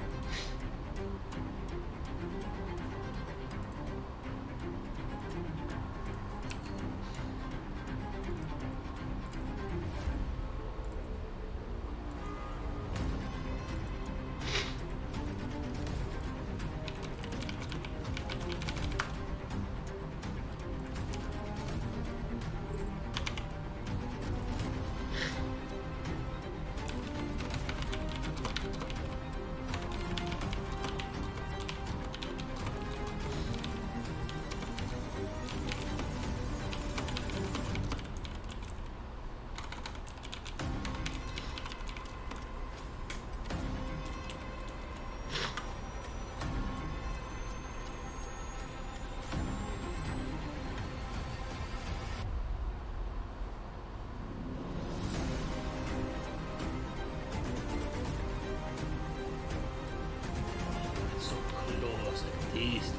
So close and tasty.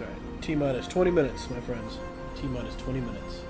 Sorry. T-minus 20 minutes, my friends. T-minus 20 minutes.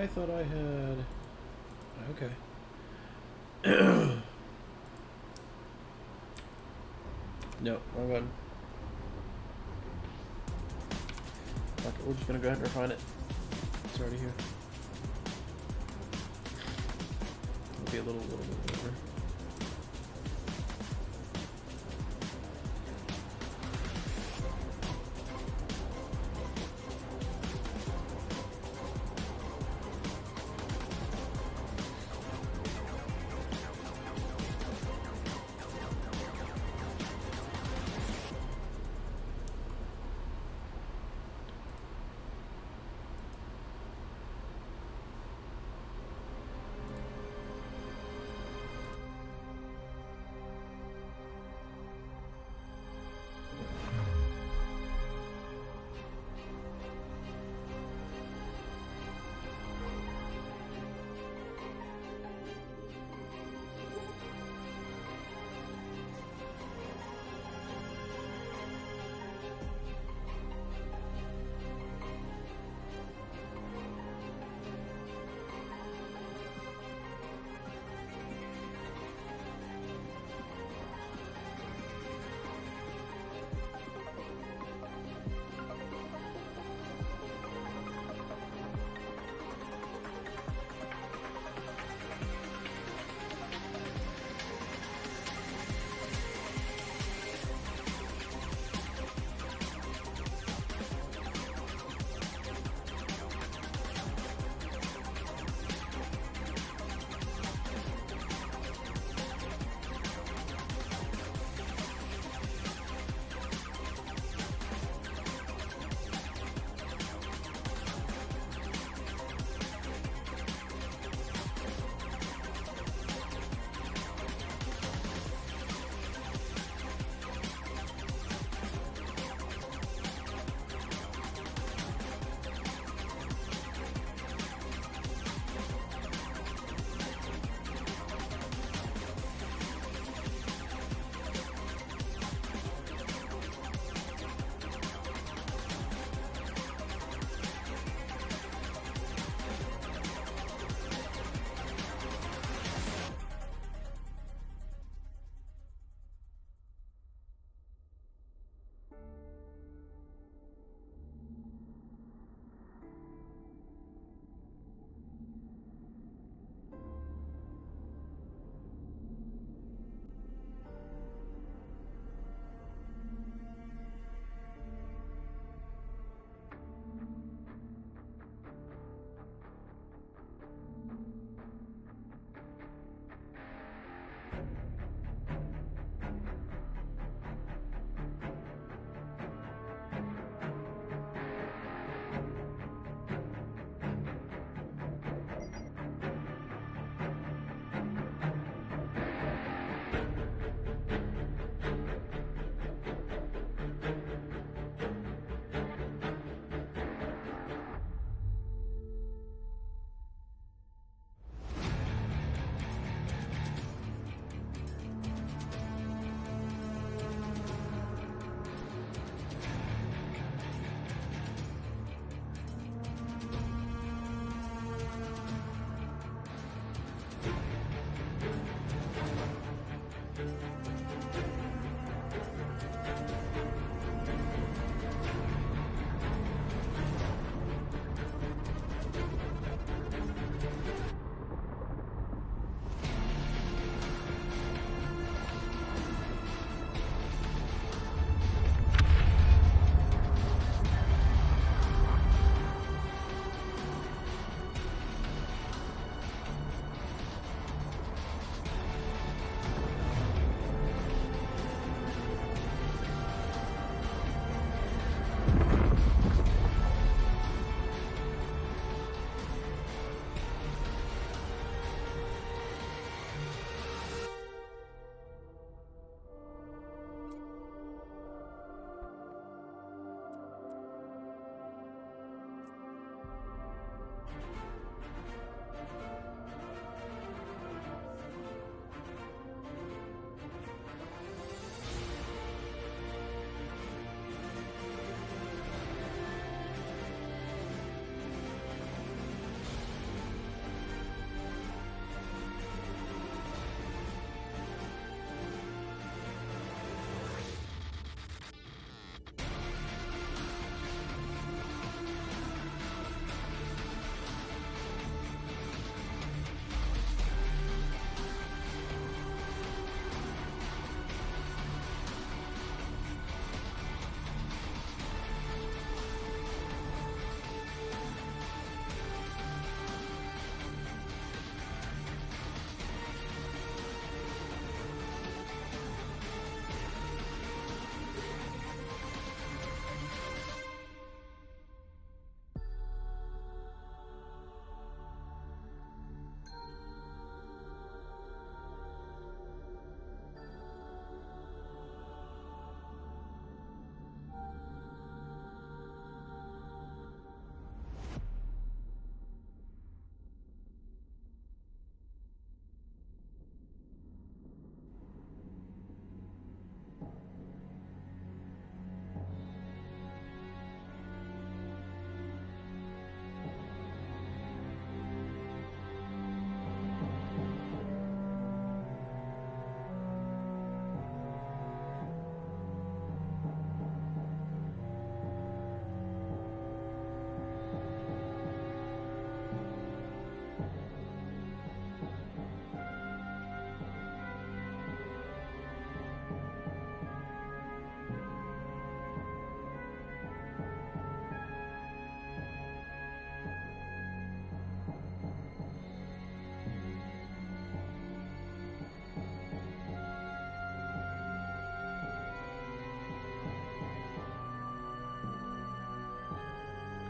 I thought I had... Okay. No, wrong button. Fuck it, we're just gonna go ahead and refine it. It's already here. It'll be a little bit over.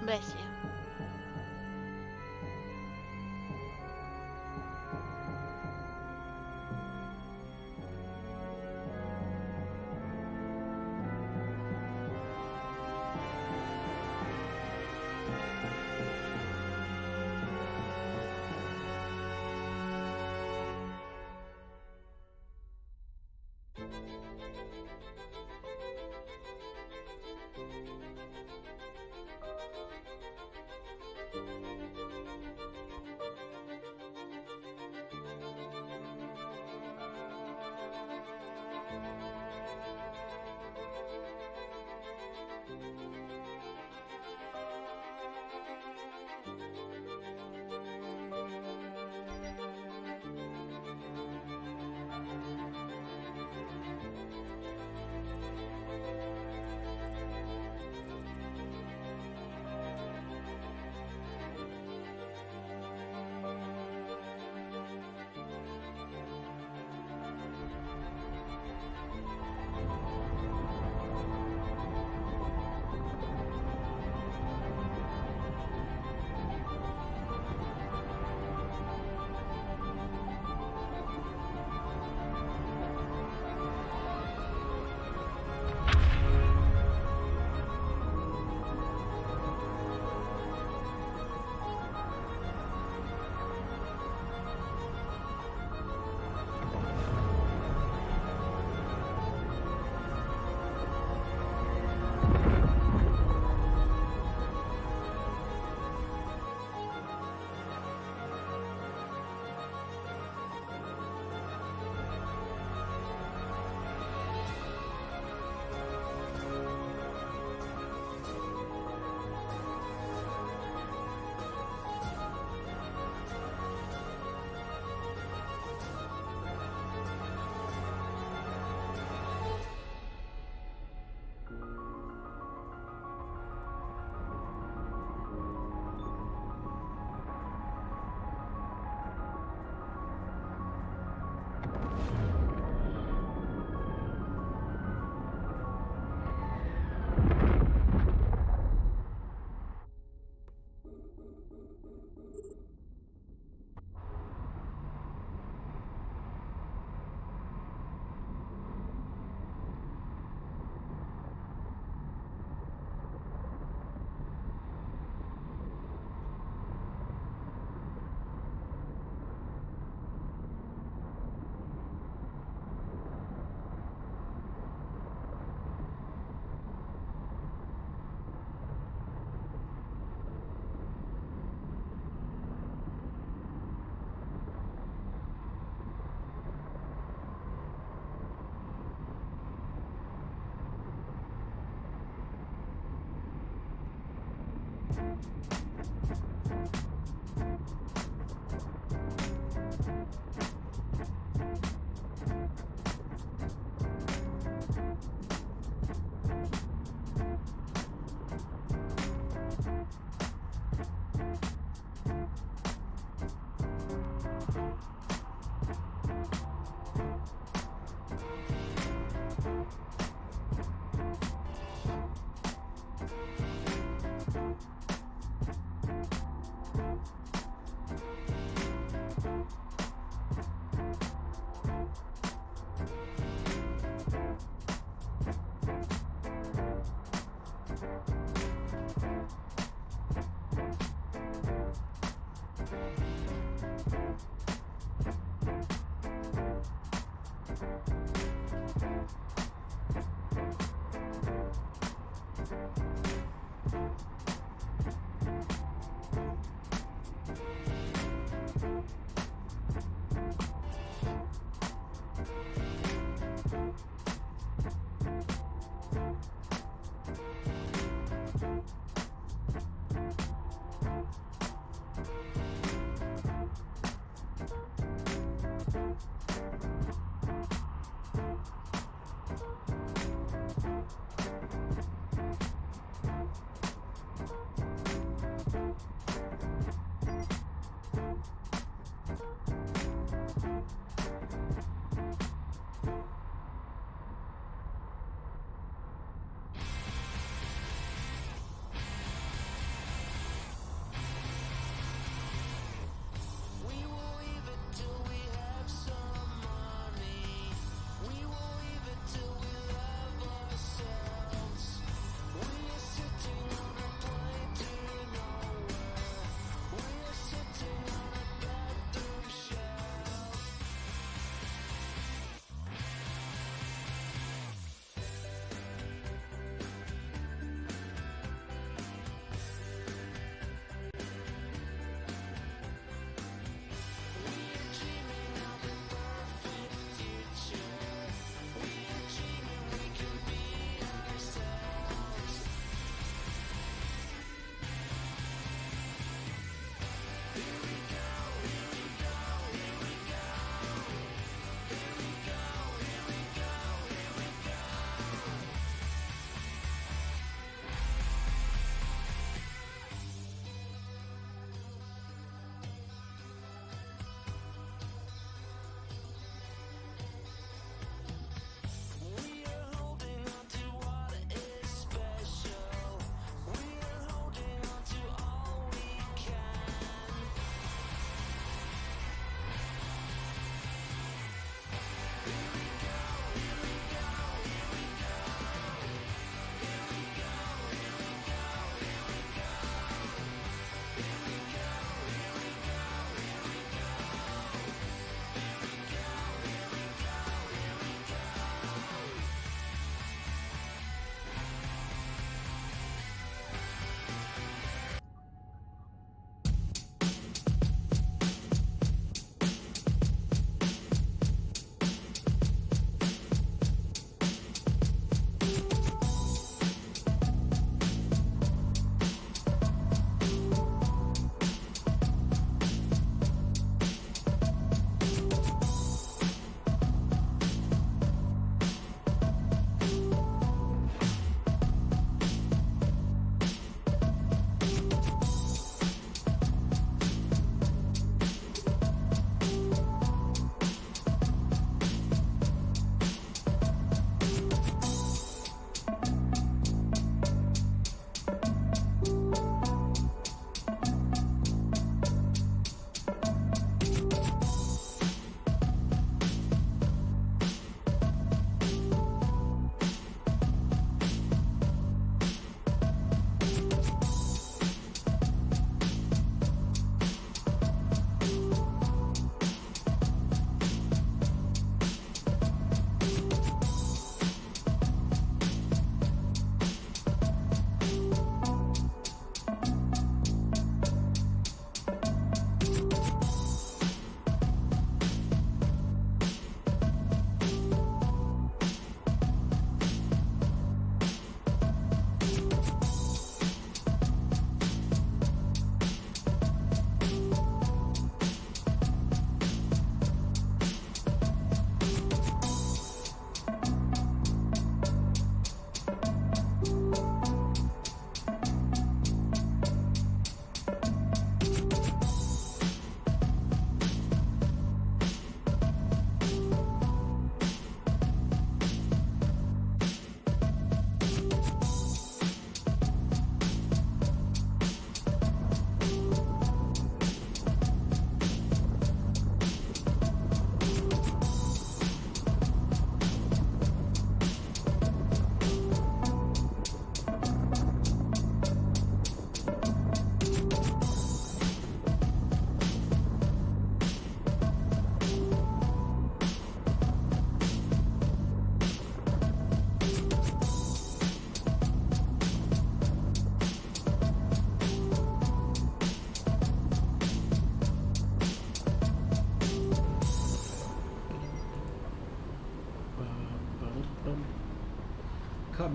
Bless you.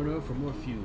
carburetor for more fuel.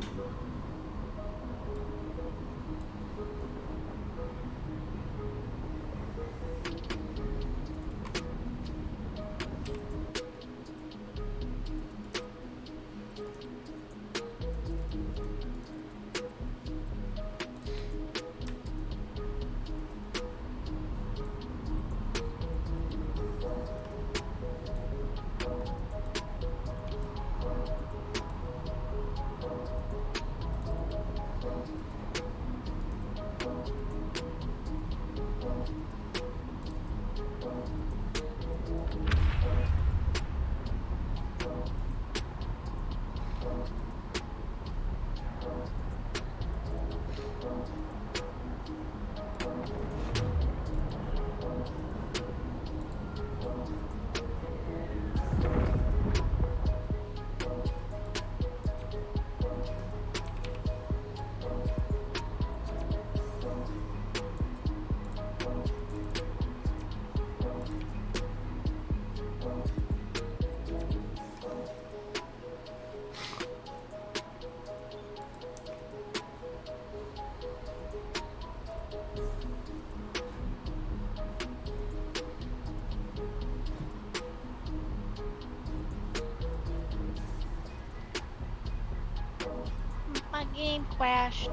My game crashed.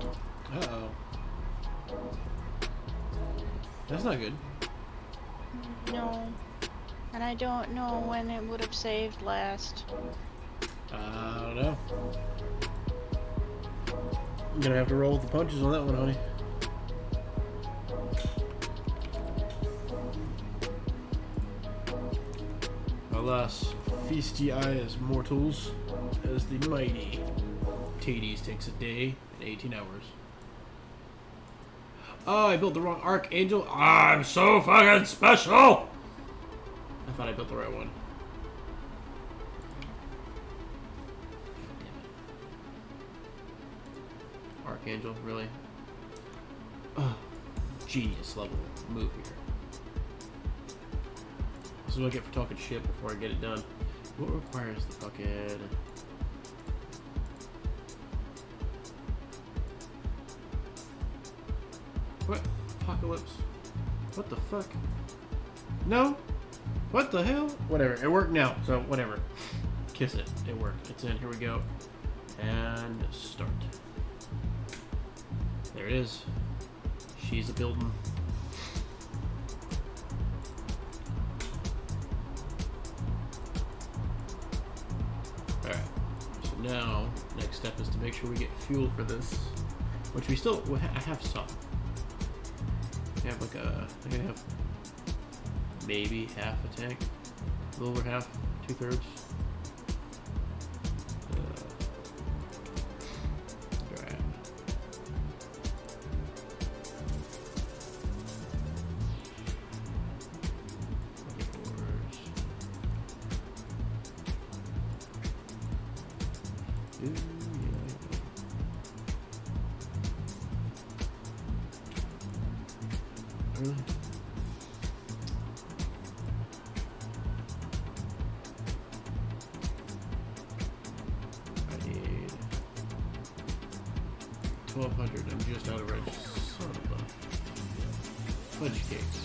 Uh-oh. That's not good. No. And I don't know when it would have saved last. I don't know. I'm gonna have to roll with the punches on that one, honey. Alas, feast ye as mortals, as the mighty Tithe takes a day and 18 hours. Oh, I built the wrong Archangel. I'm so fucking special! I thought I built the right one. God damn it. Archangel, really? Oh, genius level move here. This is what I get for talking shit before I get it done. What requires the fucking... What? Apocalypse? What the fuck? No? What the hell? Whatever. It worked now, so whatever. Kiss it. It worked. It's in. Here we go. And start. There it is. She's a building. Alright. So now, next step is to make sure we get fuel for this. Which we still... I have some. I have like a... I think I have maybe half a tank. A little over half. 2/3. Alright. Really? I need 1,200. I'm just out of range. Son of a fudge cakes.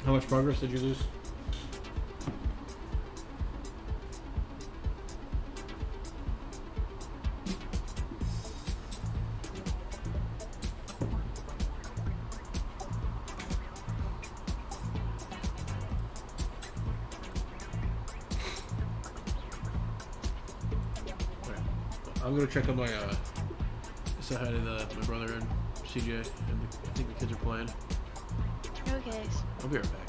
How much progress did you lose? I'm gonna check on my say hi to my brother and CJ, and I think the kids are playing. Okay. I'll be right back.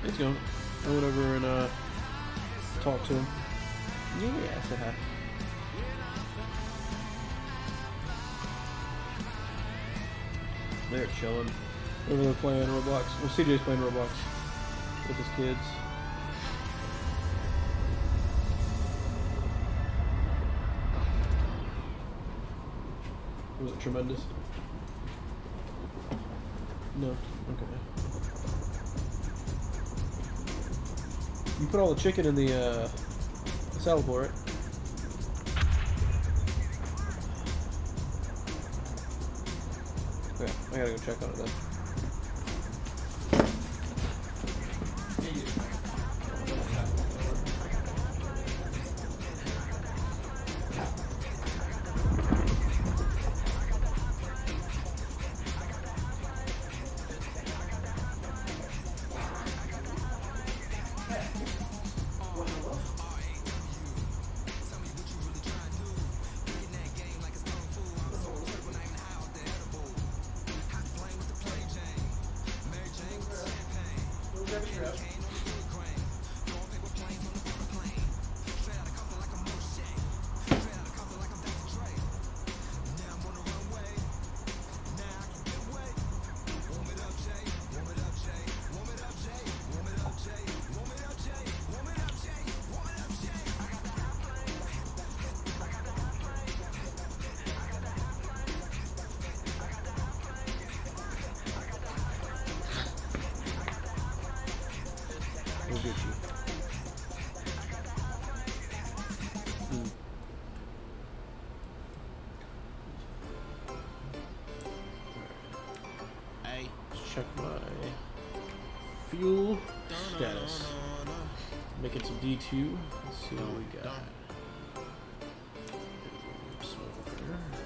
He's going. I went over and talked to him. Yeah, I said hi. They're chilling. Over there playing Roblox. Well, CJ's playing Roblox with his kids. Was it tremendous? No. Okay. You put all the chicken in the salad bowl, right? Okay, I gotta go check on it then. Check my fuel status. Making some D2. Let's see what we got.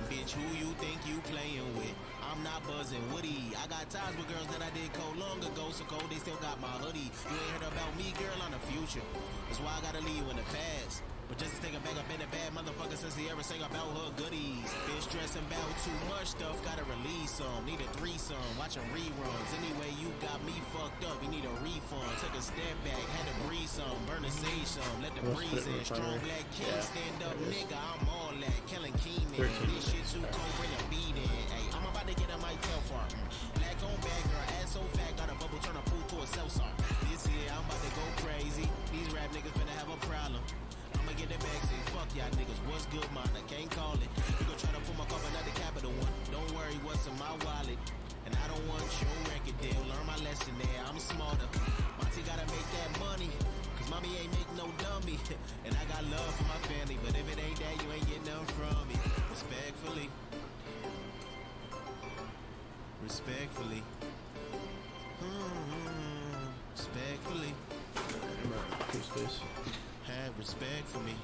Bitch, who you think you playing with? I'm not buzzing Woody. I got ties with girls that I did cold long ago, so cold they still got my hoodie. You ain't heard about me, girl, on the future. That's why I gotta leave you in the past. But just to take a back up in the bad motherfucker since he ever sang about her goodies. Bitch stressing about too much stuff, gotta release some. Need a threesome, watching reruns. Anyway, you got me fucked up, you need a refund. Took a step back, had to breathe some. Burn the sage some, let the breeze in. Strong black king, stand up nigga, I'm all that. Killing Keenan, this shit too cold, bring a beat in. Ay, I'm about to get a mic tail far. Black on back, girl, ass so fat, got a bubble, turn a pool to a self-star. This year, I'm about to go crazy. These rap niggas finna have a problem. I'ma get the bag, say fuck y'all niggas, what's good, man? I can't call it. You gon' try to pull my cup, another capital one. Don't worry, what's in my wallet? And I don't want your record deal. Learn my lesson there, I'm smarter. Monty gotta make that money, cause mommy ain't make no dummy. And I got love for my family, but if it ain't that, you ain't getting nothing from me. Respectfully. Respectfully. Respectfully. Space. Have respect for me.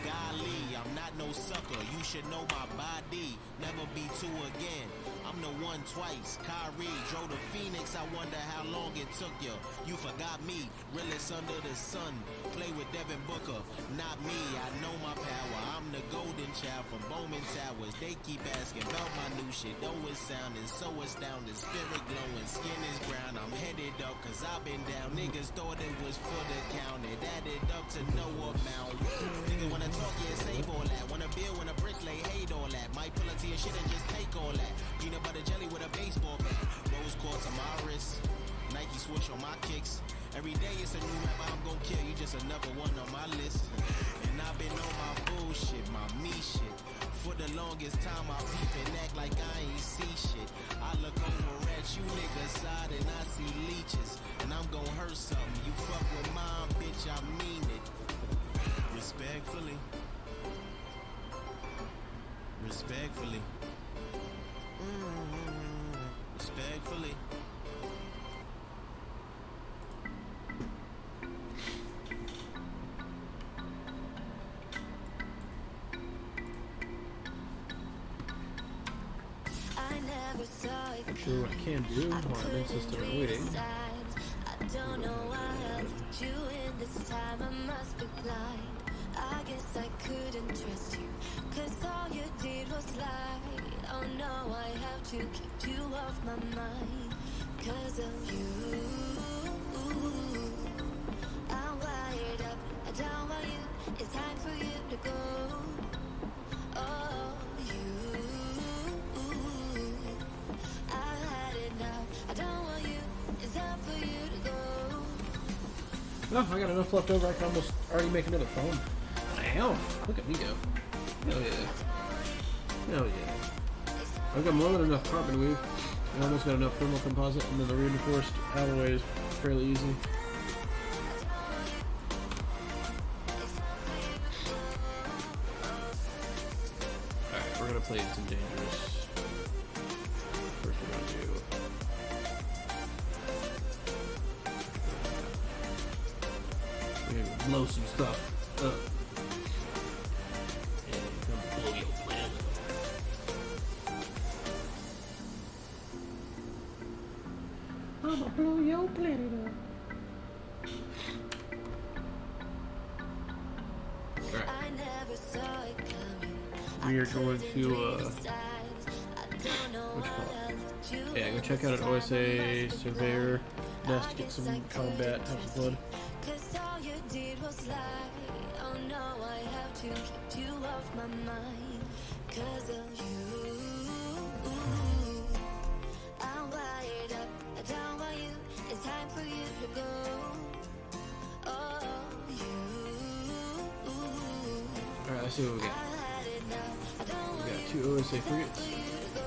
Golly, I'm not no sucker. You should know my body. Never be two again. I'm the one twice. Kyrie drove to Phoenix. I wonder how long it took you. You forgot me. Realest under the sun. Play with Devin Booker. Not me. I know my power. I'm the golden child from Bowman Towers. They keep asking about my new shit. Though it's sounding so astounding. Spirit glowing. Skin is brown. I'm headed up cause I've been down. Niggas thought it was for the count. It added up to no amount. Nigga wanna talk, yeah, save all that. Wanna build when a brick lay, hate all that. Might pull up to your shit and just take all that. Peanut butter jelly with a baseball bat. Rose quartz on my wrist. Nike swoosh on my kicks. Every day it's a new rapper I'm gon' kill. You just another one on my list. And I've been on my bullshit, my me shit. For the longest time I peep and act like I ain't see shit. I look over at you niggas side and I see leeches. And I'm gon' hurt something. You fuck with mine, bitch, I mean it. Respectfully. Respectfully. Respectfully. I'm sure what I can do while I'm in system and waiting. I don't know why I let you in this time. I must be blind. I guess I couldn't trust you, cause all you did was lie. Oh no, I have to keep you off my mind. 'cause of you. I'm wired up, I don't want you. It's time for you to go. Oh, you. I've had it now. I don't want you. It's time for you to go. No, I got enough left over. I can almost already make another phone. Wow, look at me go. Hell yeah. Hell yeah. I've got more than enough carbon weave. I almost got enough thermal composite, and then the reinforced alloy is fairly easy. Alright, we're gonna play some dangerous. First we're gonna do. We're gonna blow some stuff up. And come blow your planet. I'ma blow your planet up. Alright. I never saw it coming. We are going to, what's it called? Yeah, go check out an OSA Surveyor Nest, get some combat, have some blood. 'Cause all you did was lie. Oh no, I have to keep you off my mind. 'Cause of you. I'm wired up, I don't want you. It's time for you to go. Oh, you. Alright, let's see what we got. I had it now. I don't We want got you. 2 OSA frigates. For you to go.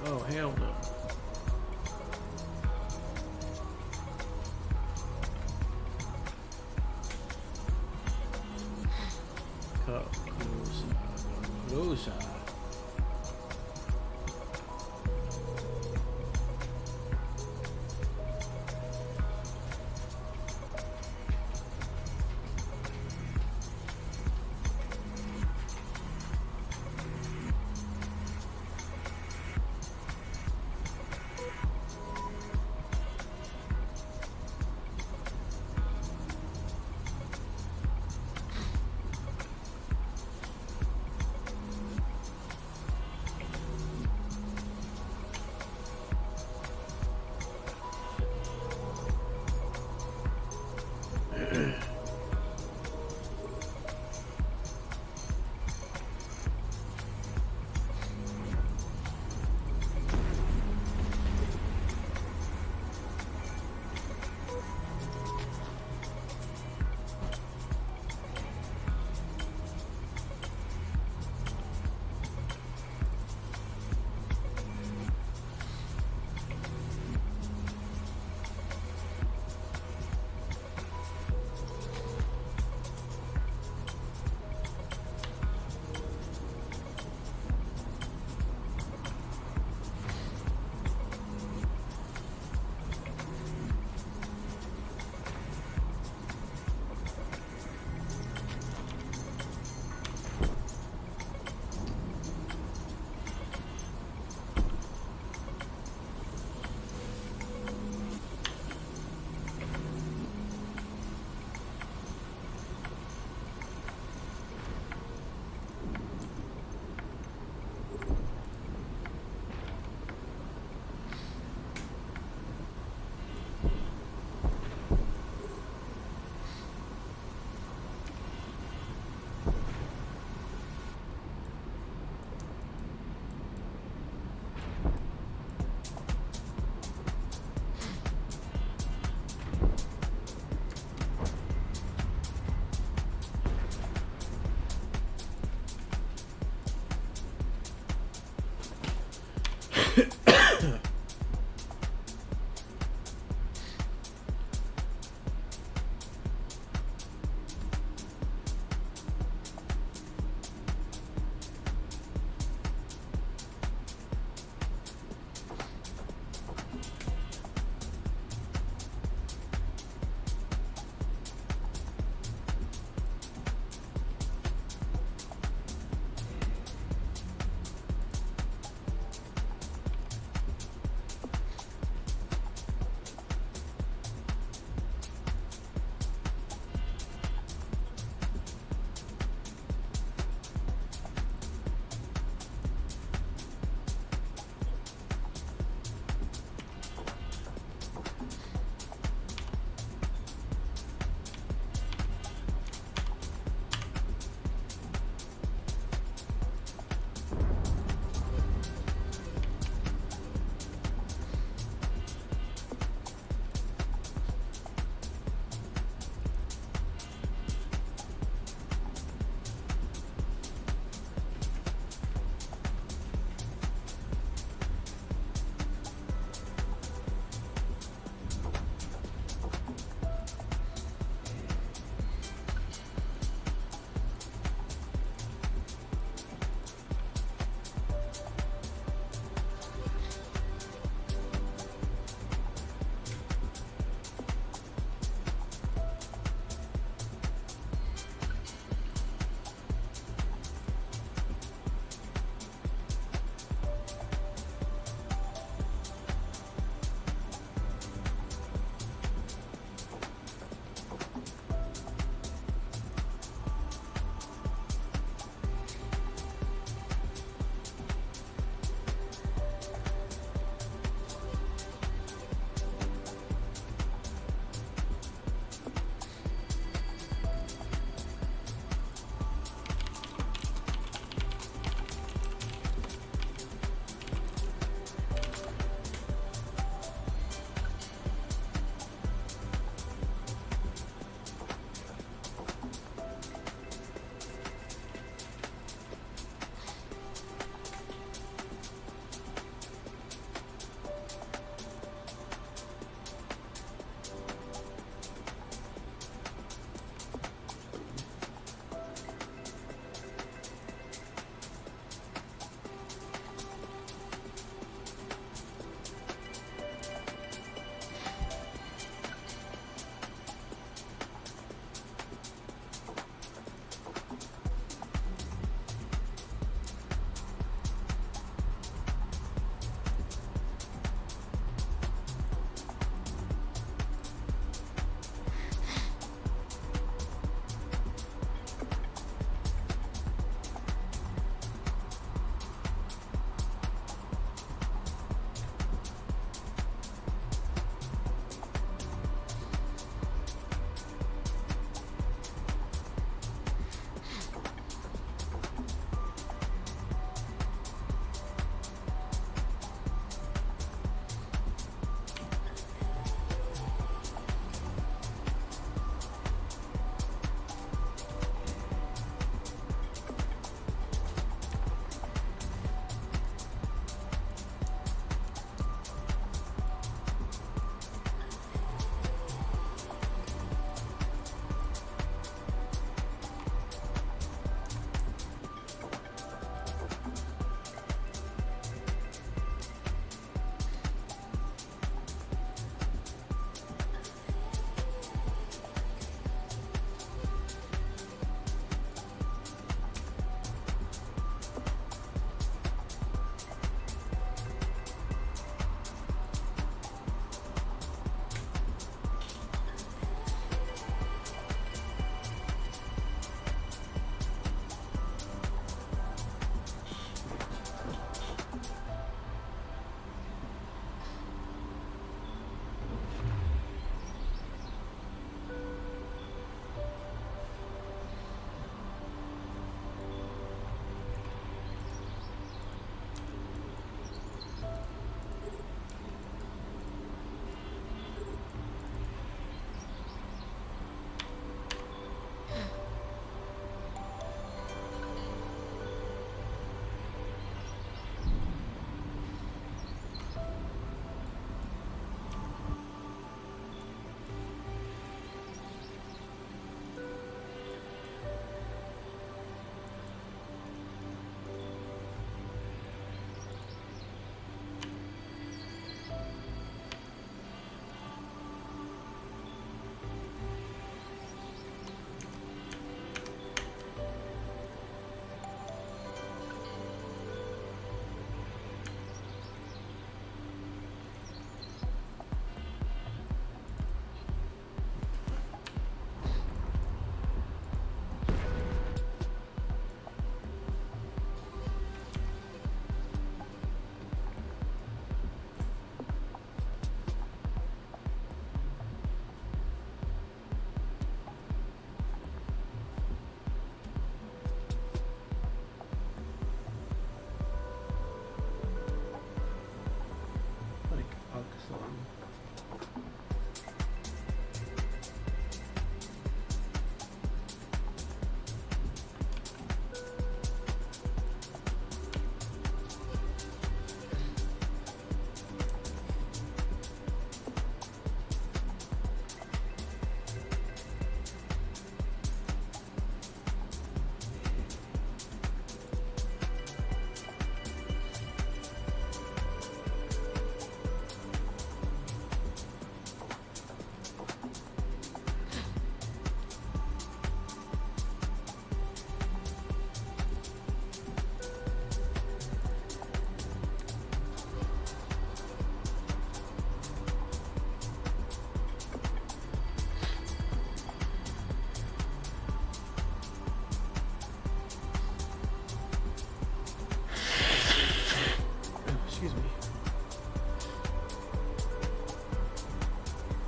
Oh, hell no. Closer.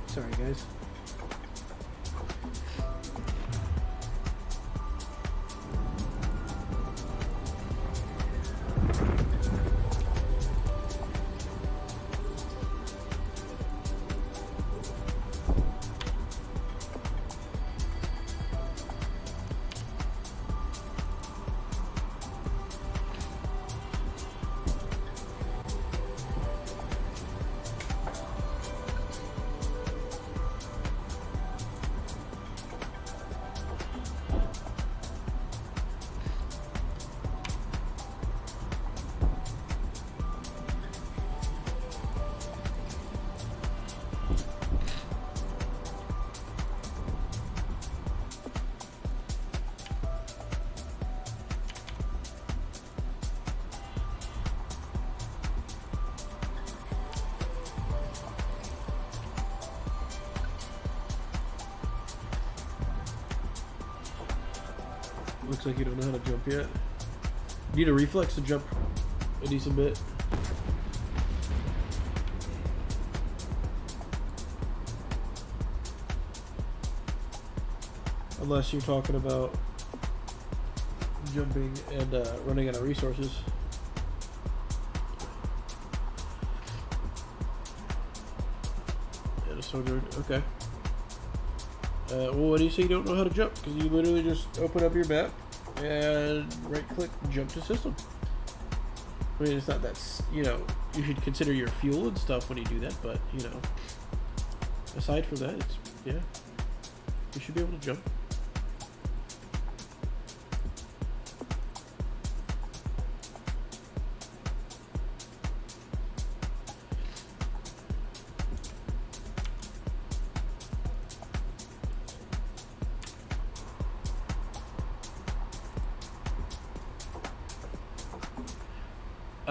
Sorry, guys. Looks like you don't know how to jump yet. You need a reflex to jump a decent bit. Unless you're talking about jumping and running out of resources. Yeah, the soldier. Okay. Well, what do you say you don't know how to jump? Because you literally just open up your map and right-click, jump to system. I mean, it's not that, you know, you should consider your fuel and stuff when you do that, but, you know, aside from that, it's, yeah, you should be able to jump.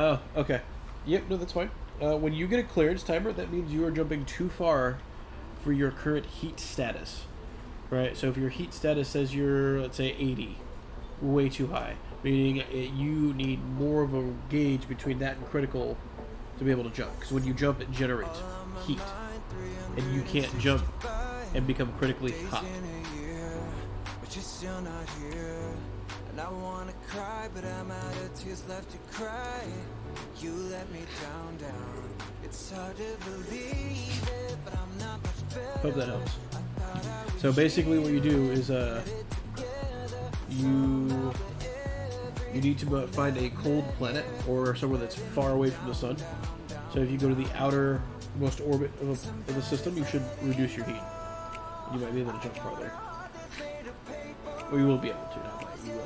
Oh, okay. Yep, no, that's fine. When you get a clearance timer, that means you are jumping too far for your current heat status. Right? So if your heat status says you're, let's say, 80, way too high, meaning you need more of a gauge between that and critical to be able to jump. Because when you jump, it generates heat. And you can't jump and become critically hot. I wanna cry, but I'm out of tears left to cry. You let me down. It's hard to believe it, but I'm not much better. Hope that helps. So basically what you do is you need to find a cold planet or somewhere that's far away from the sun. So if you go to the outermost orbit of the system, you should reduce your heat. You might be able to jump farther. Or you will be able to, not might, you will.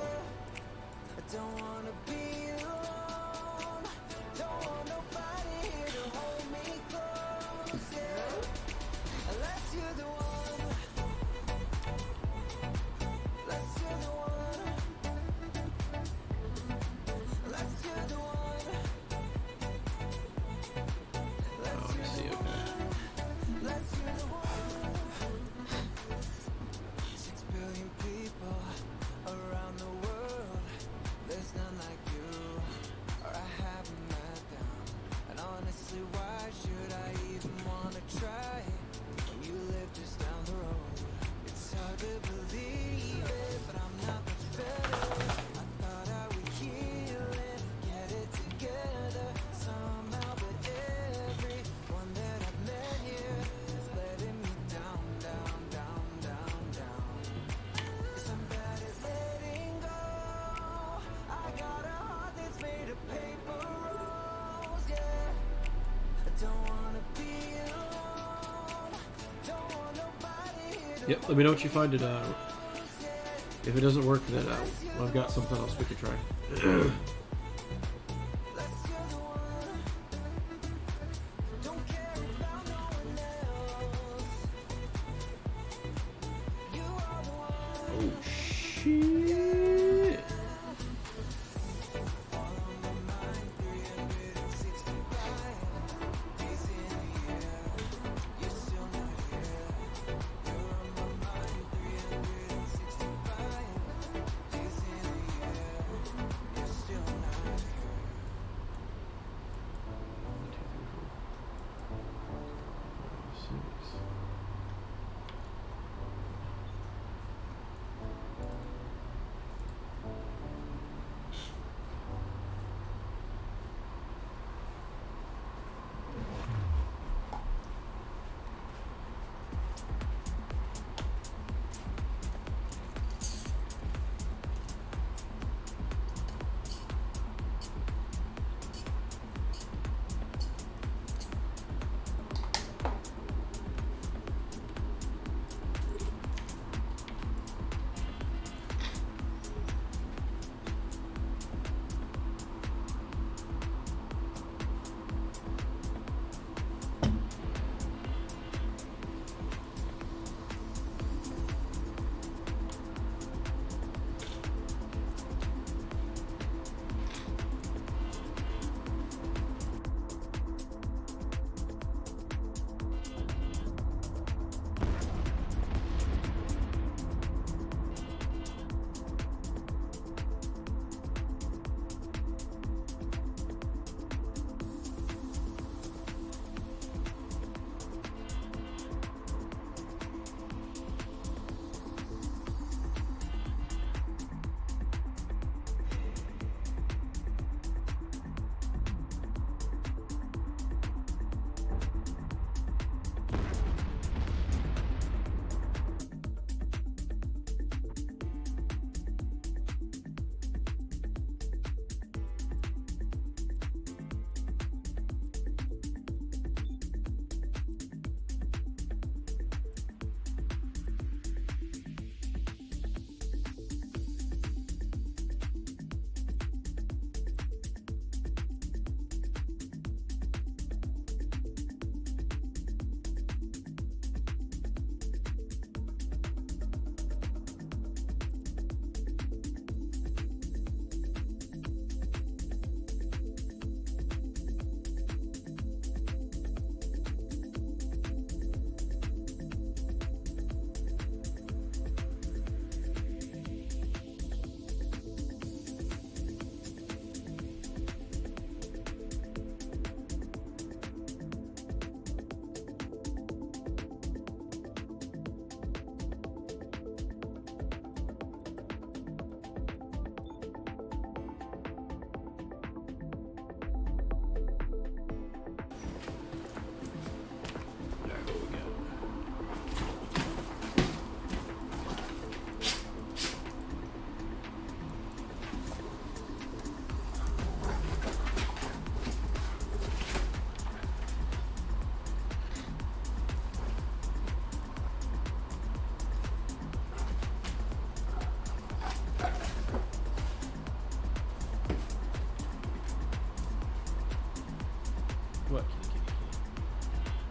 Yep, let me know what you find it. If it doesn't work, then I've got something else we could try. Oh, shit.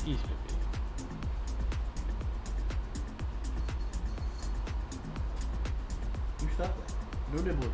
He's pippy. You stop that. No nibbling.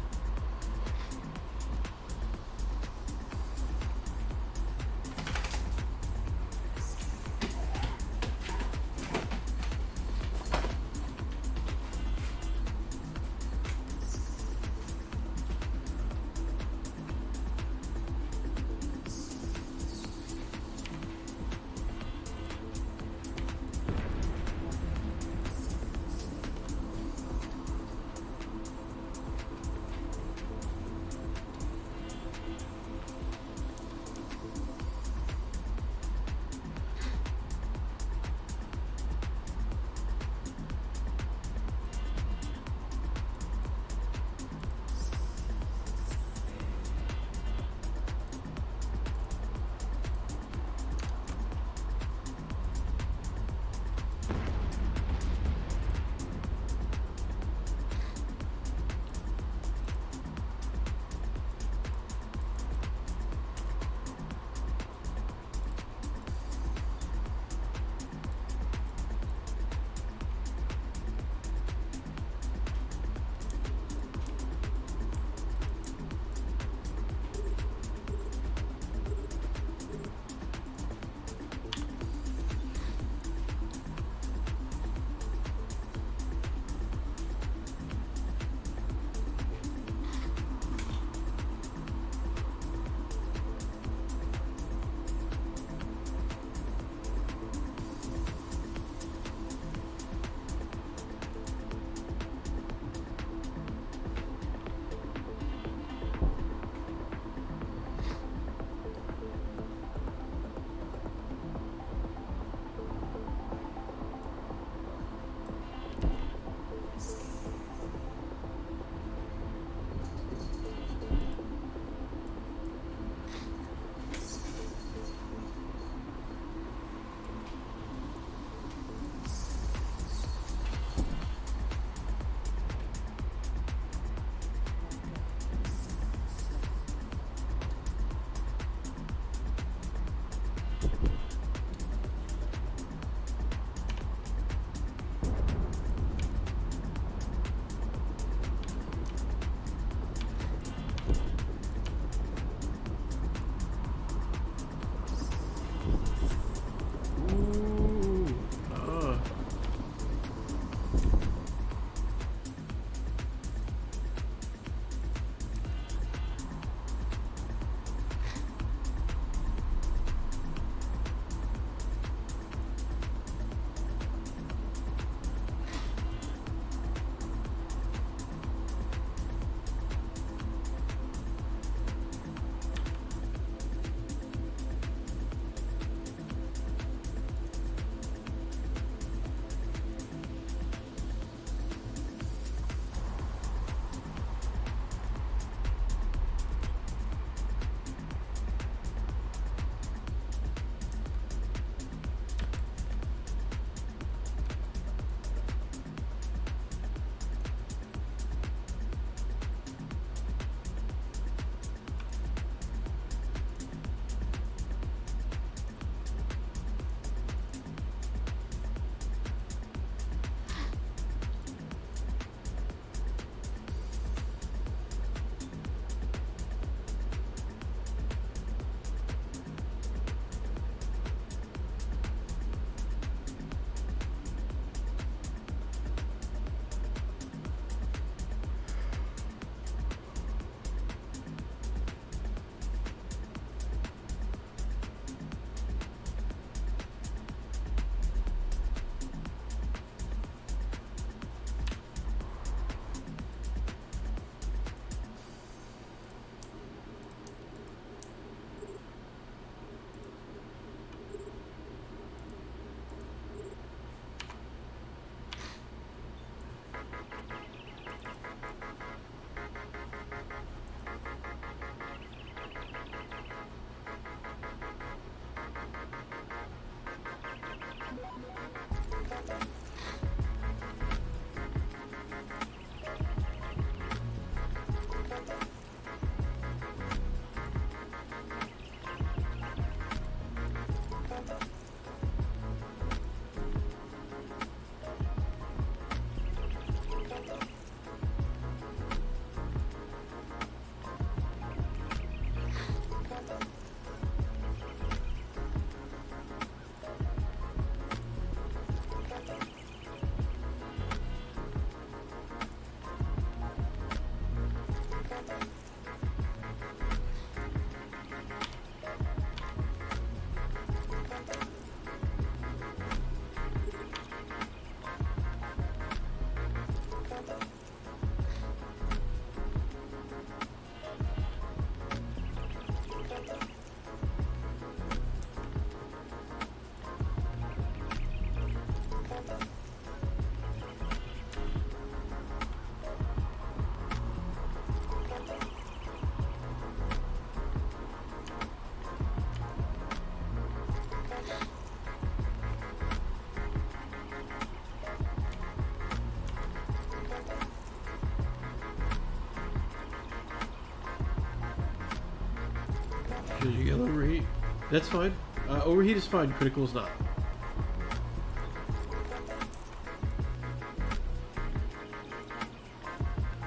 Should you get overheat? That's fine. Overheat is fine. Critical is not.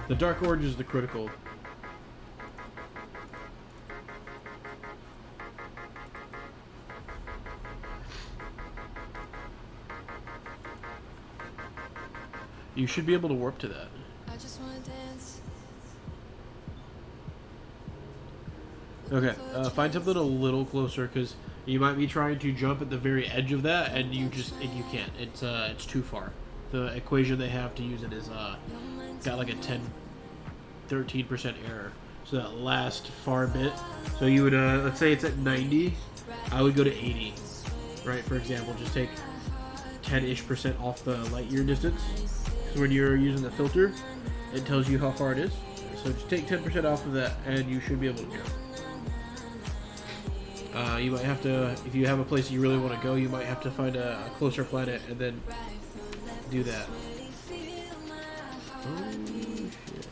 The dark orange is the critical. You should be able to warp to that. I just wanna dance. Okay, find something a little closer because you might be trying to jump at the very edge of that, and you can't. It's too far. The equation they have to use it is got like a 13% error. So that last far bit. So you would let's say it's at 90. I would go to 80, right? For example, just take 10-ish% off the light year distance. So when you're using the filter, it tells you how far it is. So just take 10% off of that, and you should be able to jump. You might have to, if you have a place you really want to go, you might have to find a closer planet and then do that. Oh, shit.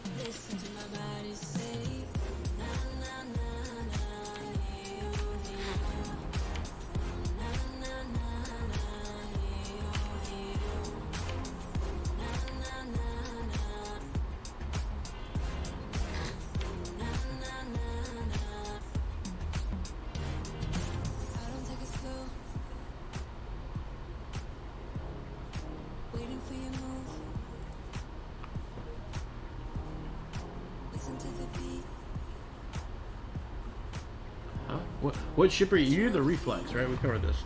What ship are you? You're the Reflex, right? We covered this.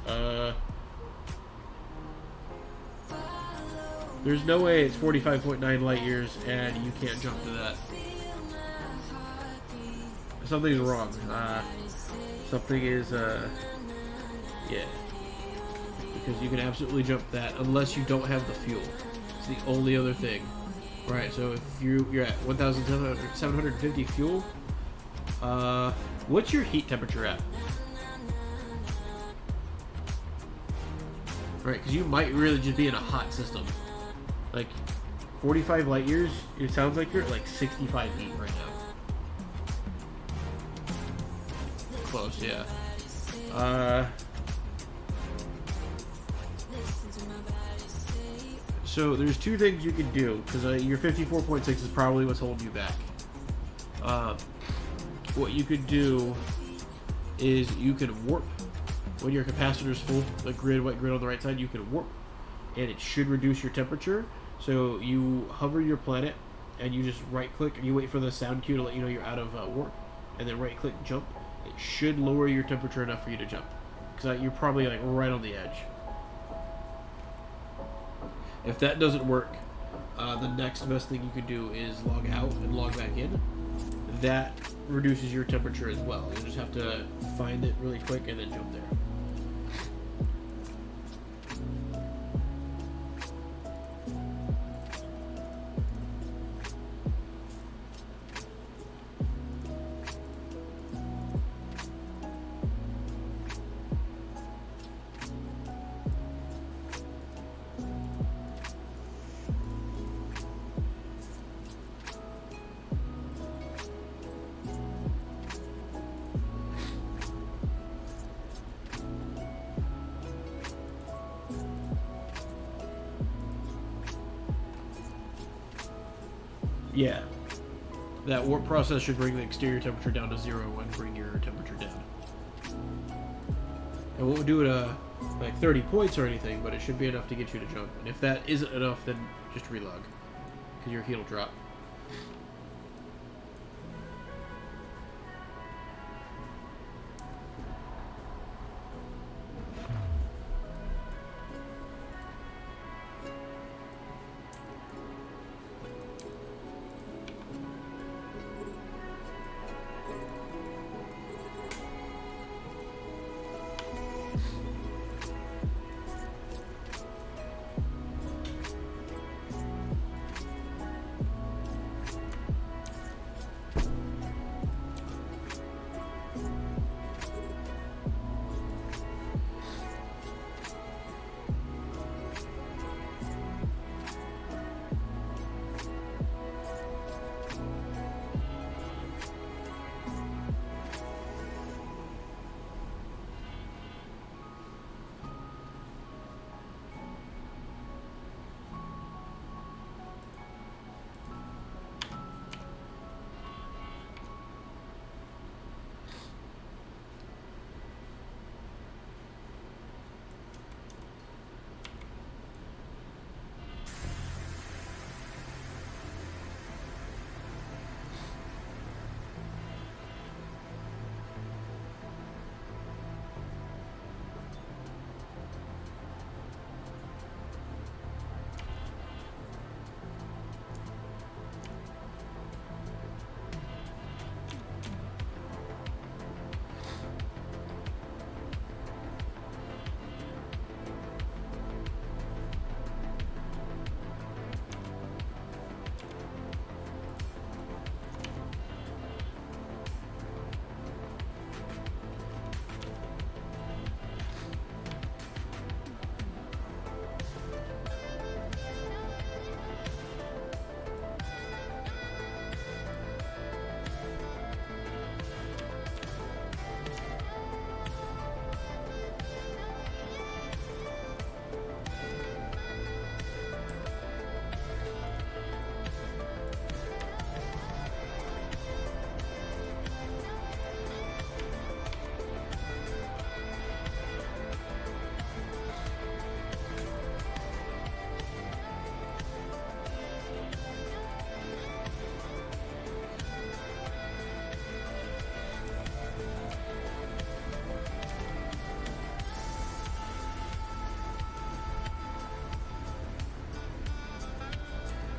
There's no way it's 45.9 light years and you can't jump to that. Something's wrong. Something is, yeah. Because you can absolutely jump that unless you don't have the fuel. It's the only other thing. Right, so if you're at 1,750 fuel, what's your heat temperature at? Right, because you might really just be in a hot system. Like, 45 light years, it sounds like you're at like 65 heat right now. Close, yeah. So there's two things you can do, because your 54.6 is probably what's holding you back. What you could do is you can warp. When your capacitor's full, the white grid on the right side, you can warp, and it should reduce your temperature. So you hover your planet, and you just right-click, and you wait for the sound cue to let you know you're out of warp, and then right-click jump. It should lower your temperature enough for you to jump, because you're probably like right on the edge. If that doesn't work, the next best thing you could do is log out and log back in. That reduces your temperature as well. You just have to find it really quick and then jump there. Yeah, that warp process should bring the exterior temperature down to 0 and bring your temperature down. It won't do it like 30 points or anything, but it should be enough to get you to jump. And if that isn't enough, then just relog, because your heat will drop.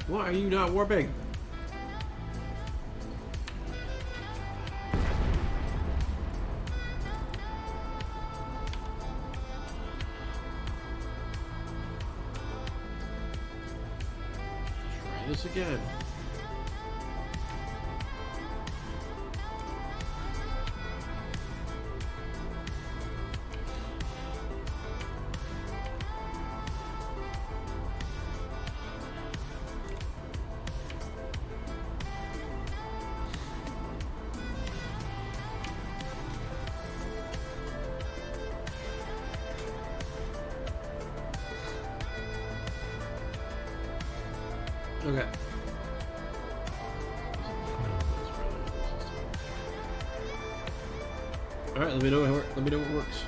Why are you not warping? Try this again. Okay. All right, let me know what works.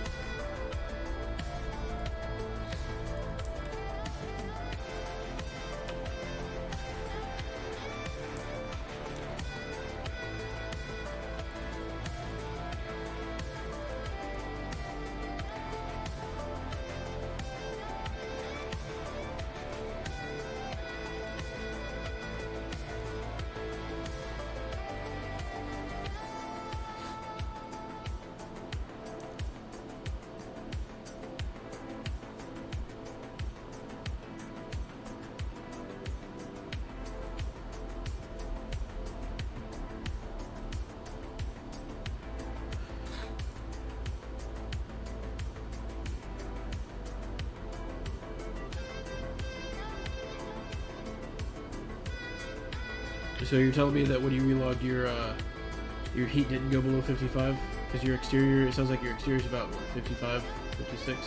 So you're telling me that when you relogged your heat didn't go below 55? Because your exterior, it sounds like your exterior is about what, 55, 56?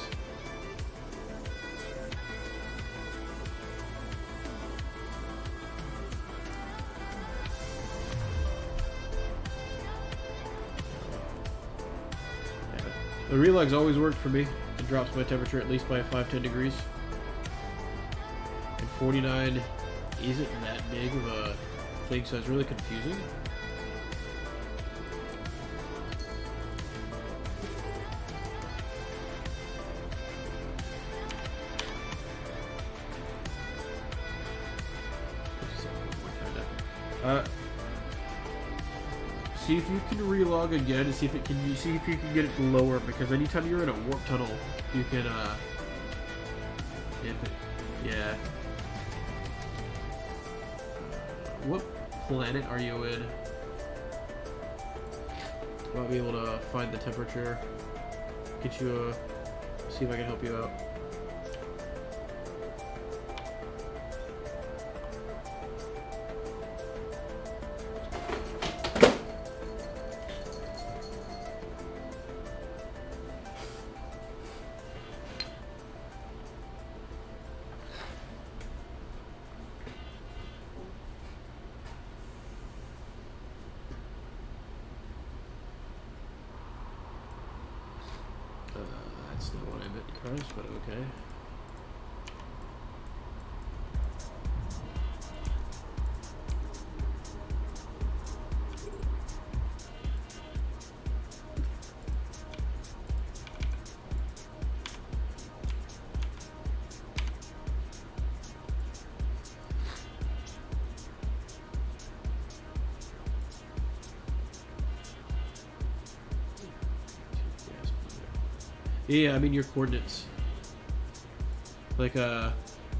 Yeah. The relog's always worked for me. It drops my temperature at least by 5-10 degrees. And 49 isn't that big of a thing, so it's really confusing. See if you can relog again and see if you can get it lower, because anytime you're in a warp tunnel, you can yeah. What planet are you in? I'll be able to find the temperature. Get you see if I can help you out. That's not what I meant to press, but okay. Yeah, I mean your coordinates. Like,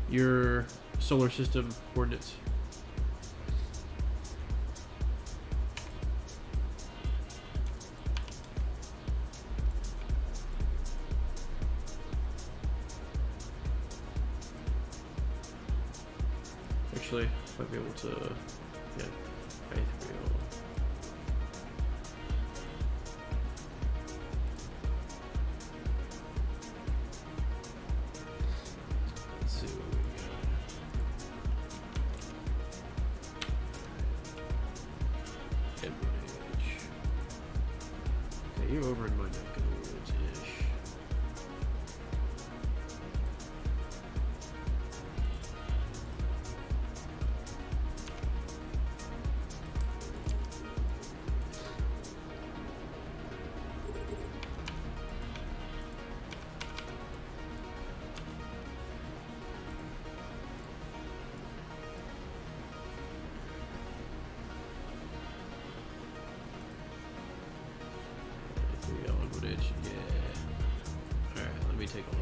your solar system coordinates. Actually, might be able to, yeah, Tithe wheel. Let's see what we got. Edward Age. Okay, you're over in my neck of the woods-ish. take a look.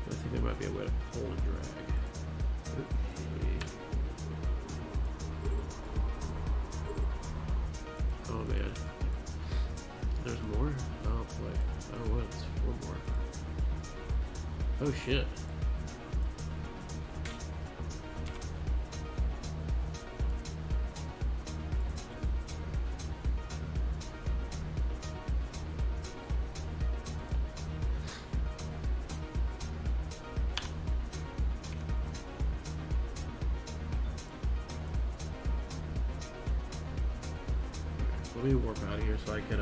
I think there might be a way to pull and drag. Oh man. There's more? Oh boy. Oh what? It's 4 more. Oh shit. Let me warp out of here so I can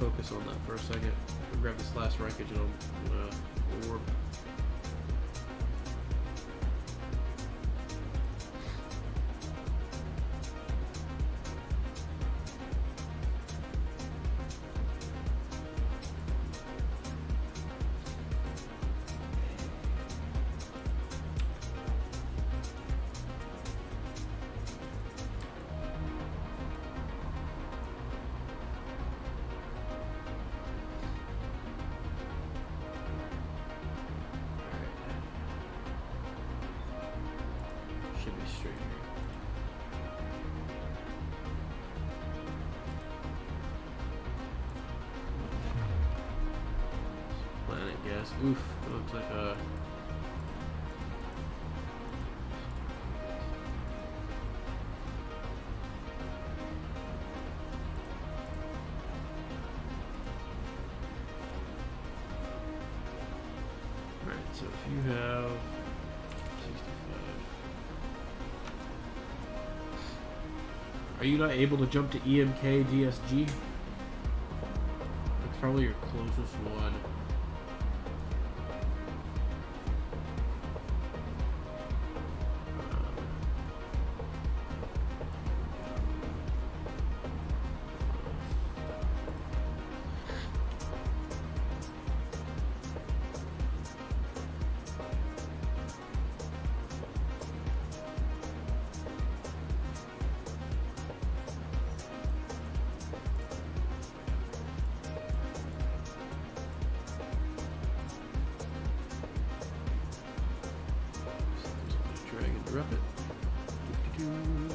focus on that for a second. I'll grab this last wreckage and I'll warp. Should be straight here. Planet gas. Oof. That looks like a. Alright, so if you have 65. Are you not able to jump to EMK DSG? That's probably your closest one. Drag and drop it. Doo-doo-doo.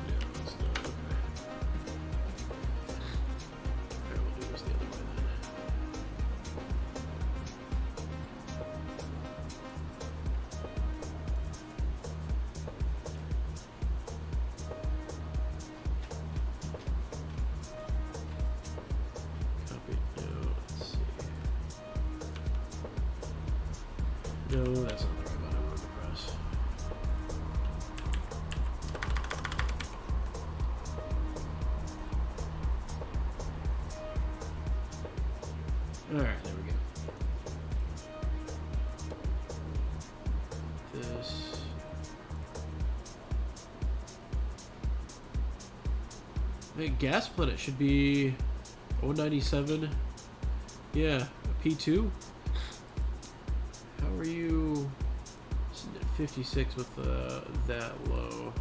Yeah, that's not okay. Alright, we'll do this the other way then. Copy. No, let's see. No, that's not the right button I wanted to press. Alright, there we go. This. The gas planet should be 097. Yeah, a P2. How are you sitting at 56 with that low?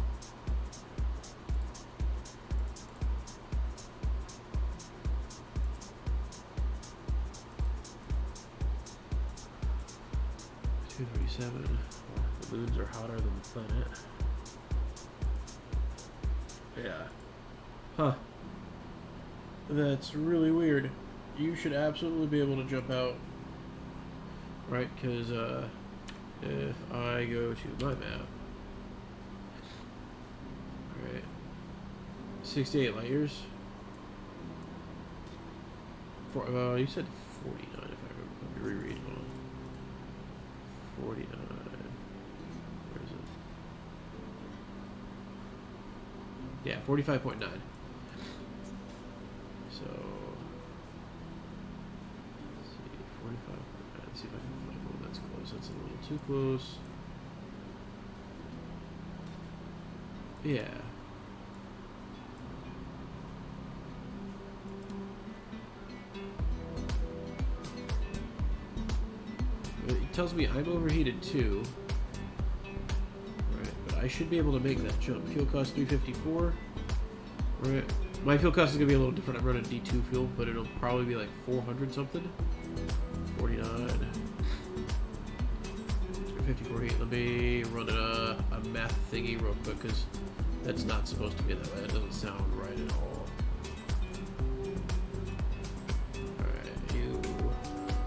$237. The moons are hotter than the planet. Yeah. Huh. That's really weird. You should absolutely be able to jump out. Right, because, If I go to my map, alright, 68 light years. You said 49 if I remember. Let me reread. Hold on. 49. Where is it? Yeah, 45.9. So, let's see, 45.9. Let's see if I can find one that's close. That's a little too close. Yeah. It tells me I'm overheated too. Right, but I should be able to make that jump. Fuel cost 354. Right. My fuel cost is gonna be a little different. I'm running D2 fuel, but it'll probably be like 400 something. 49. 54 heat. Let me run a math thingy real quick because that's not supposed to be that way. That doesn't sound right at all.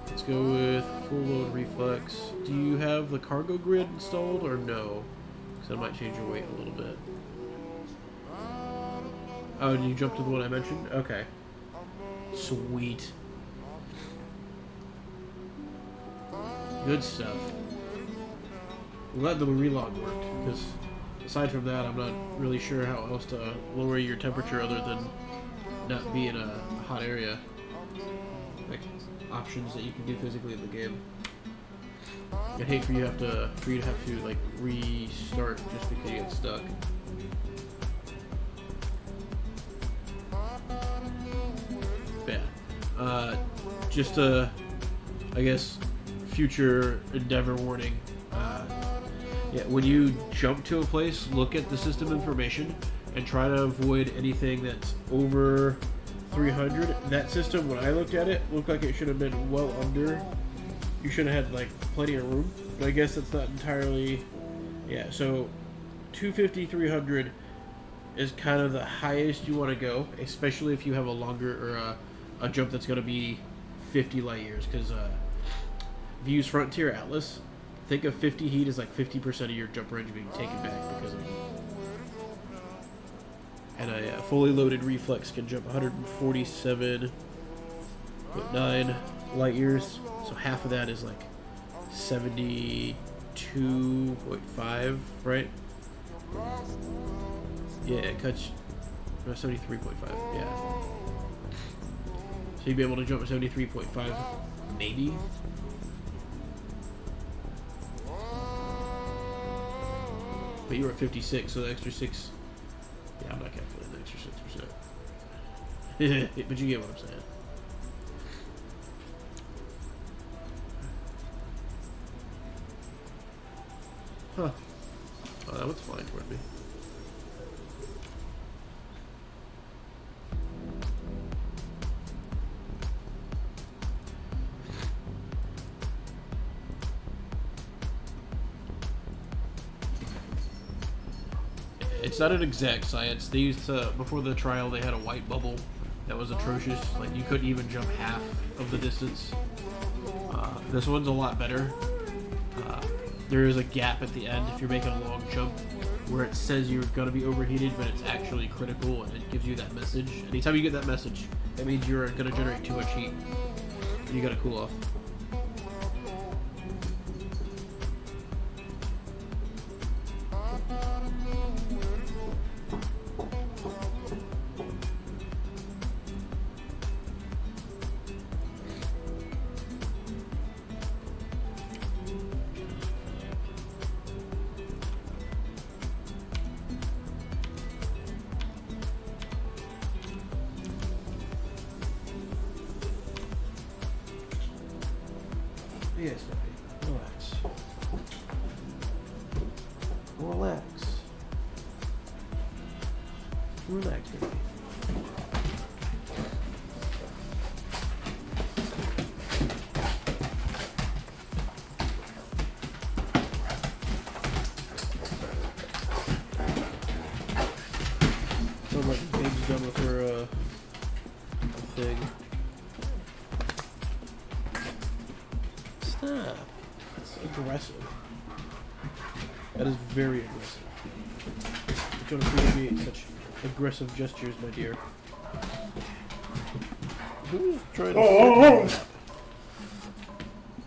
Let's go with full load reflex. Do you have the cargo grid installed or no? Because that might change your weight a little bit. Oh, did you jump to the one I mentioned? Okay. Sweet. Good stuff. I'm glad the relog worked, because aside from that, I'm not really sure how else to lower your temperature other than not be in a hot area. Like, options that you can do physically in the game. I'd hate for you to have to like restart just because you get stuck. Yeah. Just a, I guess, future endeavor warning. Yeah, when you jump to a place, look at the system information and try to avoid anything that's over 300. That system, when I looked at it, looked like it should have been well under. You should have had like plenty of room, but I guess that's not entirely. Yeah, so 250, 300 is kind of the highest you want to go, especially if you have a longer or a jump that's going to be 50 light years. Because if you use Frontier Atlas, think of 50 heat as like 50% of your jump range being taken back because of heat. And a fully loaded reflex can jump 147.9 light years. So half of that is like 72.5, right? Yeah, it cuts 73.5. Yeah. So you'd be able to jump 73.5, maybe. But you were at 56, so the extra 6. Yeah, I'm not calculating the extra 6%. But you get what I'm saying. Huh. Oh, that one's flying toward me. It's not an exact science. They used to, before the trial, they had a white bubble that was atrocious. Like, you couldn't even jump half of the distance. This one's a lot better. There is a gap at the end if you're making a long jump where it says you're going to be overheated, but it's actually critical, and it gives you that message. Anytime you get that message, that means you're going to generate too much heat. And you got to cool off. Yes, baby. Relax. Relax. Relax, baby. Sounds like the baby's done with her thing. Stop. That's aggressive. That is very aggressive. I don't appreciate such aggressive gestures, my dear. Who's trying to set me up?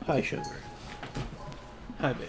Hi, sugar. Hi, baby.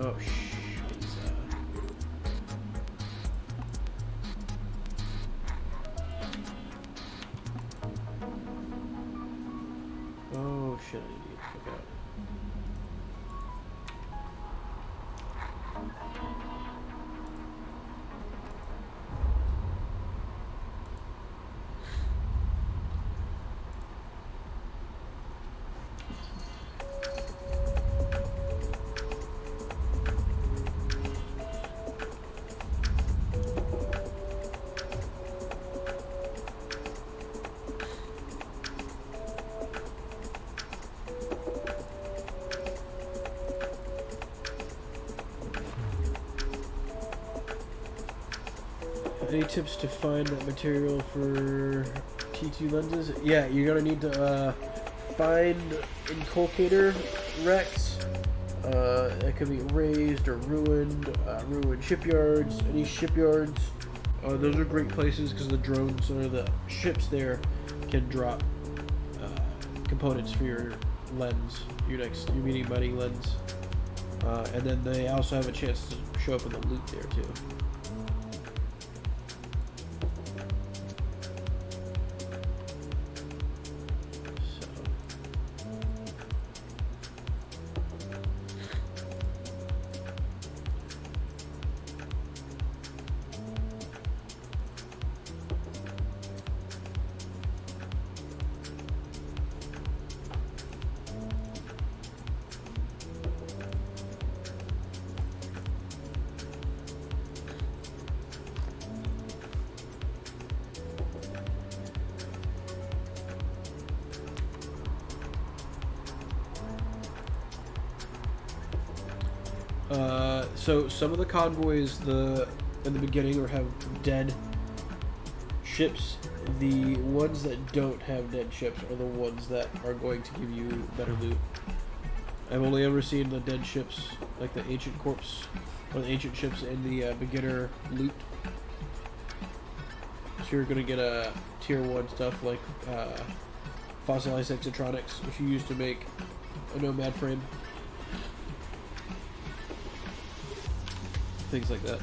Oh, oh shit, I need to get the fuck out. Any tips to find that material for T2 lenses? Yeah, you're gonna need to find inculcator wrecks. That could be razed or ruined, ruined shipyards. Any shipyards, those are great places because the drones or the ships can drop components for your lens, your meeting buddy lens, and then they also have a chance to show up in the loot there too. So some of the convoys in the beginning have dead ships. The ones that don't have dead ships are the ones that are going to give you better loot. I've only ever seen the dead ships, like the ancient corpse, or the ancient ships in the beginner loot. So you're gonna get a tier 1 stuff like fossilized exotronics, which you use to make a nomad frame. Things like that.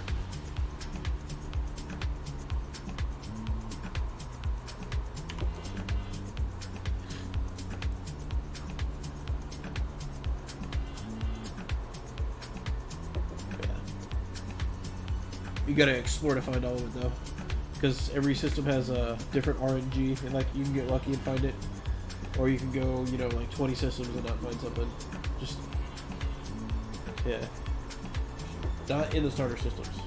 You gotta explore to find all of it though, because every system has a different RNG, and like you can get lucky and find it, or you can go, you know, like 20 systems and not find something. Just yeah, not in the starter systems.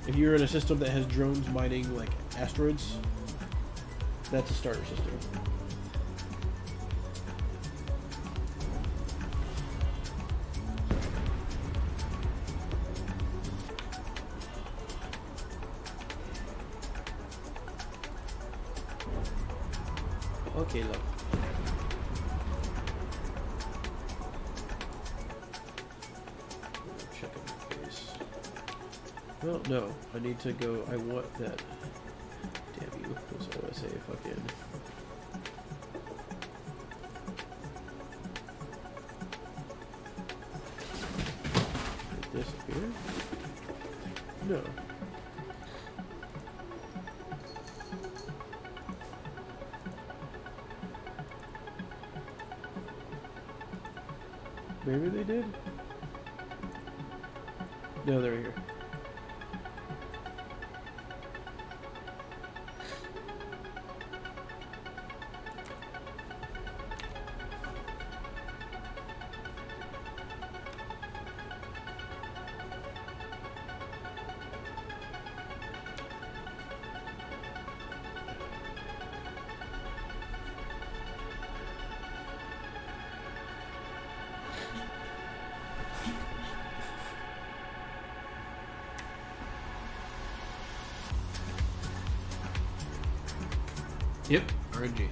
If you're in a system that has drones mining like asteroids, that's a starter system. Okay, love. Checking the face. Well, no. I need to go. I want that. Damn you. Those OSA fucking. Did it disappear? No. Maybe they did? No, they're here. Yep, RNG.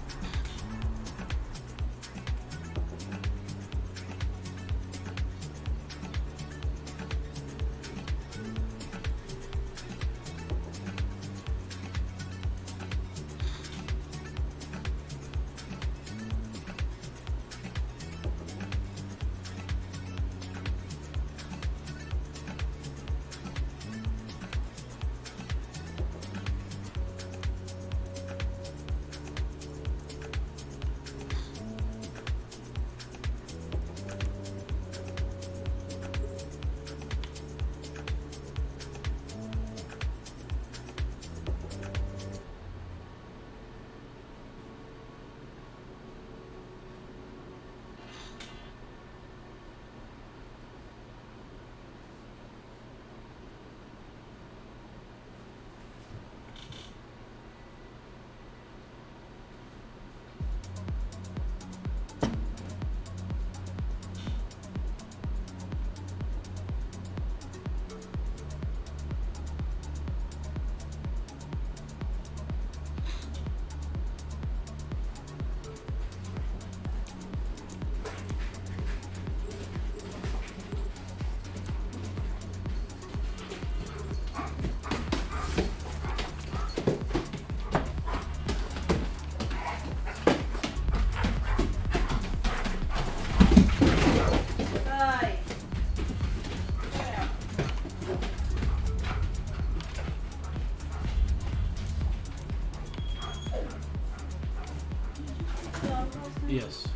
Yes.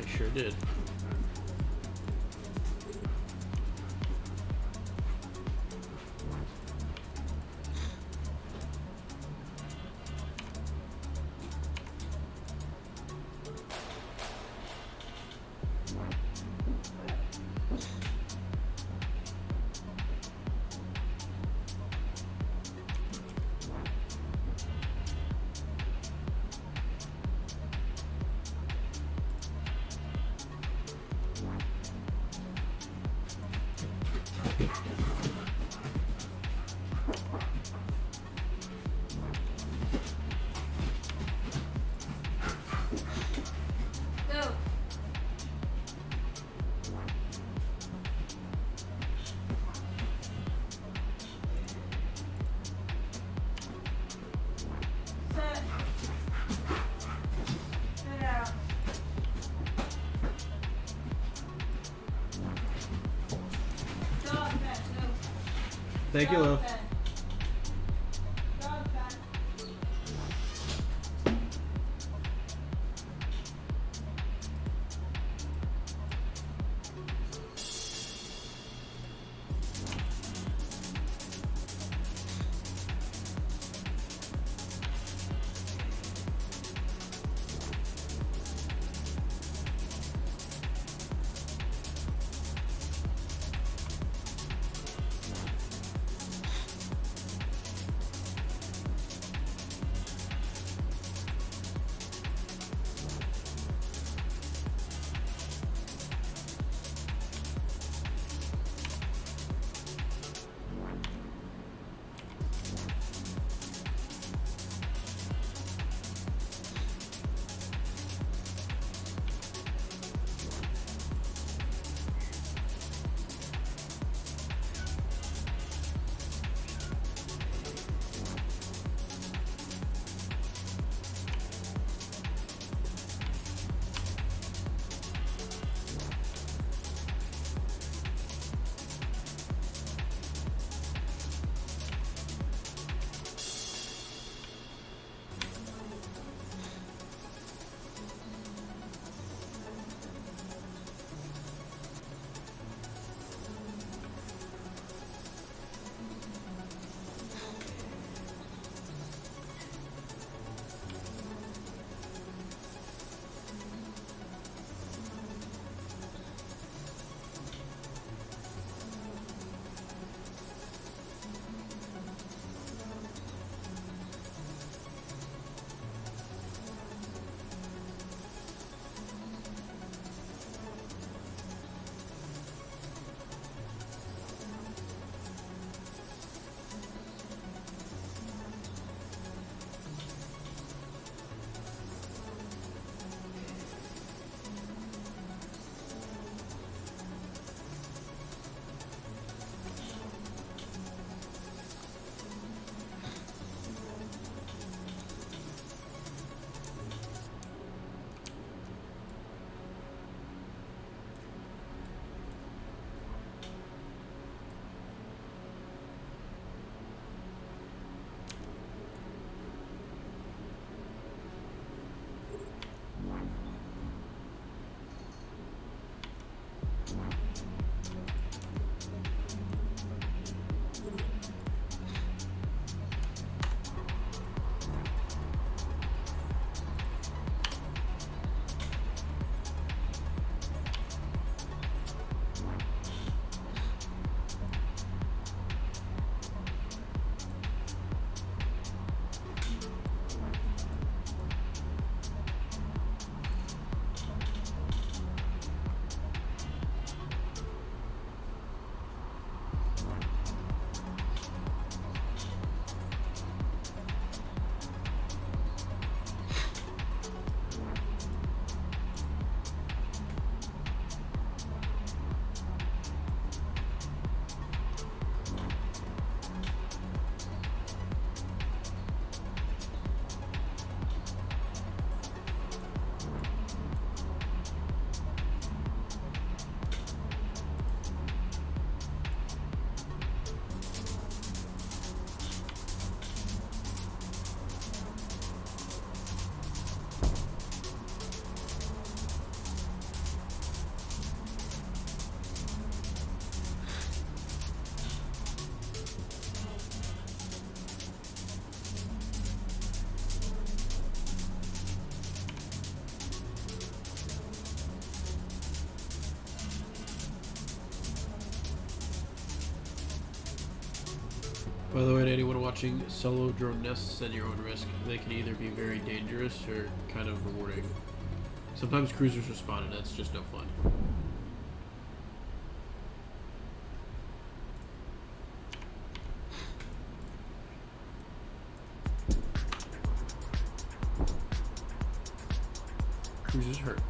I sure did. Thank you, love. Dog pen. By the way, to anyone watching, solo drone nests at your own risk. They can either be very dangerous or kind of rewarding. Sometimes cruisers respond, and that's just no fun. Cruisers hurt.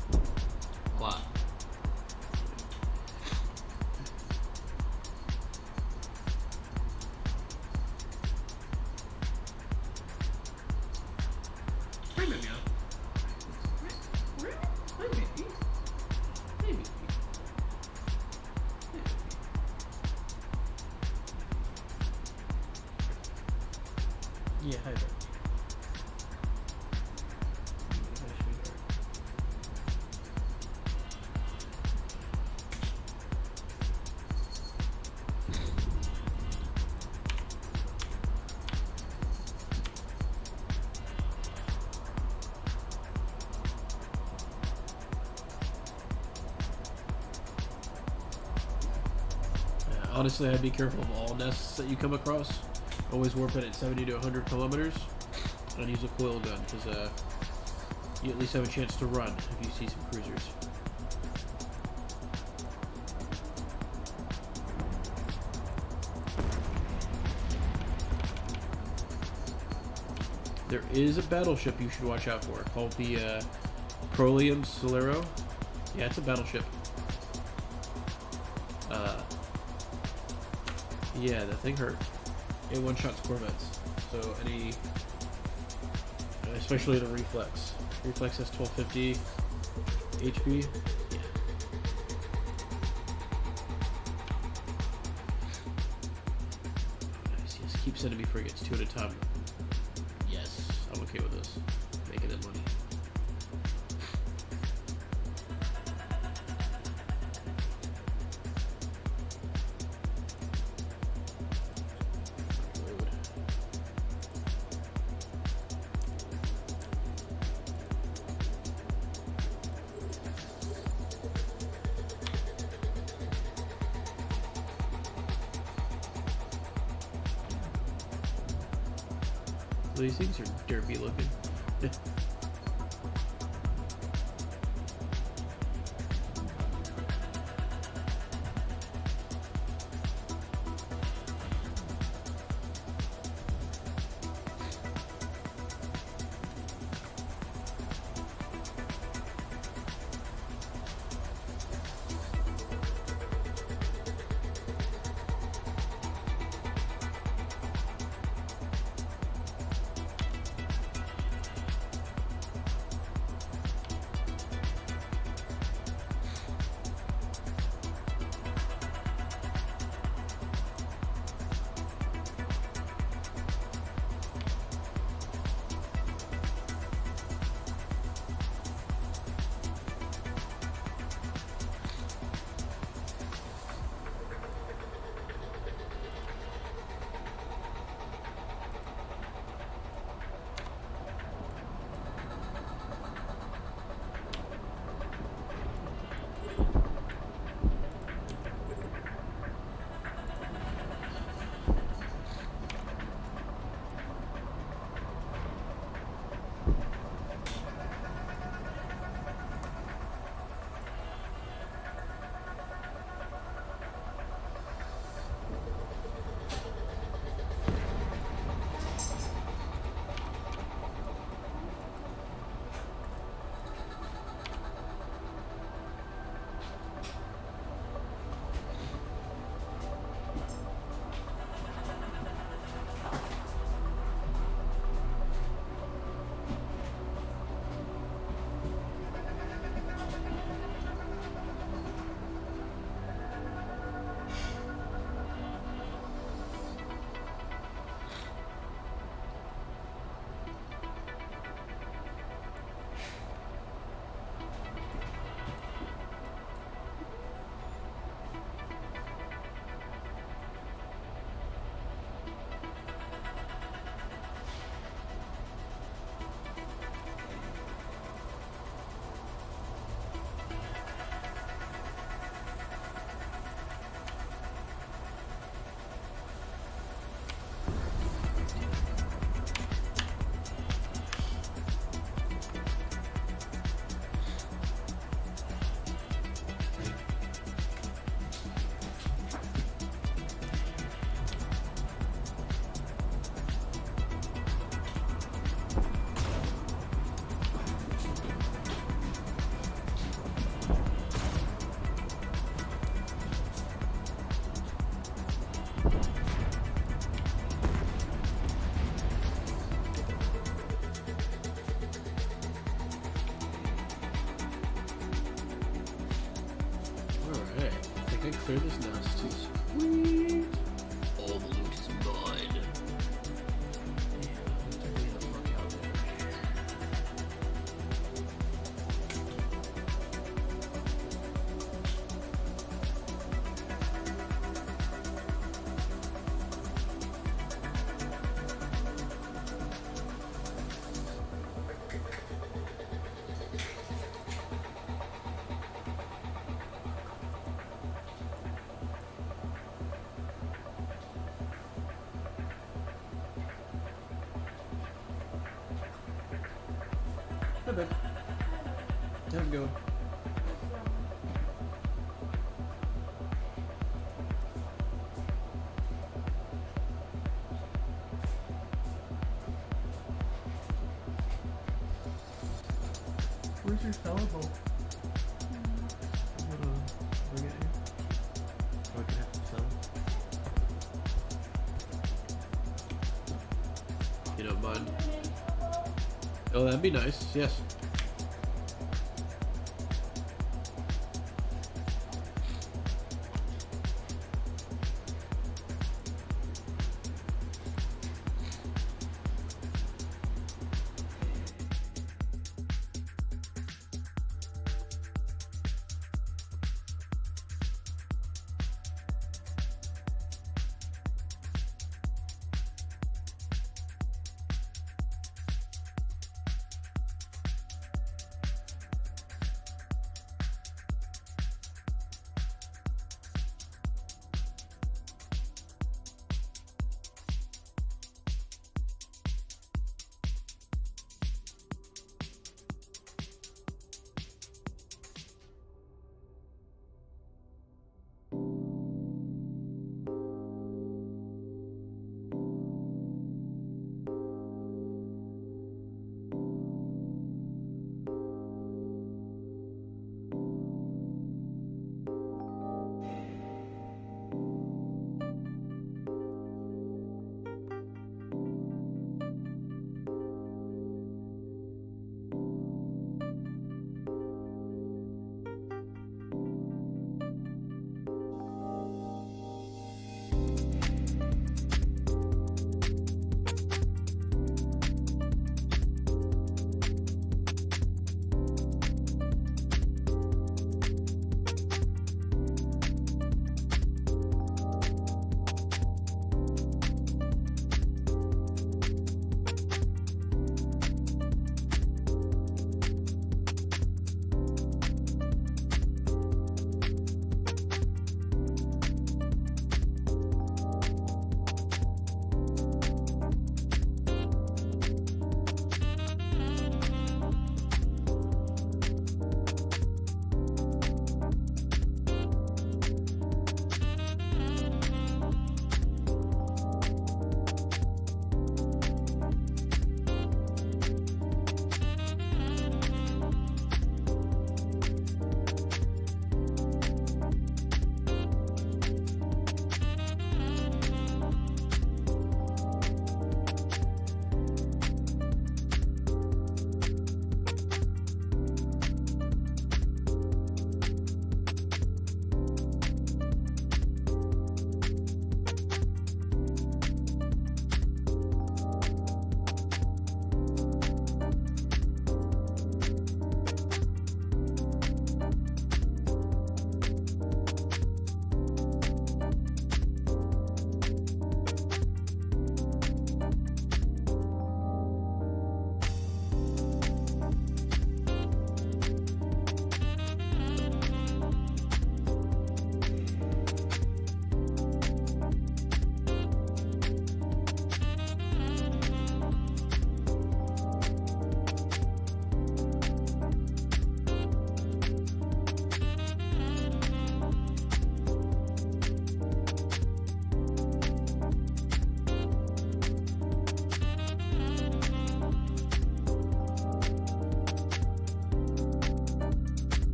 A lot. Yeah, hi there. Honestly, I'd be careful of all nests that you come across. Always warp it at 70 to 100 kilometers and use a coil gun because you at least have a chance to run if you see some cruisers. There is a battleship you should watch out for called the Prolium Solero. Yeah, it's a battleship. Yeah, that thing hurt. It one-shots corvettes. So any, especially the Reflex. Reflex has 1250 HP. Yeah. Nice. Yes, keep sending me frigates 2 at a time. Yes, I'm okay with this. Making that money. These things are derpy looking. Clear this nest. Sweet. All the loot is mine. Yeah. Hi, babe. How's it going? Where's your salad bowl? I'm gonna bring it here. Oh, I can have some salad. You don't mind? Oh, that'd be nice. Yes.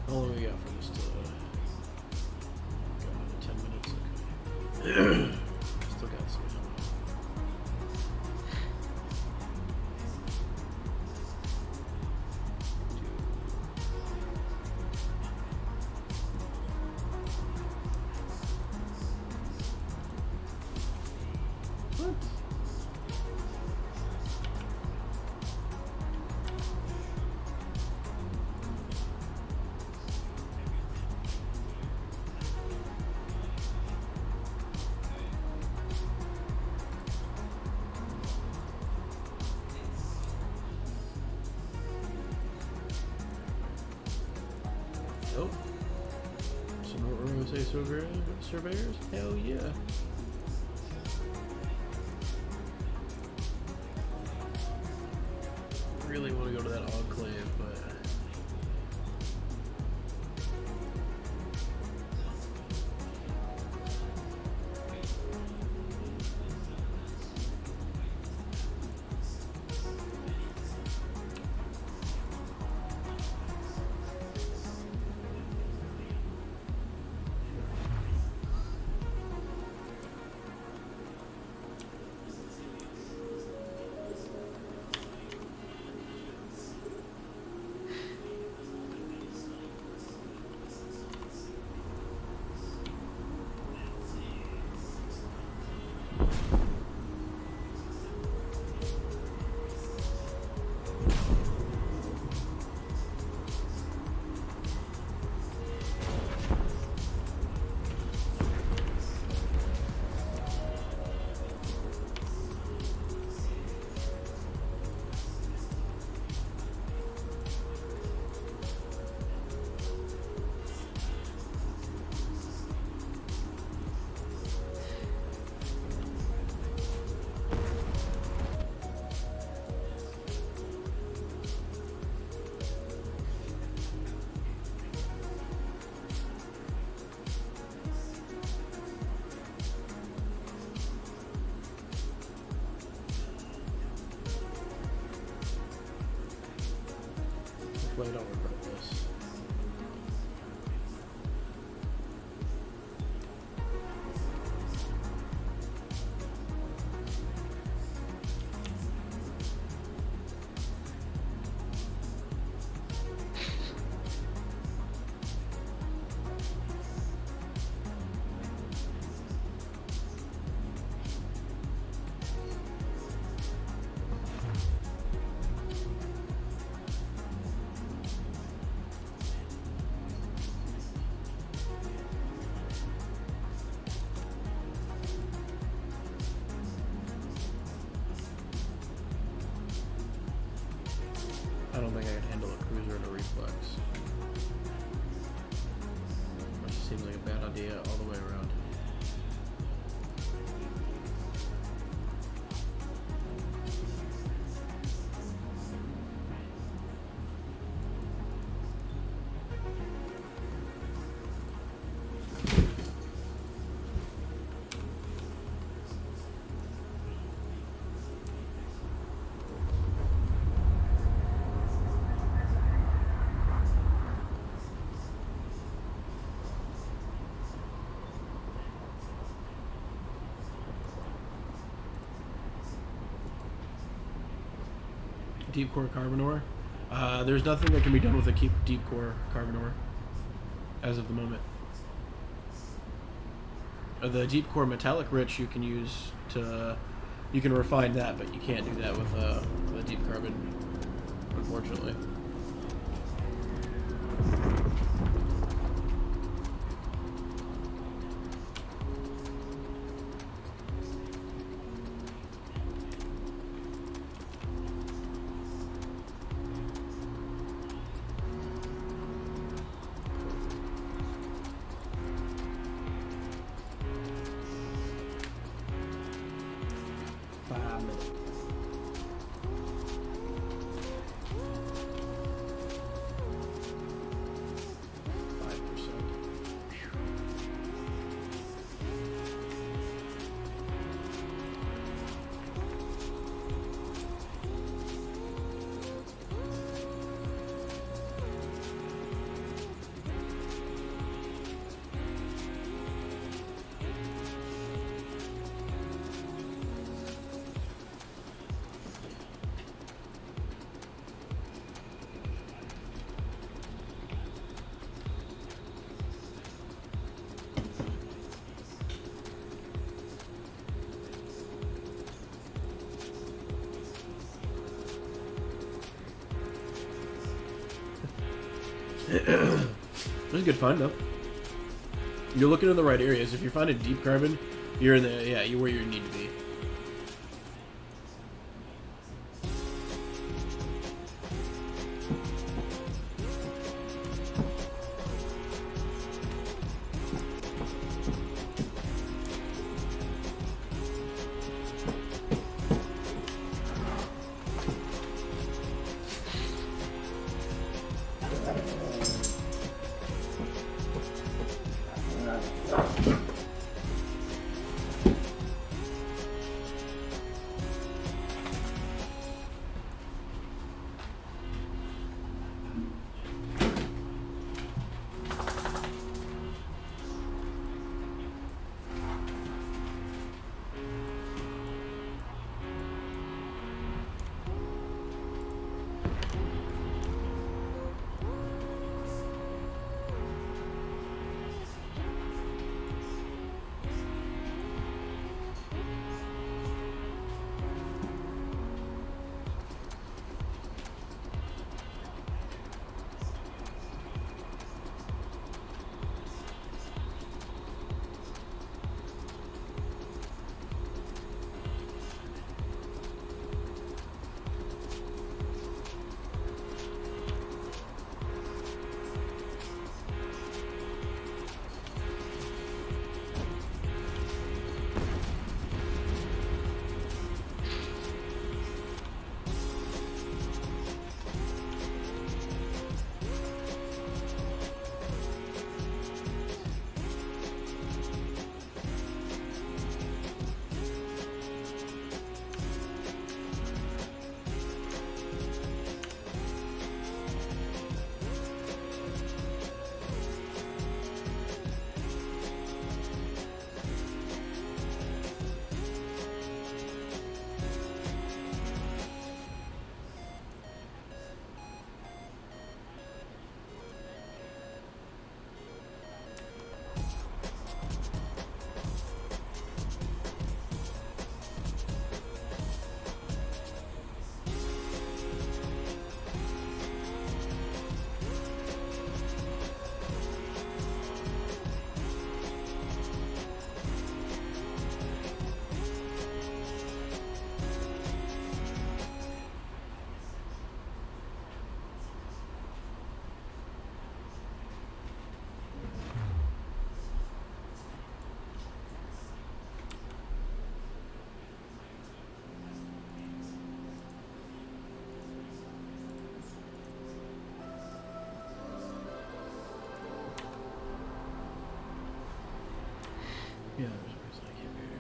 How long we got for this to go? 10 minutes? Okay. Still got some time. Oh. Some more OSA surveyors? Hell yeah. Really want to go to that enclave, but hopefully I don't regret this. I don't think I can handle a cruiser and a reflex. Which seems like a bad idea all the way around. Deep core carbon ore. There's nothing that can be done with a deep core carbon ore as of the moment. The deep core metallic rich you can use to, you can refine that, but you can't do that with a deep carbon, unfortunately. It was a good find though. You're looking in the right areas. If you're finding deep carbon, you're in the you're where you need to be. Yeah, there's a reason I came here.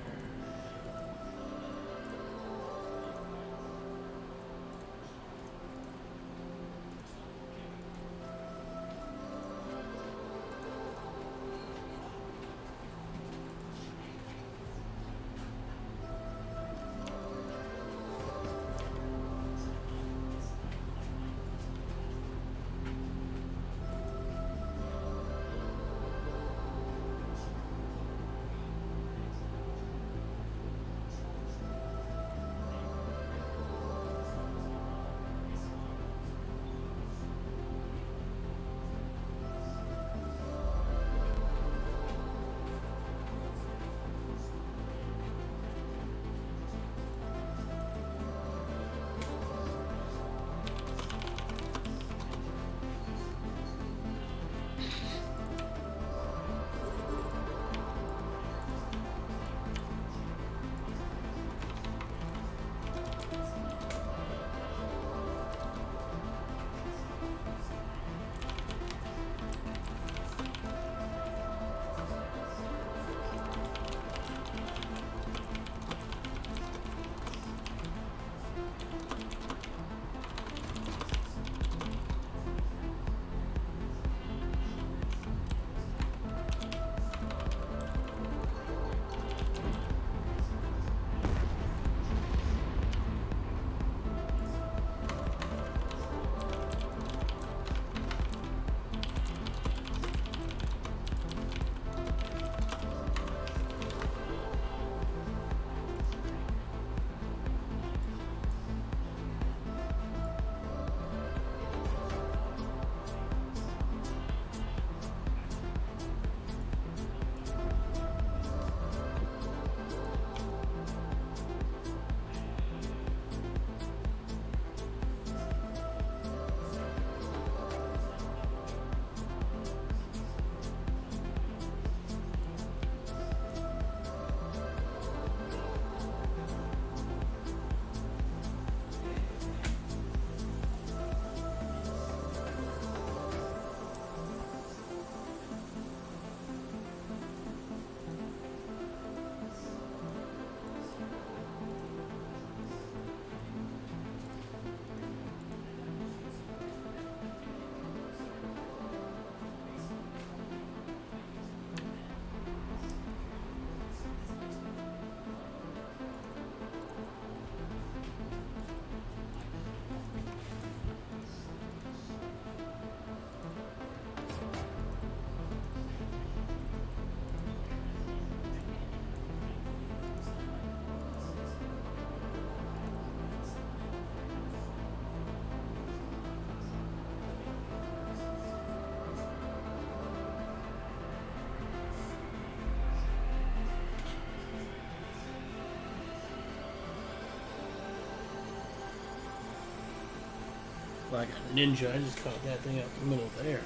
like a ninja. I just caught that thing out the middle of the air.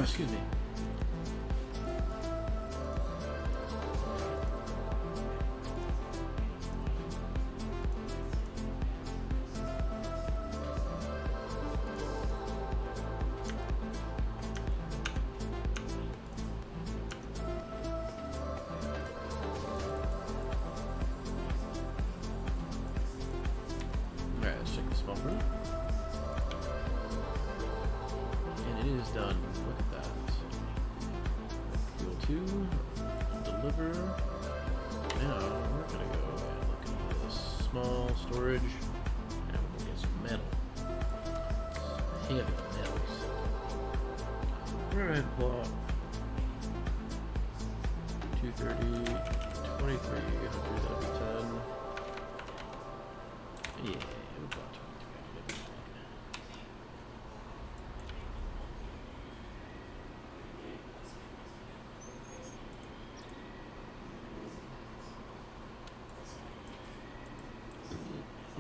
Excuse me. Alright, let's check the small room. And it is done. Look at that. Fuel 2. Deliver. Now we're gonna go and look at this small storage. And we'll get some metal. Some heavy metals. Alright, plot. 230, 23, 100, that'll be 10. Yeah, we'll plot 23.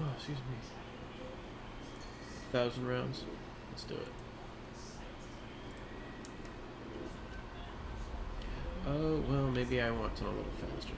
Oh, excuse me. 1,000 rounds. Let's do it. Oh, well, maybe I want something a little faster.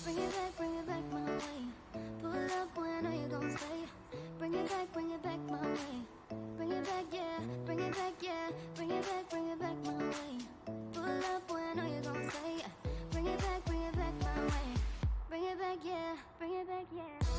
bring it back my way. Pull up when I know you gon' stay. Bring it back my way. Bring it back, yeah, bring it back, yeah. Bring it back my way. Pull up when I know you gon' stay. Bring it back my way. Bring it back, yeah, bring it back, yeah.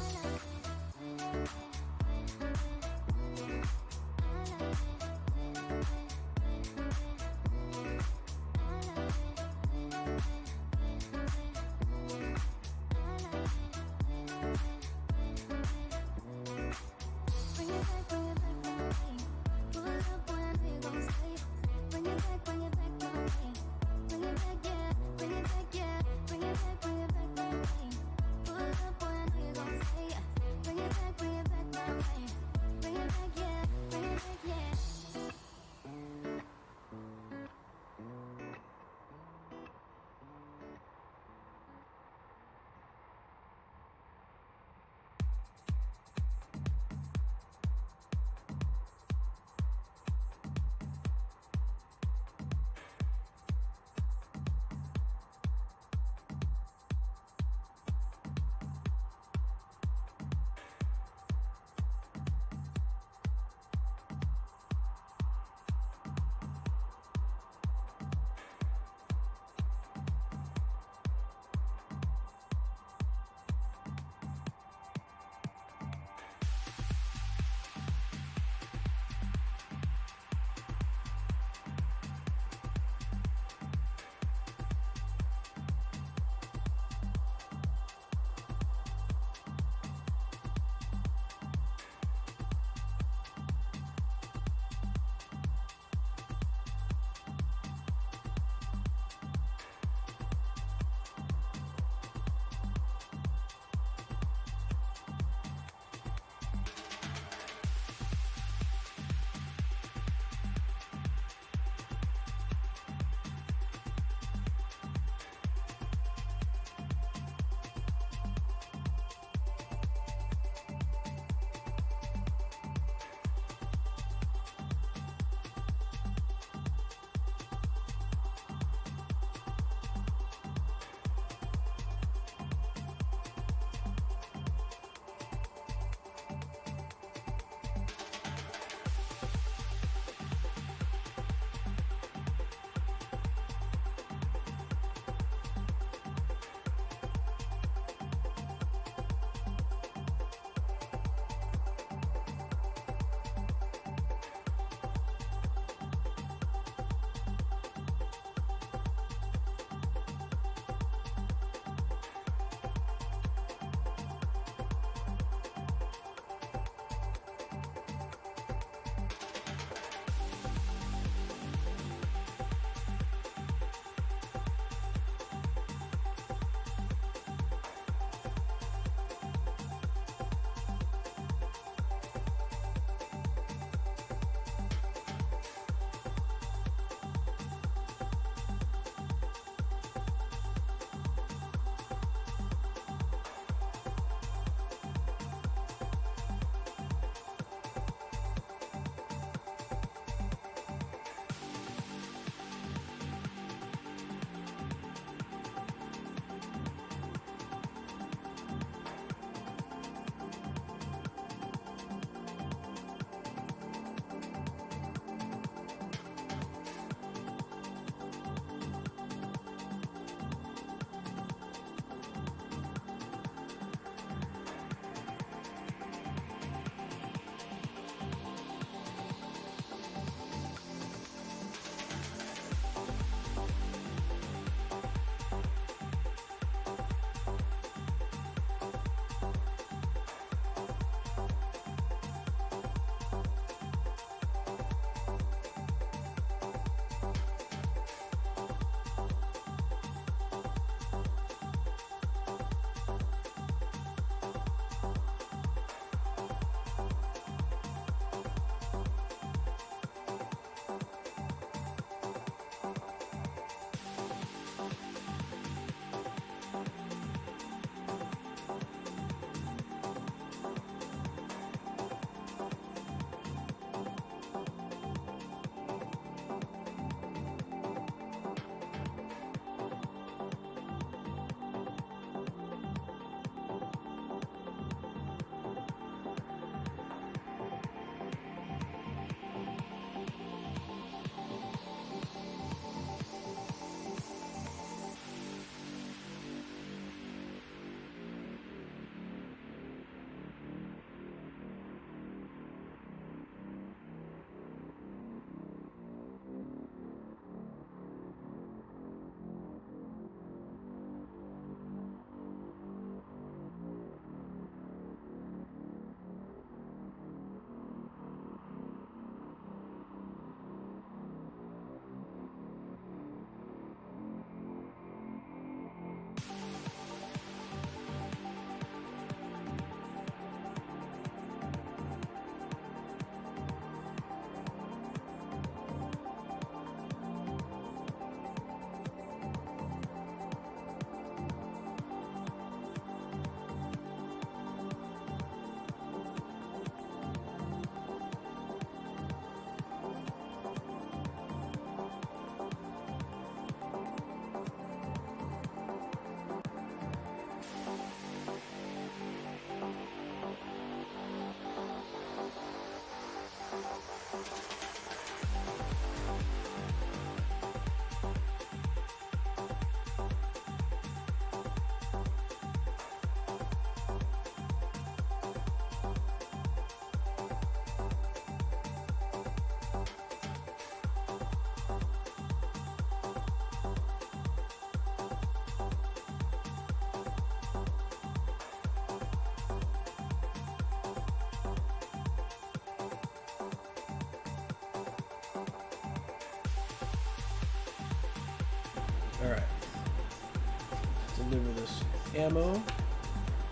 deliver this ammo,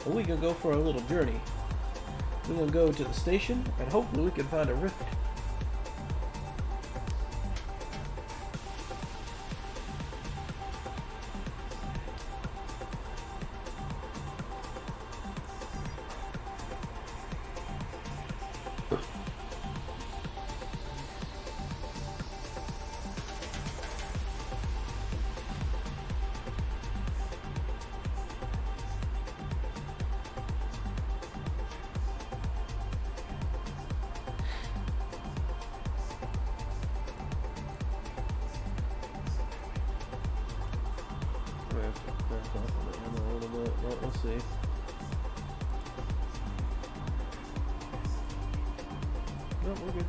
and we can go for a little journey. We're gonna go to the station, and hopefully we can find a rift. Let's see. No, we're good.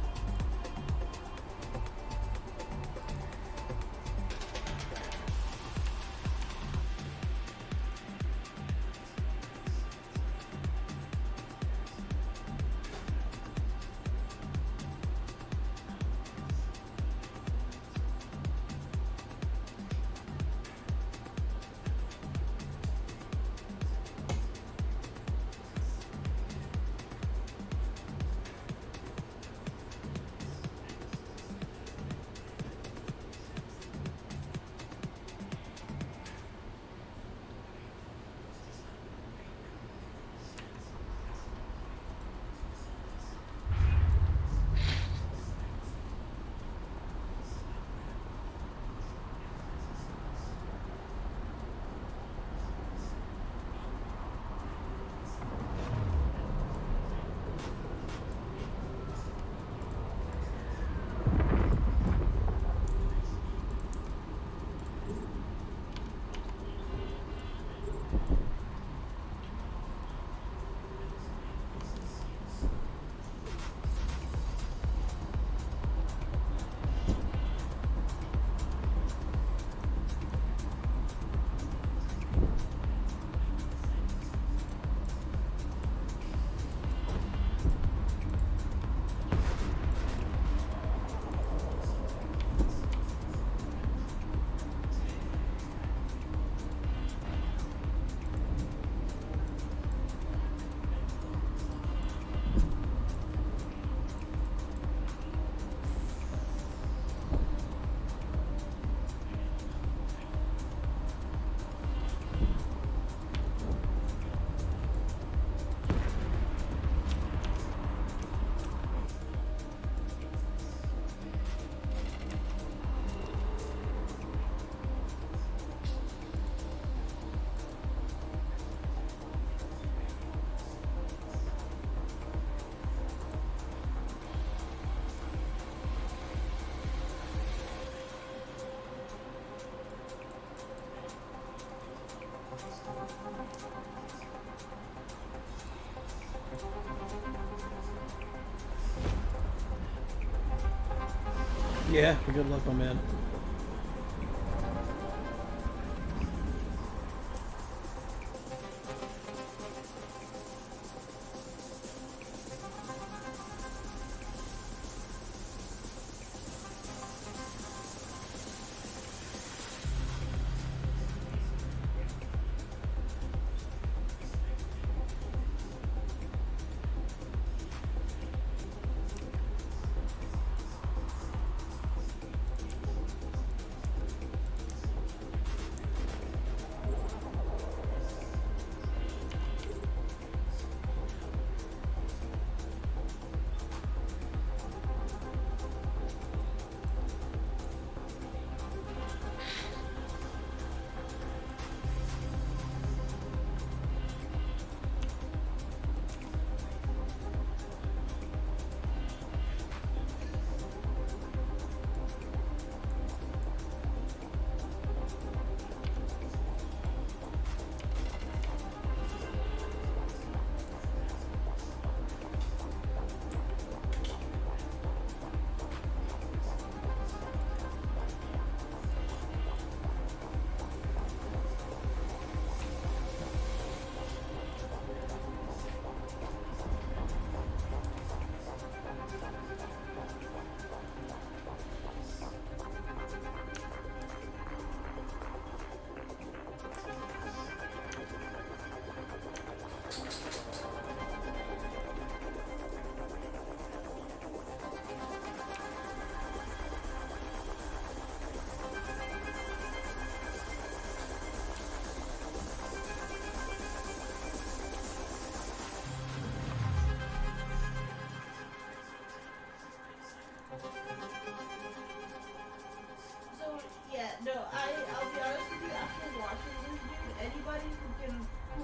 Yeah, good luck, my man. So yeah, no, I'll be honest with you. After watching this dude, anybody who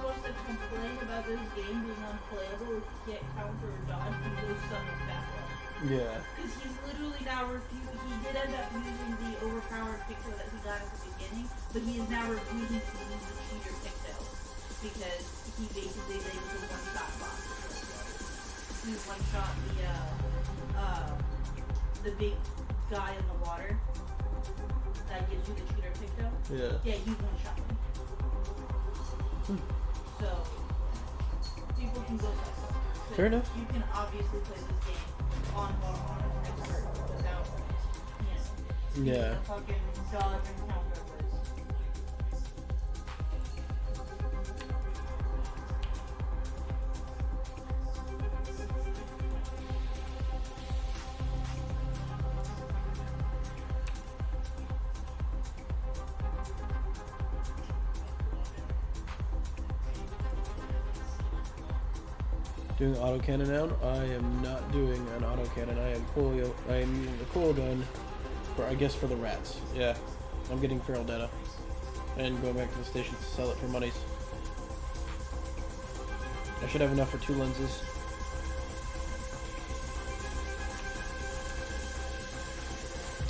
wants to complain about this game being unplayable if you can't counter or dodge can go summon Battle. Yeah. Because he's literally now refused. He did end up using the overpowered pixel that he got at the beginning, but he is now refusing to use the cheater pixel because he basically is able to one-shot bosses. He one-shot the big guy in the water that gives you the cheater pixel. Yeah. Yeah, he one-shot him. So people can go suck. Fair enough. You can obviously play this game on expert without, Yeah. the fucking dodge and counter list. Doing autocannon now? I am not doing an autocannon. I am using the cool gun for, I guess, for the rats. Yeah. I'm getting feral data. And going back to the station to sell it for monies. I should have enough for 2 lenses.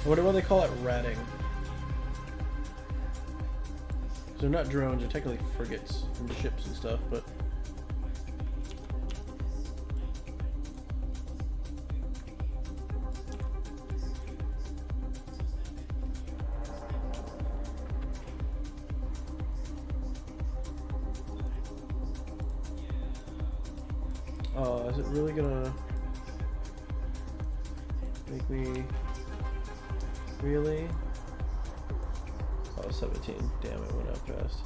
I wonder why they call it ratting. 'Cause they're not drones, they're technically frigates from ships and stuff, but... is it really gonna make me really? Oh, 17. Damn, it went up fast.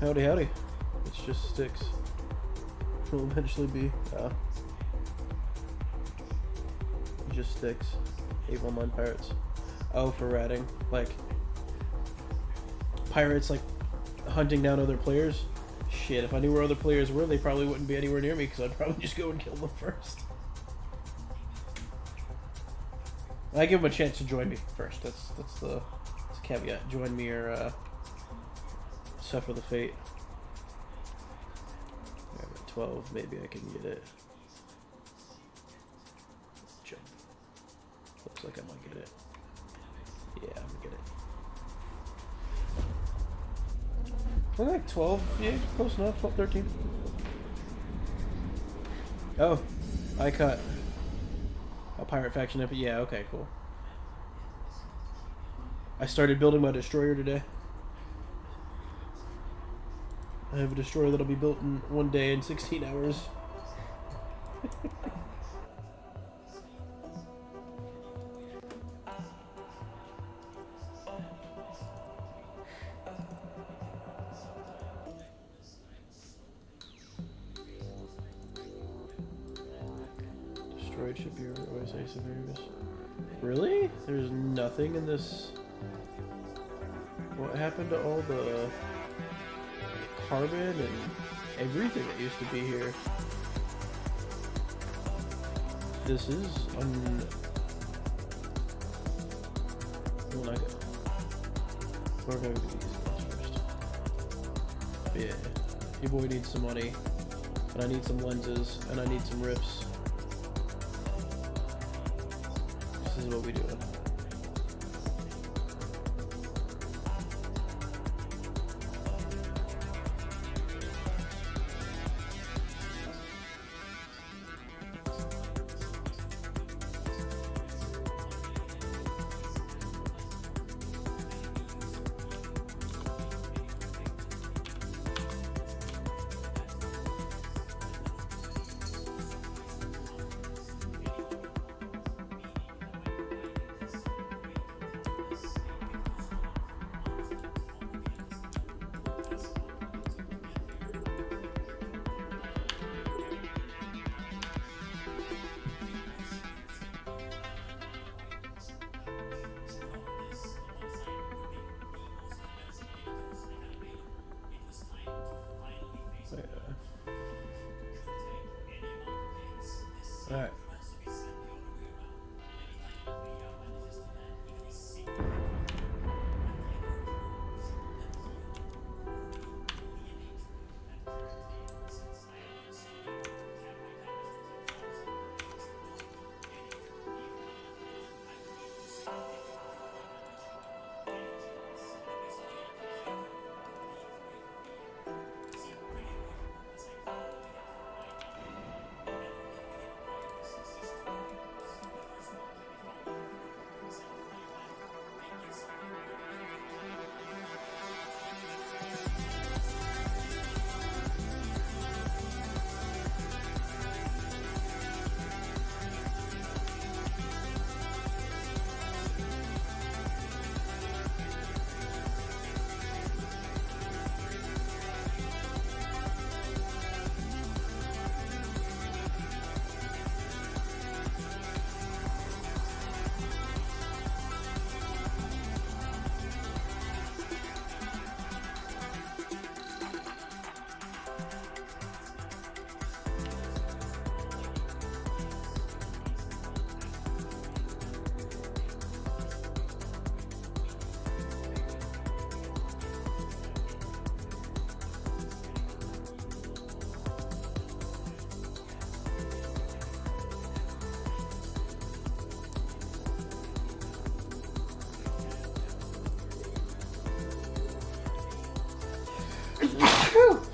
Howdy, howdy. It's just sticks. Will eventually be. It just sticks. Ave Online pirates. Oh, for ratting. Like pirates, like hunting down other players. Shit, if I knew where other players were, they probably wouldn't be anywhere near me because I'd probably just go and kill them first. I give them a chance to join me first. That's the caveat. Join me or suffer the fate. I'm at 12. Maybe I can get it. Jump. Looks like I might get it. Yeah, I'm gonna get it. I like 12. Yeah, close enough. 12, 13. Oh, I caught a pirate faction up. Yeah, okay, cool. I started building my destroyer today. I have a destroyer that'll be built in 1 day in 16 hours. Destroyed should be always ace of Aries. Really? There's nothing in this. What happened to all the carbon and everything that used to be here? This is well, not good. We're going to do these ones first. Yeah, your boy needs some money, and I need some lenses, and I need some riffs. This is what we do.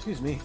Excuse me.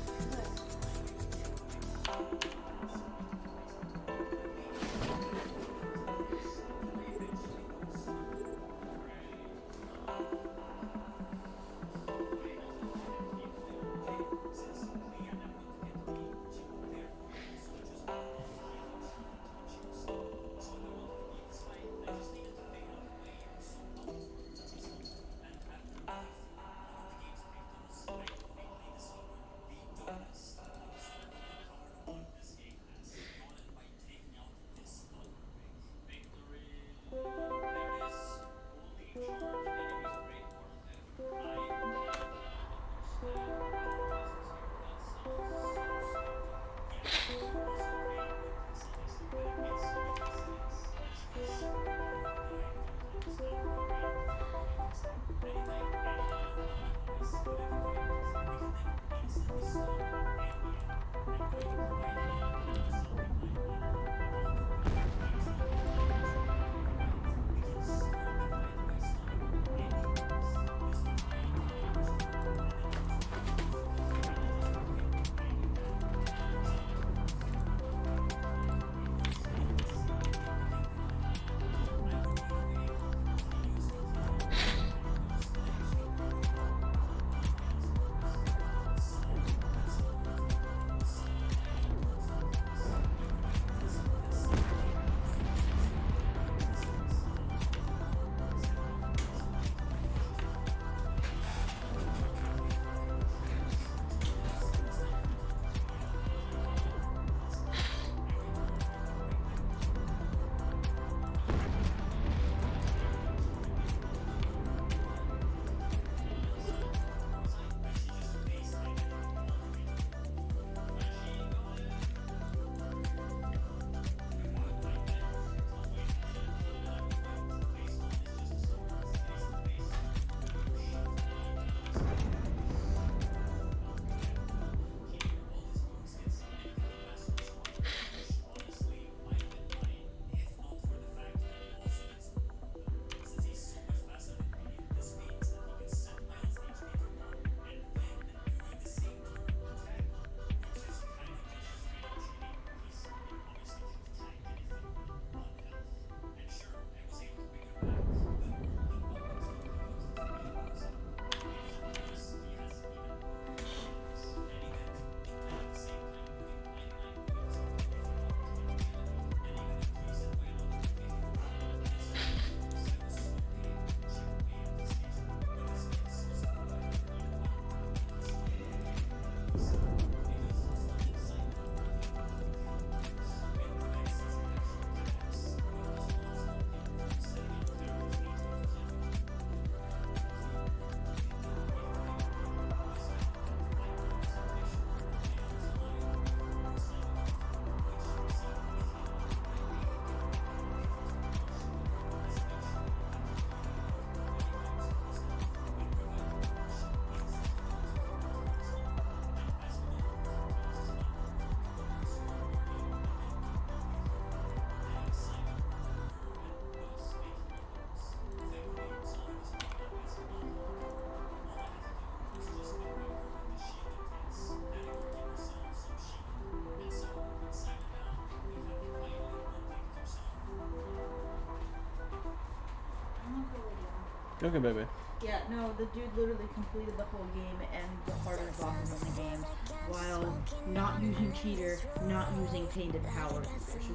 Okay, baby. Yeah, no, the dude literally completed the whole game and the hardest bosses in the game while not using cheater, not using tainted power.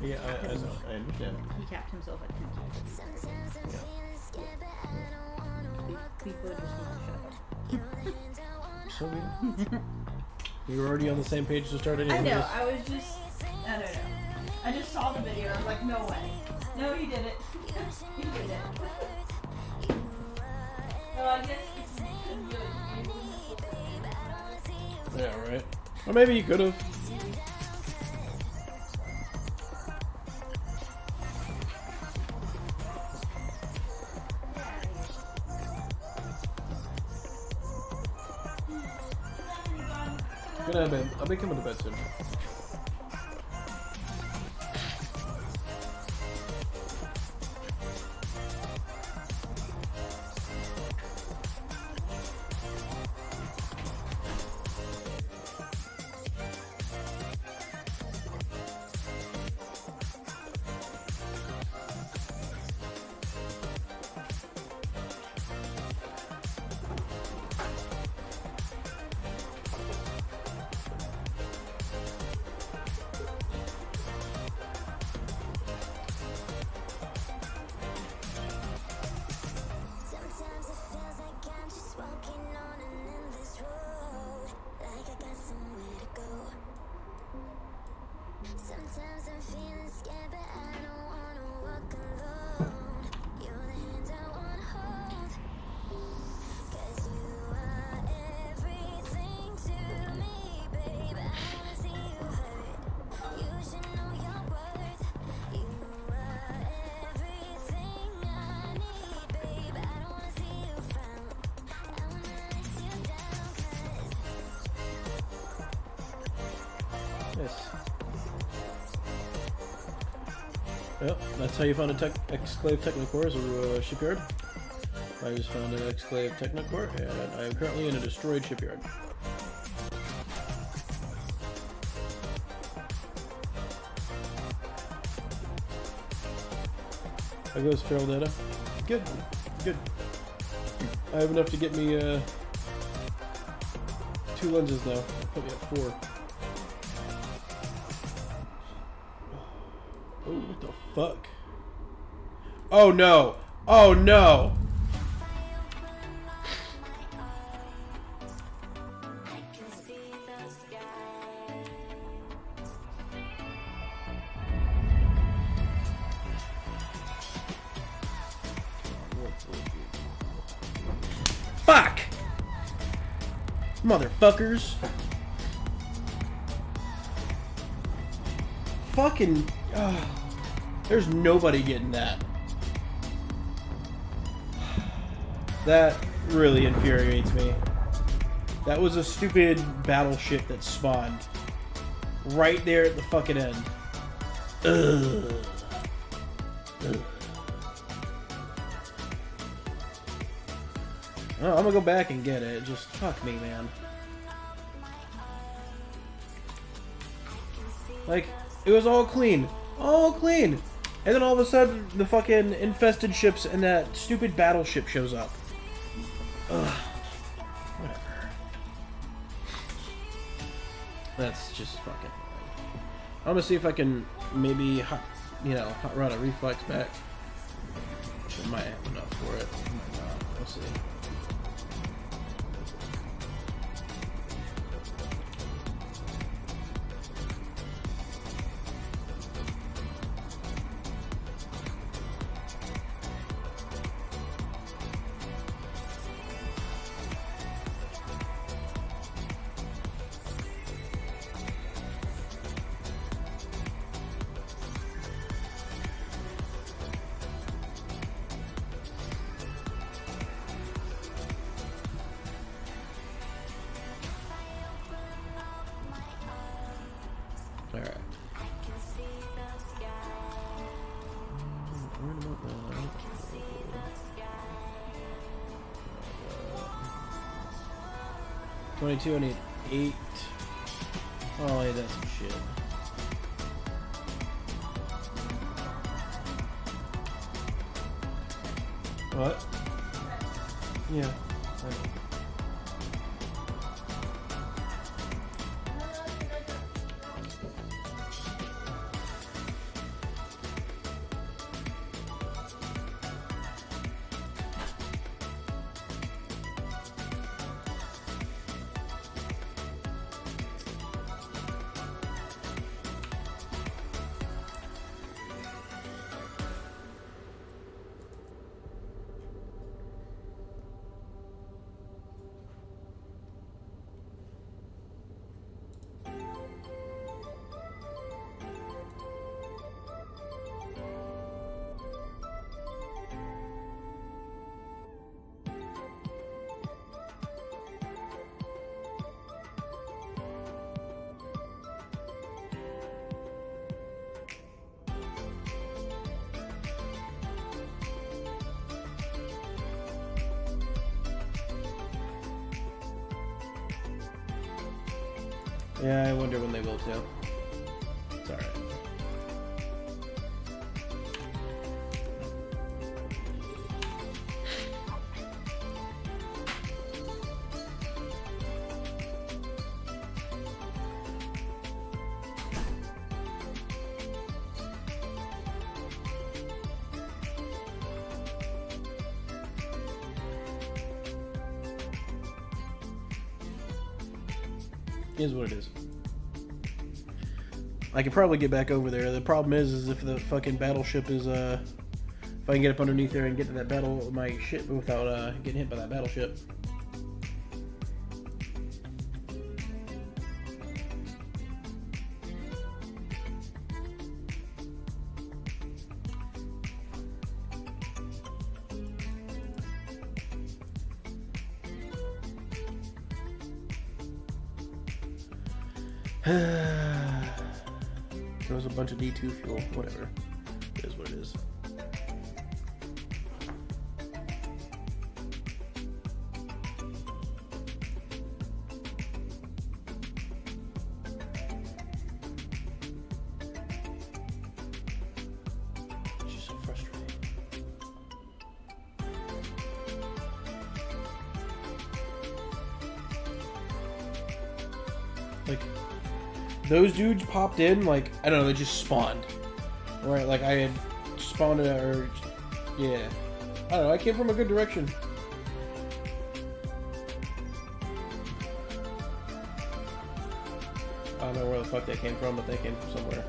Yeah, I understand. He capped himself at 10 kills. Yeah. People just need to shut up. So we were already on the same page to start anyways. I know, I was just, I don't know. I just saw the video and I was like, no way. No, he did it. He did it. So I guess it's good. Yeah, right. Or maybe you could have. Good night, babe. I'll be coming to bed soon. Well, that's how you found a exclave technocore, is a shipyard. I just found an exclave technocore, and I am currently in a destroyed shipyard. How goes feral data? Good, good. I have enough to get me 2 lenses now. Put me at 4. Oh, what the fuck? Oh no! Oh no! Fuck! Motherfuckers! Fucking... there's nobody getting that. That really infuriates me. That was a stupid battleship that spawned right there at the fucking end. Ugh. Ugh. Oh, I'm gonna go back and get it. Just fuck me, man. Like, it was all clean. All clean! And then all of a sudden, the fucking infested ships and that stupid battleship shows up. Ugh. Whatever. That's just fucking... I'm gonna see if I can maybe, hot run a reflex back. I might have enough for it. I might not. We'll see. Alright. $22, I need 8. Oh, yeah, that's some shit. What? Yeah. Right. Yeah, I wonder when they will too. It's alright. Is what it is. I could probably get back over there. The problem is if the fucking battleship is, if I can get up underneath there and get to that battle, my ship without getting hit by that battleship. There was a bunch of D2 fuel, whatever. It is is what it is. It's just so frustrating. Like, those dudes popped in, like, I don't know, they just spawned. Right, like I had spawned or yeah. I don't know, I came from a good direction. I don't know where the fuck they came from, but they came from somewhere.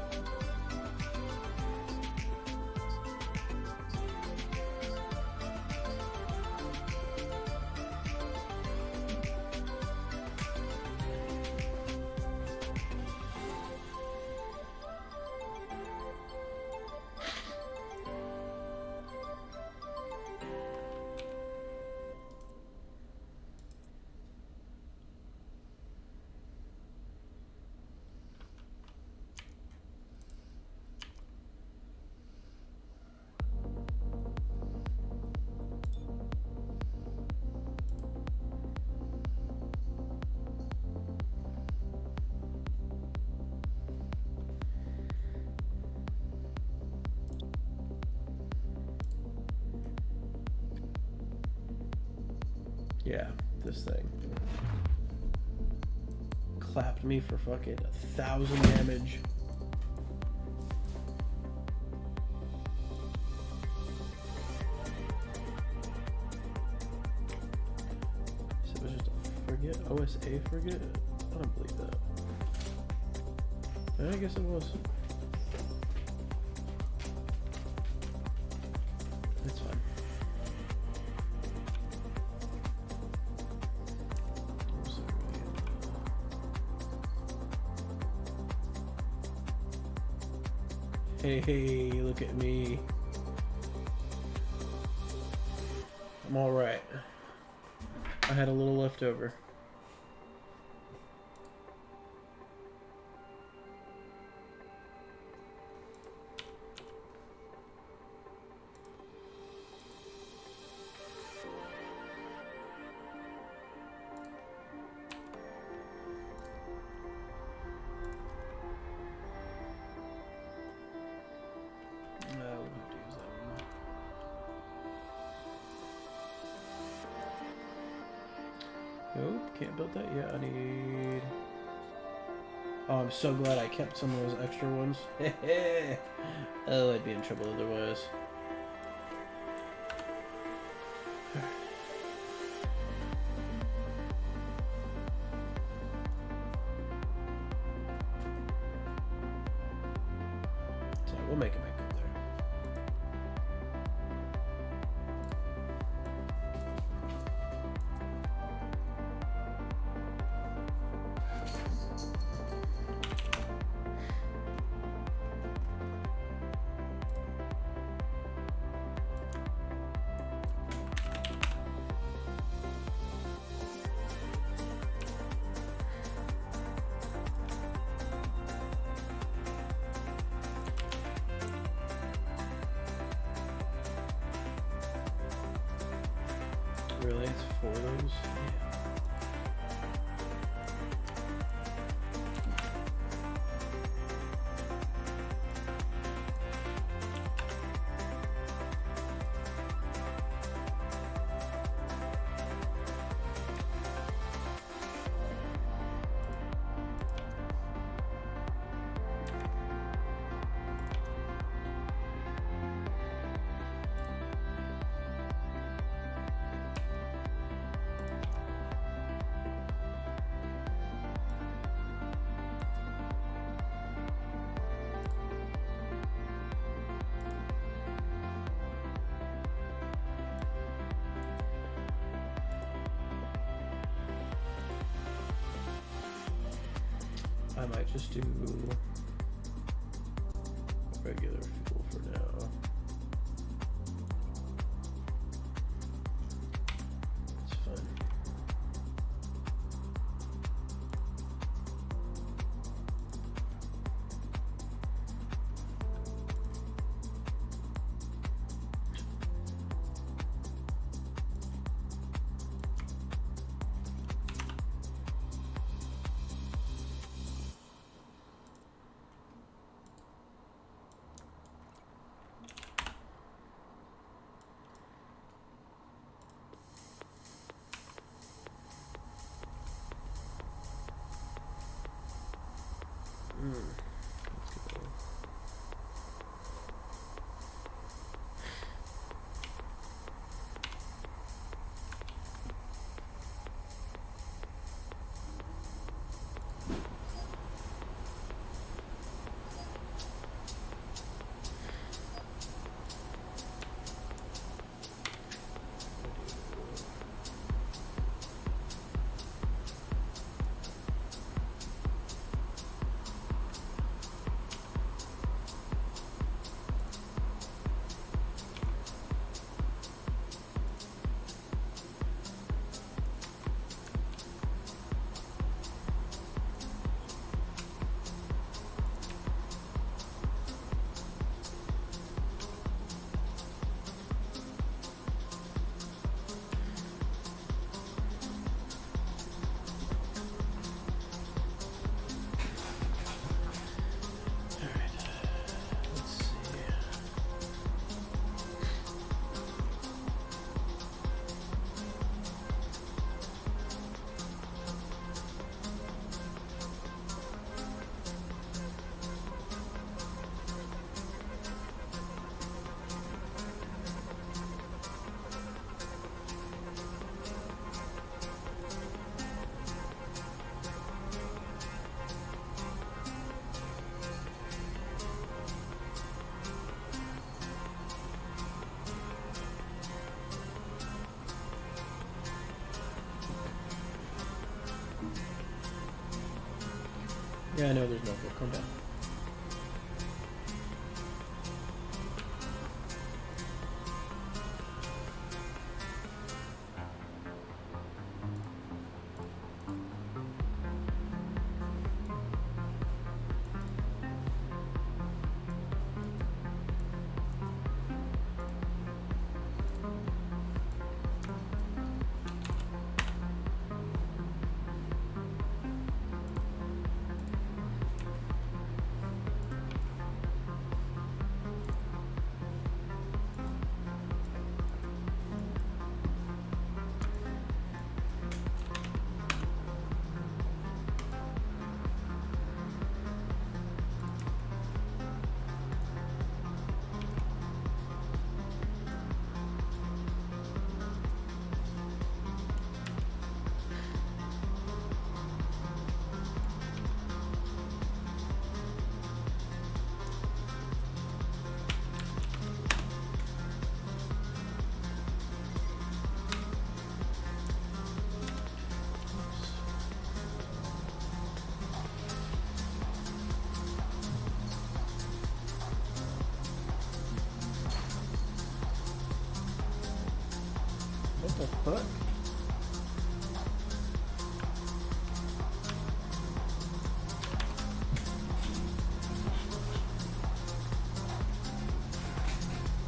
Yeah, this thing clapped me for fucking 1,000 damage. So it was just a frigate, OSA frigate? I don't believe that. I guess it was. That's fine. Hey, look at me. I'm alright. I had a little left over. Nope, can't build that yet. I need... Oh, I'm so glad I kept some of those extra ones. Oh, I'd be in trouble otherwise. So we'll make it back up there. Really? It's 4 of those? Yeah. I might just do regular fuel for now. It's fun. Yeah, I know there's no book. Calm down. What the fuck?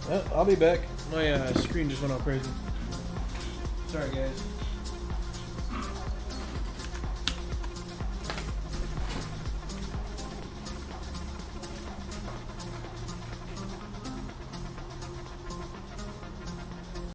Well, I'll be back. My screen just went all crazy. Sorry, guys.